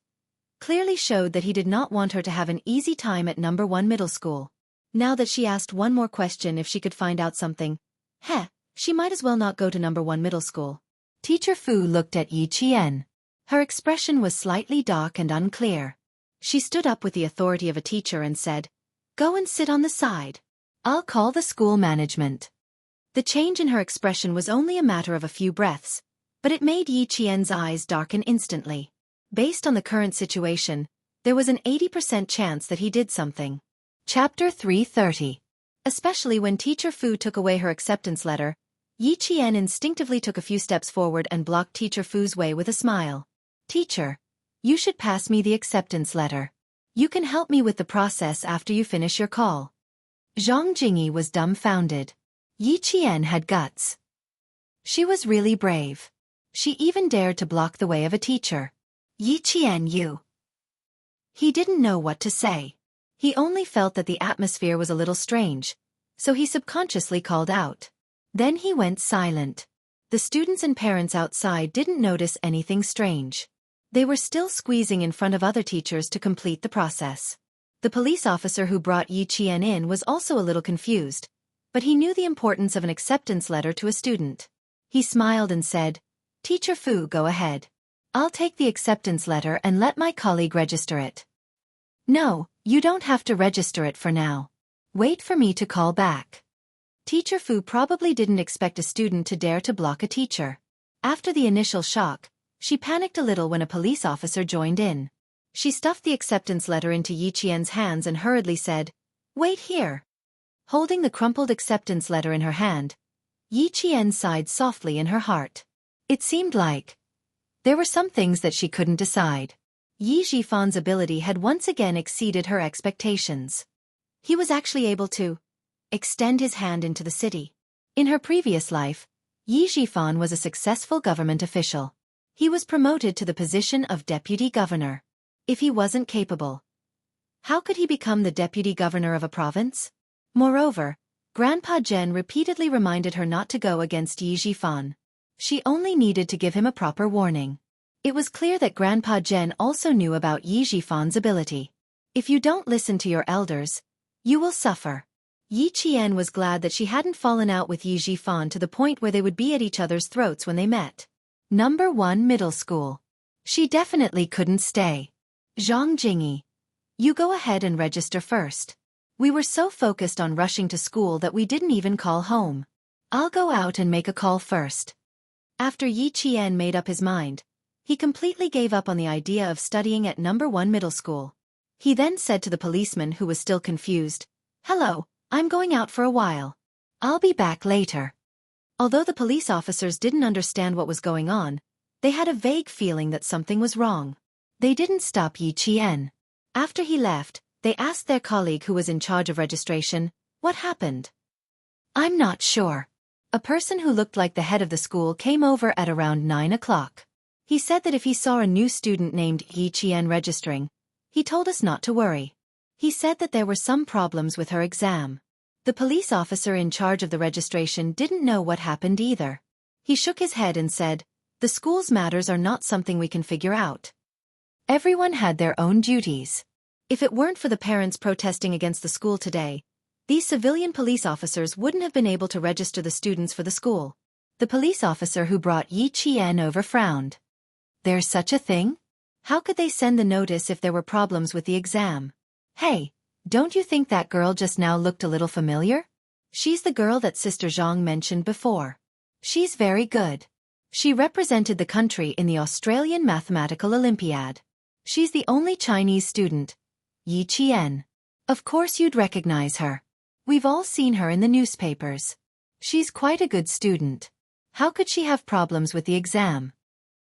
clearly showed that he did not want her to have an easy time at number 1 middle school. Now that she asked one more question if she could find out something, she might as well not go to number 1 middle school. Teacher Fu looked at Yi Qian. Her expression was slightly dark and unclear. She stood up with the authority of a teacher and said, Go and sit on the side. I'll call the school management. The change in her expression was only a matter of a few breaths, but it made Yi Qian's eyes darken instantly. Based on the current situation, there was an 80% chance that he did something. Chapter 330. Especially when Teacher Fu took away her acceptance letter, Yi Qian instinctively took a few steps forward and blocked Teacher Fu's way with a smile. Teacher, you should pass me the acceptance letter. You can help me with the process after you finish your call. Zhang Jingyi was dumbfounded. Yi Qian had guts. She was really brave. She even dared to block the way of a teacher. Yi Qian, you. He didn't know what to say. He only felt that the atmosphere was a little strange, so he subconsciously called out. Then he went silent. The students and parents outside didn't notice anything strange. They were still squeezing in front of other teachers to complete the process. The police officer who brought Yi Qian in was also a little confused, but he knew the importance of an acceptance letter to a student. He smiled and said, Teacher Fu, go ahead. I'll take the acceptance letter and let my colleague register it. No, you don't have to register it for now. Wait for me to call back. Teacher Fu probably didn't expect a student to dare to block a teacher. After the initial shock, she panicked a little when a police officer joined in. She stuffed the acceptance letter into Yi Qian's hands and hurriedly said, Wait here. Holding the crumpled acceptance letter in her hand, Yi Qian sighed softly in her heart. It seemed like there were some things that she couldn't decide. Yi Jifan's ability had once again exceeded her expectations. He was actually able to extend his hand into the city. In her previous life, Yi Jifan was a successful government official. He was promoted to the position of deputy governor. If he wasn't capable, how could he become the deputy governor of a province? Moreover, Grandpa Zhen repeatedly reminded her not to go against Yi Jifan. She only needed to give him a proper warning. It was clear that Grandpa Zhen also knew about Yi Jifan's ability. If you don't listen to your elders, you will suffer. Yi Qian was glad that she hadn't fallen out with Yi Jifan to the point where they would be at each other's throats when they met. Number 1 Middle School. She definitely couldn't stay. Zhang Jingyi, you go ahead and register first. We were so focused on rushing to school that we didn't even call home. I'll go out and make a call first. After Yi Qian made up his mind, he completely gave up on the idea of studying at number 1 middle school. He then said to the policeman who was still confused, "Hello, I'm going out for a while. I'll be back later." Although the police officers didn't understand what was going on, they had a vague feeling that something was wrong. They didn't stop Yi Qian. After he left, they asked their colleague who was in charge of registration, "What happened?" "I'm not sure." A person who looked like the head of the school came over at around 9 o'clock. He said that if he saw a new student named Yi Qian registering, he told us not to worry. He said that there were some problems with her exam. The police officer in charge of the registration didn't know what happened either. He shook his head and said, "The school's matters are not something we can figure out. Everyone had their own duties. If it weren't for the parents protesting against the school today, these civilian police officers wouldn't have been able to register the students for the school." The police officer who brought Yi Qian over frowned. "There's such a thing? How could they send the notice if there were problems with the exam? Hey, don't you think that girl just now looked a little familiar? She's the girl that Sister Zhang mentioned before. She's very good. She represented the country in the Australian Mathematical Olympiad. She's the only Chinese student. Yi Qian. Of course you'd recognize her. We've all seen her in the newspapers. She's quite a good student. How could she have problems with the exam?"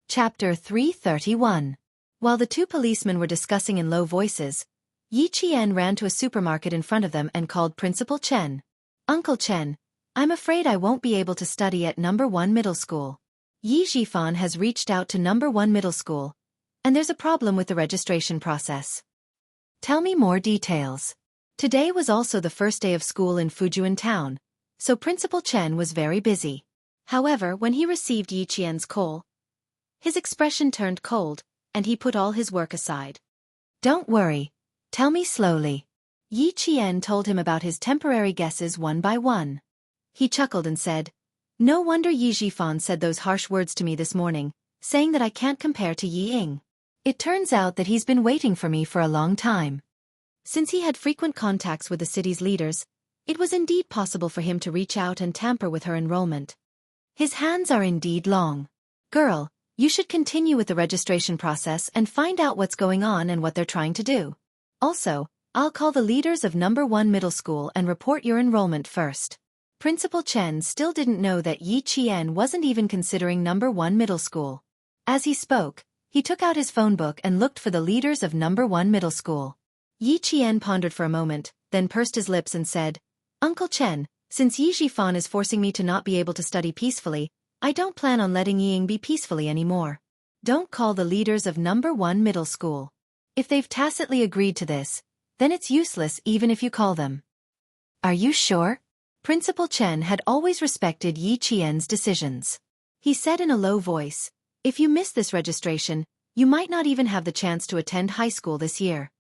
Chapter 331. While the two policemen were discussing in low voices, Yi Qian ran to a supermarket in front of them and called Principal Chen. "Uncle Chen, I'm afraid I won't be able to study at number 1 middle school. Yi Jifan has reached out to number 1 middle school, and there's a problem with the registration process. Tell me more details." Today was also the first day of school in Fujian town, so Principal Chen was very busy. However, when he received Yi Qian's call, his expression turned cold, and he put all his work aside. "Don't worry. Tell me slowly." Yi Qian told him about his temporary guesses one by one. He chuckled and said, "No wonder Yi Jifan said those harsh words to me this morning, saying that I can't compare to Yi Ying. It turns out that he's been waiting for me for a long time." Since he had frequent contacts with the city's leaders, it was indeed possible for him to reach out and tamper with her enrollment. His hands are indeed long. "Girl, you should continue with the registration process and find out what's going on and what they're trying to do. Also, I'll call the leaders of number 1 middle school and report your enrollment first." Principal Chen still didn't know that Yi Qian wasn't even considering number 1 middle school. As he spoke, he took out his phone book and looked for the leaders of number 1 middle school. Yi Qian pondered for a moment, then pursed his lips and said, "Uncle Chen, since Yi Jifan is forcing me to not be able to study peacefully, I don't plan on letting Yi Ying be peacefully anymore. Don't call the leaders of number 1 middle school. If they've tacitly agreed to this, then it's useless even if you call them." "Are you sure?" Principal Chen had always respected Yi Qian's decisions. He said in a low voice, "If you miss this registration, you might not even have the chance to attend high school this year."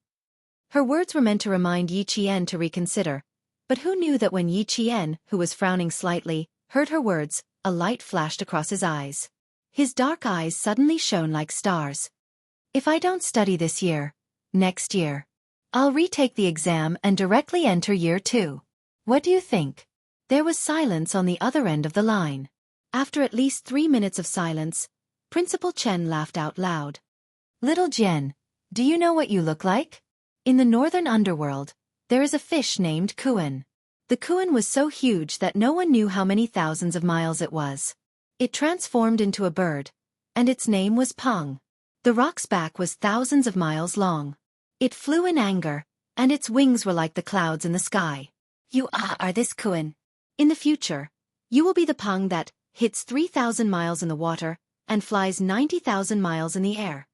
Her words were meant to remind Yi Qian to reconsider, but who knew that when Yi Qian, who was frowning slightly, heard her words, a light flashed across his eyes. His dark eyes suddenly shone like stars. "If I don't study this year, next year, I'll retake the exam and directly enter year 2. What do you think?" There was silence on the other end of the line. After at least 3 minutes of silence, Principal Chen laughed out loud. "Little Jian, do you know what you look like? In the northern underworld, there is a fish named Kuan. The Kuan was so huge that no one knew how many thousands of miles it was. It transformed into a bird, and its name was Peng. The rock's back was thousands of miles long. It flew in anger, and its wings were like the clouds in the sky. You are this Kuan. In the future, you will be the Peng that hits 3,000 miles in the water and flies 90,000 miles in the air.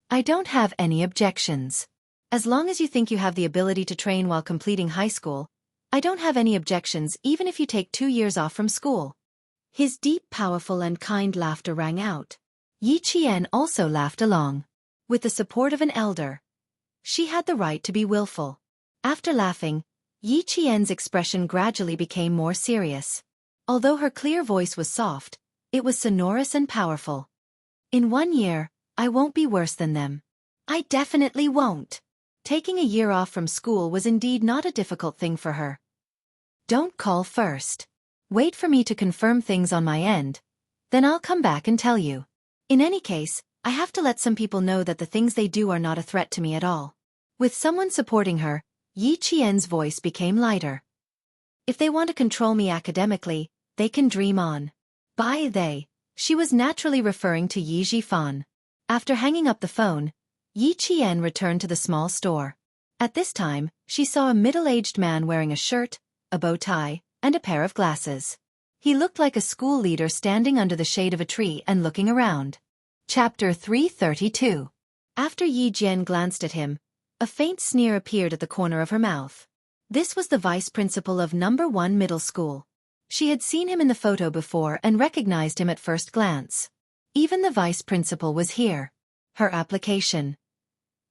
I don't have any objections. As long as you think you have the ability to train while completing high school, I don't have any objections even if you take 2 years off from school. His deep, powerful and kind laughter rang out. Yi Qian also laughed along. With the support of an elder, she had the right to be willful. After laughing, Yi Qian's expression gradually became more serious. Although her clear voice was soft, it was sonorous and powerful. In 1 year, I won't be worse than them. I definitely won't. Taking a year off from school was indeed not a difficult thing for her. Don't call first. Wait for me to confirm things on my end. Then I'll come back and tell you. In any case, I have to let some people know that the things they do are not a threat to me at all. With someone supporting her, Yi Qian's voice became lighter. If they want to control me academically, they can dream on. By they, she was naturally referring to Yi Zhifan. After hanging up the phone, Yi Qian returned to the small store. At this time, she saw a middle-aged man wearing a shirt, a bow tie, and a pair of glasses. He looked like a school leader standing under the shade of a tree and looking around. Chapter 332. After Yi Jian glanced at him, a faint sneer appeared at the corner of her mouth. This was the vice principal of No. 1 Middle School. She had seen him in the photo before and recognized him at first glance. Even the vice principal was here. Her application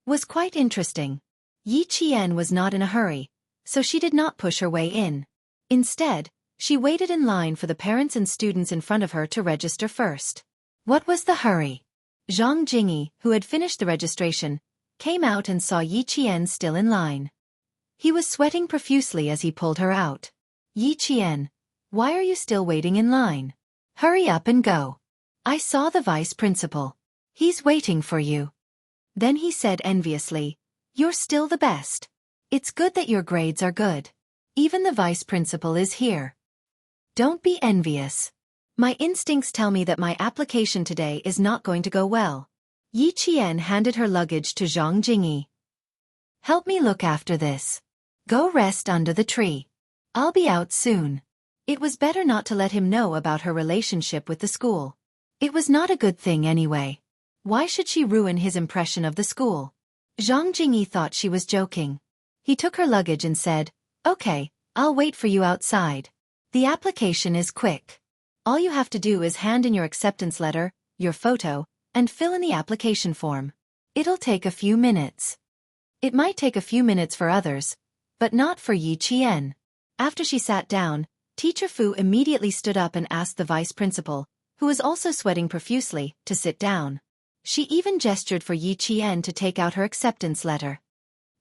was quite interesting. Yi Qian was not in a hurry, so she did not push her way in. Instead, she waited in line for the parents and students in front of her to register first. What was the hurry? Zhang Jingyi, who had finished the registration, came out and saw Yi Qian still in line. He was sweating profusely as he pulled her out. Yi Qian, why are you still waiting in line? Hurry up and go. I saw the vice principal. He's waiting for you. Then he said enviously, you're still the best. It's good that your grades are good. Even the vice principal is here. Don't be envious. My instincts tell me that my application today is not going to go well. Yi Qian handed her luggage to Zhang Jingyi. Help me look after this. Go rest under the tree. I'll be out soon. It was better not to let him know about her relationship with the school. It was not a good thing anyway. Why should she ruin his impression of the school? Zhang Jingyi thought she was joking. He took her luggage and said, okay, I'll wait for you outside. The application is quick. All you have to do is hand in your acceptance letter, your photo, and fill in the application form. It'll take a few minutes. It might take a few minutes for others, but not for Yi Qian. After she sat down, Teacher Fu immediately stood up and asked the vice principal, who was also sweating profusely, to sit down. She even gestured for Yi Qian to take out her acceptance letter.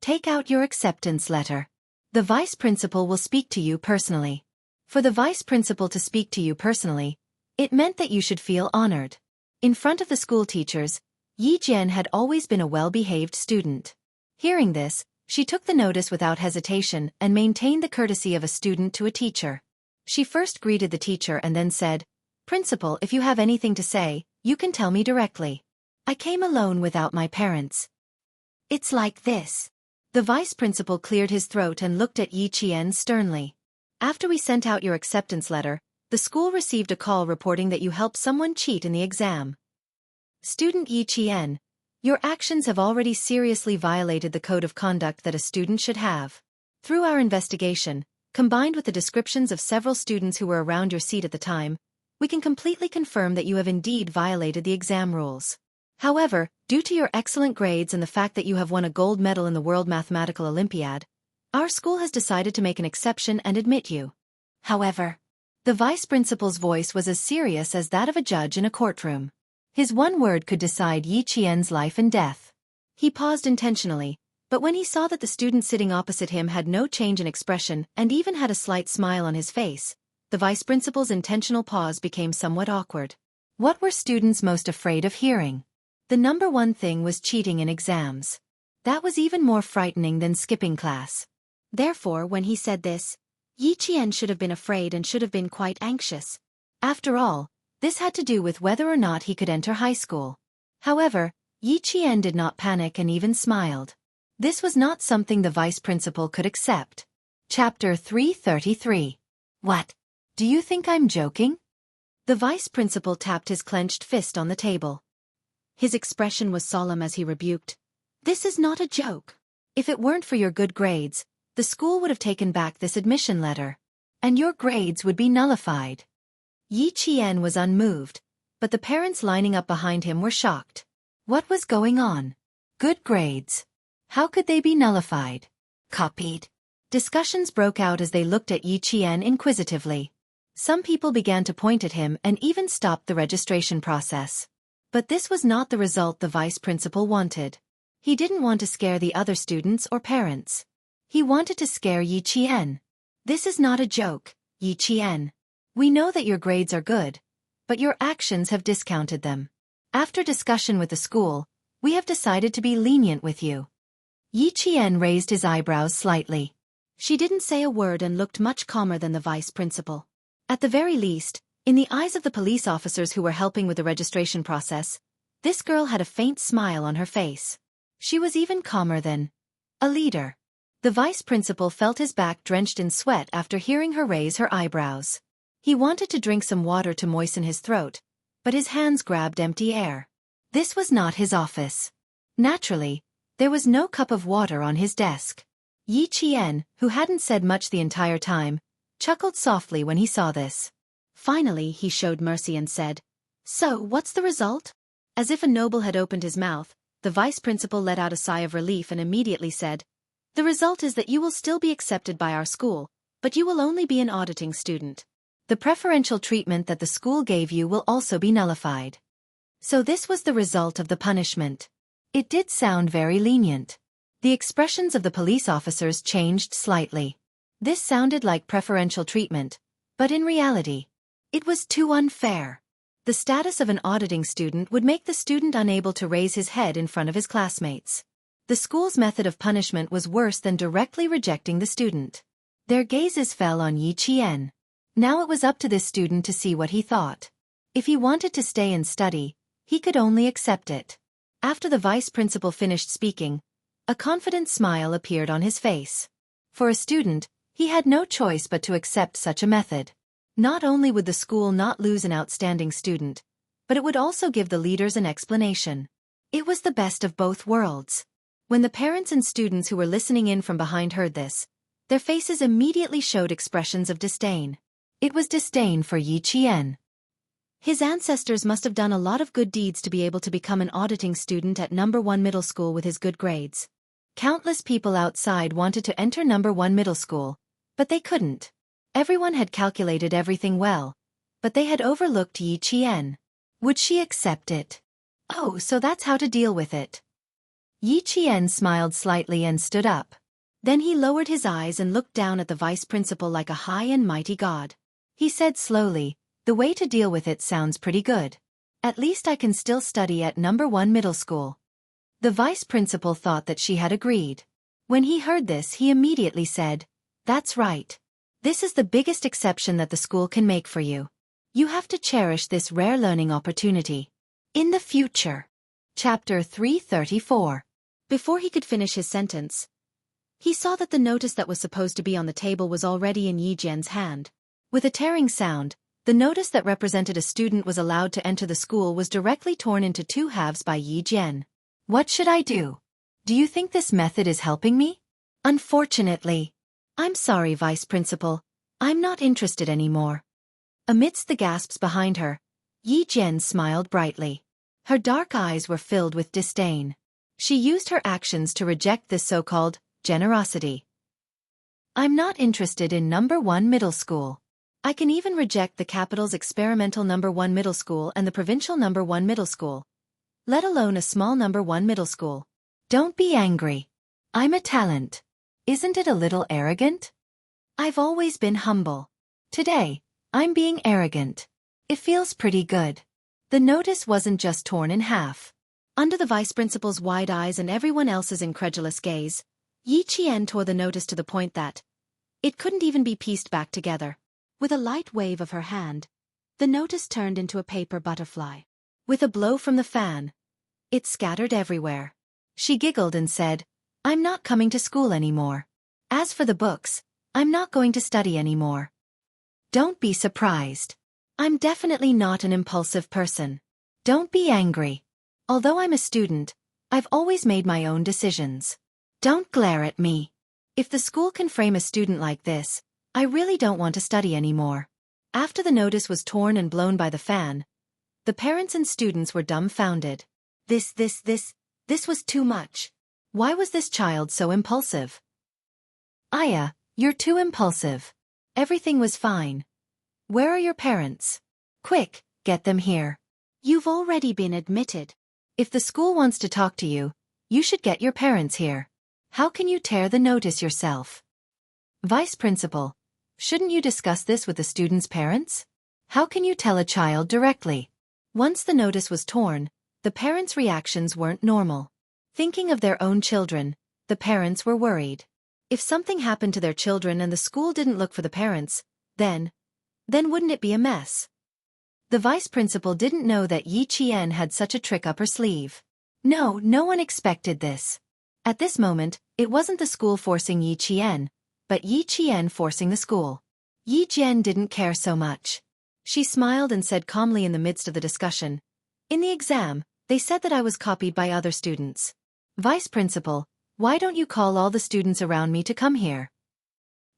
Take out your acceptance letter. The vice principal will speak to you personally. For the vice principal to speak to you personally, it meant that you should feel honored. In front of the school teachers, Yi Jian had always been a well-behaved student. Hearing this, she took the notice without hesitation and maintained the courtesy of a student to a teacher. She first greeted the teacher and then said, Principal, if you have anything to say, you can tell me directly. I came alone without my parents. It's like this. The vice principal cleared his throat and looked at Yi Qian sternly. After we sent out your acceptance letter, the school received a call reporting that you helped someone cheat in the exam. Student Yi Qian, your actions have already seriously violated the code of conduct that a student should have. Through our investigation, combined with the descriptions of several students who were around your seat at the time, we can completely confirm that you have indeed violated the exam rules. However, due to your excellent grades and the fact that you have won a gold medal in the World Mathematical Olympiad, our school has decided to make an exception and admit you. However, the vice principal's voice was as serious as that of a judge in a courtroom. His one word could decide Yi Qian's life and death. He paused intentionally, but when he saw that the student sitting opposite him had no change in expression and even had a slight smile on his face, the vice principal's intentional pause became somewhat awkward. What were students most afraid of hearing? The number one thing was cheating in exams. That was even more frightening than skipping class. Therefore, when he said this, Yi Qian should have been afraid and should have been quite anxious. After all, this had to do with whether or not he could enter high school. However, Yi Qian did not panic and even smiled. This was not something the vice principal could accept. Chapter 333. What? Do you think I'm joking? The vice principal tapped his clenched fist on the table. His expression was solemn as he rebuked. This is not a joke. If it weren't for your good grades, the school would have taken back this admission letter. And your grades would be nullified. Yi Qian was unmoved, but the parents lining up behind him were shocked. What was going on? Good grades. How could they be nullified? Copied. Discussions broke out as they looked at Yi Qian inquisitively. Some people began to point at him and even stopped the registration process. But this was not the result the vice principal wanted. He didn't want to scare the other students or parents. He wanted to scare Yi Qian. This is not a joke, Yi Qian. We know that your grades are good, but your actions have discounted them. After discussion with the school, we have decided to be lenient with you. Yi Qian raised his eyebrows slightly. She didn't say a word and looked much calmer than the vice principal. At the very least, in the eyes of the police officers who were helping with the registration process, this girl had a faint smile on her face. She was even calmer than a leader. The vice principal felt his back drenched in sweat after hearing her raise her eyebrows. He wanted to drink some water to moisten his throat, but his hands grabbed empty air. This was not his office. Naturally, there was no cup of water on his desk. Yi Qian, who hadn't said much the entire time, chuckled softly when he saw this. Finally, he showed mercy and said, "So, what's the result?" As if a noble had opened his mouth, the vice principal let out a sigh of relief and immediately said, "The result is that you will still be accepted by our school, but you will only be an auditing student. The preferential treatment that the school gave you will also be nullified." So this was the result of the punishment. It did sound very lenient. The expressions of the police officers changed slightly. This sounded like preferential treatment, but in reality, it was too unfair. The status of an auditing student would make the student unable to raise his head in front of his classmates. The school's method of punishment was worse than directly rejecting the student. Their gazes fell on Yi Qian. Now it was up to this student to see what he thought. If he wanted to stay and study, he could only accept it. After the vice principal finished speaking, a confident smile appeared on his face. For a student, he had no choice but to accept such a method. Not only would the school not lose an outstanding student, but it would also give the leaders an explanation. It was the best of both worlds. When the parents and students who were listening in from behind heard this, their faces immediately showed expressions of disdain. It was disdain for Yi Qian. His ancestors must have done a lot of good deeds to be able to become an auditing student at No. 1 middle school with his good grades. Countless people outside wanted to enter No. 1 middle school, but they couldn't. Everyone had calculated everything well, but they had overlooked Yi Qian. Would she accept it? Oh, so that's how to deal with it. Yi Qian smiled slightly and stood up. Then he lowered his eyes and looked down at the vice principal like a high and mighty god. He said slowly, "The way to deal with it sounds pretty good. At least I can still study at No. 1 middle school." The vice principal thought that she had agreed. When he heard this, he immediately said, "That's right. This is the biggest exception that the school can make for you. You have to cherish this rare learning opportunity. In the future." Chapter 334. Before he could finish his sentence, he saw that the notice that was supposed to be on the table was already in Yi Jian's hand. With a tearing sound, the notice that represented a student was allowed to enter the school was directly torn into two halves by Yi Jian. What should I do? Do you think this method is helping me? Unfortunately. I'm sorry, Vice Principal. I'm not interested anymore. Amidst the gasps behind her, Yi Jian smiled brightly. Her dark eyes were filled with disdain. She used her actions to reject this so-called generosity. I'm not interested in No. 1 middle school. I can even reject the capital's experimental No. 1 middle school and the provincial No. 1 middle school, let alone a small No. 1 middle school. Don't be angry. I'm a talent. Isn't it a little arrogant? I've always been humble. Today, I'm being arrogant. It feels pretty good. The notice wasn't just torn in half. Under the vice principal's wide eyes and everyone else's incredulous gaze, Yi Qian tore the notice to the point that it couldn't even be pieced back together. With a light wave of her hand, the notice turned into a paper butterfly. With a blow from the fan, It scattered everywhere. She giggled and said, "I'm not coming to school anymore. As for the books, I'm not going to study anymore." Don't be surprised. I'm definitely not an impulsive person. Don't be angry. Although I'm a student, I've always made my own decisions. Don't glare at me. If the school can frame a student like this, I really don't want to study anymore. After the notice was torn and blown by the fan, the parents and students were dumbfounded. This was too much. Why was this child so impulsive? Aya, you're too impulsive. Everything was fine. Where are your parents? Quick, get them here. You've already been admitted. If the school wants to talk to you, you should get your parents here. How can you tear the notice yourself? Vice Principal, shouldn't you discuss this with the students' parents? How can you tell a child directly? Once the notice was torn, the parents' reactions weren't normal. Thinking of their own children, the parents were worried. If something happened to their children and the school didn't look for the parents, then wouldn't it be a mess? The vice principal didn't know that Yi Qian had such a trick up her sleeve. No one expected this. At this moment, it wasn't the school forcing Yi Qian, but Yi Qian forcing the school. Yi Jian didn't care so much. She smiled and said calmly in the midst of the discussion, "In the exam, they said that I was copied by other students. Vice principal, why don't you call all the students around me to come here?"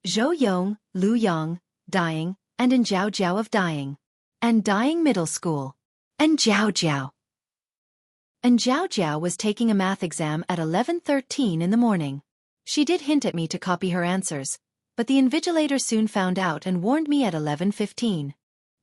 Zhou Yong, Lu Yang, dying, and in Jiao Jiao of dying. And dying middle school. And Jiao Jiao. And Jiao Jiao was taking a math exam at 11:13 in the morning. She did hint at me to copy her answers, but the invigilator soon found out and warned me at 11:15.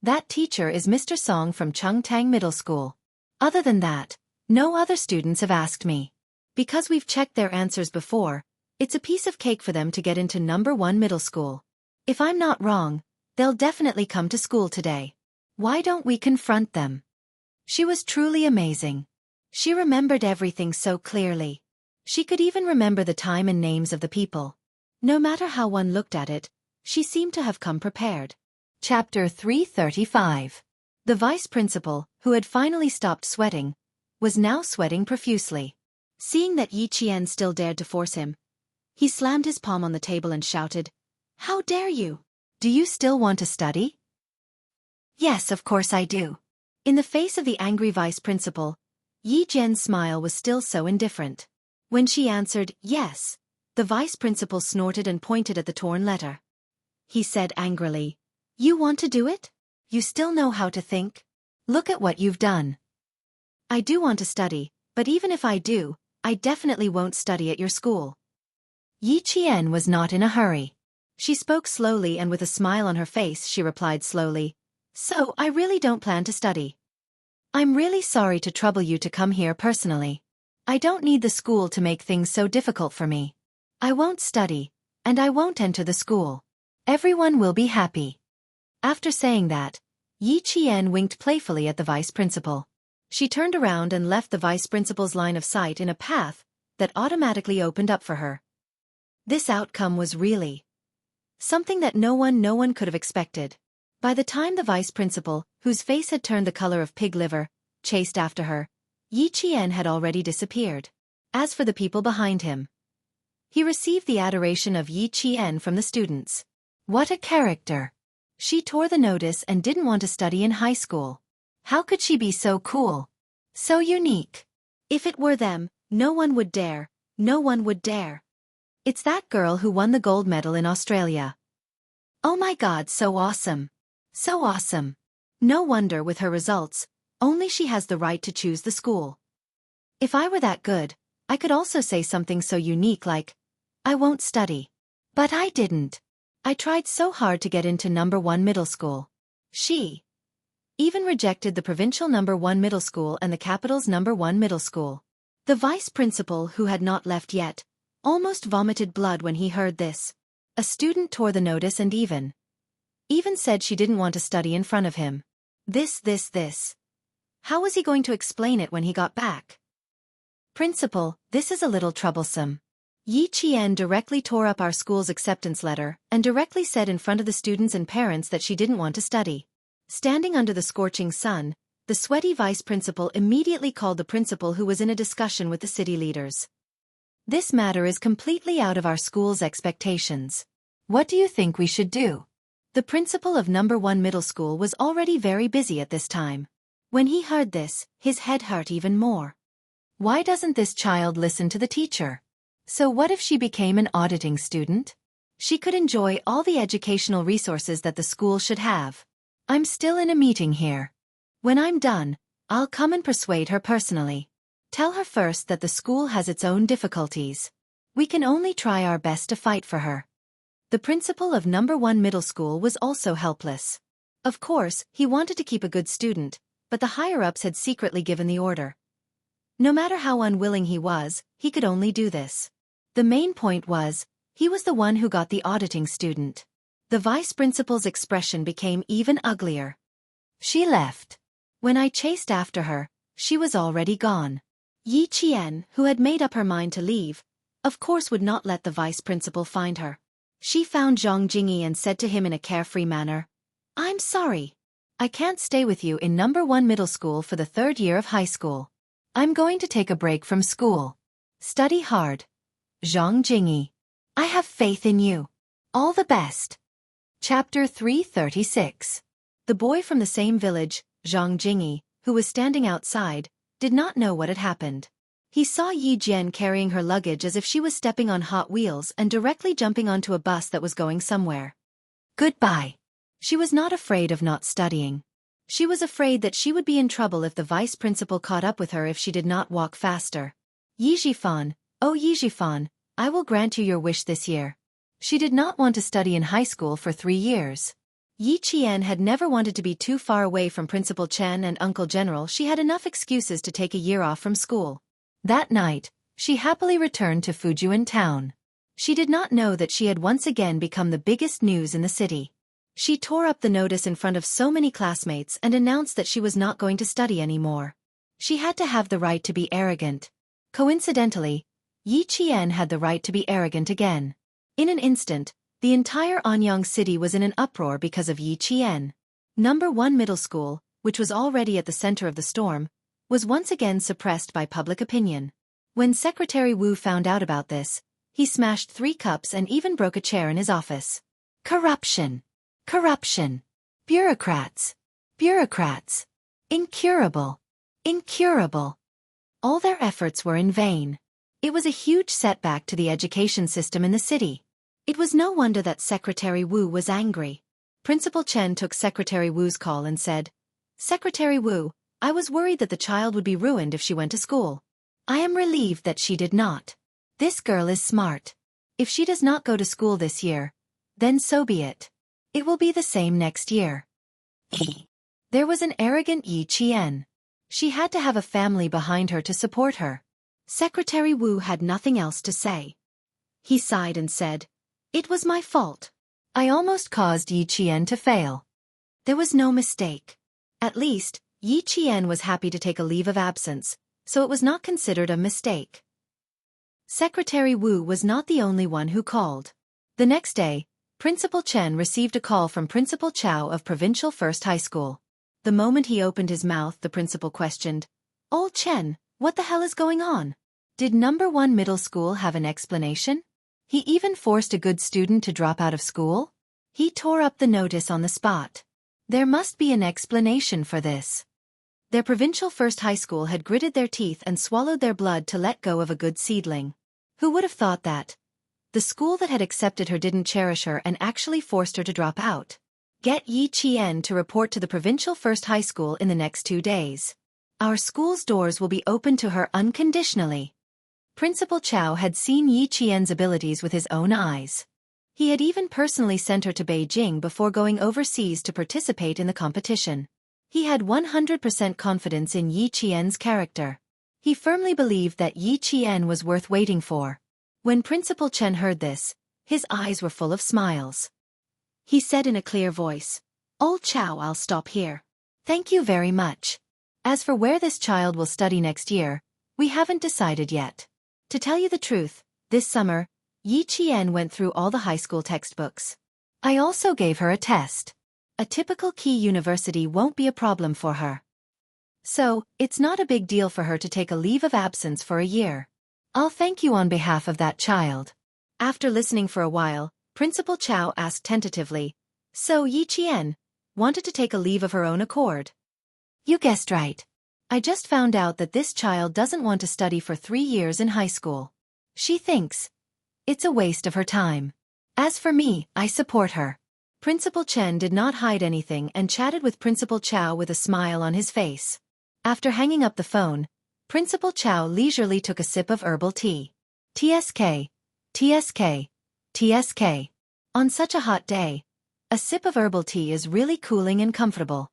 That teacher is Mr. Song from Chengtang Middle School. Other than that, no other students have asked me. Because we've checked their answers before, it's a piece of cake for them to get into number 1 middle school. If I'm not wrong, they'll definitely come to school today. Why don't we confront them? She was truly amazing. She remembered everything so clearly. She could even remember the time and names of the people. No matter how one looked at it, she seemed to have come prepared. Chapter 335. The vice principal, who had finally stopped sweating, was now sweating profusely. Seeing that Yi Qian still dared to force him, he slammed his palm on the table and shouted, "How dare you? Do you still want to study?" "Yes, of course I do." In the face of the angry vice principal, Yi Jian's smile was still so indifferent. When she answered, "Yes," the vice principal snorted and pointed at the torn letter. He said angrily, "You want to do it? You still know how to think? Look at what you've done." "I do want to study, but even if I do, I definitely won't study at your school." Yi Qian was not in a hurry. She spoke slowly and with a smile on her face she replied slowly, "So I really don't plan to study. I'm really sorry to trouble you to come here personally. I don't need the school to make things so difficult for me. I won't study, and I won't enter the school. Everyone will be happy." After saying that, Yi Qian winked playfully at the vice principal. She turned around and left the vice principal's line of sight in a path that automatically opened up for her. This outcome was really something that no one could have expected. By the time the vice principal, whose face had turned the color of pig liver, chased after her, Yi Qian had already disappeared. As for the people behind him, he received the adoration of Yi Qian from the students. What a character! She tore the notice and didn't want to study in high school. How could she be so cool? So unique. If it were them, no one would dare. No one would dare. It's that girl who won the gold medal in Australia. Oh my God, so awesome. So awesome. No wonder with her results, only she has the right to choose the school. If I were that good, I could also say something so unique like, "I won't study." But I didn't. I tried so hard to get into number 1 middle school. She even rejected the provincial number 1 middle school and the capital's number 1 middle school. The vice principal, who had not left yet, almost vomited blood when he heard this. A student tore the notice and even said she didn't want to study in front of him. This. How was he going to explain it when he got back? "Principal, this is a little troublesome. Yi Qian directly tore up our school's acceptance letter and directly said in front of the students and parents that she didn't want to study." Standing under the scorching sun, The sweaty vice principal immediately called the principal, who was in a discussion with the city leaders. This matter is completely out of our school's expectations. What do you think we should do? The principal of number 1 middle school was already very busy at this time. When he heard this, his head hurt even more. Why doesn't this child listen to the teacher? So what if she became an auditing student? She could enjoy all the educational resources that the school should have. I'm still in a meeting here. When I'm done, I'll come and persuade her personally. Tell her first that the school has its own difficulties. We can only try our best to fight for her. The principal of number 1 middle school was also helpless. Of course, he wanted to keep a good student, but the higher-ups had secretly given the order. No matter how unwilling he was, he could only do this. The main point was, he was the one who got the auditing student. The vice principal's expression became even uglier. She left. When I chased after her, she was already gone. Yi Qian, who had made up her mind to leave, of course would not let the vice principal find her. She found Zhang Jingyi and said to him in a carefree manner, "I'm sorry. I can't stay with you in number 1 middle school for the 3rd year of high school. I'm going to take a break from school. Study hard. Zhang Jingyi. I have faith in you. All the best." Chapter 336. The boy from the same village, Zhang Jingyi, who was standing outside, did not know what had happened. He saw Yi Jian carrying her luggage as if she was stepping on hot wheels and directly jumping onto a bus that was going somewhere. Goodbye. She was not afraid of not studying. She was afraid that she would be in trouble if the vice principal caught up with her if she did not walk faster. Yi Jifan, oh Yi Jifan, I will grant you your wish this year. She did not want to study in high school for 3 years. Yi Qian had never wanted to be too far away from Principal Chen and Uncle General. She had enough excuses to take a year off from school. That night, she happily returned to Fujian town. She did not know that she had once again become the biggest news in the city. She tore up the notice in front of so many classmates and announced that she was not going to study anymore. She had to have the right to be arrogant. Coincidentally, Yi Qian had the right to be arrogant again. In an instant, the entire Anyang city was in an uproar because of Yi Qian. Number 1 middle school, which was already at the center of the storm, was once again suppressed by public opinion. When Secretary Wu found out about this, he smashed 3 cups and even broke a chair in his office. Corruption! Corruption! Bureaucrats! Bureaucrats! Incurable! Incurable! All their efforts were in vain. It was a huge setback to the education system in the city. It was no wonder that Secretary Wu was angry. Principal Chen took Secretary Wu's call and said, "Secretary Wu, I was worried that the child would be ruined if she went to school. I am relieved that she did not. This girl is smart. If she does not go to school this year, then so be it. It will be the same next year." There was an arrogant Yi Qian. She had to have a family behind her to support her. Secretary Wu had nothing else to say. He sighed and said, "It was my fault. I almost caused Yi Qian to fail." There was no mistake. At least, Yi Qian was happy to take a leave of absence, so it was not considered a mistake. Secretary Wu was not the only one who called. The next day, Principal Chen received a call from Principal Chao of Provincial First High School. The moment he opened his mouth, the principal questioned, "Old Chen, what the hell is going on? Did number 1 middle school have an explanation? He even forced a good student to drop out of school?" He tore up the notice on the spot. There must be an explanation for this. Their Provincial First High School had gritted their teeth and swallowed their blood to let go of a good seedling. Who would have thought that? The school that had accepted her didn't cherish her and actually forced her to drop out. Get Yi Qian to report to the Provincial First High School in the next 2 days. Our school's doors will be open to her unconditionally. Principal Chao had seen Yi Qian's abilities with his own eyes. He had even personally sent her to Beijing before going overseas to participate in the competition. He had 100% confidence in Yi Qian's character. He firmly believed that Yi Qian was worth waiting for. When Principal Chen heard this, his eyes were full of smiles. He said in a clear voice, "Old Chao, I'll stop here. Thank you very much. As for where this child will study next year, we haven't decided yet. To tell you the truth, this summer, Yi Qian went through all the high school textbooks. I also gave her a test. A typical key university won't be a problem for her." So, it's not a big deal for her to take a leave of absence for a year. I'll thank you on behalf of that child. After listening for a while, Principal Chow asked tentatively, so Yi Qian wanted to take a leave of her own accord? You guessed right. I just found out that this child doesn't want to study for 3 years in high school. She thinks it's a waste of her time. As for me, I support her. Principal Chen did not hide anything and chatted with Principal Chow with a smile on his face. After hanging up the phone, Principal Chow leisurely took a sip of herbal tea. TSK, TSK, TSK. On such a hot day, a sip of herbal tea is really cooling and comfortable.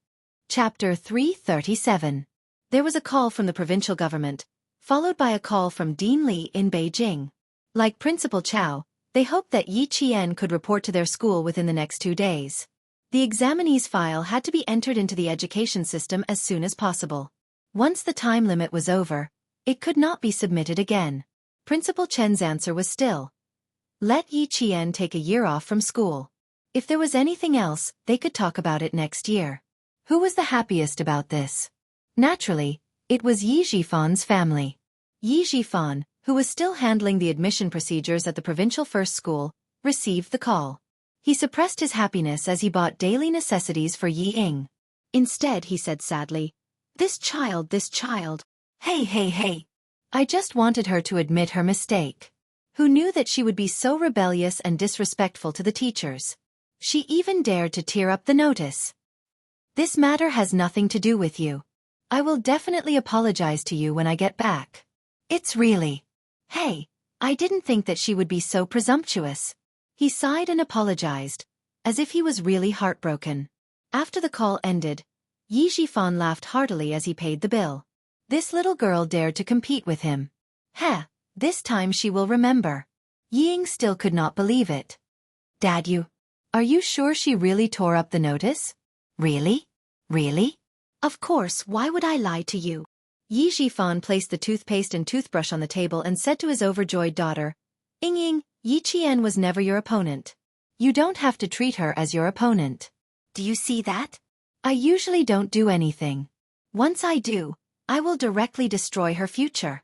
Chapter 337. There was a call from the provincial government, followed by a call from Dean Li in Beijing. Like Principal Chow, they hoped that Yi Qian could report to their school within the next 2 days. The examinee's file had to be entered into the education system as soon as possible. Once the time limit was over, it could not be submitted again. Principal Chen's answer was still, let Yi Qian take a year off from school. If there was anything else, they could talk about it next year. Who was the happiest about this? Naturally, it was Yi Jifan's family. Yi Jifan, who was still handling the admission procedures at the provincial first school, received the call. He suppressed his happiness as he bought daily necessities for Yi Ying. Instead, he said sadly, this child. Hey. I just wanted her to admit her mistake. Who knew that she would be so rebellious and disrespectful to the teachers? She even dared to tear up the notice. This matter has nothing to do with you. I will definitely apologize to you when I get back. It's really... Hey, I didn't think that she would be so presumptuous. He sighed and apologized, as if he was really heartbroken. After the call ended, Yi Jifan laughed heartily as he paid the bill. This little girl dared to compete with him. This time she will remember. Yi Ying still could not believe it. Dad, are you sure she really tore up the notice? Really? Of course, why would I lie to you? Yi Jifan placed the toothpaste and toothbrush on the table and said to his overjoyed daughter, Ying, Yi Qian was never your opponent. You don't have to treat her as your opponent. Do you see that? I usually don't do anything. Once I do, I will directly destroy her future.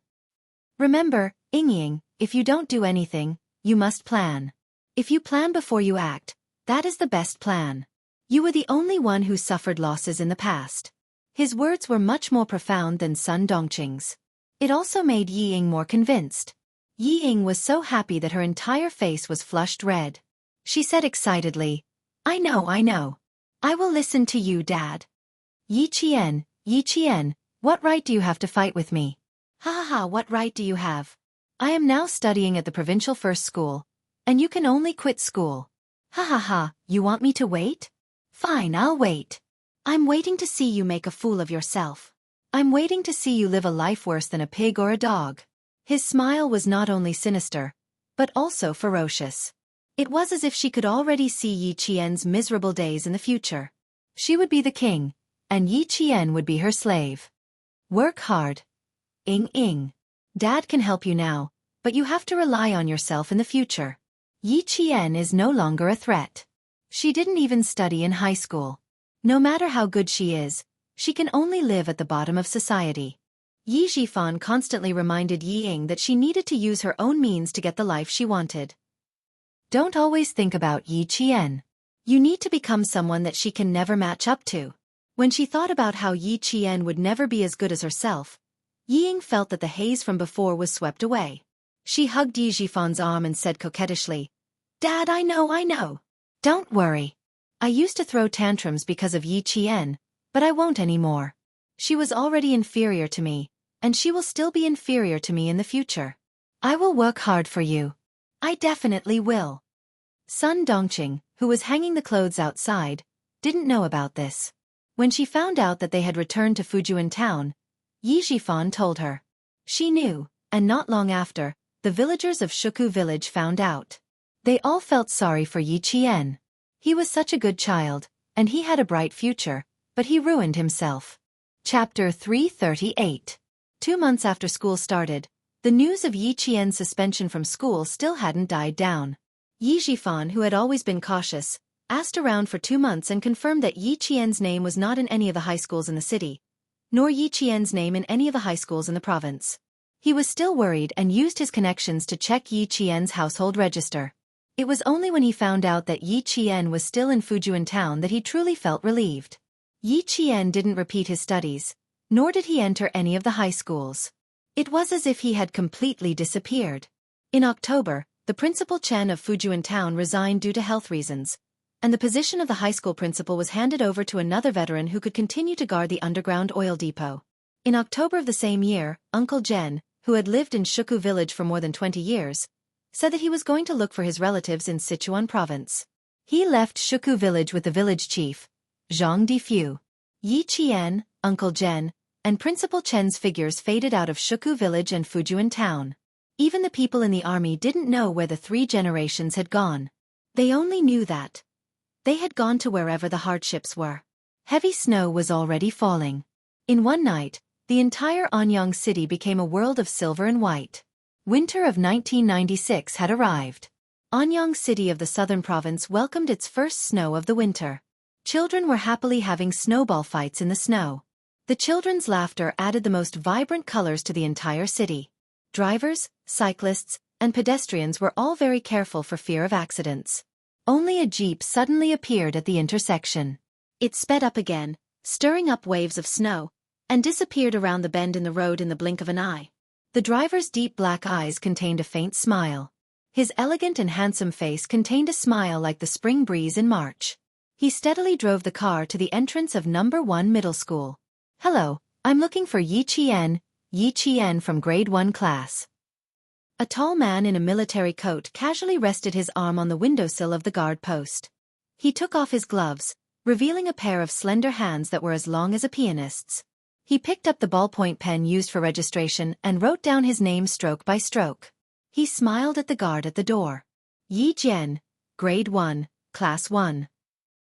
Remember, Ying, if you don't do anything, you must plan. If you plan before you act, that is the best plan. You were the only one who suffered losses in the past. His words were much more profound than Sun Dongqing's. It also made Yi Ying more convinced. Yi Ying was so happy that her entire face was flushed red. She said excitedly, I know. I will listen to you, Dad. Yi Qian, what right do you have to fight with me? What right do you have? I am now studying at the provincial first school, and you can only quit school. You want me to wait? Fine, I'll wait. I'm waiting to see you make a fool of yourself. I'm waiting to see you live a life worse than a pig or a dog. His smile was not only sinister, but also ferocious. It was as if she could already see Yi Qian's miserable days in the future. She would be the king, and Yi Qian would be her slave. Work hard. Ying. Dad can help you now, but you have to rely on yourself in the future. Yi Qian is no longer a threat. She didn't even study in high school. No matter how good she is, she can only live at the bottom of society. Yi Jifan constantly reminded Yi Ying that she needed to use her own means to get the life she wanted. Don't always think about Yi Qian. You need to become someone that she can never match up to. When she thought about how Yi Qian would never be as good as herself, Yi Ying felt that the haze from before was swept away. She hugged Yi Jifan's arm and said coquettishly, Dad, I know. Don't worry. I used to throw tantrums because of Yi Qian, but I won't anymore. She was already inferior to me, and she will still be inferior to me in the future. I will work hard for you. I definitely will. Sun Dongqing, who was hanging the clothes outside, didn't know about this. When she found out that they had returned to Fujian town, Yi Jifan told her. She knew, and not long after, the villagers of Shuku village found out. They all felt sorry for Yi Qian. He was such a good child, and he had a bright future, but he ruined himself. Chapter 338. 2 months after school started, the news of Yi Qian's suspension from school still hadn't died down. Yi Jifan, who had always been cautious, asked around for 2 months and confirmed that Yi Qian's name was not in any of the high schools in the city. nor Yi Qian's name in any of the high schools in the province. He was still worried and used his connections to check Yi Qian's household register. It was only when he found out that Yi Qian was still in Fujian town that he truly felt relieved. Yi Qian didn't repeat his studies, nor did he enter any of the high schools. It was as if he had completely disappeared. In October, the principal Chen of Fujian town resigned due to health reasons, and the position of the high school principal was handed over to another veteran who could continue to guard the underground oil depot. In October of the same year, Uncle Zhen, who had lived in Shuku village for more than 20 years, said that he was going to look for his relatives in Sichuan province. He left Shuku village with the village chief, Zhang Difu. Yi Qian, Uncle Zhen, and Principal Chen's figures faded out of Shuku village and Fujian town. Even the people in the army didn't know where the 3 generations had gone. They only knew that they had gone to wherever the hardships were. Heavy snow was already falling. In one night, the entire Anyang city became a world of silver and white. Winter of 1996 had arrived. Anyang city of the southern province welcomed its first snow of the winter. Children were happily having snowball fights in the snow. The children's laughter added the most vibrant colors to the entire city. Drivers, cyclists, and pedestrians were all very careful for fear of accidents. Only a jeep suddenly appeared at the intersection. It sped up again, stirring up waves of snow, and disappeared around the bend in the road in the blink of an eye. The driver's deep black eyes contained a faint smile. His elegant and handsome face contained a smile like the spring breeze in March. He steadily drove the car to the entrance of No. 1 Middle School. "Hello, I'm looking for Yi Qian from grade 1 class." A tall man in a military coat casually rested his arm on the windowsill of the guard post. He took off his gloves, revealing a pair of slender hands that were as long as a pianist's. He picked up the ballpoint pen used for registration and wrote down his name stroke by stroke. He smiled at the guard at the door. "Yi Jian, grade 1, class 1.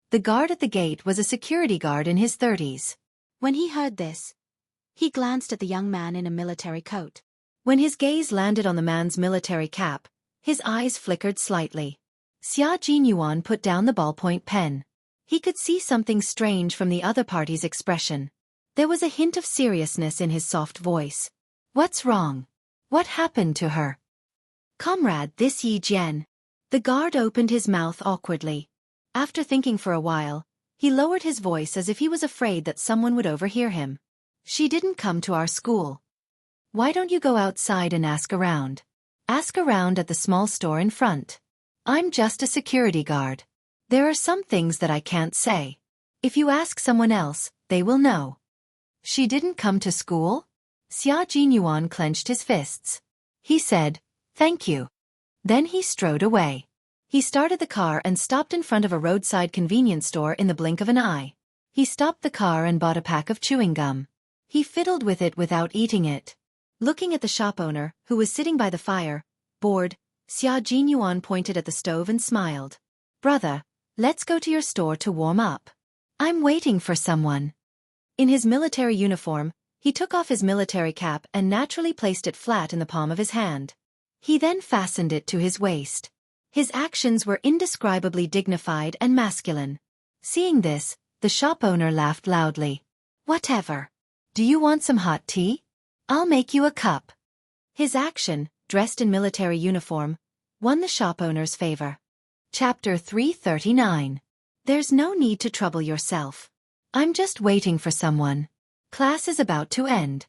The guard at the gate was a security guard in his 30s. When he heard this, he glanced at the young man in a military coat. When his gaze landed on the man's military cap, his eyes flickered slightly. Xia Jinyuan put down the ballpoint pen. He could see something strange from the other party's expression. There was a hint of seriousness in his soft voice. "What's wrong? What happened to her?" "Comrade, this Yi Jian." The guard opened his mouth awkwardly. After thinking for a while, he lowered his voice as if he was afraid that someone would overhear him. "She didn't come to our school. Why don't you go outside and ask around? Ask around at the small store in front. I'm just a security guard. There are some things that I can't say. If you ask someone else, they will know." "She didn't come to school?" Xia Jinyuan clenched his fists. He said, "Thank you." Then he strode away. He started the car and stopped in front of a roadside convenience store in the blink of an eye. He stopped the car and bought a pack of chewing gum. He fiddled with it without eating it. Looking at the shop owner, who was sitting by the fire, bored, Xia Jinyuan pointed at the stove and smiled. "Brother, let's go to your store to warm up. I'm waiting for someone." In his military uniform, he took off his military cap and naturally placed it flat in the palm of his hand. He then fastened it to his waist. His actions were indescribably dignified and masculine. Seeing this, the shop owner laughed loudly. "Whatever. Do you want some hot tea? I'll make you a cup." His action, dressed in military uniform, won the shop owner's favor. Chapter 339. There's no need to trouble yourself. I'm just waiting for someone. Class is about to end.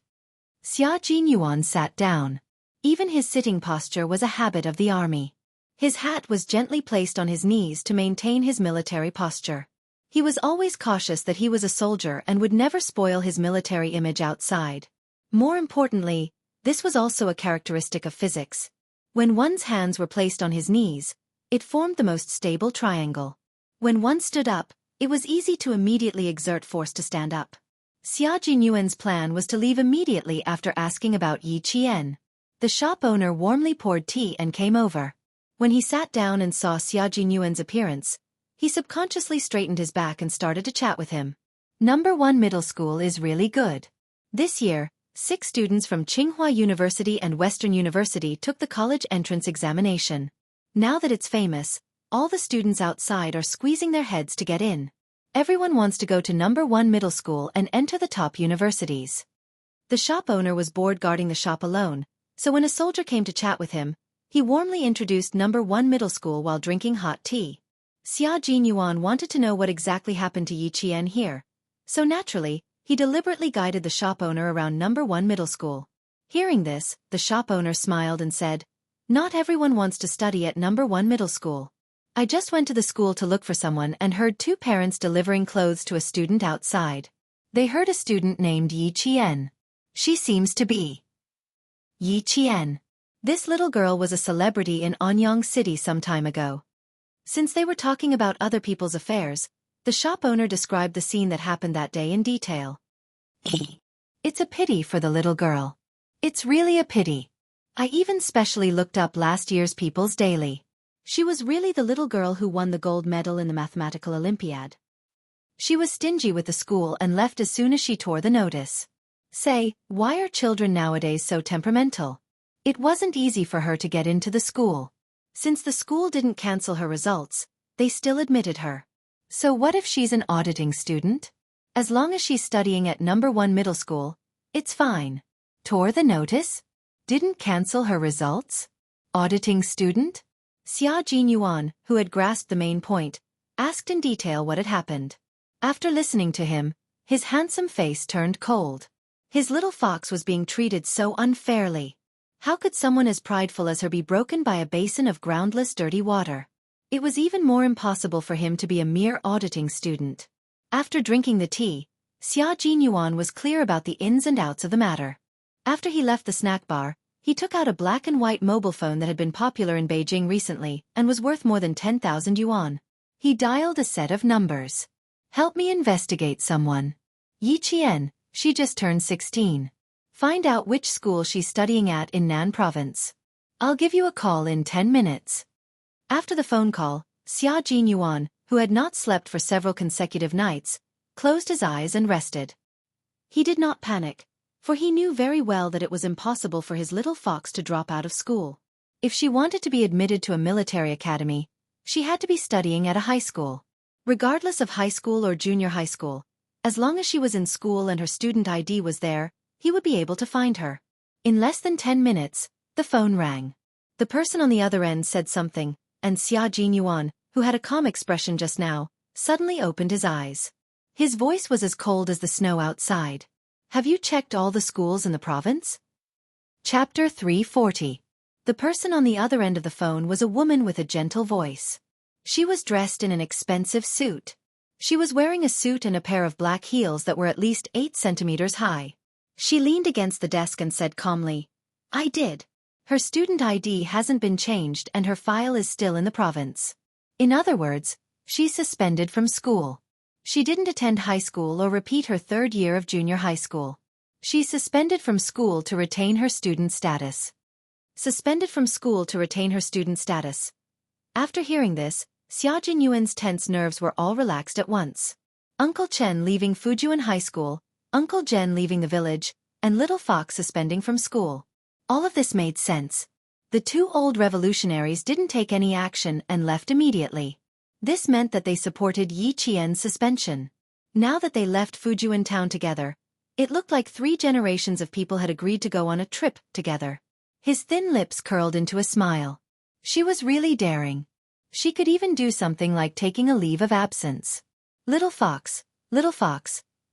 Xia Jinyuan sat down. Even his sitting posture was a habit of the army. His hat was gently placed on his knees to maintain his military posture. He was always cautious that he was a soldier and would never spoil his military image outside. More importantly, this was also a characteristic of physics. When one's hands were placed on his knees, it formed the most stable triangle. When one stood up, it was easy to immediately exert force to stand up. Xia Jinyuan's plan was to leave immediately after asking about Yi Qian. The shop owner warmly poured tea and came over. When he sat down and saw Xia Jinyuan's appearance, he subconsciously straightened his back and started to chat with him. No. 1 Middle School is really good. This year, 6 students from Tsinghua University and Western University took the college entrance examination. Now that it's famous, all the students outside are squeezing their heads to get in. Everyone wants to go to number 1 middle school and enter the top universities. The shop owner was bored guarding the shop alone, so when a soldier came to chat with him, he warmly introduced number 1 middle school while drinking hot tea. Xia Jinyuan wanted to know what exactly happened to Yi Qian here, so naturally, he deliberately guided the shop owner around number 1 middle school. Hearing this, the shop owner smiled and said, "Not everyone wants to study at number 1 middle school. I just went to the school to look for someone and heard 2 parents delivering clothes to a student outside. They heard a student named Yi Qian. She seems to be Yi Qian. This little girl was a celebrity in Anyang City some time ago." Since they were talking about other people's affairs, the shop owner described the scene that happened that day in detail. "It's a pity for the little girl. It's really a pity. I even specially looked up last year's People's Daily. She was really the little girl who won the gold medal in the mathematical Olympiad. She was stingy with the school and left as soon as she tore the notice. Say, why are children nowadays so temperamental? It wasn't easy for her to get into the school. Since the school didn't cancel her results, they still admitted her. So what if she's an auditing student? As long as she's studying at number 1 middle school, it's fine. Tore the notice? Didn't cancel her results? Auditing student?" Xia Jinyuan, who had grasped the main point, asked in detail what had happened. After listening to him, his handsome face turned cold. His little fox was being treated so unfairly. How could someone as prideful as her be broken by a basin of groundless dirty water? It was even more impossible for him to be a mere auditing student. After drinking the tea, Xia Jinyuan was clear about the ins and outs of the matter. After he left the snack bar, he took out a black and white mobile phone that had been popular in Beijing recently and was worth more than 10,000 yuan. He dialed a set of numbers. "Help me investigate someone. Yi Qian, she just turned 16. Find out which school she's studying at in Nan Province. I'll give you a call in 10 minutes. After the phone call, Xia Jinyuan, who had not slept for several consecutive nights, closed his eyes and rested. He did not panic, for he knew very well that it was impossible for his little fox to drop out of school. If she wanted to be admitted to a military academy, she had to be studying at a high school. Regardless of high school or junior high school, as long as she was in school and her student ID was there, he would be able to find her. In less than 10 minutes, the phone rang. The person on the other end said something, and Xia Jinyuan, who had a calm expression just now, suddenly opened his eyes. His voice was as cold as the snow outside. "Have you checked all the schools in the province?" Chapter 340. The person on the other end of the phone was a woman with a gentle voice. She was dressed in an expensive suit. She was wearing a suit and a pair of black heels that were at least 8 centimeters high. She leaned against the desk and said calmly, "I did. Her student ID hasn't been changed and her file is still in the province. In other words, she's suspended from school. She didn't attend high school or repeat her 3rd year of junior high school. She's suspended from school to retain her student status." Suspended from school to retain her student status. After hearing this, Xia Jinyuan's tense nerves were all relaxed at once. Uncle Chen leaving Fujian High School, Uncle Jen leaving the village, and Little Fox suspending from school. All of this made sense. The 2 old revolutionaries didn't take any action and left immediately. This meant that they supported Yi Qian's suspension. Now that they left Fujian town together, it looked like 3 generations of people had agreed to go on a trip together. His thin lips curled into a smile. She was really daring. She could even do something like taking a leave of absence. Little Fox,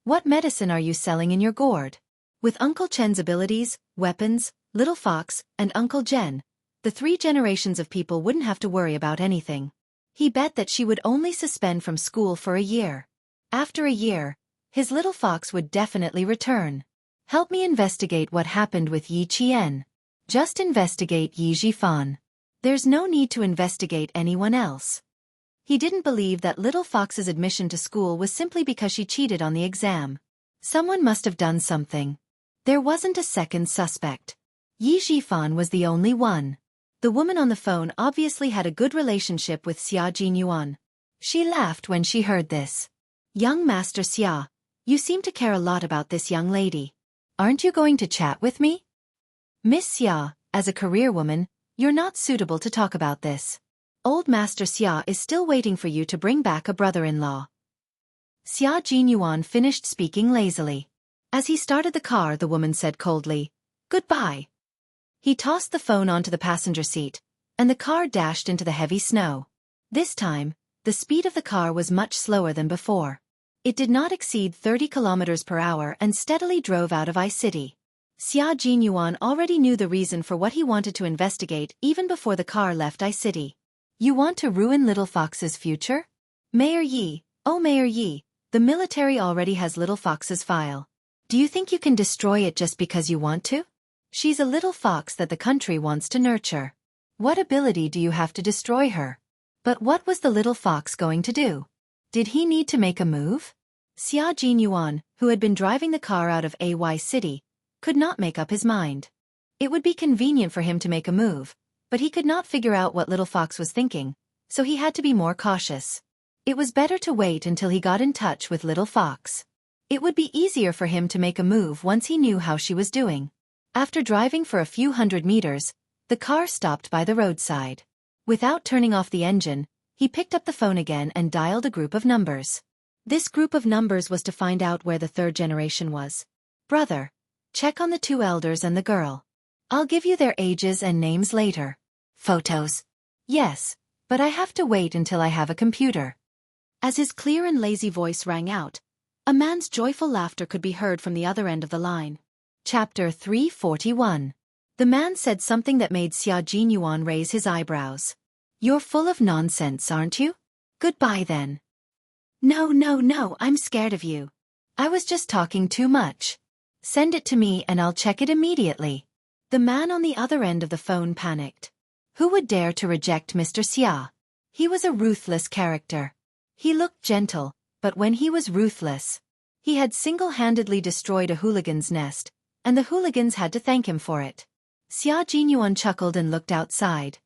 what medicine are you selling in your gourd?" With Uncle Chen's abilities, weapons, Little Fox, and Uncle Jen, the 3 generations of people wouldn't have to worry about anything. He bet that she would only suspend from school for a year. After a year, his Little Fox would definitely return. "Help me investigate what happened with Yi Qian. Just investigate Yi Jifan. There's no need to investigate anyone else." He didn't believe that Little Fox's admission to school was simply because she cheated on the exam. Someone must have done something. There wasn't a second suspect. Yi Jifan was the only one. The woman on the phone obviously had a good relationship with Xia Jinyuan. She laughed when she heard this. "Young Master Xia, you seem to care a lot about this young lady. Aren't you going to chat with me?" "Miss Xia, as a career woman, you're not suitable to talk about this. Old Master Xia is still waiting for you to bring back a brother-in-law." Xia Jinyuan finished speaking lazily. As he started the car, the woman said coldly, "Goodbye." He tossed the phone onto the passenger seat, and the car dashed into the heavy snow. This time, the speed of the car was much slower than before. It did not exceed 30 kilometers per hour and steadily drove out of I-City. Xia Jinyuan already knew the reason for what he wanted to investigate even before the car left I-City. "You want to ruin Little Fox's future? Mayor Yi, oh Mayor Yi, the military already has Little Fox's file. Do you think you can destroy it just because you want to? She's a little fox that the country wants to nurture. What ability do you have to destroy her?" But what was the little fox going to do? Did he need to make a move? Xia Jinyuan, who had been driving the car out of City, could not make up his mind. It would be convenient for him to make a move, but he could not figure out what little fox was thinking, so he had to be more cautious. It was better to wait until he got in touch with little fox. It would be easier for him to make a move once he knew how she was doing. After driving for a few hundred meters, the car stopped by the roadside. Without turning off the engine, he picked up the phone again and dialed a group of numbers. This group of numbers was to find out where the third generation was. "Brother, check on the two elders and the girl. I'll give you their ages and names later." "Photos?" "Yes, but I have to wait until I have a computer." As his clear and lazy voice rang out, a man's joyful laughter could be heard from the other end of the line. Chapter 341. The man said something that made Xia Jinyuan raise his eyebrows. "You're full of nonsense, aren't you? Goodbye then." No, I'm scared of you. I was just talking too much. Send it to me and I'll check it immediately." The man on the other end of the phone panicked. Who would dare to reject Mr. Xia? He was a ruthless character. He looked gentle, but when he was ruthless, he had single-handedly destroyed a hooligan's nest, and the hooligans had to thank him for it. Xia Jinyuan chuckled and looked outside.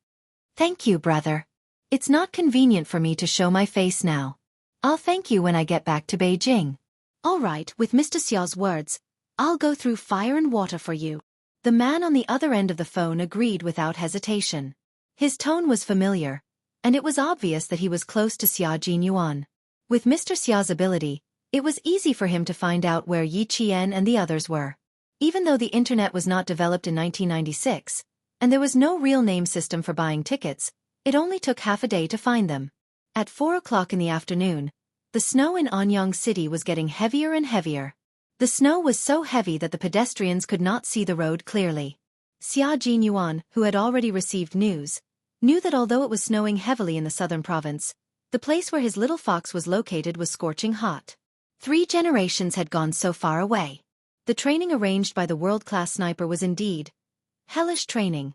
"Thank you, brother. It's not convenient for me to show my face now. I'll thank you when I get back to Beijing." "All right, with Mr. Xiao's words, I'll go through fire and water for you." The man on the other end of the phone agreed without hesitation. His tone was familiar, and it was obvious that he was close to Xia Jinyuan. With Mr. Xiao's ability, it was easy for him to find out where Yi Qian and the others were. Even though the internet was not developed in 1996, and there was no real name system for buying tickets, it only took half a day to find them. At 4 o'clock in the afternoon, the snow in Anyang City was getting heavier and heavier. The snow was so heavy that the pedestrians could not see the road clearly. Xia Jinyuan, who had already received news, knew that although it was snowing heavily in the southern province, the place where his little fox was located was scorching hot. 3 generations had gone so far away. The training arranged by the world-class sniper was indeed hellish training.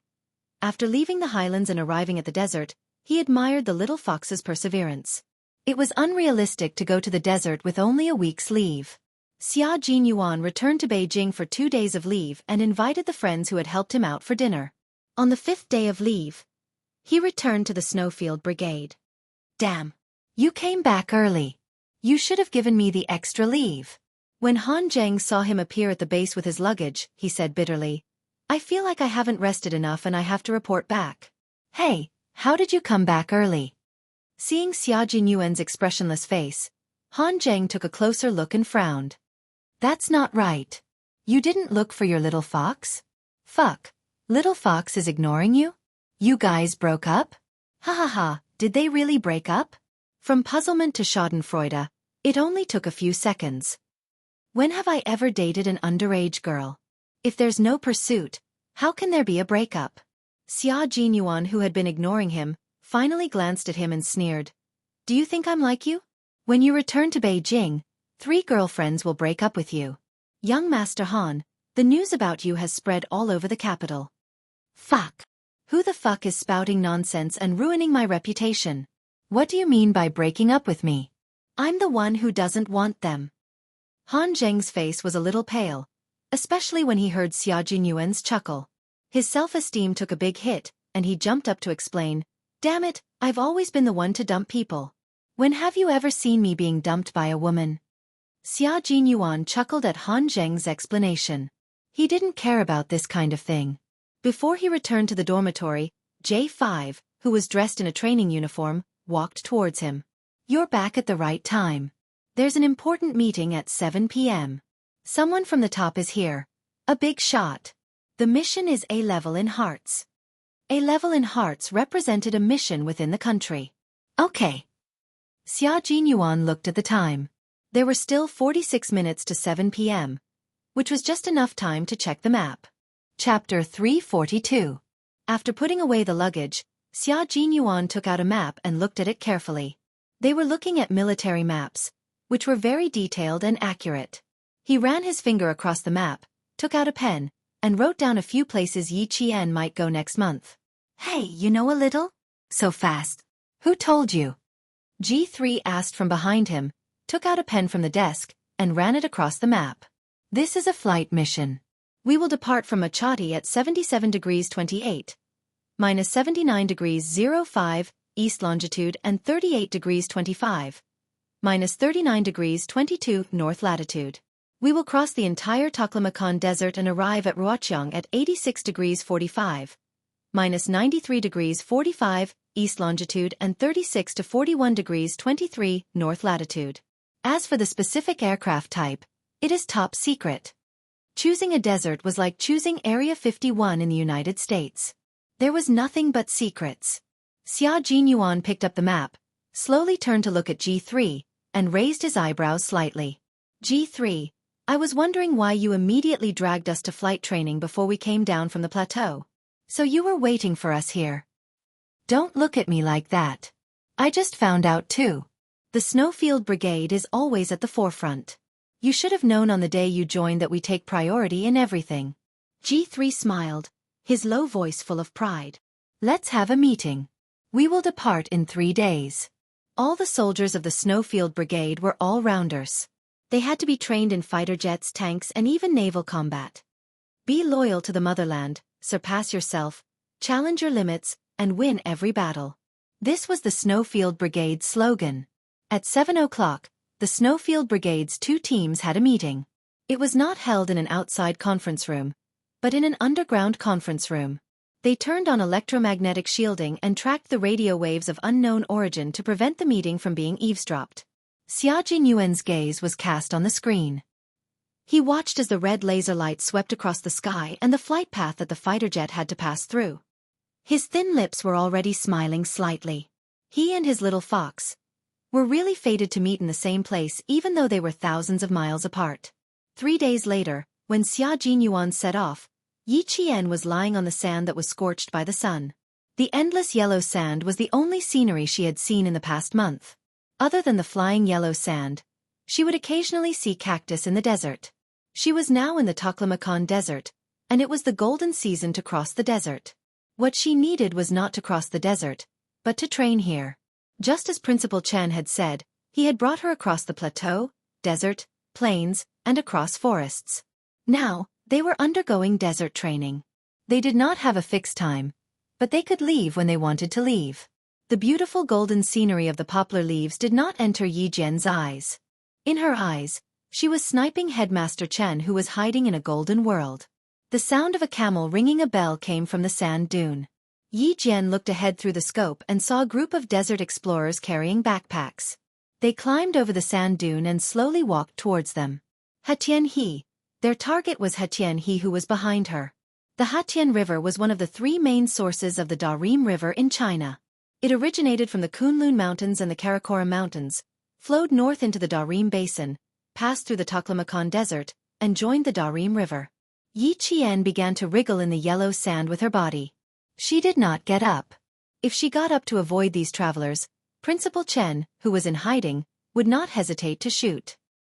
After leaving the highlands and arriving at the desert, he admired the little fox's perseverance. It was unrealistic to go to the desert with only a week's leave. Xia Jinyuan returned to Beijing for 2 days of leave and invited the friends who had helped him out for dinner. On the 5th day of leave, he returned to the Snowfield Brigade. "Damn! You came back early. You should have given me the extra leave." When Han Zheng saw him appear at the base with his luggage, he said bitterly, "I feel like I haven't rested enough and I have to report back." "Hey, how did you come back early?" Seeing Xia Jinyuan's expressionless face, Han Zheng took a closer look and frowned. "That's not right. You didn't look for your little fox? Fuck, little fox is ignoring you? You guys broke up? Ha ha ha, did they really break up?" From puzzlement to schadenfreude, it only took a few seconds. When have I ever dated an underage girl? If there's no pursuit, how can there be a breakup? Xia Jinyuan, who had been ignoring him, finally glanced at him and sneered. "Do you think I'm like you? When you return to Beijing, 3 girlfriends will break up with you. Young Master Han, the news about you has spread all over the capital." "Fuck. Who the fuck is spouting nonsense and ruining my reputation? What do you mean by breaking up with me? I'm the one who doesn't want them." Han Zheng's face was a little pale, especially when he heard Xia Jinyuan's chuckle. His self-esteem took a big hit, and he jumped up to explain, "Damn it, I've always been the one to dump people. When have you ever seen me being dumped by a woman?" Xia Jinyuan chuckled at Han Zheng's explanation. He didn't care about this kind of thing. Before he returned to the dormitory, J5, who was dressed in a training uniform, walked towards him. "You're back at the right time. There's an important meeting at 7 p.m. Someone from the top is here. A big shot. The mission is A level in hearts. A level in hearts represented a mission within the country. Okay. Xia Jinyuan looked at the time. There were still 46 minutes to 7 p.m., which was just enough time to check the map. Chapter 342. After putting away the luggage, Xia Jinyuan took out a map and looked at it carefully. They were looking at military maps, which were very detailed and accurate. He ran his finger across the map, took out a pen, and wrote down a few places Yi Qian might go next month. Hey, you know a little? So fast. Who told you? G3 asked from behind him, took out a pen from the desk, and ran it across the map. This is a flight mission. We will depart from Machati at 77 degrees 28, minus 79 degrees 05, east longitude and 38 degrees 25, minus 39 degrees 22, north latitude. We will cross the entire Taklamakan Desert and arrive at Ruoqiang at 86 degrees 45, minus 93 degrees 45, east longitude and 36 to 41 degrees 23, north latitude. As for the specific aircraft type, it is top secret. Choosing a desert was like choosing Area 51 in the United States. There was nothing but secrets. Xia Jinyuan picked up the map, slowly turned to look at G3, and raised his eyebrows slightly. G3, I was wondering why you immediately dragged us to flight training before we came down from the plateau. So you were waiting for us here. Don't look at me like that. I just found out too. The Snowfield Brigade is always at the forefront. You should have known on the day you joined that we take priority in everything. G3 smiled, his low voice full of pride. Let's have a meeting. We will depart in 3 days. All the soldiers of the Snowfield Brigade were all-rounders. They had to be trained in fighter jets, tanks, and even naval combat. Be loyal to the motherland, surpass yourself, challenge your limits, and win every battle. This was the Snowfield Brigade's slogan. At 7 o'clock, the Snowfield Brigade's 2 teams had a meeting. It was not held in an outside conference room, but in an underground conference room. They turned on electromagnetic shielding and tracked the radio waves of unknown origin to prevent the meeting from being eavesdropped. Xia Jinyuan's gaze was cast on the screen. He watched as the red laser light swept across the sky and the flight path that the fighter jet had to pass through. His thin lips were already smiling slightly. He and his little fox were really fated to meet in the same place even though they were thousands of miles apart. 3 days later, when Xia Jinyuan set off, Yi Qian was lying on the sand that was scorched by the sun. The endless yellow sand was the only scenery she had seen in the past month. Other than the flying yellow sand, she would occasionally see cactus in the desert. She was now in the Taklamakan Desert, and it was the golden season to cross the desert. What she needed was not to cross the desert, but to train here. Just as Principal Chen had said, he had brought her across the plateau, desert, plains, and across forests. Now, they were undergoing desert training. They did not have a fixed time, but they could leave when they wanted to leave. The beautiful golden scenery of the poplar leaves did not enter Yi Jian's eyes. In her eyes, she was sniping Headmaster Chen, who was hiding in a golden world. The sound of a camel ringing a bell came from the sand dune. Yi Jian looked ahead through the scope and saw a group of desert explorers carrying backpacks. They climbed over the sand dune and slowly walked towards them. Hatian-he. Their target was Hatian-he, who was behind her. The Hatian River was one of the 3 main sources of the Darim River in China. It originated from the Kunlun Mountains and the Karakoram Mountains, flowed north into the Darim Basin, passed through the Taklamakan Desert, and joined the Darim River. Yi Qian began to wriggle in the yellow sand with her body. She did not get up. If she got up to avoid these travelers, Principal Chen, who was in hiding, would not hesitate to shoot.